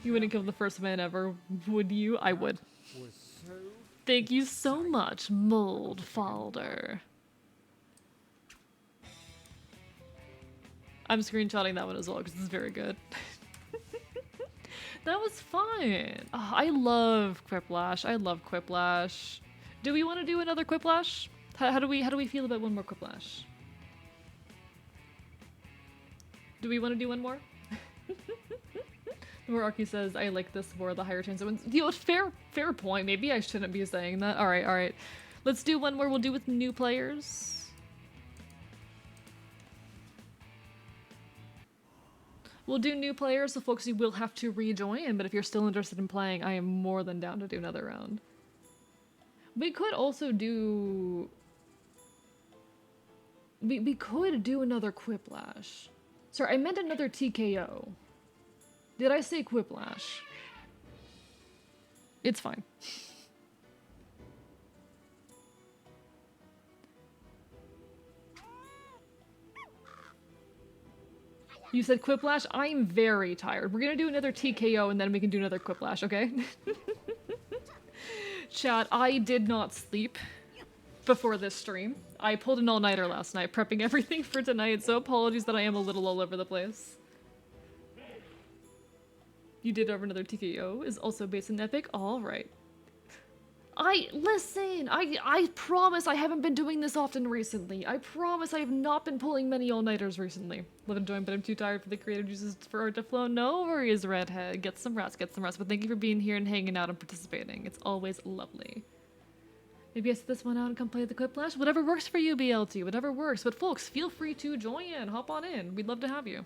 you wouldn't kill the first man ever, would you? I would. was so Thank you so much, Mold Falder. I'm screenshotting that one as well because it's very good. That was fun. Oh, I love Quiplash. I love Quiplash. Do we want to do another Quiplash? How do we feel about one more Quiplash? Do we want to do one more? Where Arky says, I like this more, the higher chance it wins. You know, fair point. Maybe I shouldn't be saying that. Alright. Let's do one more. We'll do with new players. We'll do new players, so folks, you will have to rejoin, but if you're still interested in playing, I am more than down to do another round. We could also do... We could do another Quiplash. Sorry, I meant another TKO. Did I say Quiplash? It's fine. You said Quiplash? I'm very tired. We're gonna do another TKO and then we can do another Quiplash, okay? Chat, I did not sleep before this stream. I pulled an all-nighter last night, prepping everything for tonight, so apologies that I am a little all over the place. You did over another TKO, is also based in Epic? Alright. Listen, I promise I haven't been doing this often recently. I promise I have not been pulling many all-nighters recently. Love and join, but I'm too tired for the creative juices for art to flow. No worries, Redhead. Get some rest. But thank you for being here and hanging out and participating. It's always lovely. Maybe I sit this one out and come play the Quiplash? Whatever works for you, BLT. Whatever works. But folks, feel free to join in. Hop on in. We'd love to have you.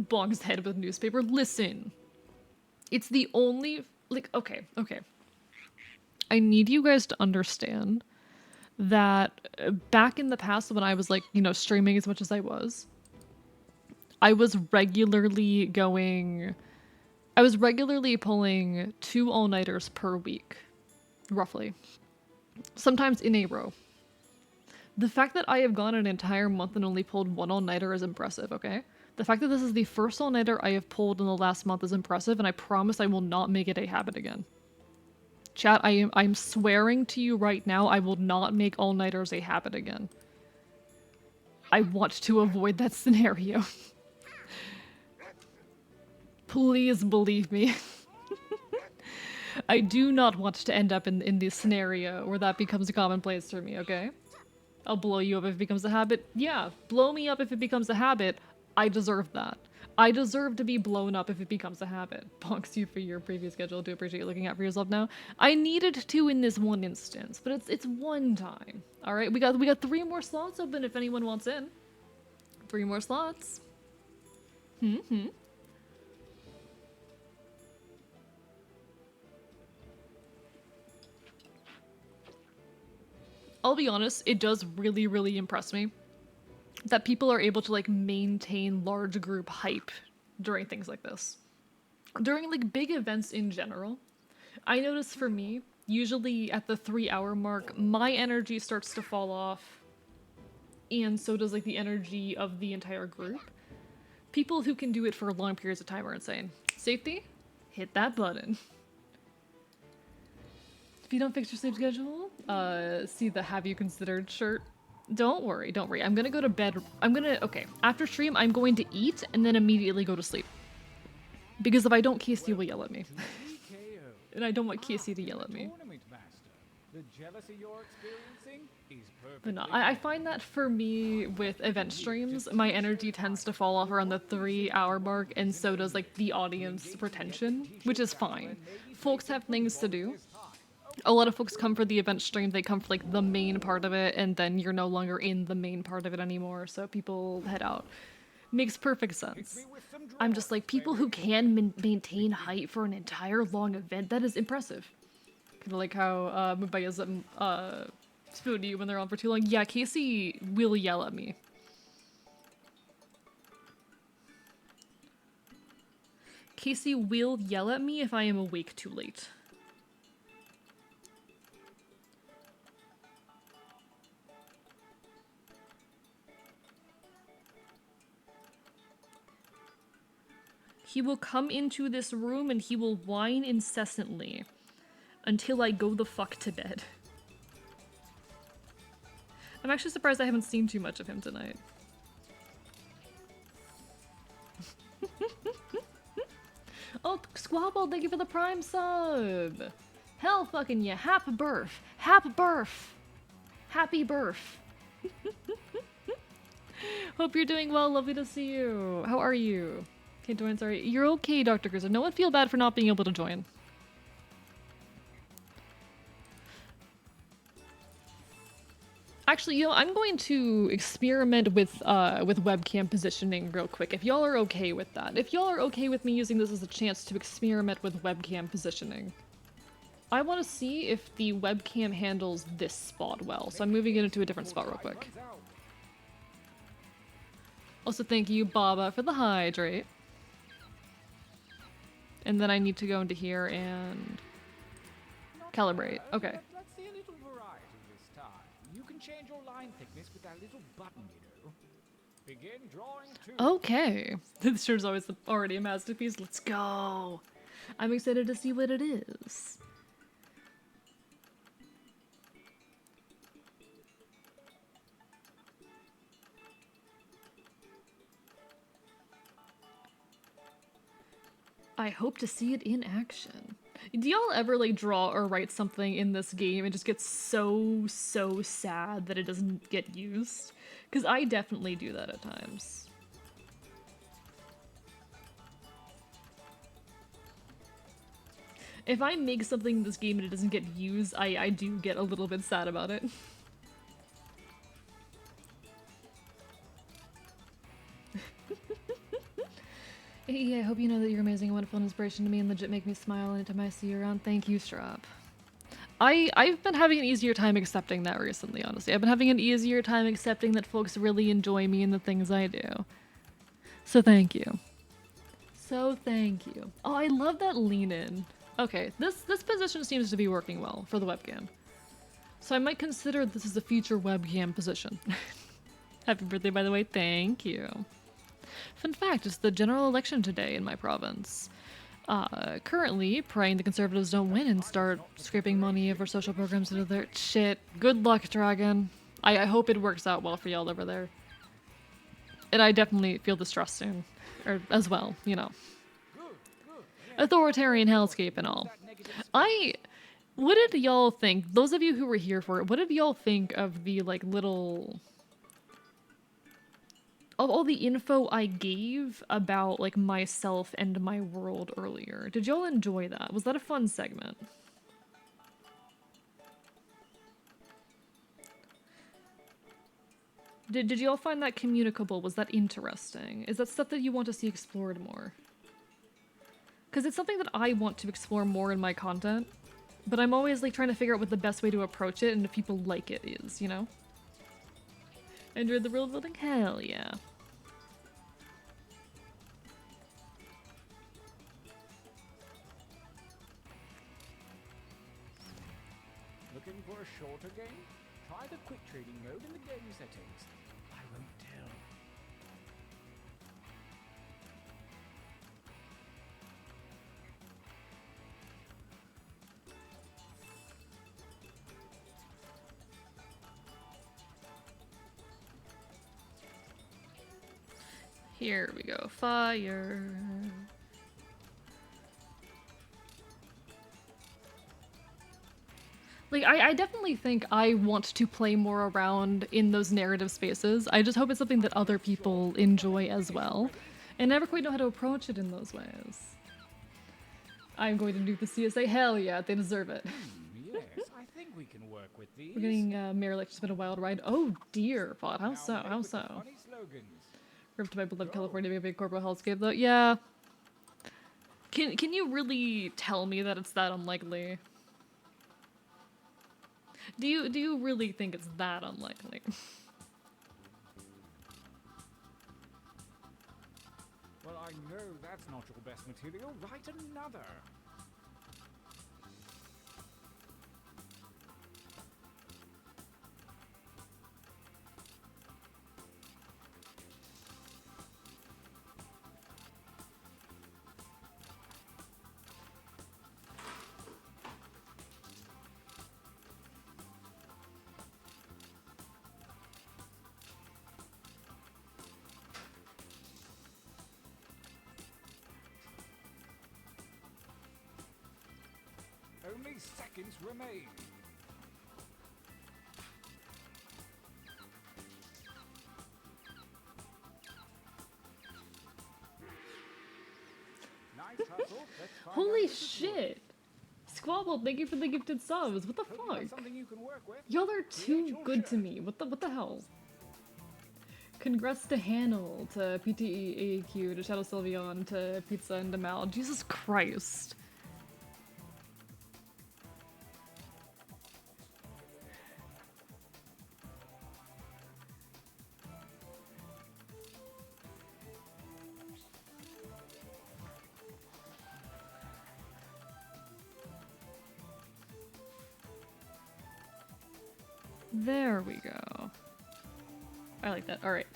bongs head with newspaper. Listen. It's the only, like, okay. I need you guys to understand that back in the past when I was like, you know, streaming as much as I was regularly pulling 2 all-nighters per week, roughly. Sometimes in a row. The fact that I have gone an entire month and only pulled 1 all-nighter is impressive, okay? The fact that this is the first all-nighter I have pulled in the last month is impressive, and I promise I will not make it a habit again. Chat, I'm swearing to you right now, I will not make all-nighters a habit again. I want to avoid that scenario. Please believe me. I do not want to end up in this scenario where that becomes a commonplace for me, okay? I'll blow you up if it becomes a habit. Yeah, blow me up if it becomes a habit. I deserve that. I deserve to be blown up if it becomes a habit. Bonks you for your previous schedule. Do appreciate you looking out for yourself now. I needed to in this one instance, but it's one time. All right, we got 3 more slots open if anyone wants in. 3 more slots. I'll be honest, it does really, really impress me that people are able to like maintain large group hype during things like this. During like big events in general, I notice for me, usually at the 3-hour mark, my energy starts to fall off, and so does like the energy of the entire group. People who can do it for long periods of time are insane. Safety? Hit that button. If you don't fix your sleep schedule, see the have you considered shirt. Don't worry. I'm gonna go to bed. Okay, after stream, I'm going to eat and then immediately go to sleep. Because if I don't, Casey will yell at me. And I don't want Casey to yell at me. The jealousy you're experiencing is perfect. But no, I find that for me with event streams, my energy tends to fall off around the 3-hour mark, and so does like the audience retention, which is fine. Folks have things to do. A lot of folks come for the event stream, they come for like the main part of it, and then you're no longer in the main part of it anymore, so people head out. Makes perfect sense. I'm just like, people who can maintain height for an entire long event, that is impressive. Kind of like how Mubaya's spoon to you when they're on for too long. Yeah, Casey will yell at me. Casey will yell at me if I am awake too late. He will come into this room and he will whine incessantly until I go the fuck to bed. I'm actually surprised I haven't seen too much of him tonight. Oh, Squabble, thank you for the Prime sub! Hell fucking yeah, happy birth! Happy birth! Happy birth! Hope you're doing well, lovely to see you. How are you? Can't join, sorry. You're okay, Dr. Grizzard. No one feel bad for not being able to join. Actually, you know, I'm going to experiment with webcam positioning real quick, if y'all are okay with that. If y'all are okay with me using this as a chance to experiment with webcam positioning. I want to see if the webcam handles this spot well, so I'm moving it into a different spot real quick. Also, thank you, Baba, for the hydrate. And then I need to go into here and calibrate. Okay. Let's see a little variety this time. You can change your line thickness with that little button, you know. Begin drawing two. Okay. This sure is already a masterpiece. Let's go. I'm excited to see what it is. I hope to see it in action. Do y'all ever like draw or write something in this game and just get so sad that it doesn't get used? Because I definitely do that at times. If I make something in this game and it doesn't get used, I do get a little bit sad about it. Hey, I hope you know that you're amazing and wonderful and inspiration to me and legit make me smile anytime I see you around. Thank you, Strap. I've been having an easier time accepting that recently, honestly. I've been having an easier time accepting that folks really enjoy me and the things I do. So thank you. So thank you. Oh, I love that lean in. Okay, this position seems to be working well for the webcam. So I might consider this as a future webcam position. Happy birthday, by the way. Thank you. Fun fact, it's the general election today in my province. Currently, praying the Conservatives don't win and start scraping money for social programs into their shit. Good luck, Dragon. I hope it works out well for y'all over there. And I definitely feel the stress soon. Or as well, you know. Authoritarian hellscape and all. What did y'all think? Those of you who were here for it, what did y'all think of the, like, little... of all the info I gave about, like, myself and my world earlier? Did y'all enjoy that? Was that a fun segment? Did y'all find that communicable? Was that interesting? Is that stuff that you want to see explored more? Because it's something that I want to explore more in my content, but I'm always, like, trying to figure out what the best way to approach it and if people like it is, you know? Enjoyed the world building? Hell yeah. Looking for a shorter game? Try the quick trading mode in the game settings. I won't tell. Here we go. Fire. Like, I definitely think I want to play more around in those narrative spaces. I just hope it's something that other people enjoy as well. And never quite know how to approach it in those ways. I'm going to do the CSA. Hell yeah, they deserve it. Yes, I think we can work with these. We're getting Mirror It's been a wild ride. Oh dear, Pod. How so? How so? Funny slogans. Ripped to my beloved California, big corporate hellscape though. Yeah. Can you really tell me that it's that unlikely? Do you really think it's that unlikely? Well, I know that's not your best material. Write another. Only seconds remain. Nice hustle. Let's find Holy out if this works. shit! Squabble, thank you for the gifted subs. What the Hope you got fuck? something you can work with. Y'all are too your good to shirt. me. What the hell? Congrats to Hannel, to PTE AQ, to Shadow Sylveon, to Pizza and Demal. Jesus Christ. There we go. I like that. Alright.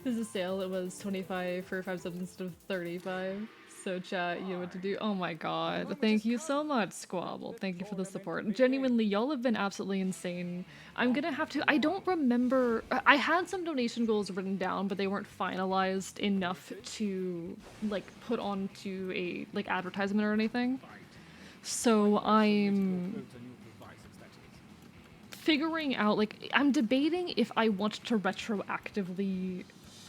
This is a sale. It was 25 for 5 subs instead of 35. So chat, you know what to do. Oh my god. Thank you so much, Squabble. Thank you for the support. Genuinely, y'all have been absolutely insane. I'm gonna have to... I don't remember... I had some donation goals written down, but they weren't finalized enough to, like, put onto a, like, advertisement or anything. So I'm... Those are new devices, that is. figuring out, like, I'm debating if I want to retroactively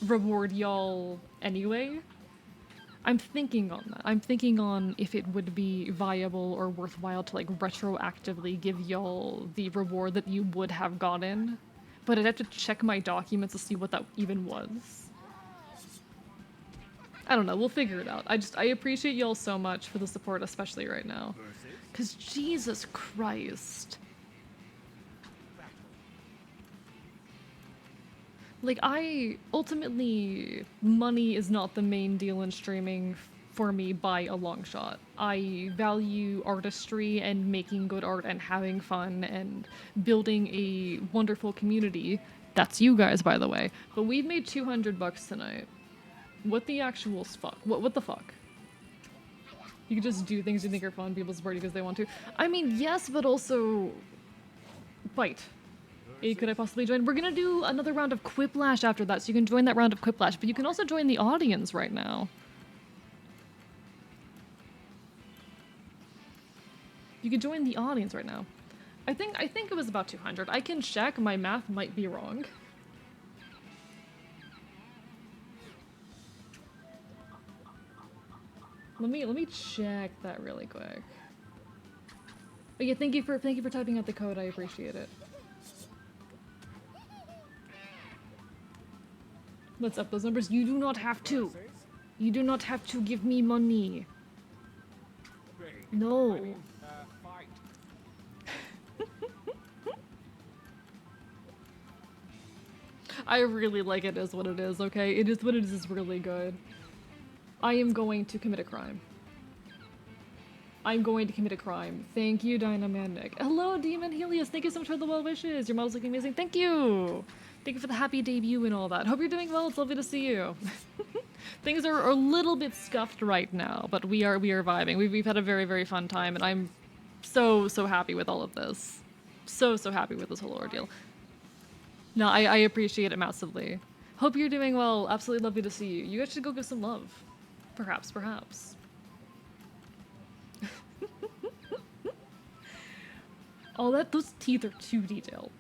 reward y'all anyway. I'm thinking on that. I'm thinking on if it would be viable or worthwhile to, like, retroactively give y'all the reward that you would have gotten. But I'd have to check my documents to see what that even was. I don't know, we'll figure it out. I appreciate y'all so much for the support, especially right now. Cause Jesus Christ. Like, ultimately, money is not the main deal in streaming for me by a long shot. I value artistry and making good art and having fun and building a wonderful community. That's you guys, by the way. But we've made $200 tonight. What the actual fuck? What the fuck? You can just do things you think are fun, people support you because they want to. I mean, yes, but also... Bite. Hey, could I possibly join? We're gonna do another round of Quiplash after that, so you can join that round of Quiplash, but you can also join the audience right now. You can join the audience right now. I think it was about 200. I can check, my math might be wrong. Let me check that really quick. But yeah, thank you for typing out the code, I appreciate it. Let's up those numbers. You do not have to. You do not have to give me money. No. Fight. I really like it as what it is, okay? It is what it is really good. I am going to commit a crime. I'm going to commit a crime. Thank you, Dynamanic. Hello, Demon Helios. Thank you so much for the well wishes. Your model's looking amazing. Thank you. Thank you for the happy debut and all that. Hope you're doing well. It's lovely to see you. Things are a little bit scuffed right now, but we are vibing. We've had a very, very fun time, and I'm so happy with all of this. So happy with this whole ordeal. No, I appreciate it massively. Hope you're doing well. Absolutely lovely to see you. You guys should go give some love. Perhaps. Those teeth are too detailed.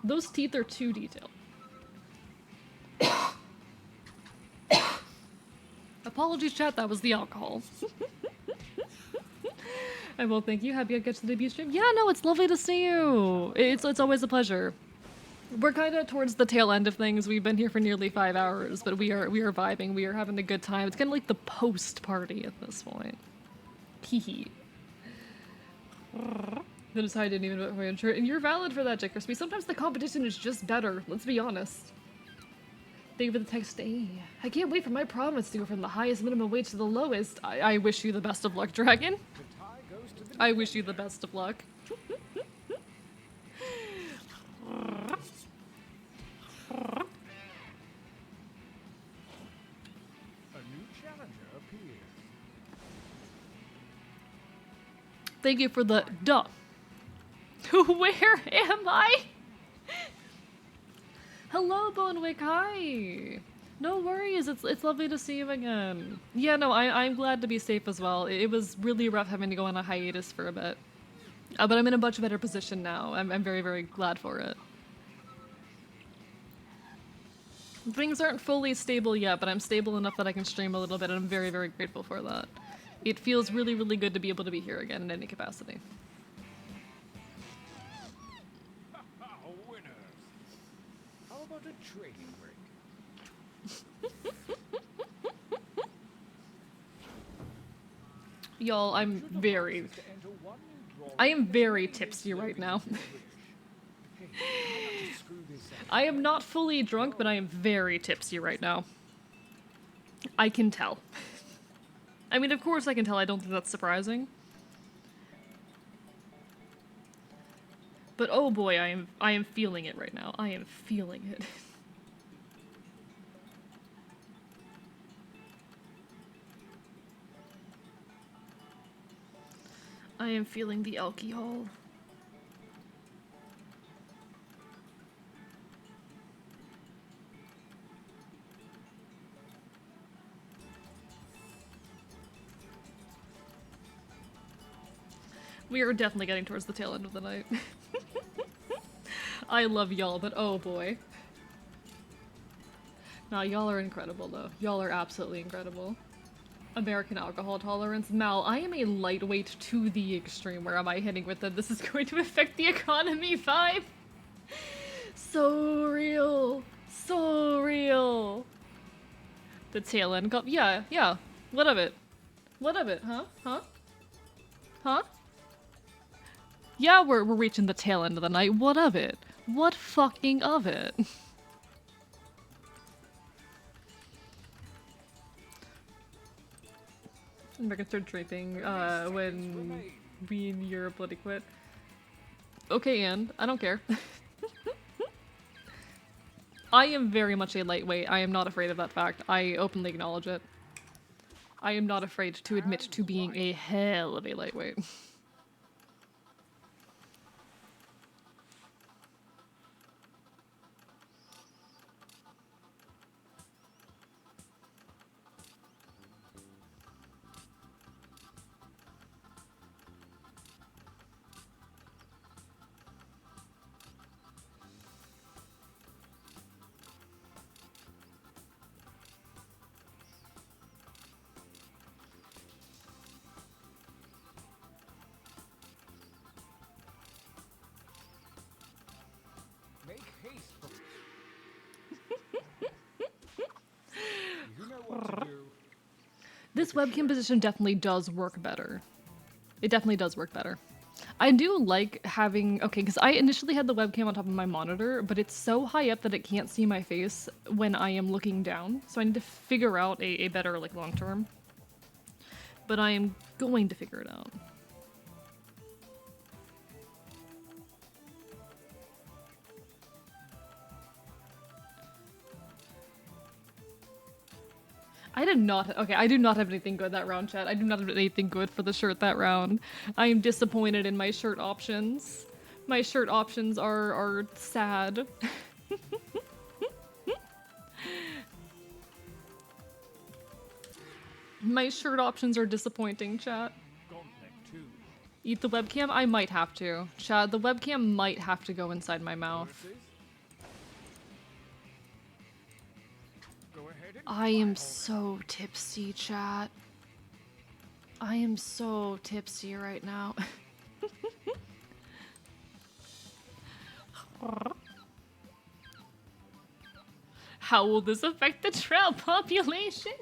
Those teeth are too detailed. Apologies, chat, that was the alcohol. I will thank you. Happy I get to the debut stream. Yeah, no, it's lovely to see you. It's always a pleasure. We're kind of towards the tail end of things. We've been here for nearly 5 hours, but we are vibing. We are having a good time. It's kind of like the post party at this point. Hee. Notice how I didn't even vote for my own shirt. And you're valid for that, Jack Crispy. Sometimes the competition is just better. Let's be honest. Thank you for the text. Hey, I can't wait for my promise to go from the highest minimum wage to the lowest. I wish you the best of luck, Dragon. I wish you the best of luck. Thank you for the duh. Where am I? Hello, Bonewick. Hi. No worries. It's lovely to see you again. Yeah, no, I'm glad to be safe as well. It was really rough having to go on a hiatus for a bit. But I'm in a much better position now. I'm very, very glad for it. Things aren't fully stable yet, but I'm stable enough that I can stream a little bit, and I'm very, very grateful for that. It feels really, really good to be able to be here again in any capacity. Winners. How about a training break? Y'all, I am very tipsy right now. I am not fully drunk, but I am very tipsy right now. I can tell. I mean, of course I can tell. I don't think that's surprising. But oh boy, I am feeling it right now. I am feeling it. I am feeling the alcohol. We are definitely getting towards the tail end of the night. I love y'all, but oh boy. Nah, y'all are incredible though. Y'all are absolutely incredible. American alcohol tolerance. Mal, I am a lightweight to the extreme. Where am I hitting with it? This is going to affect the economy vibe. So real. So real. The tail end. Yeah, yeah. What of it? What of it? Huh? Huh? Huh? Yeah, we're reaching the tail end of the night. What of it? What fucking of it? I'm gonna start draping when we in Europe bloody quit. Okay, and I don't care. I am very much a lightweight. I am not afraid of that fact. I openly acknowledge it. I am not afraid to admit to being a hell of a lightweight. Make haste. You know what to do. This webcam position definitely does work better. It definitely does work better. I do like having, okay, because I initially had the webcam on top of my monitor, but it's so high up that it can't see my face when I am looking down. So I need to figure out a better, like, long term. But I am going to figure it out. I did not. Okay, I do not have anything good that round, chat. I do not have anything good for the shirt that round. I am disappointed in my shirt options. My shirt options are sad. My shirt options are disappointing, chat. Gauntlet 2. Eat the webcam? I might have to. Chat, the webcam might have to go inside my mouth. Versus. Go ahead and I am fire. so tipsy, chat. I am so tipsy right now. How will this affect the trout population?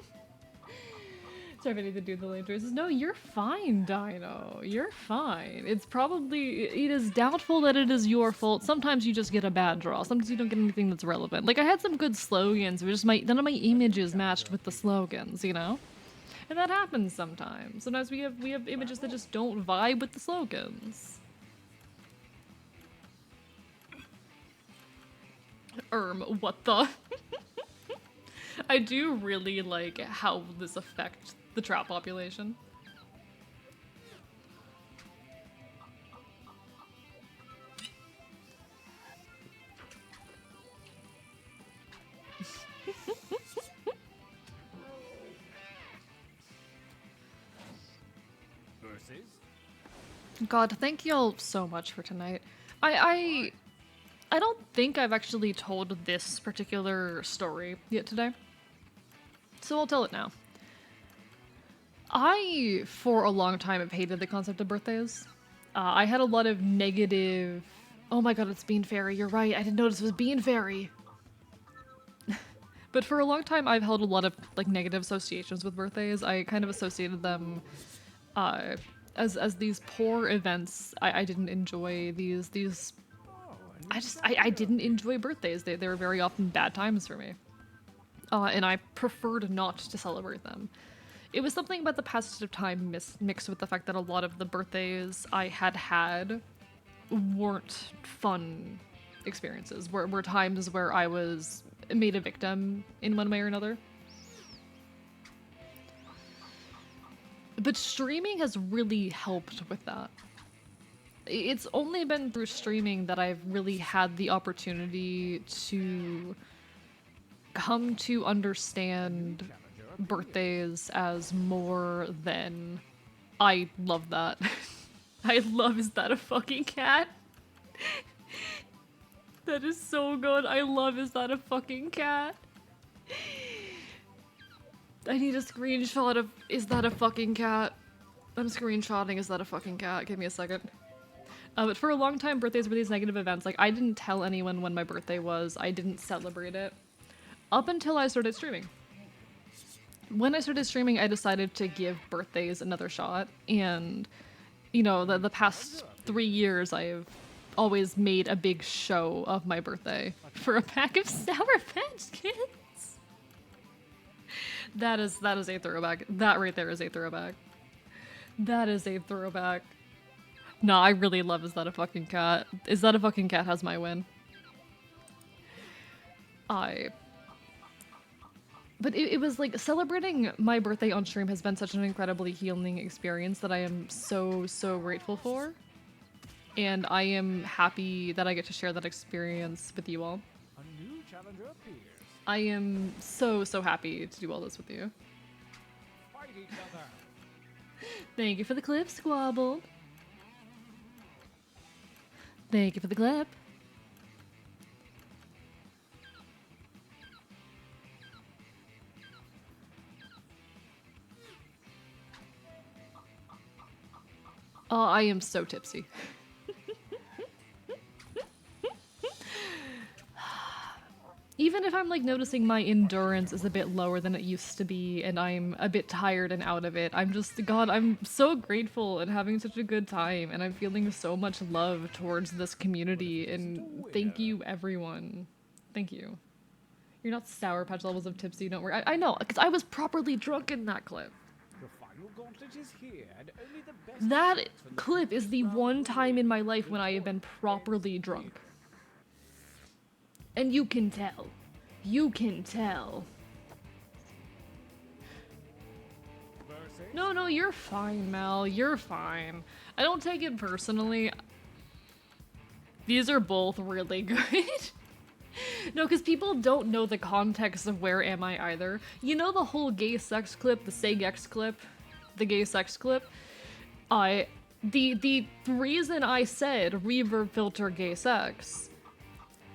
Sorry, I need to do the lane choices. No, you're fine, Dino. You're fine. It's probably, it is doubtful that it is your fault. Sometimes you just get a bad draw. Sometimes you don't get anything that's relevant. Like, I had some good slogans, but just none of my images matched with the slogans, you know? And that happens sometimes. Sometimes we have images that just don't vibe with the slogans. What the? I do really like how this affects the trout population. Versus. God, thank y'all so much for tonight. I don't think I've actually told this particular story yet today, so I'll tell it now. I, for a long time, have hated the concept of birthdays. I had a lot of negative... Oh my god, it's Bean Fairy, you're right, I didn't notice it was Bean Fairy! But for a long time, I've held a lot of, like, negative associations with birthdays. I kind of associated them, as these poor events. I didn't enjoy these I didn't enjoy birthdays. They were very often bad times for me. And I preferred not to celebrate them. It was something about the passage of time mixed with the fact that a lot of the birthdays I had weren't fun experiences. Were times where I was made a victim in one way or another. But streaming has really helped with that. It's only been through streaming that I've really had the opportunity to come to understand birthdays as more than I love that. I love, is that a fucking cat? That is so good. I love, is that a fucking cat? I need a screenshot of, is that a fucking cat? I'm screenshotting, is that a fucking cat? Give me a second. But for a long time, birthdays were these negative events. Like, I didn't tell anyone when my birthday was. I didn't celebrate it. Up until I started streaming. when I started streaming, I decided to give birthdays another shot, and you know, the past 3 years, I've always made a big show of my birthday for a pack of Sour Patch Kids. That is a throwback. That right there is a throwback. That is a throwback. No, I really love Is That a Fucking Cat? Is That a Fucking Cat has my win. But it was like celebrating my birthday on stream has been such an incredibly healing experience that I am so, so grateful for. And I am happy that I get to share that experience with you all. A new challenger appears. I am so, so happy to do all this with you. Fight each other. Thank you for the clip, Squabble. Thank you for the clip. Oh, I am so tipsy. Even if I'm like noticing my endurance is a bit lower than it used to be and I'm a bit tired and out of it, I'm just, God, I'm so grateful and having such a good time and I'm feeling so much love towards this community and thank you everyone. Thank you. You're not Sour Patch levels of tipsy, don't worry. I know, because I was properly drunk in that clip. The final gauntlet is here, and only the best That chance for clip is the one time in my life when I have been properly drunk. And you can tell. You can tell. versus No, you're fine, Mel. You're fine. I don't take it personally. These are both really good. No, because people don't know the context of Where Am I either. You know the whole gay sex clip, the Say-Gex clip? The gay sex clip? The reason I said reverb filter gay sex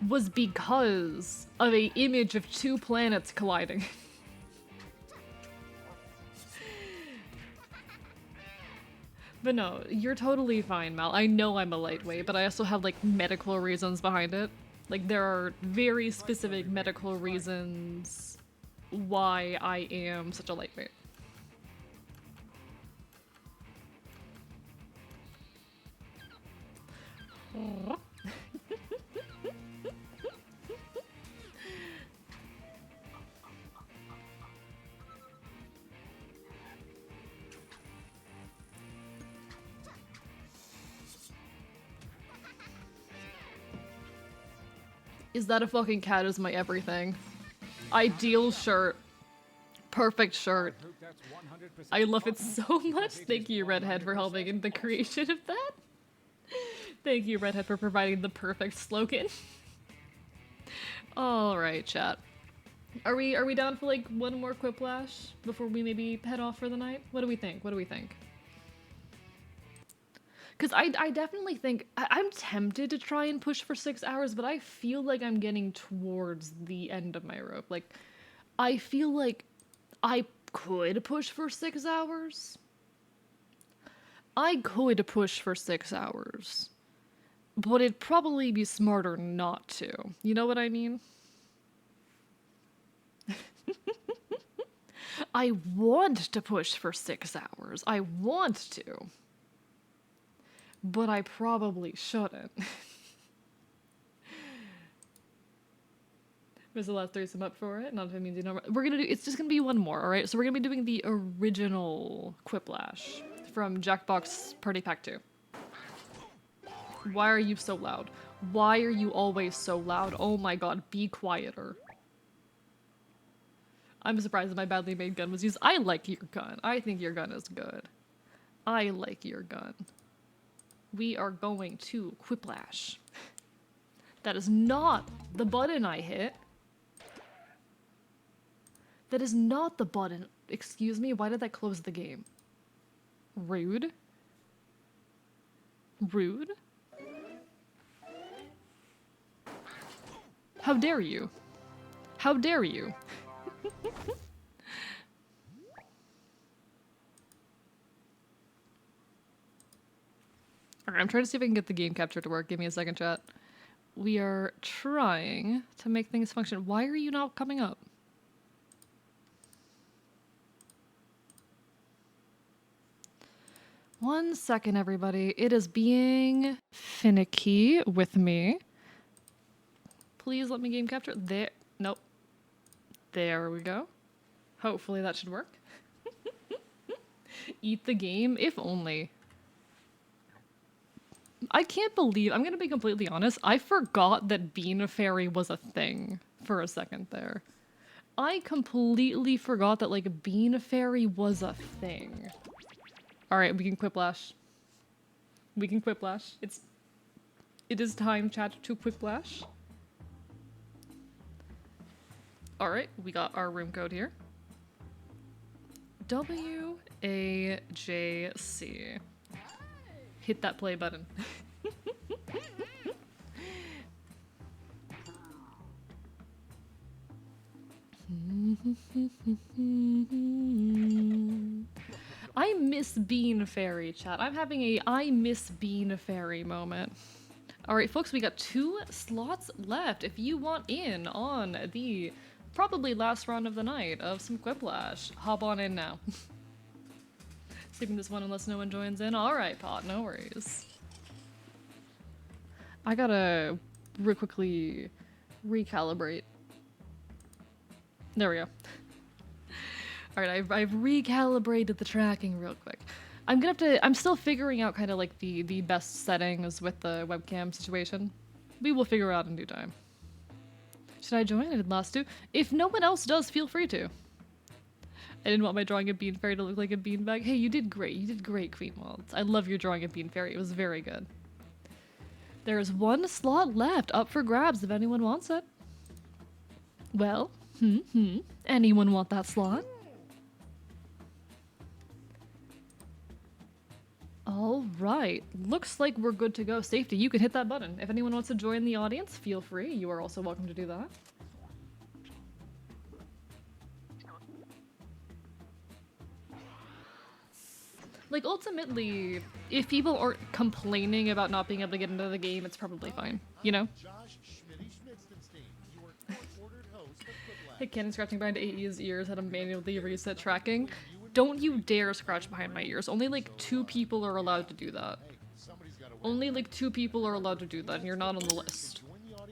was because of a image of two planets colliding. But no, you're totally fine, Mal. I know I'm a lightweight, but I also have like medical reasons behind it. Like there are very specific medical reasons why I am such a lightweight. Is That a Fucking Cat is my everything. Ideal shirt. Perfect shirt. hope that's 100% I love it possible, so because much. it Thank is you, Redhead, for helping in the creation of that. Thank you, Redhead, for providing the perfect slogan. Alright, chat. Are we down for like one more quiplash before we maybe head off for the night? What do we think? What do we think? Because I definitely think I'm tempted to try and push for 6 hours, but I feel like I'm getting towards the end of my rope. Like, I feel like I could push for 6 hours. I could push for 6 hours. But it'd probably be smarter not to. You know what I mean? I want to push for 6 hours. I want to. But I probably shouldn't. Was the last threesome up for it? Not if it means you know. We're gonna do. It's just gonna be one more, all right? So we're gonna be doing the original Quiplash from Jackbox Party Pack 2. Why are you so loud? Why are you always so loud? Oh my god, be quieter. I'm surprised that my badly made gun was used. I like your gun. I think your gun is good. I like your gun. We are going to Quiplash. That is not the button I hit. That is not the button. Excuse me, why did that close the game? Rude? Rude? How dare you? How dare you? Alright, I'm trying to see if I can get the game capture to work. Give me a second, chat. We are trying to make things function. Why are you not coming up? 1 second, everybody. It is being finicky with me. Please let me game capture. There. Nope. There we go. Hopefully that should work. Eat the game, if only. I can't believe, I'm gonna be completely honest, I forgot that Bean Fairy was a thing for a second there. I completely forgot that, like, Bean Fairy was a thing. Alright, we can quiplash. We can quiplash. It is time, chat, to quiplash. Alright, we got our room code here. WAJC. Hit that play button. I miss Bean Fairy, chat. I'm having a I miss Bean Fairy moment. Alright, folks, we got 2 slots left. If you want in on the probably last round of the night of some Quiplash, hop on in now. Skipping this one unless no one joins in. Alright, Pot, no worries. I gotta real quickly recalibrate. There we go. Alright, I've recalibrated the tracking real quick. I'm still figuring out kind of like the best settings with the webcam situation. We will figure it out in due time. Should I join? I did last 2. If no one else does, feel free to. I didn't want my drawing of Bean Fairy to look like a beanbag. Hey, you did great. You did great, Queen Waltz. I love your drawing of Bean Fairy. It was very good. There is 1 slot left up for grabs if anyone wants it. Well, anyone want that slot? All right. Looks like we're good to go. Safety, you can hit that button. If anyone wants to join the audience, feel free. You are also welcome to do that. Like, ultimately, if people aren't complaining about not being able to get into the game, it's probably fine, you know? Hit Cannon scratching behind AE's ears had to manually reset tracking. Don't you dare scratch behind my ears. Only like 2 people are allowed to do that. Only like 2 people are allowed to do that, and you're not on the list.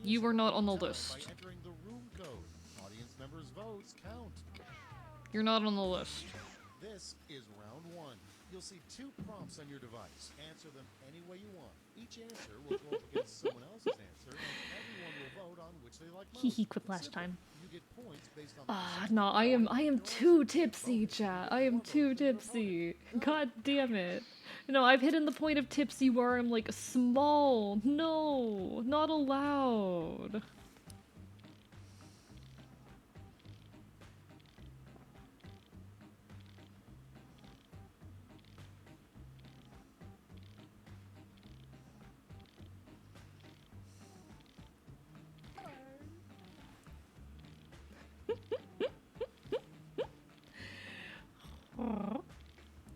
You are not on the list. You're not on the list. This is round 1. You'll see 2 prompts on your device. Answer them any way you want. Each answer will go up against someone else's answer, and everyone will vote on which they like most. Hee quiplash time. You get points based on No, I am too tipsy, chat. I am too tipsy. God damn it. No, I've hidden the point of tipsy where I'm like small. No, not allowed.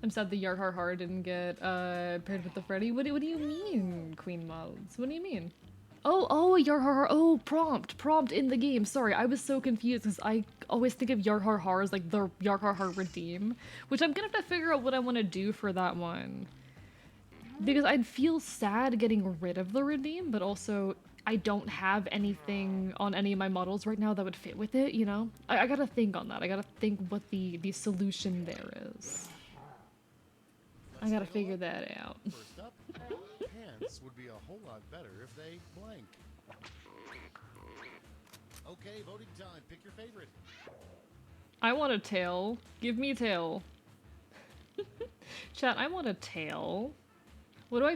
I'm sad the Yar Har Har didn't get paired with the Freddy. What do you mean, Queen Mods? What do you mean? Oh, Yar Har Har. Oh, prompt in the game. Sorry, I was so confused because I always think of Yar Har Har as like the Yar Har Har Redeem, which I'm gonna have to figure out what I want to do for that one. Because I'd feel sad getting rid of the Redeem, but also I don't have anything on any of my models right now that would fit with it, you know? I gotta think on that. I gotta think what the solution there is. I gotta figure that out. First up, pants would be a whole lot better if they blank. Okay, voting time. Pick your favorite. I want a tail. Give me a tail. Chat, I want a tail. What do I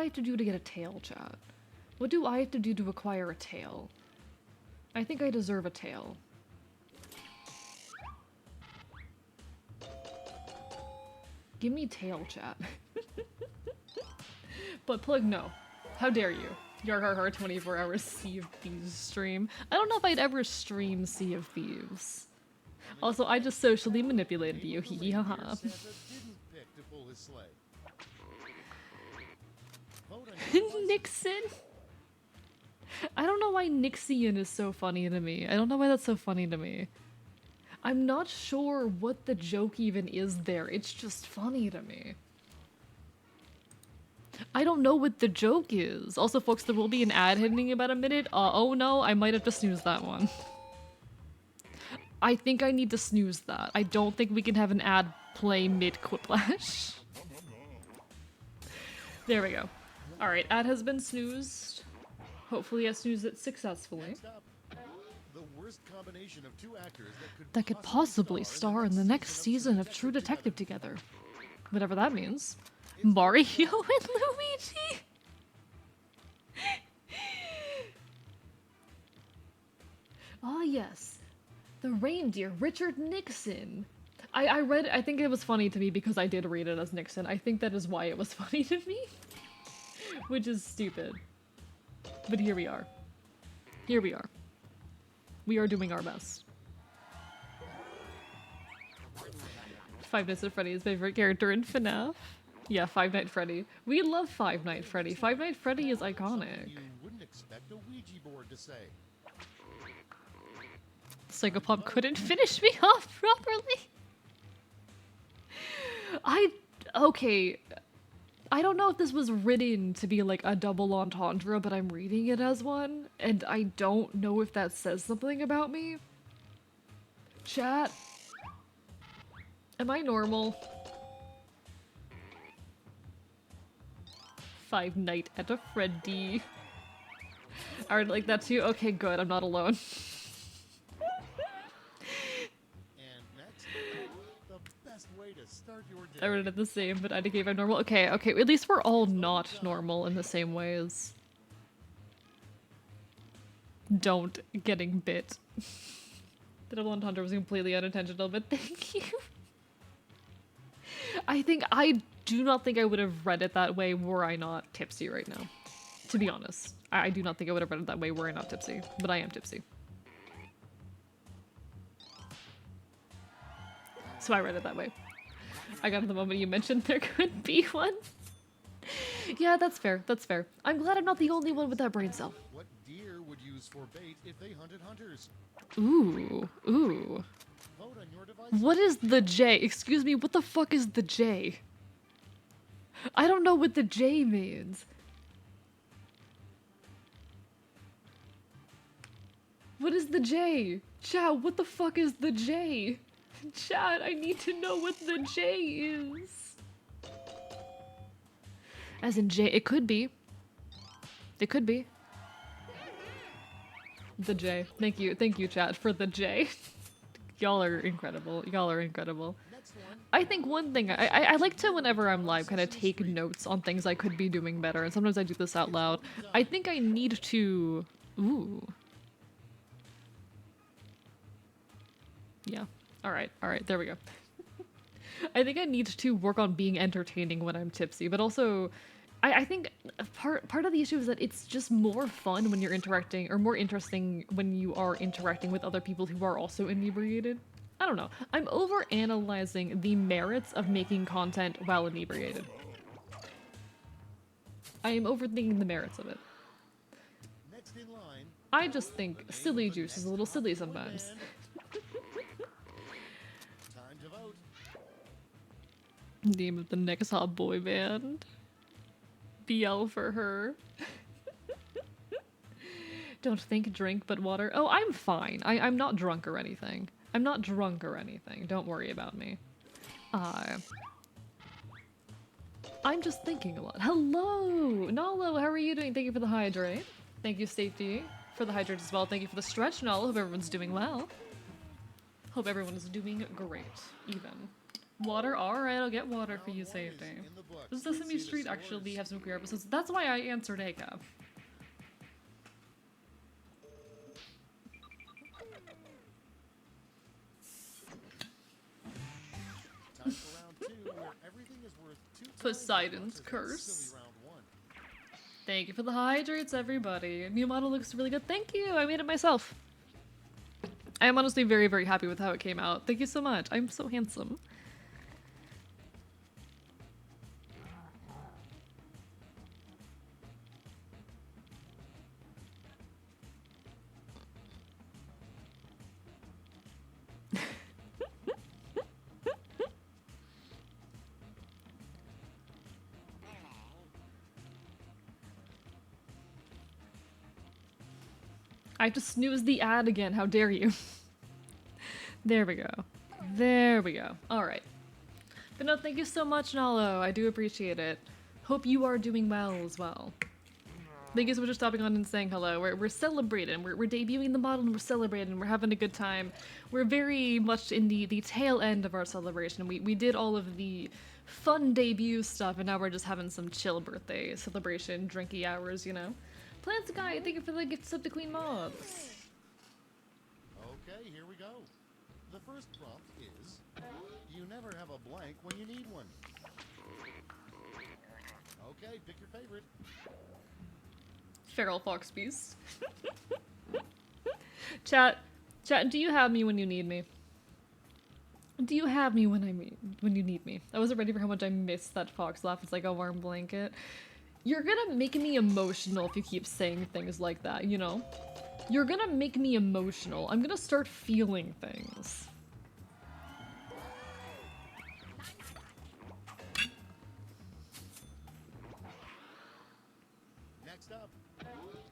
have to do to get a tail, chat? What do I have to do to acquire a tail? I think I deserve a tail. Give me tail, chat. But Plug, no. How dare you? Yar Har Har 24 hours Sea of Thieves stream. I don't know if I'd ever stream Sea of Thieves. Also, I just socially manipulated you. Hee hee ha ha. Nixon? I don't know why Nixian is so funny to me. I don't know why that's so funny to me. I'm not sure what the joke even is there. It's just funny to me. I don't know what the joke is. Also, folks, there will be an ad hitting in about a minute. Oh no, I might have to snooze that one. I think I need to snooze that. I don't think we can have an ad play mid-quiplash. There we go. Alright, ad has been snoozed. Hopefully I snoozed it successfully. Next up, the worst combination of two actors That could possibly star in the next season of True Detective together. Whatever that means. Mario and Luigi? Ah yes. The reindeer, Richard Nixon. I read it, I think it was funny to me because I did read it as Nixon. I think that is why it was funny to me. Which is stupid. But here we are. Here we are. We are doing our best. Five Nights at Freddy's favorite character in FNAF. Yeah, Five Night Freddy. We love Five Night Freddy. Five Night Freddy is iconic. you wouldn't expect a Ouija board to say. Psychopomp couldn't finish me off properly. Okay. I don't know if this was written to be like a double entendre, but I'm reading it as one, and I don't know if that says something about me. Chat. Am I normal? Five Night at a Freddy. I would like that too. Okay, good. I'm not alone. And next, the best way to start your day. I read it the same, but I gave I'm normal. Okay, okay. At least we're all not normal in the same ways. Don't getting bit. The double entendre was completely unintentional, but thank you. I do not think I would have read it that way were I not tipsy right now. To be honest. I do not think I would have read it that way were I not tipsy. But I am tipsy. So I read it that way. I got it the moment you mentioned there could be one. Yeah, that's fair. That's fair. I'm glad I'm not the only one with that brain cell. What deer would use for bait if they hunted hunters? Ooh. Ooh. Vote on your device. What is the J? Excuse me, what the fuck is the J? I don't know what the J means. What is the J? Chat, what the fuck is the J? Chat, I need to know what the J is. As in J, it could be. It could be. The J. Thank you, chat, for the J. Y'all are incredible. Y'all are incredible. Next one. I think one thing, I like to, whenever I'm live, kind of take notes on things I could be doing better, and sometimes I do this out loud. I think I need to... Ooh. Yeah. Alright, there we go. I think I need to work on being entertaining when I'm tipsy, but also... I think part of the issue is that it's just more fun when you're interacting, or more interesting when you are interacting with other people who are also inebriated. I don't know. I'm overanalyzing the merits of making content while inebriated. I am overthinking the merits of it. Next in line. I just think silly juice is a little silly sometimes. Time to vote. Name of the next hot boy band. BL for her. Don't think, drink, but water. Oh, I'm fine. I'm not drunk or anything. I'm not drunk or anything. Don't worry about me. I'm just thinking a lot. Hello! Nalo, how are you doing? Thank you for the hydrate. Thank you, Safety, for the hydrate as well. Thank you for the stretch, Nalo. Hope everyone's doing well. Hope everyone is doing great, even. Water? Alright, I'll get water for you, Safety. Does Sesame Street actually have some queer episodes? That's why I answered ACAB. Time for round 2, where everything is worth 2 times Poseidon's as much as that curse. silly round 1. Thank you for the hydrates, everybody. New model looks really good. Thank you. I made it myself. I am honestly very, very happy with how it came out. Thank you so much. I'm so handsome. I just snoozed the ad again. How dare you? There we go. There we go. All right. But no, thank you so much, Nalo. I do appreciate it. Hope you are doing well as well. Thank you so much for stopping on and saying hello. We're celebrating. We're debuting the model and we're celebrating. We're having a good time. We're very much in the tail end of our celebration. We did all of the fun debut stuff and now we're just having some chill birthday celebration, drinky hours, you know? Plants Guy, thank you for the gift sub to Queen Mobs. Okay, here we go. The first prompt is, you never have a blank when you need one. Okay, pick your favorite. Feral Fox Beast. Chat, do you have me when you need me? Do you have me when you need me? I wasn't ready for how much I missed that fox laugh. It's like a warm blanket. You're gonna make me emotional if you keep saying things like that, you know? You're gonna make me emotional. I'm gonna start feeling things. Next up,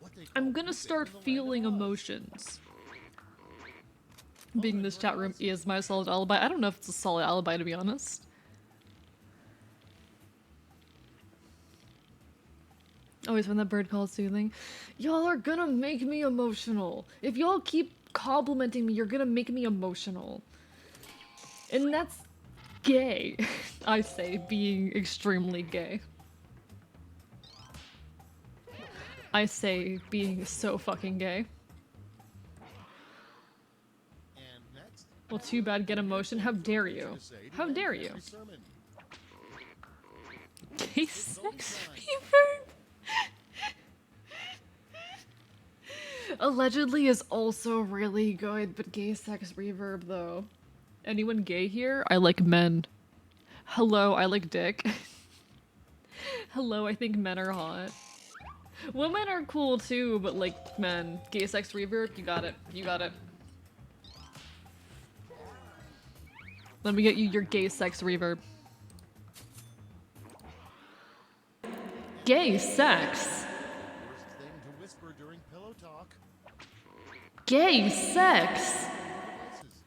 what they call I'm gonna music start in the land of feeling Oz. emotions. Being in this chat room is my solid alibi. I don't know if it's a solid alibi, to be honest. Always find that bird call soothing. Y'all are gonna make me emotional. If y'all keep complimenting me, you're gonna make me emotional. And that's gay. I say, being extremely gay. I say, being so fucking gay. And next, Well, too bad, get emotion. How dare you? to say to How end dare you? every sermon. Gay sex reverb? Allegedly is also really good, but gay sex reverb though. Anyone gay here? I like men. Hello, I like dick. Hello, I think men are hot. Women are cool too, but like men. Gay sex reverb, you got it. You got it. Let me get you your gay sex reverb. Gay sex? Worst thing to whisper during pillow talk. Gay sex? Devices.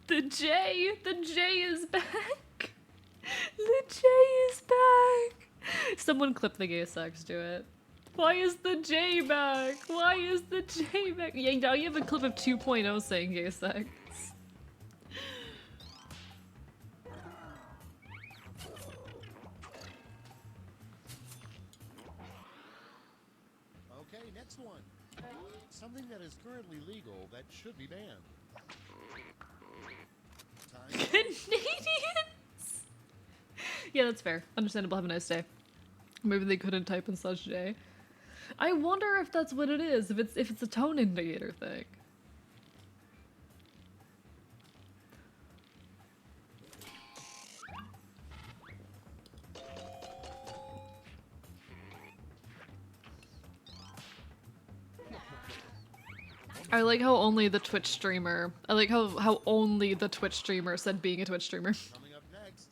The J is back. The J is back. Someone clip the gay sex, do it. Why is the J back? Why is the J back? Yeah, now you have a clip of 2.0 saying gay sex. Okay, next one. Something that is currently legal that should be banned. Time. Canadians? Yeah, that's fair. Understandable. Have a nice day. Maybe they couldn't type in such J. I wonder if that's what it is. If it's a tone indicator thing. I like how only the Twitch streamer. I like how only the Twitch streamer said being a Twitch streamer. Coming up next.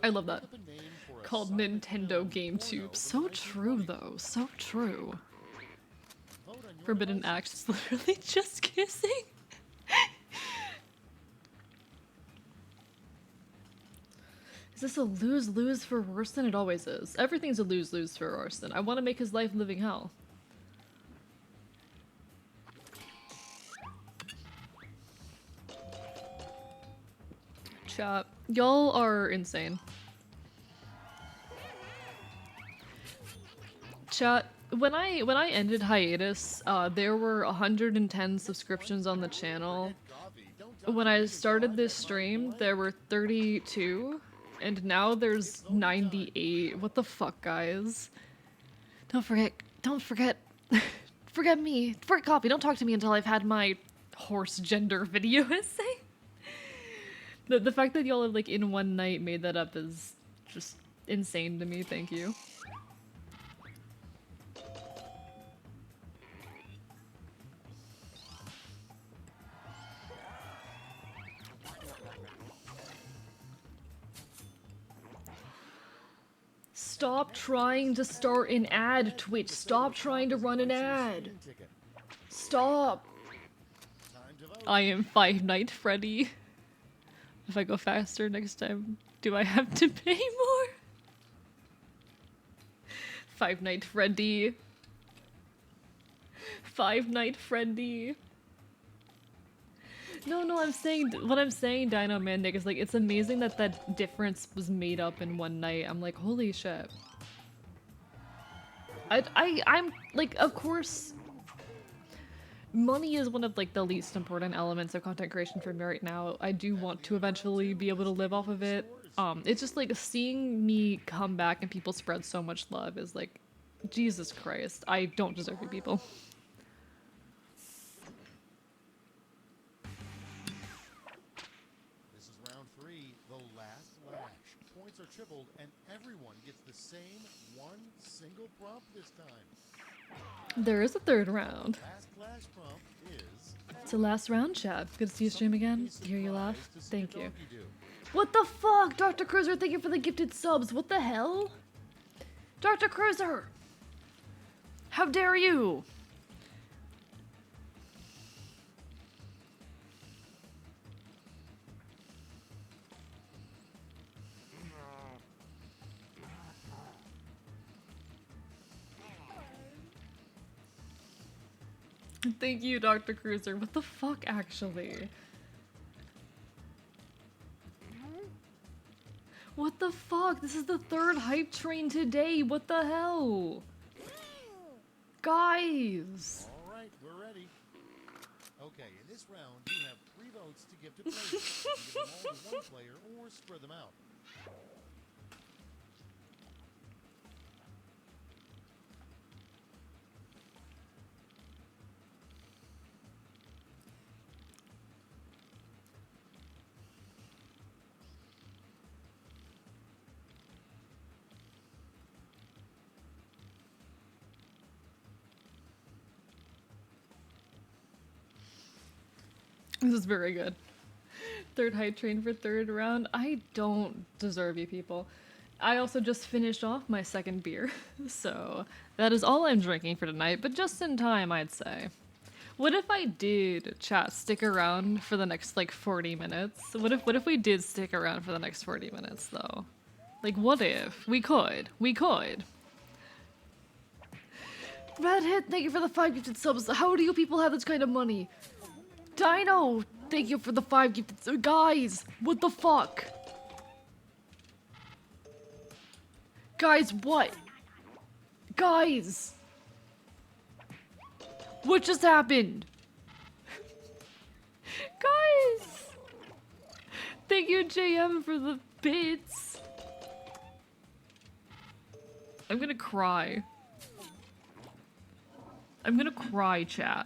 I love that. Up a name for a Called silent Nintendo film GameTube. porno So from true 1920. though. So true. Vote on your Forbidden devices. Act is literally just kissing. Is this a lose-lose for Rorston? It always is. Everything's a lose-lose for Rorston. I want to make his life living hell. Chat. Y'all are insane. Chat. When I ended hiatus, there were 110 subscriptions on the channel. Coffee. Don't touch When the I bacon started bun, this that's my stream, blank. there were 32, and now there's 98. What the fuck, guys? Don't forget, forget me, forget coffee. Don't talk to me until I've had my horse gender video essay. The fact that y'all have, like, in one night made that up is just insane to me. Thank you. Stop trying to start an ad, Twitch. Stop trying to run an ad. Ticket. Stop. Time to vote. I am Five Night Freddy. If I go faster next time, do I have to pay more? Five Night Freddy. Five Night Freddy. No, I'm saying, what I'm saying, Dino Man Nick, is like, it's amazing that that difference was made up in one night. I'm like, holy shit. I'm, like, of course, money is one of, like, the least important elements of content creation for me right now. I do want to eventually be able to live off of it. It's just, like, seeing me come back and people spread so much love is, like, Jesus Christ. I don't deserve you people. This is round 3, the last lash. Points are tripled, and everyone gets the same one single prompt this time. There is a third round. Last flash prompt is... It's the last round, chat. Good to see you stream again. Hear you laugh. Surprised to see Thank a you. donkey do. What the fuck? Dr. Cruiser, thank you for the gifted subs. What the hell? Dr. Cruiser! How dare you? Thank you, Dr. Cruiser. What the fuck, actually? What the fuck? This is the third hype train today. What the hell? Guys! Alright, we're ready. Okay, in this round, you have 3 votes to give to players. You can give them all to one player or spread them out. This is very good. Third hype train for third round. I don't deserve you people. I also just finished off my second beer, so that is all I'm drinking for tonight, but just in time, I'd say. What if I did, chat, stick around for the next, like, 40 minutes? What if we did stick around for the next 40 minutes, though? Like, what if? We could. We could. Redhead, thank you for the 5 gifted subs. How do you people have this kind of money? Dino, thank you for the 5 gifted subs. Guys, what the fuck? Guys, what? Guys! What just happened? Guys! Thank you, JM, for the bits. I'm gonna cry. I'm gonna cry, chat.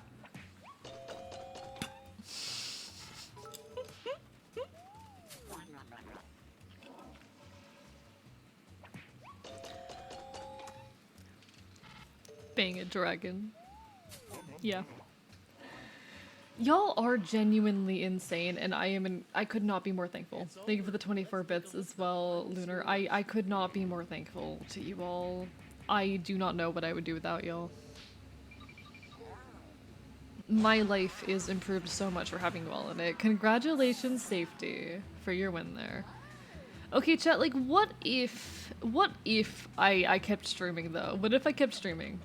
Bang it, dragon. Yeah. Y'all are genuinely insane, and I could not be more thankful. Thank you for the 24 bits as well, Lunar. I could not be more thankful to you all. I do not know what I would do without y'all. My life is improved so much for having you all in it. Congratulations, Safety, for your win there. Okay, chat, like, what if I kept streaming, though? What if I kept streaming?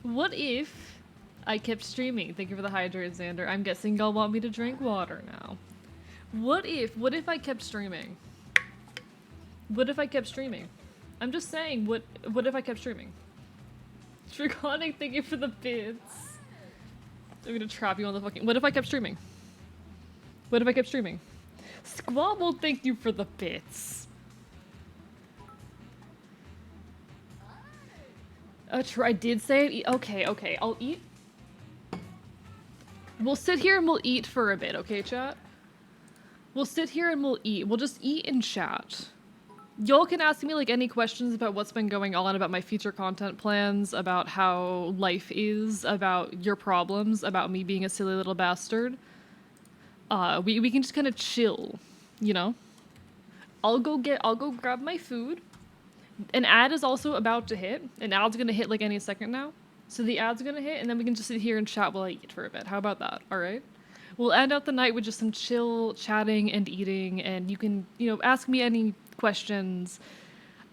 What if I kept streaming? Thank you for the hydrate, Xander. I'm guessing y'all want me to drink water now. What if I kept streaming? What if I kept streaming? I'm just saying, what if I kept streaming? Draconic, thank you for the bits. I'm gonna trap you on the fucking... What if I kept streaming? What if I kept streaming? Squabble, thank you for the bits. I did say it. Okay, I'll eat. We'll sit here and we'll eat for a bit, okay, chat? We'll sit here and we'll eat. We'll just eat and chat. Y'all can ask me, like, any questions about what's been going on, about my future content plans, about how life is, about your problems, about me being a silly little bastard. We can just kind of chill, you know? I'll go grab my food. An ad is also about to hit. An ad's gonna hit like any second now. So the ad's gonna hit, and then we can just sit here and chat while I eat for a bit. How about that? All right. We'll end out the night with just some chill chatting and eating, and you can, ask me any questions.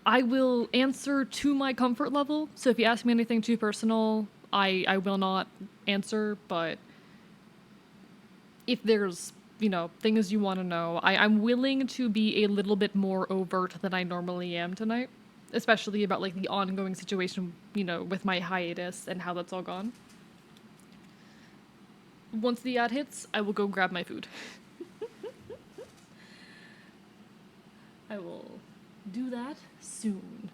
I will answer to my comfort level. So if you ask me anything too personal, I will not answer. But if there's, things you want to know, I'm willing to be a little bit more overt than I normally am tonight. Especially about like the ongoing situation, with my hiatus and how that's all gone. Once the ad hits, I will go grab my food. I will do that soon.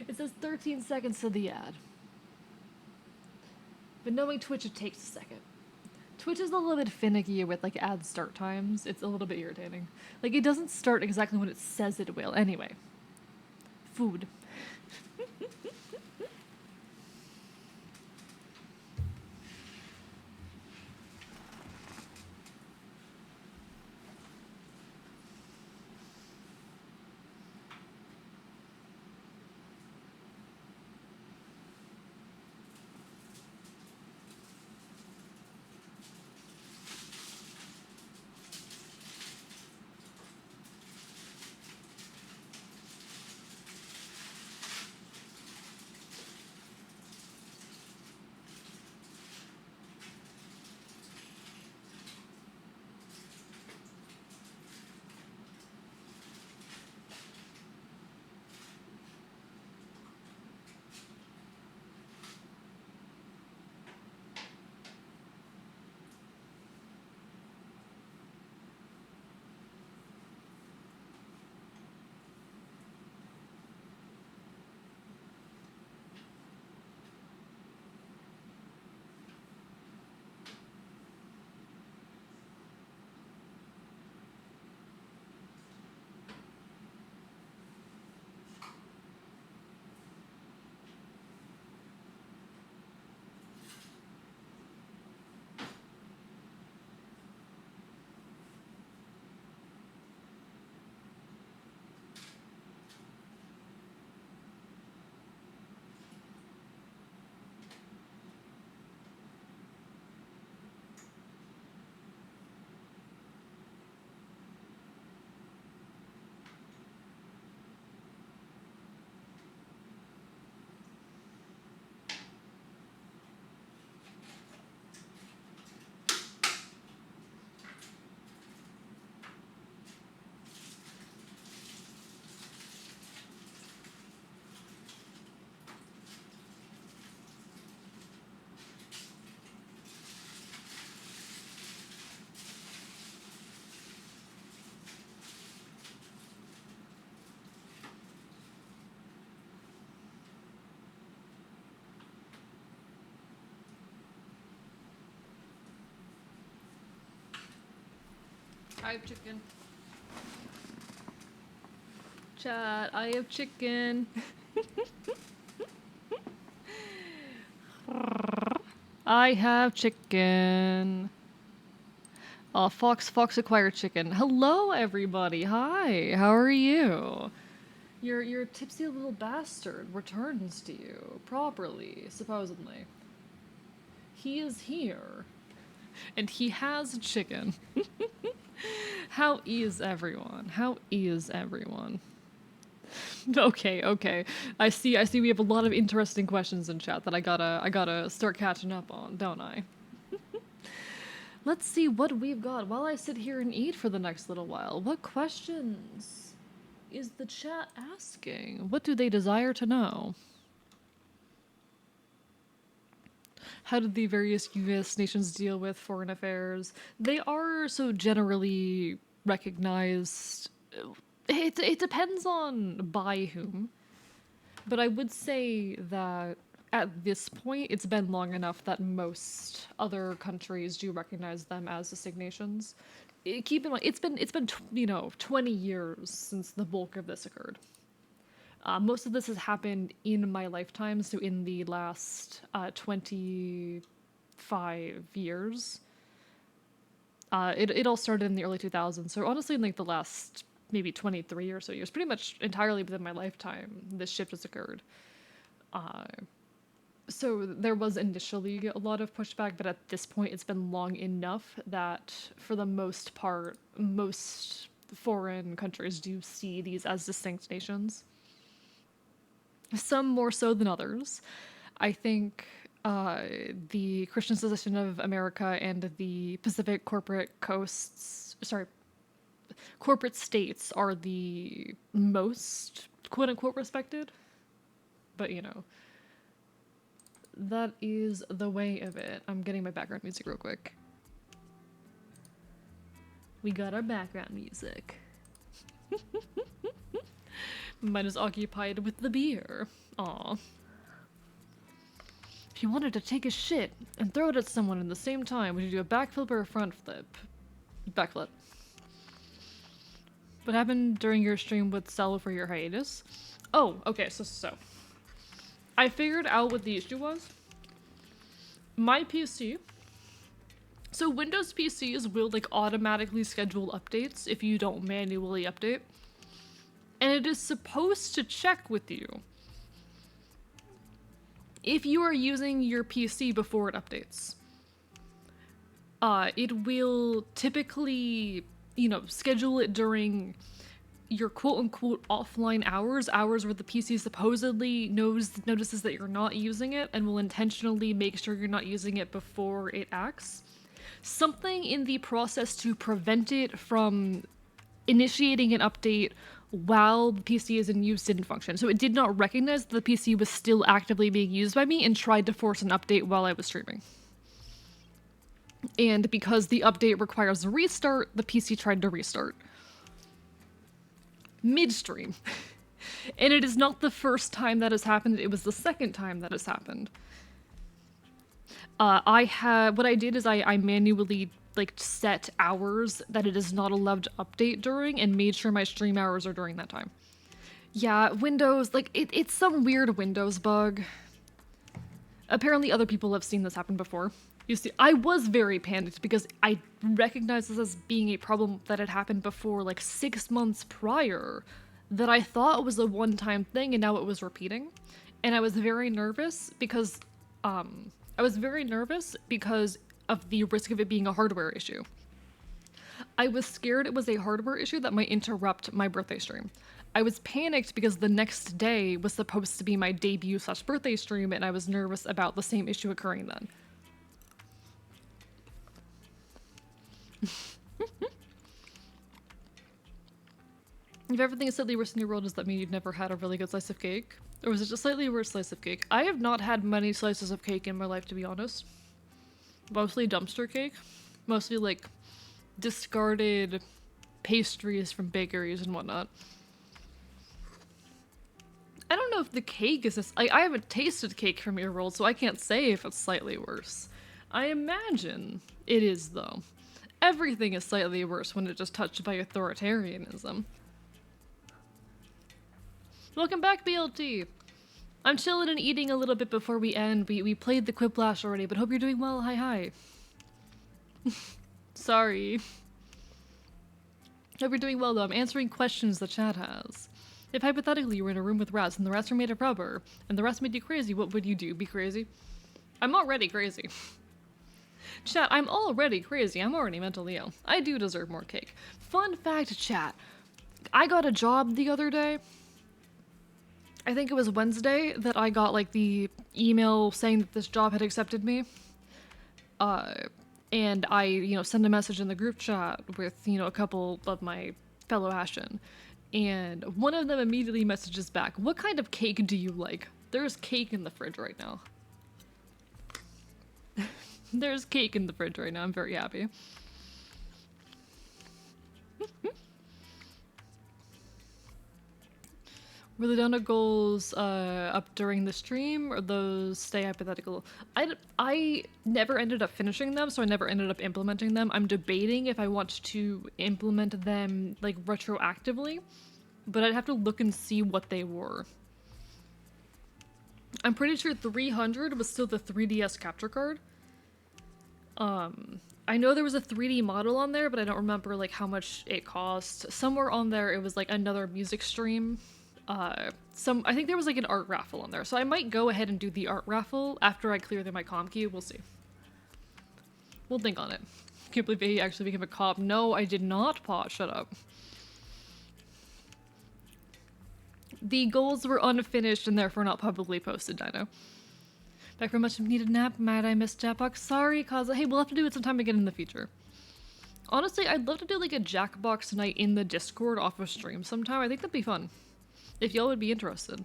It says 13 seconds to the ad. But knowing Twitch, it takes a second. Twitch is a little bit finicky with like ad start times. It's a little bit irritating. Like it doesn't start exactly when it says it will. Anyway. Food. I have chicken. Chat, I have chicken. I have chicken. Fox acquired chicken. Hello, everybody. Hi, how are you? Your tipsy little bastard returns to you properly, supposedly. He is here, and he has chicken. How is everyone? How is everyone? Okay. I see we have a lot of interesting questions in chat that I gotta start catching up on, don't I? Let's see what we've got while I sit here and eat for the next little while. What questions is the chat asking? What do they desire to know? How did the various US nations deal with foreign affairs? They are so generally recognized. It depends on by whom. But I would say that at this point, it's been long enough that most other countries do recognize them as distinct nations. Keep in mind, it's been 20 years since the bulk of this occurred. Most of this has happened in my lifetime, so in the last 25 years. It all started in the early 2000s, so honestly in like the last maybe 23 or so years, pretty much entirely within my lifetime, this shift has occurred. So there was initially a lot of pushback, but at this point it's been long enough that for the most part, most foreign countries do see these as distinct nations. Some more so than others. I think the Christian Secession of America and the Pacific corporate states are the most quote unquote respected. But you know, that is the way of it. I'm getting my background music real quick. We got our background music. Mine is occupied with the beer. Aw. If you wanted to take a shit and throw it at someone in the same time, would you do a backflip or a front flip? Backflip. What happened during your stream with Salvo for your hiatus? Oh, okay, so. I figured out what the issue was. My PC. So Windows PCs will like automatically schedule updates if you don't manually update. And it is supposed to check with you if you are using your PC before it updates. It will typically, you know, schedule it during your quote-unquote offline hours where the PC supposedly notices that you're not using it and will intentionally make sure you're not using it before it acts. Something in the process to prevent it from initiating an update while the PC is in use didn't function. So it did not recognize that the PC was still actively being used by me and tried to force an update while I was streaming. And because the update requires a restart, the PC tried to restart. Midstream. And it is not the first time that has happened, it was the second time that has happened. What I did is I manually like set hours that it is not allowed to update during and made sure my stream hours are during that time. Yeah, Windows, like it's some weird Windows bug. Apparently other people have seen this happen before. You see, I was very panicked because I recognized this as being a problem that had happened before, like 6 months prior, that I thought was a one-time thing and now it was repeating. And I was very nervous because, of the risk of it being a hardware issue. I was scared it was a hardware issue that might interrupt my birthday stream. I was panicked because the next day was supposed to be my debut/birthday stream and I was nervous about the same issue occurring then. If everything is slightly worse in your world, does that mean you've never had a really good slice of cake? Or was it just slightly worse slice of cake? I have not had many slices of cake in my life, to be honest. Mostly dumpster cake. Mostly like discarded pastries from bakeries and whatnot. I don't know if the cake is this. I haven't tasted cake from your world, so I can't say if it's slightly worse. I imagine it is, though. Everything is slightly worse when it's just touched by authoritarianism. Welcome back, BLT! I'm chilling and eating a little bit before we end. We played the Quiplash already, but hope you're doing well. Hi. Sorry. Hope you're doing well, though. I'm answering questions the chat has. If hypothetically you were in a room with rats and the rats are made of rubber, and the rats made you crazy, what would you do? Be crazy? I'm already crazy. Chat, I'm already crazy. I'm already mentally ill. I do deserve more cake. Fun fact, chat. I got a job the other day. I think it was Wednesday that I got like the email saying that this job had accepted me. And I, sent a message in the group chat with, a couple of my fellow Ashen. And one of them immediately messages back, "What kind of cake do you like? There's cake in the fridge right now." There's cake in the fridge right now. I'm very happy. Were the donut goals up during the stream, or those stay hypothetical? I never ended up finishing them, so I never ended up implementing them. I'm debating if I want to implement them, like, retroactively, but I'd have to look and see what they were. I'm pretty sure 300 was still the 3DS capture card. I know there was a 3D model on there, but I don't remember like how much it cost. Somewhere on there it was like another music stream. I think there was like an art raffle on there. So I might go ahead and do the art raffle after I clear through my comm queue. We'll see. We'll think on it. Can't believe he actually became a cop. No, I did not, Pot. Shut up. The goals were unfinished and therefore not publicly posted, Dino. Back for much needed nap. Mad I missed Jackbox. Sorry, cause hey, we'll have to do it sometime again in the future. Honestly, I'd love to do like a Jackbox night in the Discord off of stream sometime. I think that'd be fun. If y'all would be interested.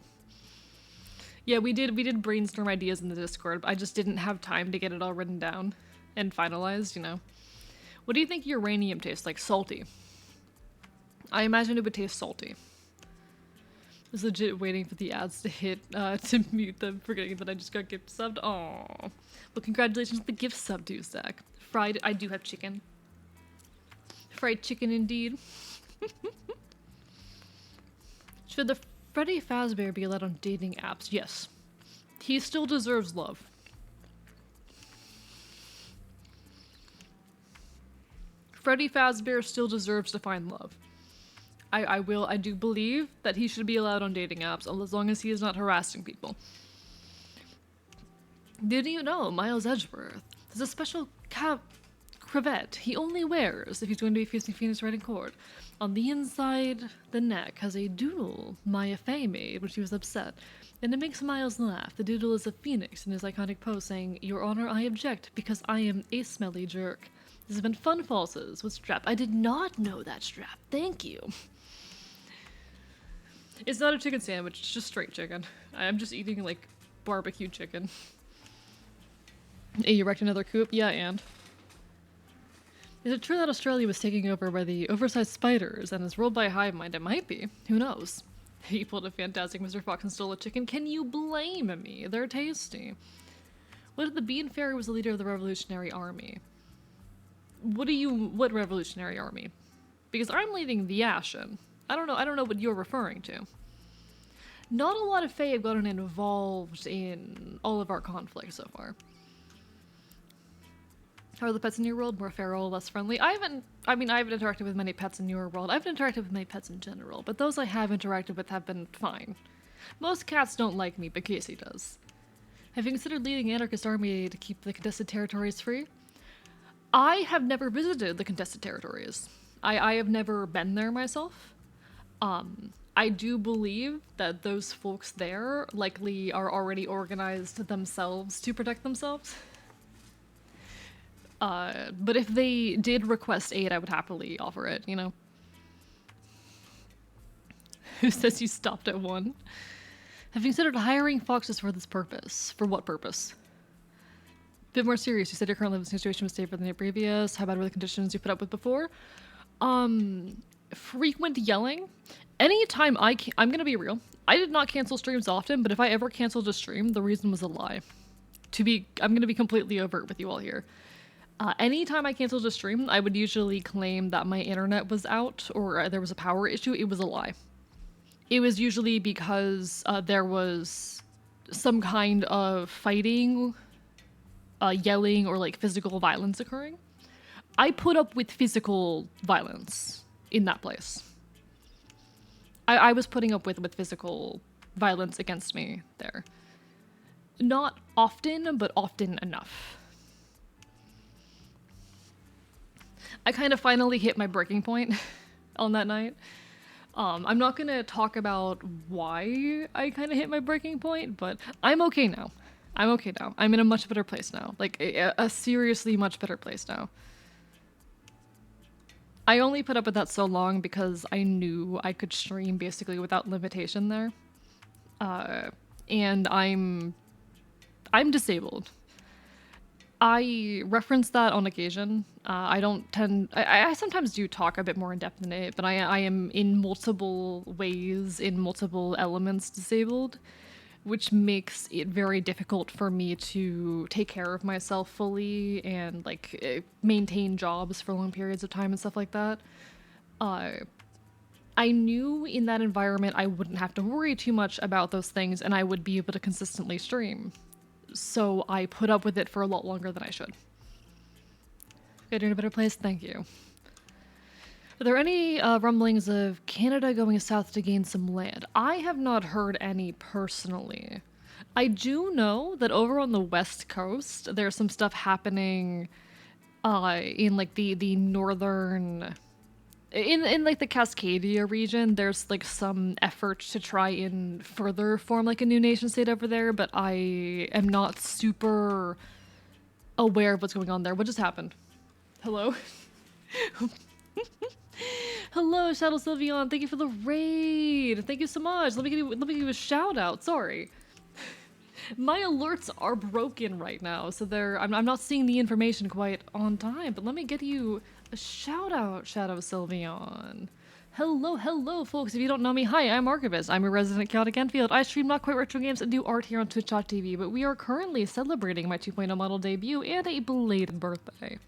Yeah, we did brainstorm ideas in the Discord, but I just didn't have time to get it all written down and finalized, you know. What do you think uranium tastes like? Salty. I imagine it would taste salty. I was legit waiting for the ads to hit to mute them, forgetting that I just got gift subbed. Aww. Well, congratulations on the gift sub, too, Zach. Fried, I do have chicken. Fried chicken, indeed. Should the Freddy Fazbear be allowed on dating apps? Yes. He still deserves love. Freddy Fazbear still deserves to find love. I do believe that he should be allowed on dating apps as long as he is not harassing people. Did you know Miles Edgeworth has a special cravat he only wears if he's going to be facing Phoenix Wright in court? On the inside, the neck has a doodle Maya Fey made when she was upset, and it makes Miles laugh. The doodle is a phoenix in his iconic pose saying, "Your Honor, I object because I am a smelly jerk." This has been Fun Falses with Strap. I did not know that, Strap. Thank you. It's not a chicken sandwich, it's just straight chicken. I'm just eating, like, barbecue chicken. Hey, you wrecked another coop? Yeah, and? Is it true that Australia was taken over by the oversized spiders and is ruled by a hive mind? It might be. Who knows? He pulled a fantastic Mr. Fox and stole a chicken. Can you blame me? They're tasty. What if the Bean Fairy was the leader of the Revolutionary Army? What Revolutionary Army? Because I'm leading the Ashen. I don't know what you're referring to. Not a lot of Fae have gotten involved in all of our conflicts so far. How are the pets in your world? More feral, less friendly? I haven't interacted with many pets in your world. I haven't interacted with many pets in general, but those I have interacted with have been fine. Most cats don't like me, but Casey does. Have you considered leading an anarchist army to keep the contested territories free? I have never visited the contested territories. I have never been there myself. I do believe that those folks there likely are already organized themselves to protect themselves. But if they did request aid, I would happily offer it, you know? Who says you stopped at 1? Have you considered hiring foxes for this purpose? For what purpose? Bit more serious, you said your current living situation was safer than your previous. How bad were the conditions you put up with before? Frequent yelling. Anytime I'm gonna be real. I did not cancel streams often, but if I ever canceled a stream, the reason was a lie. I'm gonna be completely overt with you all here. Anytime I canceled a stream, I would usually claim that my internet was out or there was a power issue. It was a lie. It was usually because there was some kind of fighting, yelling, or like physical violence occurring. I put up with physical violence in that place. I was putting up with physical violence against me there. Not often, but often enough. I kind of finally hit my breaking point on that night. I'm not gonna talk about why I kind of hit my breaking point, but I'm okay now. I'm okay now. I'm in a much better place now. Like, a seriously much better place now. I only put up with that so long because I knew I could stream basically without limitation there. And I'm disabled. I reference that on occasion. I sometimes do talk a bit more in depth in it, but I am in multiple ways, in multiple elements disabled, which makes it very difficult for me to take care of myself fully and like maintain jobs for long periods of time and stuff like that. I knew in that environment I wouldn't have to worry too much about those things and I would be able to consistently stream. So I put up with it for a lot longer than I should. Good, you're in a better place? Thank you. Are there any rumblings of Canada going south to gain some land? I have not heard any personally. I do know that over on the west coast, there's some stuff happening in like the northern in like the Cascadia region. There's like some effort to try and further form like a new nation state over there, but I am not super aware of what's going on there. What just happened? Hello? Hello, Shadow Sylveon. Thank you for the raid. Thank you so much. Let me give you a shout out. Sorry. My alerts are broken right now, so I'm not seeing the information quite on time, but let me get you a shout out, Shadow Sylveon. Hello, folks. If you don't know me, hi, I'm Archivist. I'm a resident Chaotic Enfield. I stream Not Quite Retro Games and do art here on Twitch.tv, but we are currently celebrating my 2.0 model debut and a belated birthday.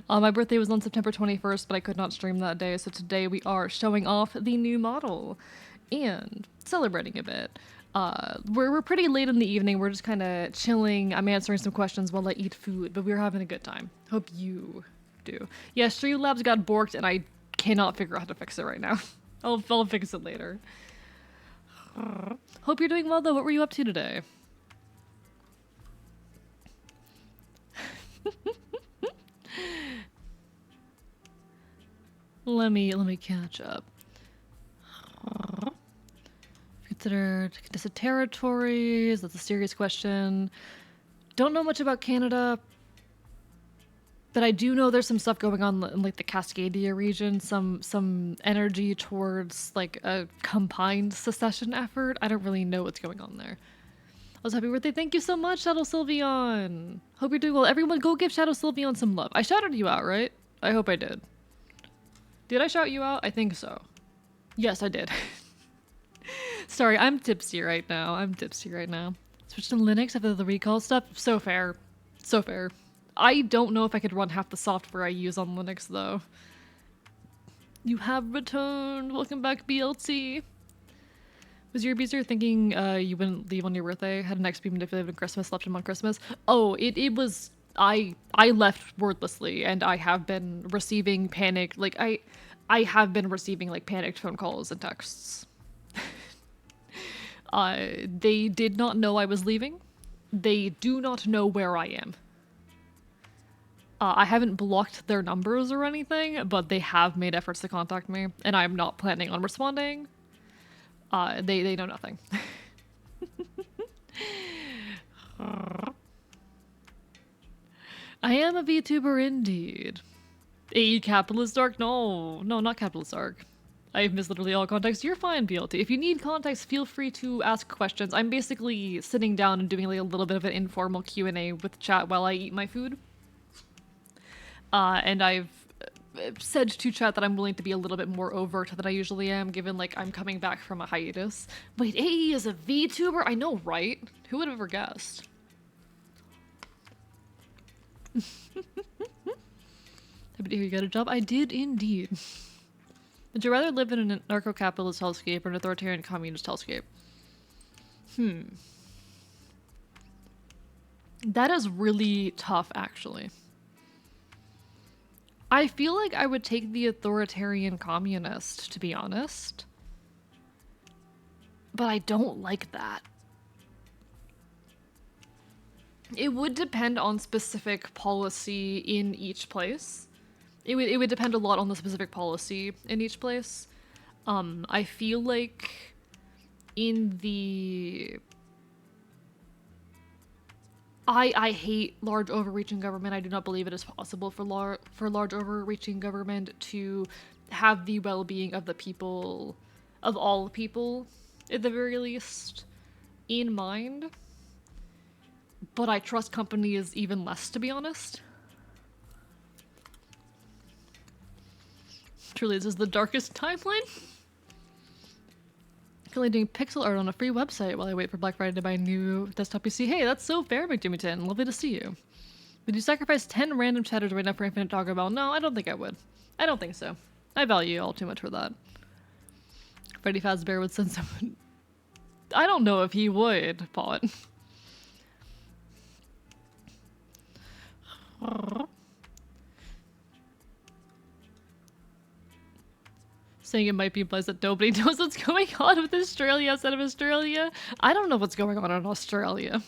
My birthday was on September 21st, but I could not stream that day, so today we are showing off the new model and celebrating a bit. We're pretty late in the evening. We're just kind of chilling. I'm answering some questions while I eat food, but we're having a good time. Hope you do. Yeah, Streamlabs got borked, and I cannot figure out how to fix it right now. I'll fix it later. Hope you're doing well, though. What were you up to today? Let me catch up. Considered contested territories. That's a serious question. Don't know much about Canada, but I do know there's some stuff going on in like the Cascadia region. Some energy towards like a combined secession effort. I don't really know what's going on there. Also, happy birthday. Thank you so much, Shadow Sylveon. Hope you're doing well. Everyone go give Shadow Sylveon some love. I shouted you out, right? I hope I did. Did I shout you out? I think so. Yes, I did. Sorry, I'm tipsy right now. Switch to Linux after the recall stuff. So fair. So fair. I don't know if I could run half the software I use on Linux, though. You have returned. Welcome back, BLT. Was your abuser thinking you wouldn't leave on your birthday? Had an XP manipulated on Christmas, left him on Christmas? Oh, it was... I left wordlessly, and I have been receiving panicked... Like, I have been receiving, like, panicked phone calls and texts. They did not know I was leaving. They do not know where I am. I haven't blocked their numbers or anything, but they have made efforts to contact me, and I'm not planning on responding. They know nothing. I am a VTuber indeed. A Capitalist Arc? No, not Capitalist Arc. I have missed literally all context. You're fine, BLT. If you need context, feel free to ask questions. I'm basically sitting down and doing like a little bit of an informal Q&A with chat while I eat my food. And I've said to chat that I'm willing to be a little bit more overt than I usually am, given like I'm coming back from a hiatus. Wait, AE is a VTuber? I know, right? Who would have ever guessed? Happy to hear you got a job. I did indeed. Would you rather live in an anarcho-capitalist hellscape or an authoritarian communist hellscape? That is really tough, actually. I feel like I would take the authoritarian communist, to be honest. But I don't like that. It would depend on specific policy in each place. It would depend a lot on the specific policy in each place. I feel like in the... I hate large overreaching government. I do not believe it is possible for large overreaching government to have the well-being of the people, of all people, at the very least, in mind. But I trust companies even less, to be honest. Truly, this is the darkest timeline. Currently doing pixel art on a free website while I wait for Black Friday to buy a new desktop PC. Hey, that's so fair, McJimmyton. Lovely to see you. Would you sacrifice 10 random chatters right now for Infinite Taco Bell? No, I don't think I would. I don't think so. I value you all too much for that. Freddy Fazbear would send someone... I don't know if he would, Pot. Saying it might be a place that nobody knows what's going on with Australia outside of Australia. I don't know what's going on in Australia.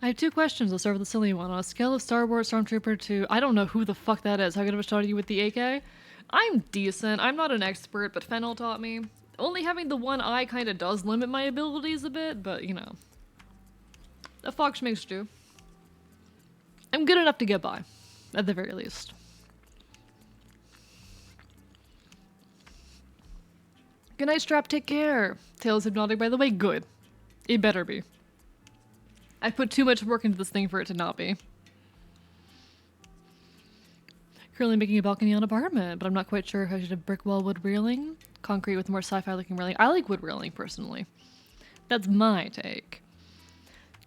I have 2 questions. I'll start with the silly one. On a scale of Star Wars Stormtrooper to I don't know who the fuck that is. How good of a shot are you with the AK? I'm decent. I'm not an expert, but Fennel taught me. Only having the one eye kind of does limit my abilities a bit, but you know. A fox makes do. I'm good enough to get by, at the very least. Good night, Strap. Take care. Tail is hypnotic, by the way. Good. It better be. I put too much work into this thing for it to not be. Currently making a balcony on an apartment, but I'm not quite sure if I should have brick wall wood railing, concrete with more sci-fi looking railing. I like wood railing, personally. That's my take.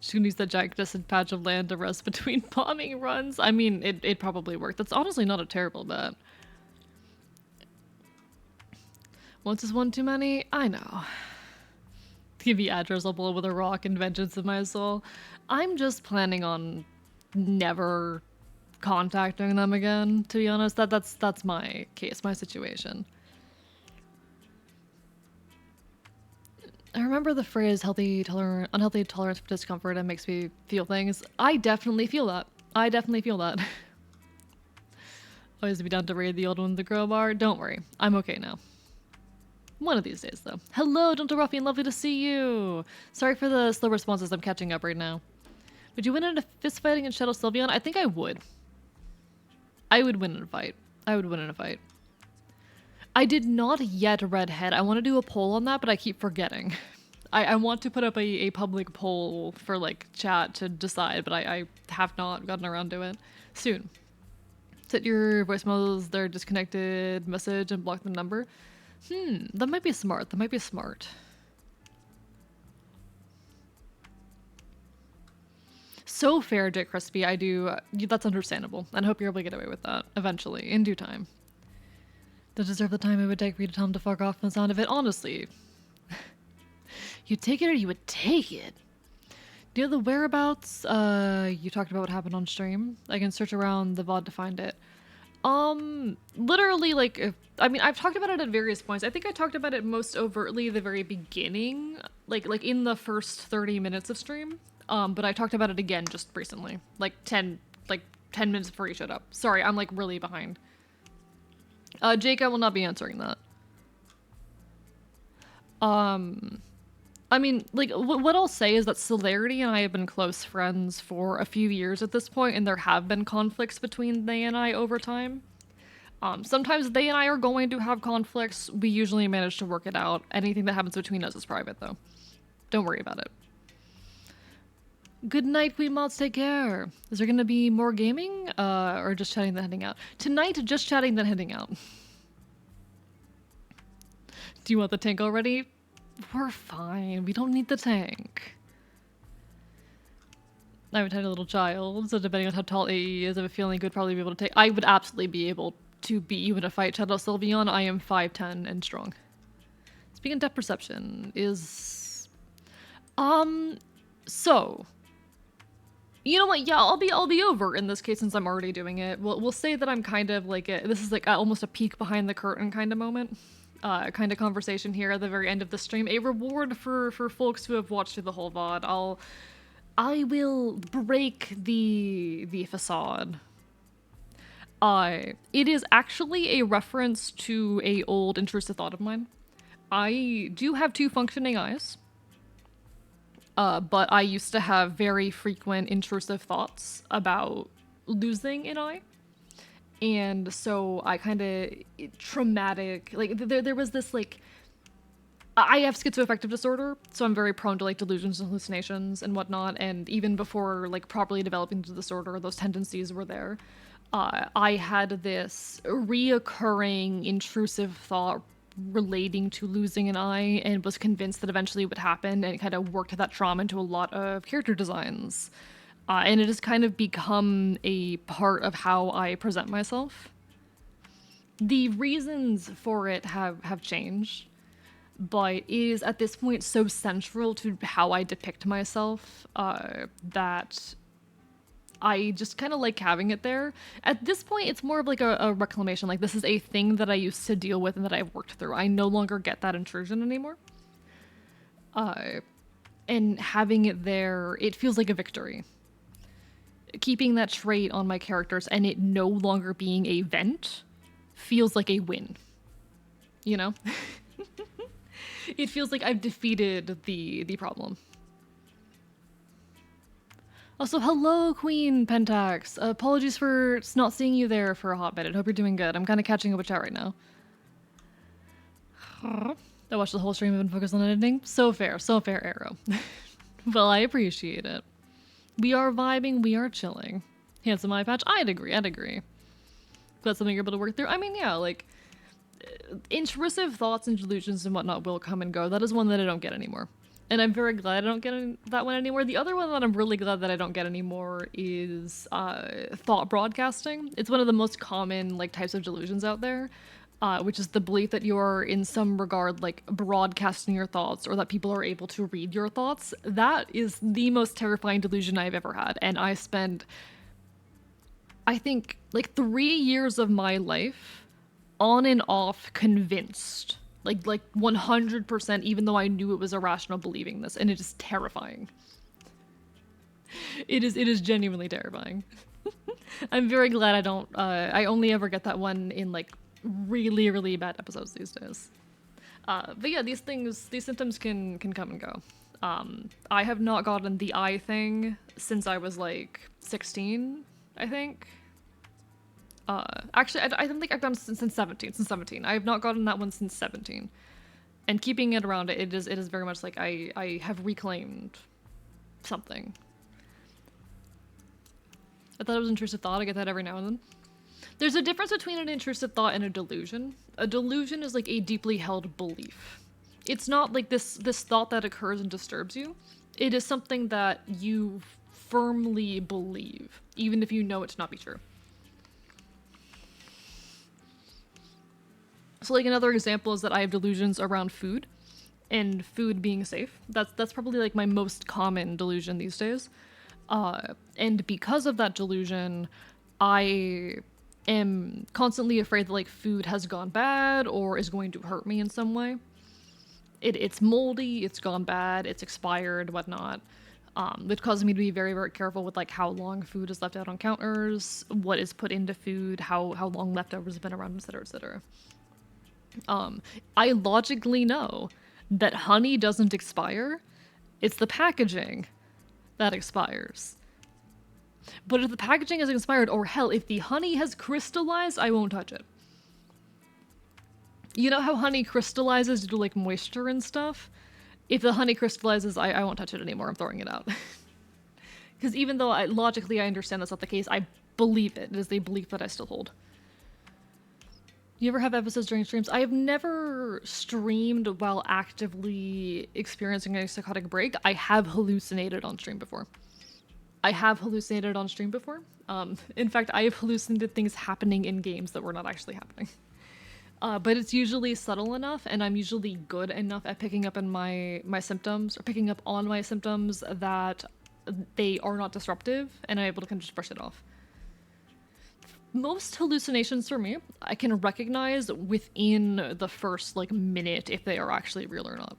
Just gonna use that giant distant patch of land to rest between bombing runs. I mean, it probably worked. That's honestly not a terrible bet. Once is one too many? I know. Give me address, I'll blow with a rock and vengeance of my soul. I'm just planning on never contacting them again, to be honest. That's my case, my situation. I remember the phrase unhealthy tolerance for discomfort and makes me feel things. I definitely feel that. I definitely feel that. Always be down to raid the old one with the crowbar. Don't worry, I'm okay now. One of these days, though. Hello, Gentle Ruffian, lovely to see you! Sorry for the slow responses, I'm catching up right now. Would you win in a fist fight against Shadow Sylveon? I think I would. I would win in a fight. I would win in a fight. I did not yet redhead. I want to do a poll on that, but I keep forgetting. I want to put up a public poll for, like, chat to decide, but I have not gotten around to it. Soon. Set your voicemails, their disconnected message, and block the number. That might be smart. That might be smart. So fair, Dick Crispy. I do. That's understandable. And I hope you're able to get away with that eventually, in due time. Don't deserve the time it would take for you to tell him to fuck off from the sound of it. Honestly. You'd take it or you would take it. Do you know the whereabouts? You talked about what happened on stream. I can search around the VOD to find it. Literally, like, I mean, I've talked about it at various points. I think I talked about it most overtly at the very beginning, like in the first 30 minutes of stream. But I talked about it again just recently, like 10 minutes before you showed up. Sorry, I'm like really behind. Jake, I will not be answering that. I mean, like, what I'll say is that Celerity and I have been close friends for a few years at this point, and there have been conflicts between they and I over time. Sometimes they and I are going to have conflicts. We usually manage to work it out. Anything that happens between us is private, though. Don't worry about it. Good night, Queen Mods. Take care. Is there going to be more gaming, or just chatting then heading out? Tonight, just chatting then heading out. Do you want the tank already? We're fine. We don't need the tank. I'm a tiny little child, so depending on how tall AE is, I have a feeling would probably be able to take. I would absolutely be able to beat you in a fight, Shadow Sylveon. I am 5'10" and strong. Speaking of depth perception, is so you know what? Yeah, I'll be over in this case since I'm already doing it. We'll say that I'm kind of like this is like almost a peek behind the curtain kind of moment. Kind of conversation here at the very end of the stream. A reward for folks who have watched through the whole VOD. I will break the facade. It is actually a reference to a old intrusive thought of mine. I do have 2 functioning eyes. But I used to have very frequent intrusive thoughts about losing an eye. And so I kind of traumatic, like there was this like, I have schizoaffective disorder, so I'm very prone to like delusions and hallucinations and whatnot. And even before like properly developing the disorder, those tendencies were there. I had this reoccurring intrusive thought relating to losing an eye and was convinced that eventually it would happen, and kind of worked that trauma into a lot of character designs. And it has kind of become a part of how I present myself. The reasons for it have changed, but it is at this point so central to how I depict myself that I just kind of like having it there. At this point, it's more of like a reclamation. Like, this is a thing that I used to deal with and that I've worked through. I no longer get that intrusion anymore. And having it there, it feels like a victory. Keeping that trait on my characters and it no longer being a vent feels like a win. You know? It feels like I've defeated the problem. Also, hello, Queen Pentax. Apologies for not seeing you there for a hot minute. Hope you're doing good. I'm kind of catching up with chat right now. I watched the whole stream and been focused on editing. So fair, Arrow. Well, I appreciate it. We are vibing, we are chilling. Handsome eye patch, I'd agree. That's something you're able to work through. I mean, yeah, like, intrusive thoughts and delusions and whatnot will come and go. That is one that I don't get anymore. And I'm very glad I don't get that one anymore. The other one that I'm really glad that I don't get anymore is thought broadcasting. It's one of the most common like types of delusions out there, which is the belief that you're in some regard like broadcasting your thoughts or that people are able to read your thoughts. That is the most terrifying delusion I've ever had. And I spent, I think, like 3 years of my life on and off convinced. Like 100%, even though I knew it was irrational believing this, and it is terrifying. It is genuinely terrifying. I'm very glad I don't, I only ever get that one in like really, really bad episodes these days. But yeah, these symptoms can come and go. I have not gotten the eye thing since I was like 16, I think. Actually, I don't think I've gotten it since 17. I have not gotten that one since 17. And keeping it around it is very much like I have reclaimed something. I thought it was an intrusive thought. I get that every now and then. There's a difference between an intrusive thought and a delusion. A delusion is like a deeply held belief. It's not like this thought that occurs and disturbs you. It is something that you firmly believe, even if you know it to not be true. So like another example is that I have delusions around food and food being safe. That's probably like my most common delusion these days. And because of that delusion, I am constantly afraid that like food has gone bad or is going to hurt me in some way. It's moldy, it's gone bad, it's expired, whatnot. Which causes me to be very, very careful with like how long food is left out on counters, what is put into food, how long leftovers have been around, etc., etc. I logically know that honey doesn't expire. It's the packaging that expires. But if the packaging has expired, or hell, if the honey has crystallized, I won't touch it. You know how honey crystallizes due to like moisture and stuff? If the honey crystallizes, I won't touch it anymore. I'm throwing it out. Because even though logically I understand that's not the case, I believe it. It is a belief that I still hold. You ever have episodes during streams? I have never streamed while actively experiencing a psychotic break. I have hallucinated on stream before. In fact, I have hallucinated things happening in games that were not actually happening. But it's usually subtle enough, and I'm usually good enough at picking up on my symptoms that they are not disruptive, and I'm able to kind of just brush it off. Most hallucinations for me, I can recognize within the first like minute if they are actually real or not.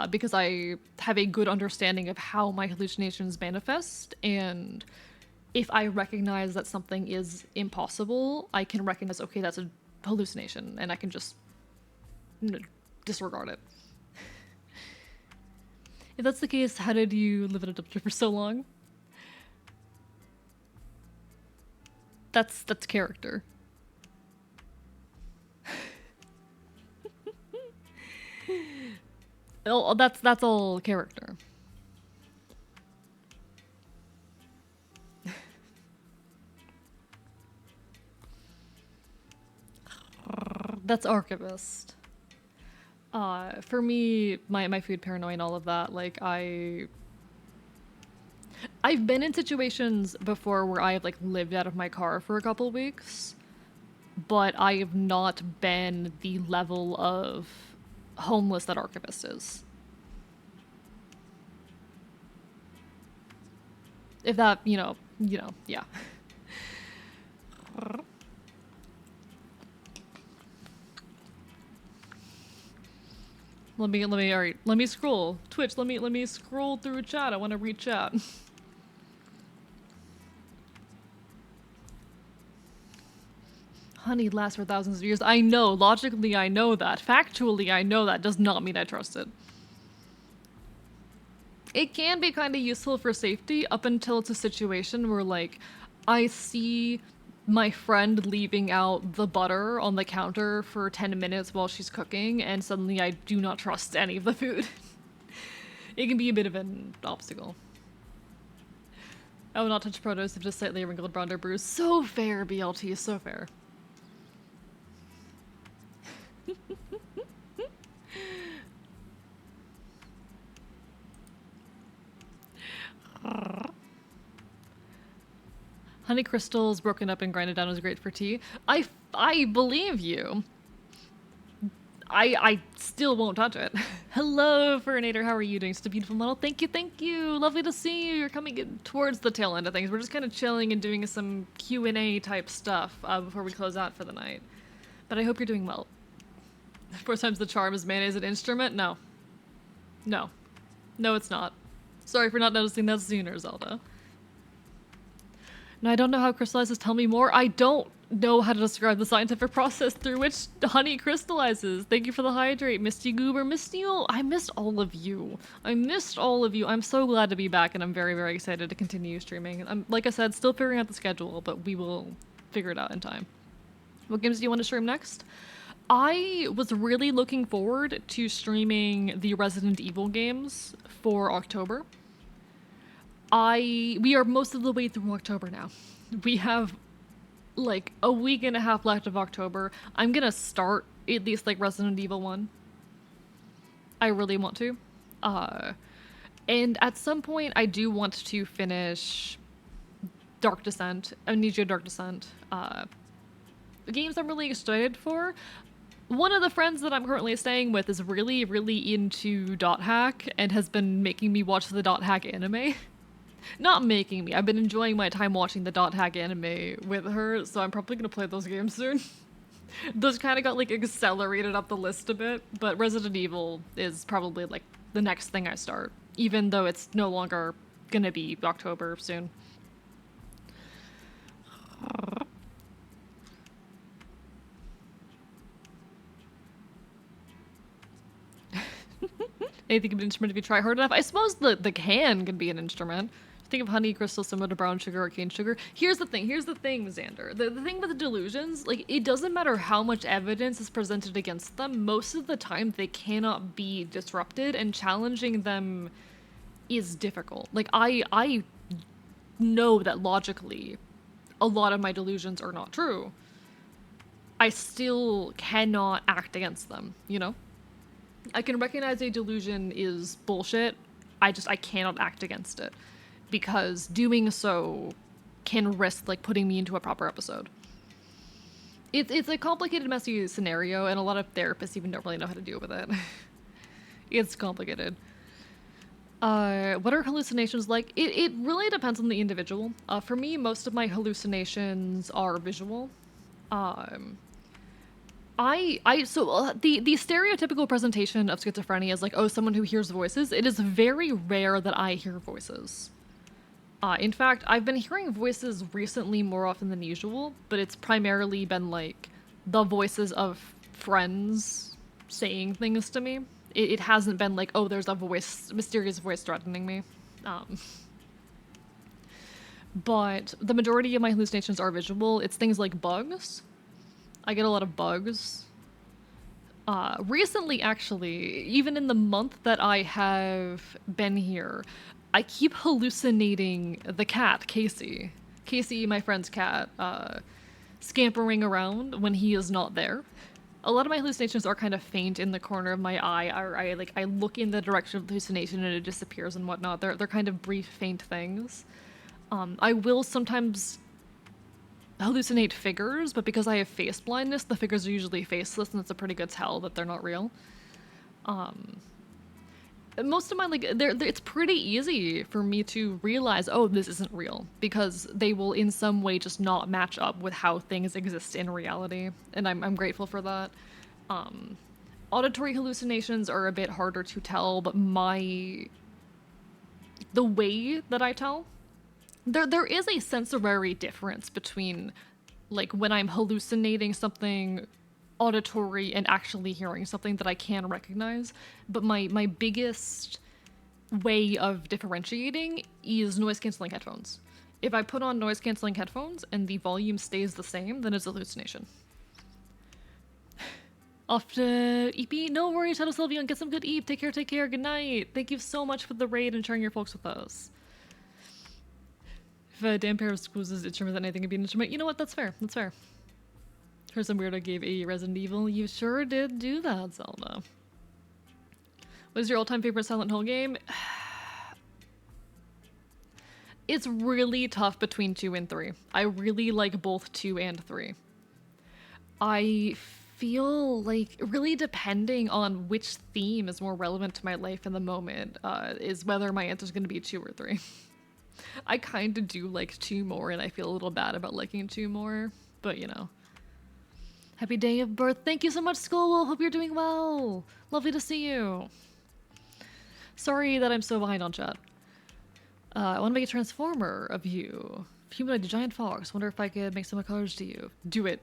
Because I have a good understanding of how my hallucinations manifest, and if I recognize that something is impossible, I can recognize, okay, that's a hallucination, and I can just disregard it. If that's the case, how did you live in a dumpster for so long? That's character. Oh, that's all character. That's Archivist. For me, my food paranoia and all of that, like I've been in situations before where I have like lived out of my car for a couple weeks, but I have not been the level of homeless that Archivist is. If that, yeah. Let me, alright, let me scroll. Twitch, let me scroll through chat. I want to read chat. Honey lasts for thousands of years. I know, logically I know that. Factually I know that. Does not mean I trust it. It can be kind of useful for safety up until it's a situation where, like, I see my friend leaving out the butter on the counter for 10 minutes while she's cooking, and suddenly I do not trust any of the food. It can be a bit of an obstacle. I will not touch produce if just slightly wrinkled, browned, or bruised. So fair, BLT, so fair. Honey crystals broken up and grinded down is great for tea. I believe you. I still won't touch it. Hello, Fernator. How are you doing? Just a beautiful model. Thank you, thank you. Lovely to see you. You're coming in towards the tail end of things. We're just kind of chilling and doing some Q&A type stuff before we close out for the night. But I hope you're doing well. 4 times the charm is mayonnaise an instrument? No. No. No, it's not. Sorry for not noticing that sooner, Zelda. No, I don't know how it crystallizes. Tell me more. I don't know how to describe the scientific process through which honey crystallizes. Thank you for the hydrate, Misty Goober. Misty, I missed all of you. I missed all of you. I'm so glad to be back, and I'm very, very excited to continue streaming. I'm, like I said, still figuring out the schedule, but we will figure it out in time. What games do you want to stream next? I was really looking forward to streaming the Resident Evil games for October. We are most of the way through October now. We have like a week and a half left of October. I'm gonna start at least like Resident Evil 1. I really want to. And at some point I do want to finish Dark Descent, Amnesia Dark Descent. Games I'm really excited for. One of the friends that I'm currently staying with is really, really into Dot Hack and has been making me watch the Dot Hack anime. Not making me. I've been enjoying my time watching the Dot Hack anime with her, so I'm probably gonna play those games soon. Those kind of got like accelerated up the list a bit, but Resident Evil is probably like the next thing I start, even though it's no longer gonna be October soon. Anything can be an instrument if you try hard enough. I suppose the can be an instrument. Think of honey crystal similar to brown sugar or cane sugar. Here's the thing, Xander. The thing with the delusions, like, it doesn't matter how much evidence is presented against them, most of the time they cannot be disrupted, and challenging them is difficult. Like, I know that logically a lot of my delusions are not true. I still cannot act against them, you know? I can recognize a delusion is bullshit. I cannot act against it. Because doing so can risk, like, putting me into a proper episode. It's a complicated, messy scenario, and a lot of therapists even don't really know how to deal with it. It's complicated. What are hallucinations like? It really depends on the individual. For me, most of my hallucinations are visual. The stereotypical presentation of schizophrenia is like, oh, someone who hears voices. It is very rare that I hear voices. In fact, I've been hearing voices recently more often than usual, but it's primarily been like the voices of friends saying things to me. It hasn't been like, oh, there's a mysterious voice threatening me. But the majority of my hallucinations are visual. It's things like bugs. I get a lot of bugs. Recently, actually, even in the month that I have been here, I keep hallucinating the cat, Casey. Casey, my friend's cat, scampering around when he is not there. A lot of my hallucinations are kind of faint in the corner of my eye. I look in the direction of the hallucination and it disappears and whatnot. They're kind of brief, faint things. I will sometimes hallucinate figures, but because I have face blindness, the figures are usually faceless, and it's a pretty good tell that they're not real. most of my, like, it's pretty easy for me to realize, oh, this isn't real, because they will in some way just not match up with how things exist in reality, and I'm grateful for that. Auditory hallucinations are a bit harder to tell, but the way that I tell, there is a sensory difference between, like, when I'm hallucinating something auditory and actually hearing something that I can recognize. But my biggest way of differentiating is noise canceling headphones. If I put on noise canceling headphones and the volume stays the same, then it's a hallucination. Off to EP. No worries, Shadow Sylveon. Get some good Eve. Take care, take care. Good night. Thank you so much for the raid and sharing your folks with us. If a damn pair of schools is instrument that anything can be an instrument, you know what? That's fair. That's fair. Heard some weirdo gave a Resident Evil. You sure did do that, Zelda. What is your all-time favorite Silent Hill game? It's really tough between 2 and 3. I really like both 2 and 3. I feel like really depending on which theme is more relevant to my life in the moment is whether my answer is going to be 2 or 3. I kind of do like 2 more, and I feel a little bad about liking 2 more, but you know. Happy day of birth. Thank you so much, Skull. Hope you're doing well. Lovely to see you. Sorry that I'm so behind on chat. I want to make a transformer of you. Humanoid to giant fox. Wonder if I could make similar colors to you. Do it.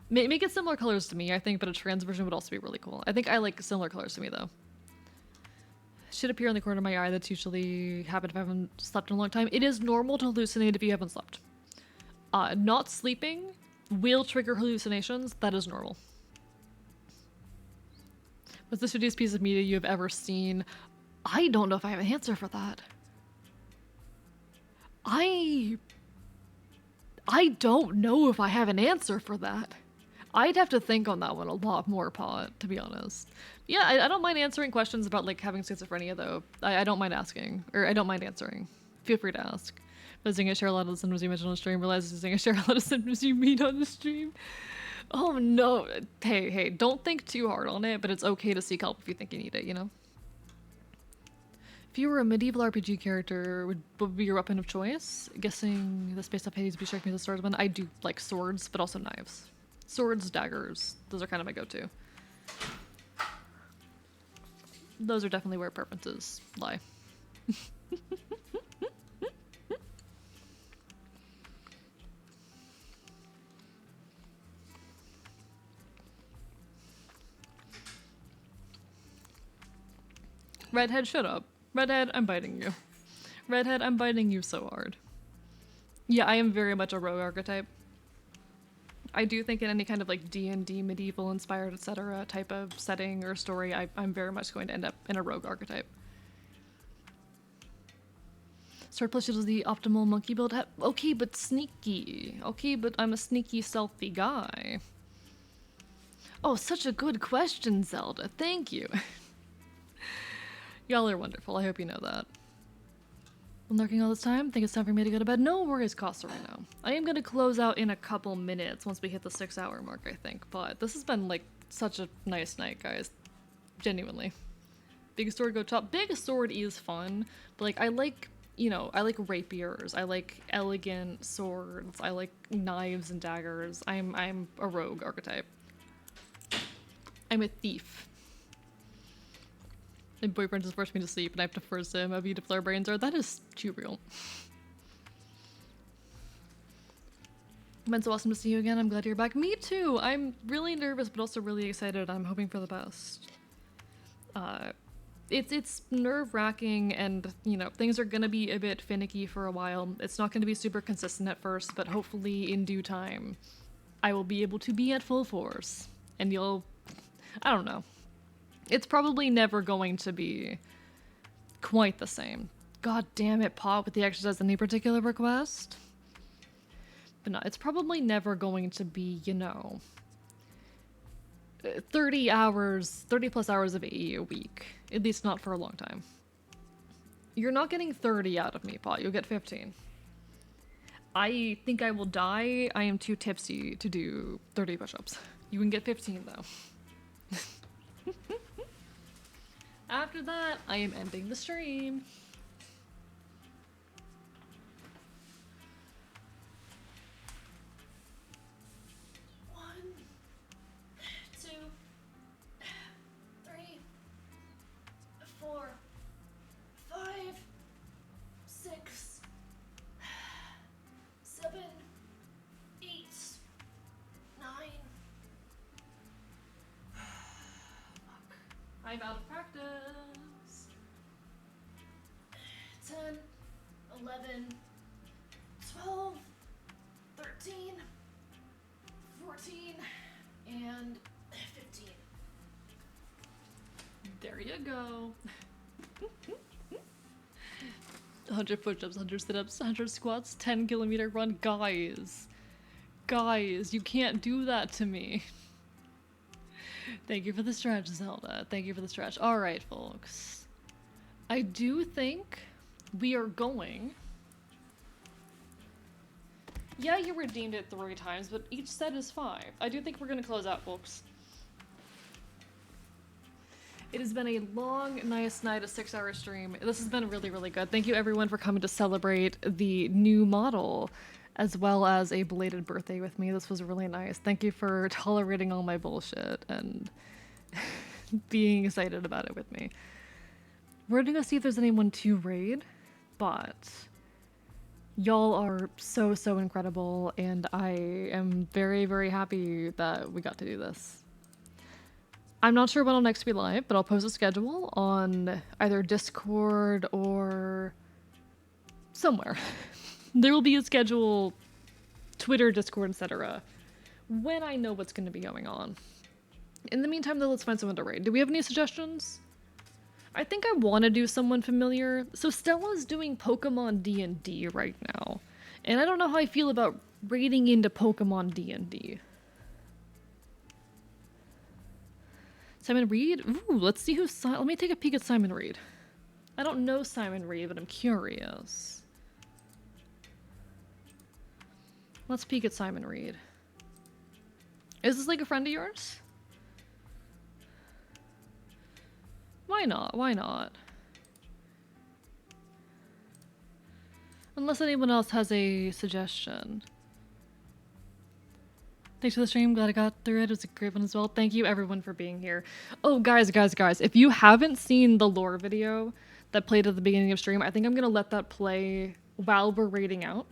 Make it similar colors to me, I think, but a trans version would also be really cool. I think I like similar colors to me, though. Should appear in the corner of my eye. That's usually happened if I haven't slept in a long time. It is normal to hallucinate if you haven't slept. Not sleeping will trigger hallucinations. That is normal. What's the shittiest piece of media you have ever seen? I don't know if I have an answer for that. I don't know if I have an answer for that. I'd have to think on that one a lot more, Pot, to be honest. Yeah, I don't mind answering questions about, like, having schizophrenia, though. I don't mind asking. Or I don't mind answering. Feel free to ask. Visiting I share a lot of the symptoms you mentioned on the stream. Realizing I share a lot of symptoms you meet on the stream. Oh, no. Hey, don't think too hard on it, but it's okay to seek help if you think you need it, you know? If you were a medieval RPG character, would be your weapon of choice? Guessing the space up Hades would be striking me as a swordsman. I do like swords, but also knives. Swords, daggers, those are kind of my go-to. Those are definitely where preferences lie. Redhead, shut up. Redhead, I'm biting you. Redhead, I'm biting you so hard. Yeah, I am very much a rogue archetype. I do think in any kind of like D&D medieval inspired etc. type of setting or story, I'm very much going to end up in a rogue archetype. Sword plus shield is the optimal monkey build. Okay, but sneaky. Okay, but I'm a sneaky, stealthy guy. Oh, such a good question, Zelda. Thank you. Y'all are wonderful. I hope you know that. Been lurking all this time. Think it's time for me to go to bed. No worries, Costa, right now. I am going to close out in a couple minutes once we hit the 6-hour mark, I think. But this has been, like, such a nice night, guys. Genuinely. Big sword go top. Big sword is fun. But, like, I like, you know, I like rapiers. I like elegant swords. I like knives and daggers. I'm a rogue archetype. I'm a thief. My boyfriend just forced me to sleep and I have to force him. How beautiful our brains are. That is too real. Been so awesome to see you again. I'm glad you're back. Me too. I'm really nervous but also really excited. I'm hoping for the best. It's nerve-wracking and, you know, things are gonna be a bit finicky for a while. It's not gonna be super consistent at first, but hopefully in due time I will be able to be at full force. And you'll... I don't know. It's probably never going to be quite the same. God damn it, Pot, with the exercise. Any particular request? But no, it's probably never going to be, you know, 30 plus hours of AE a week. At least not for a long time. You're not getting 30 out of me, Pot. You'll get 15. I think I will die. I am too tipsy to do 30 push-ups. You can get 15, though. After that, I am ending the stream. One, two, three, 4, 5, 6, 7, 8, 9. I'm out of practice. 10, 11, 12, 13, 14, and 15. There you go. 100 push-ups, 100 sit-ups, 100 squats, 10-kilometer run. Guys, you can't do that to me. Thank you for the stretch, Zelda. Thank you for the stretch. Alright, folks. I do think we are going... Yeah, you redeemed it 3 times, but each set is 5. I do think we're gonna close out, folks. It has been a long, nice night, a 6-hour stream. This has been really, really good. Thank you everyone for coming to celebrate the new model, as well as a belated birthday with me. This was really nice. Thank you for tolerating all my bullshit and being excited about it with me. We're gonna go see if there's anyone to raid, but y'all are so, so incredible, and I am very, very happy that we got to do this. I'm not sure when I'll next be live, but I'll post a schedule on either Discord or somewhere. There will be a schedule, Twitter, Discord, etc. when I know what's going to be going on. In the meantime, though, let's find someone to raid. Do we have any suggestions? I think I want to do someone familiar. So Stella's doing Pokemon D&D right now. And I don't know how I feel about raiding into Pokemon D&D. Simon Reed? Ooh, let's see who's... Let me take a peek at Simon Reed. I don't know Simon Reed, but I'm curious. Let's peek at Simon Reed. Is this like a friend of yours? Why not? Why not? Unless anyone else has a suggestion. Thanks for the stream. Glad I got through it. It was a great one as well. Thank you everyone for being here. Oh, guys. If you haven't seen the lore video that played at the beginning of stream, I think I'm going to let that play while we're raiding out.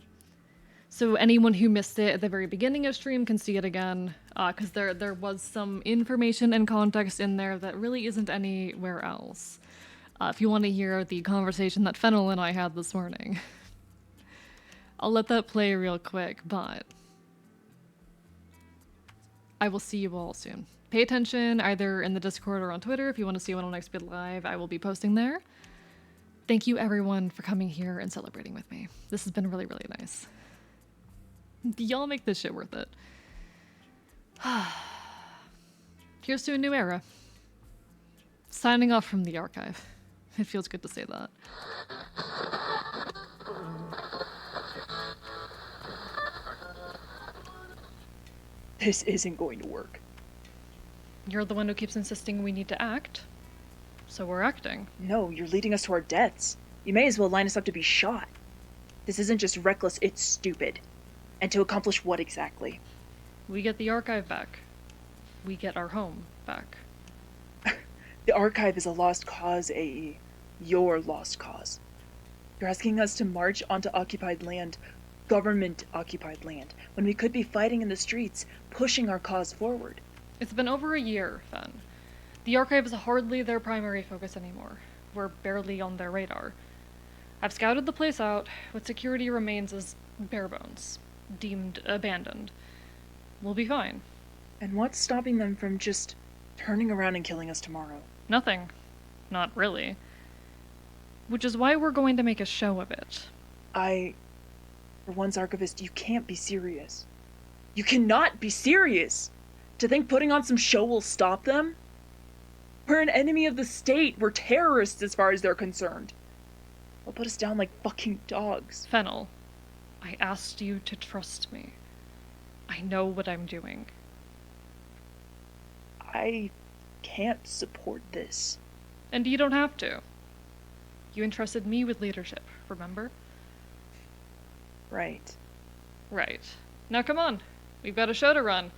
So anyone who missed it at the very beginning of stream can see it again, because there was some information and context in there that really isn't anywhere else. If you want to hear the conversation that Fennel and I had this morning. I'll let that play real quick, but I will see you all soon. Pay attention either in the Discord or on Twitter if you want to see when I'll next be live. I will be posting there. Thank you everyone for coming here and celebrating with me. This has been really, really nice. Y'all make this shit worth it. Here's to a new era. Signing off from the archive. It feels good to say that. This isn't going to work. You're the one who keeps insisting we need to act. So we're acting. No, you're leading us to our deaths. You may as well line us up to be shot. This isn't just reckless, it's stupid. And to accomplish what exactly? We get the archive back. We get our home back. The archive is a lost cause, AE. Your lost cause. You're asking us to march onto occupied land, government-occupied land, when we could be fighting in the streets, pushing our cause forward. It's been over a year, Fen. The archive is hardly their primary focus anymore. We're barely on their radar. I've scouted the place out, but security remains as bare bones. Deemed abandoned. We'll be fine. And what's stopping them from just turning around and killing us tomorrow? Nothing. Not really. Which is why we're going to make a show of it. For once, Archivist, you can't be serious. You cannot be serious! To think putting on some show will stop them? We're an enemy of the state. We're terrorists as far as they're concerned. They'll put us down like fucking dogs. Fennel, I asked you to trust me. I know what I'm doing. I can't support this. And you don't have to. You entrusted me with leadership, remember? Right. Right. Now come on. We've got a show to run.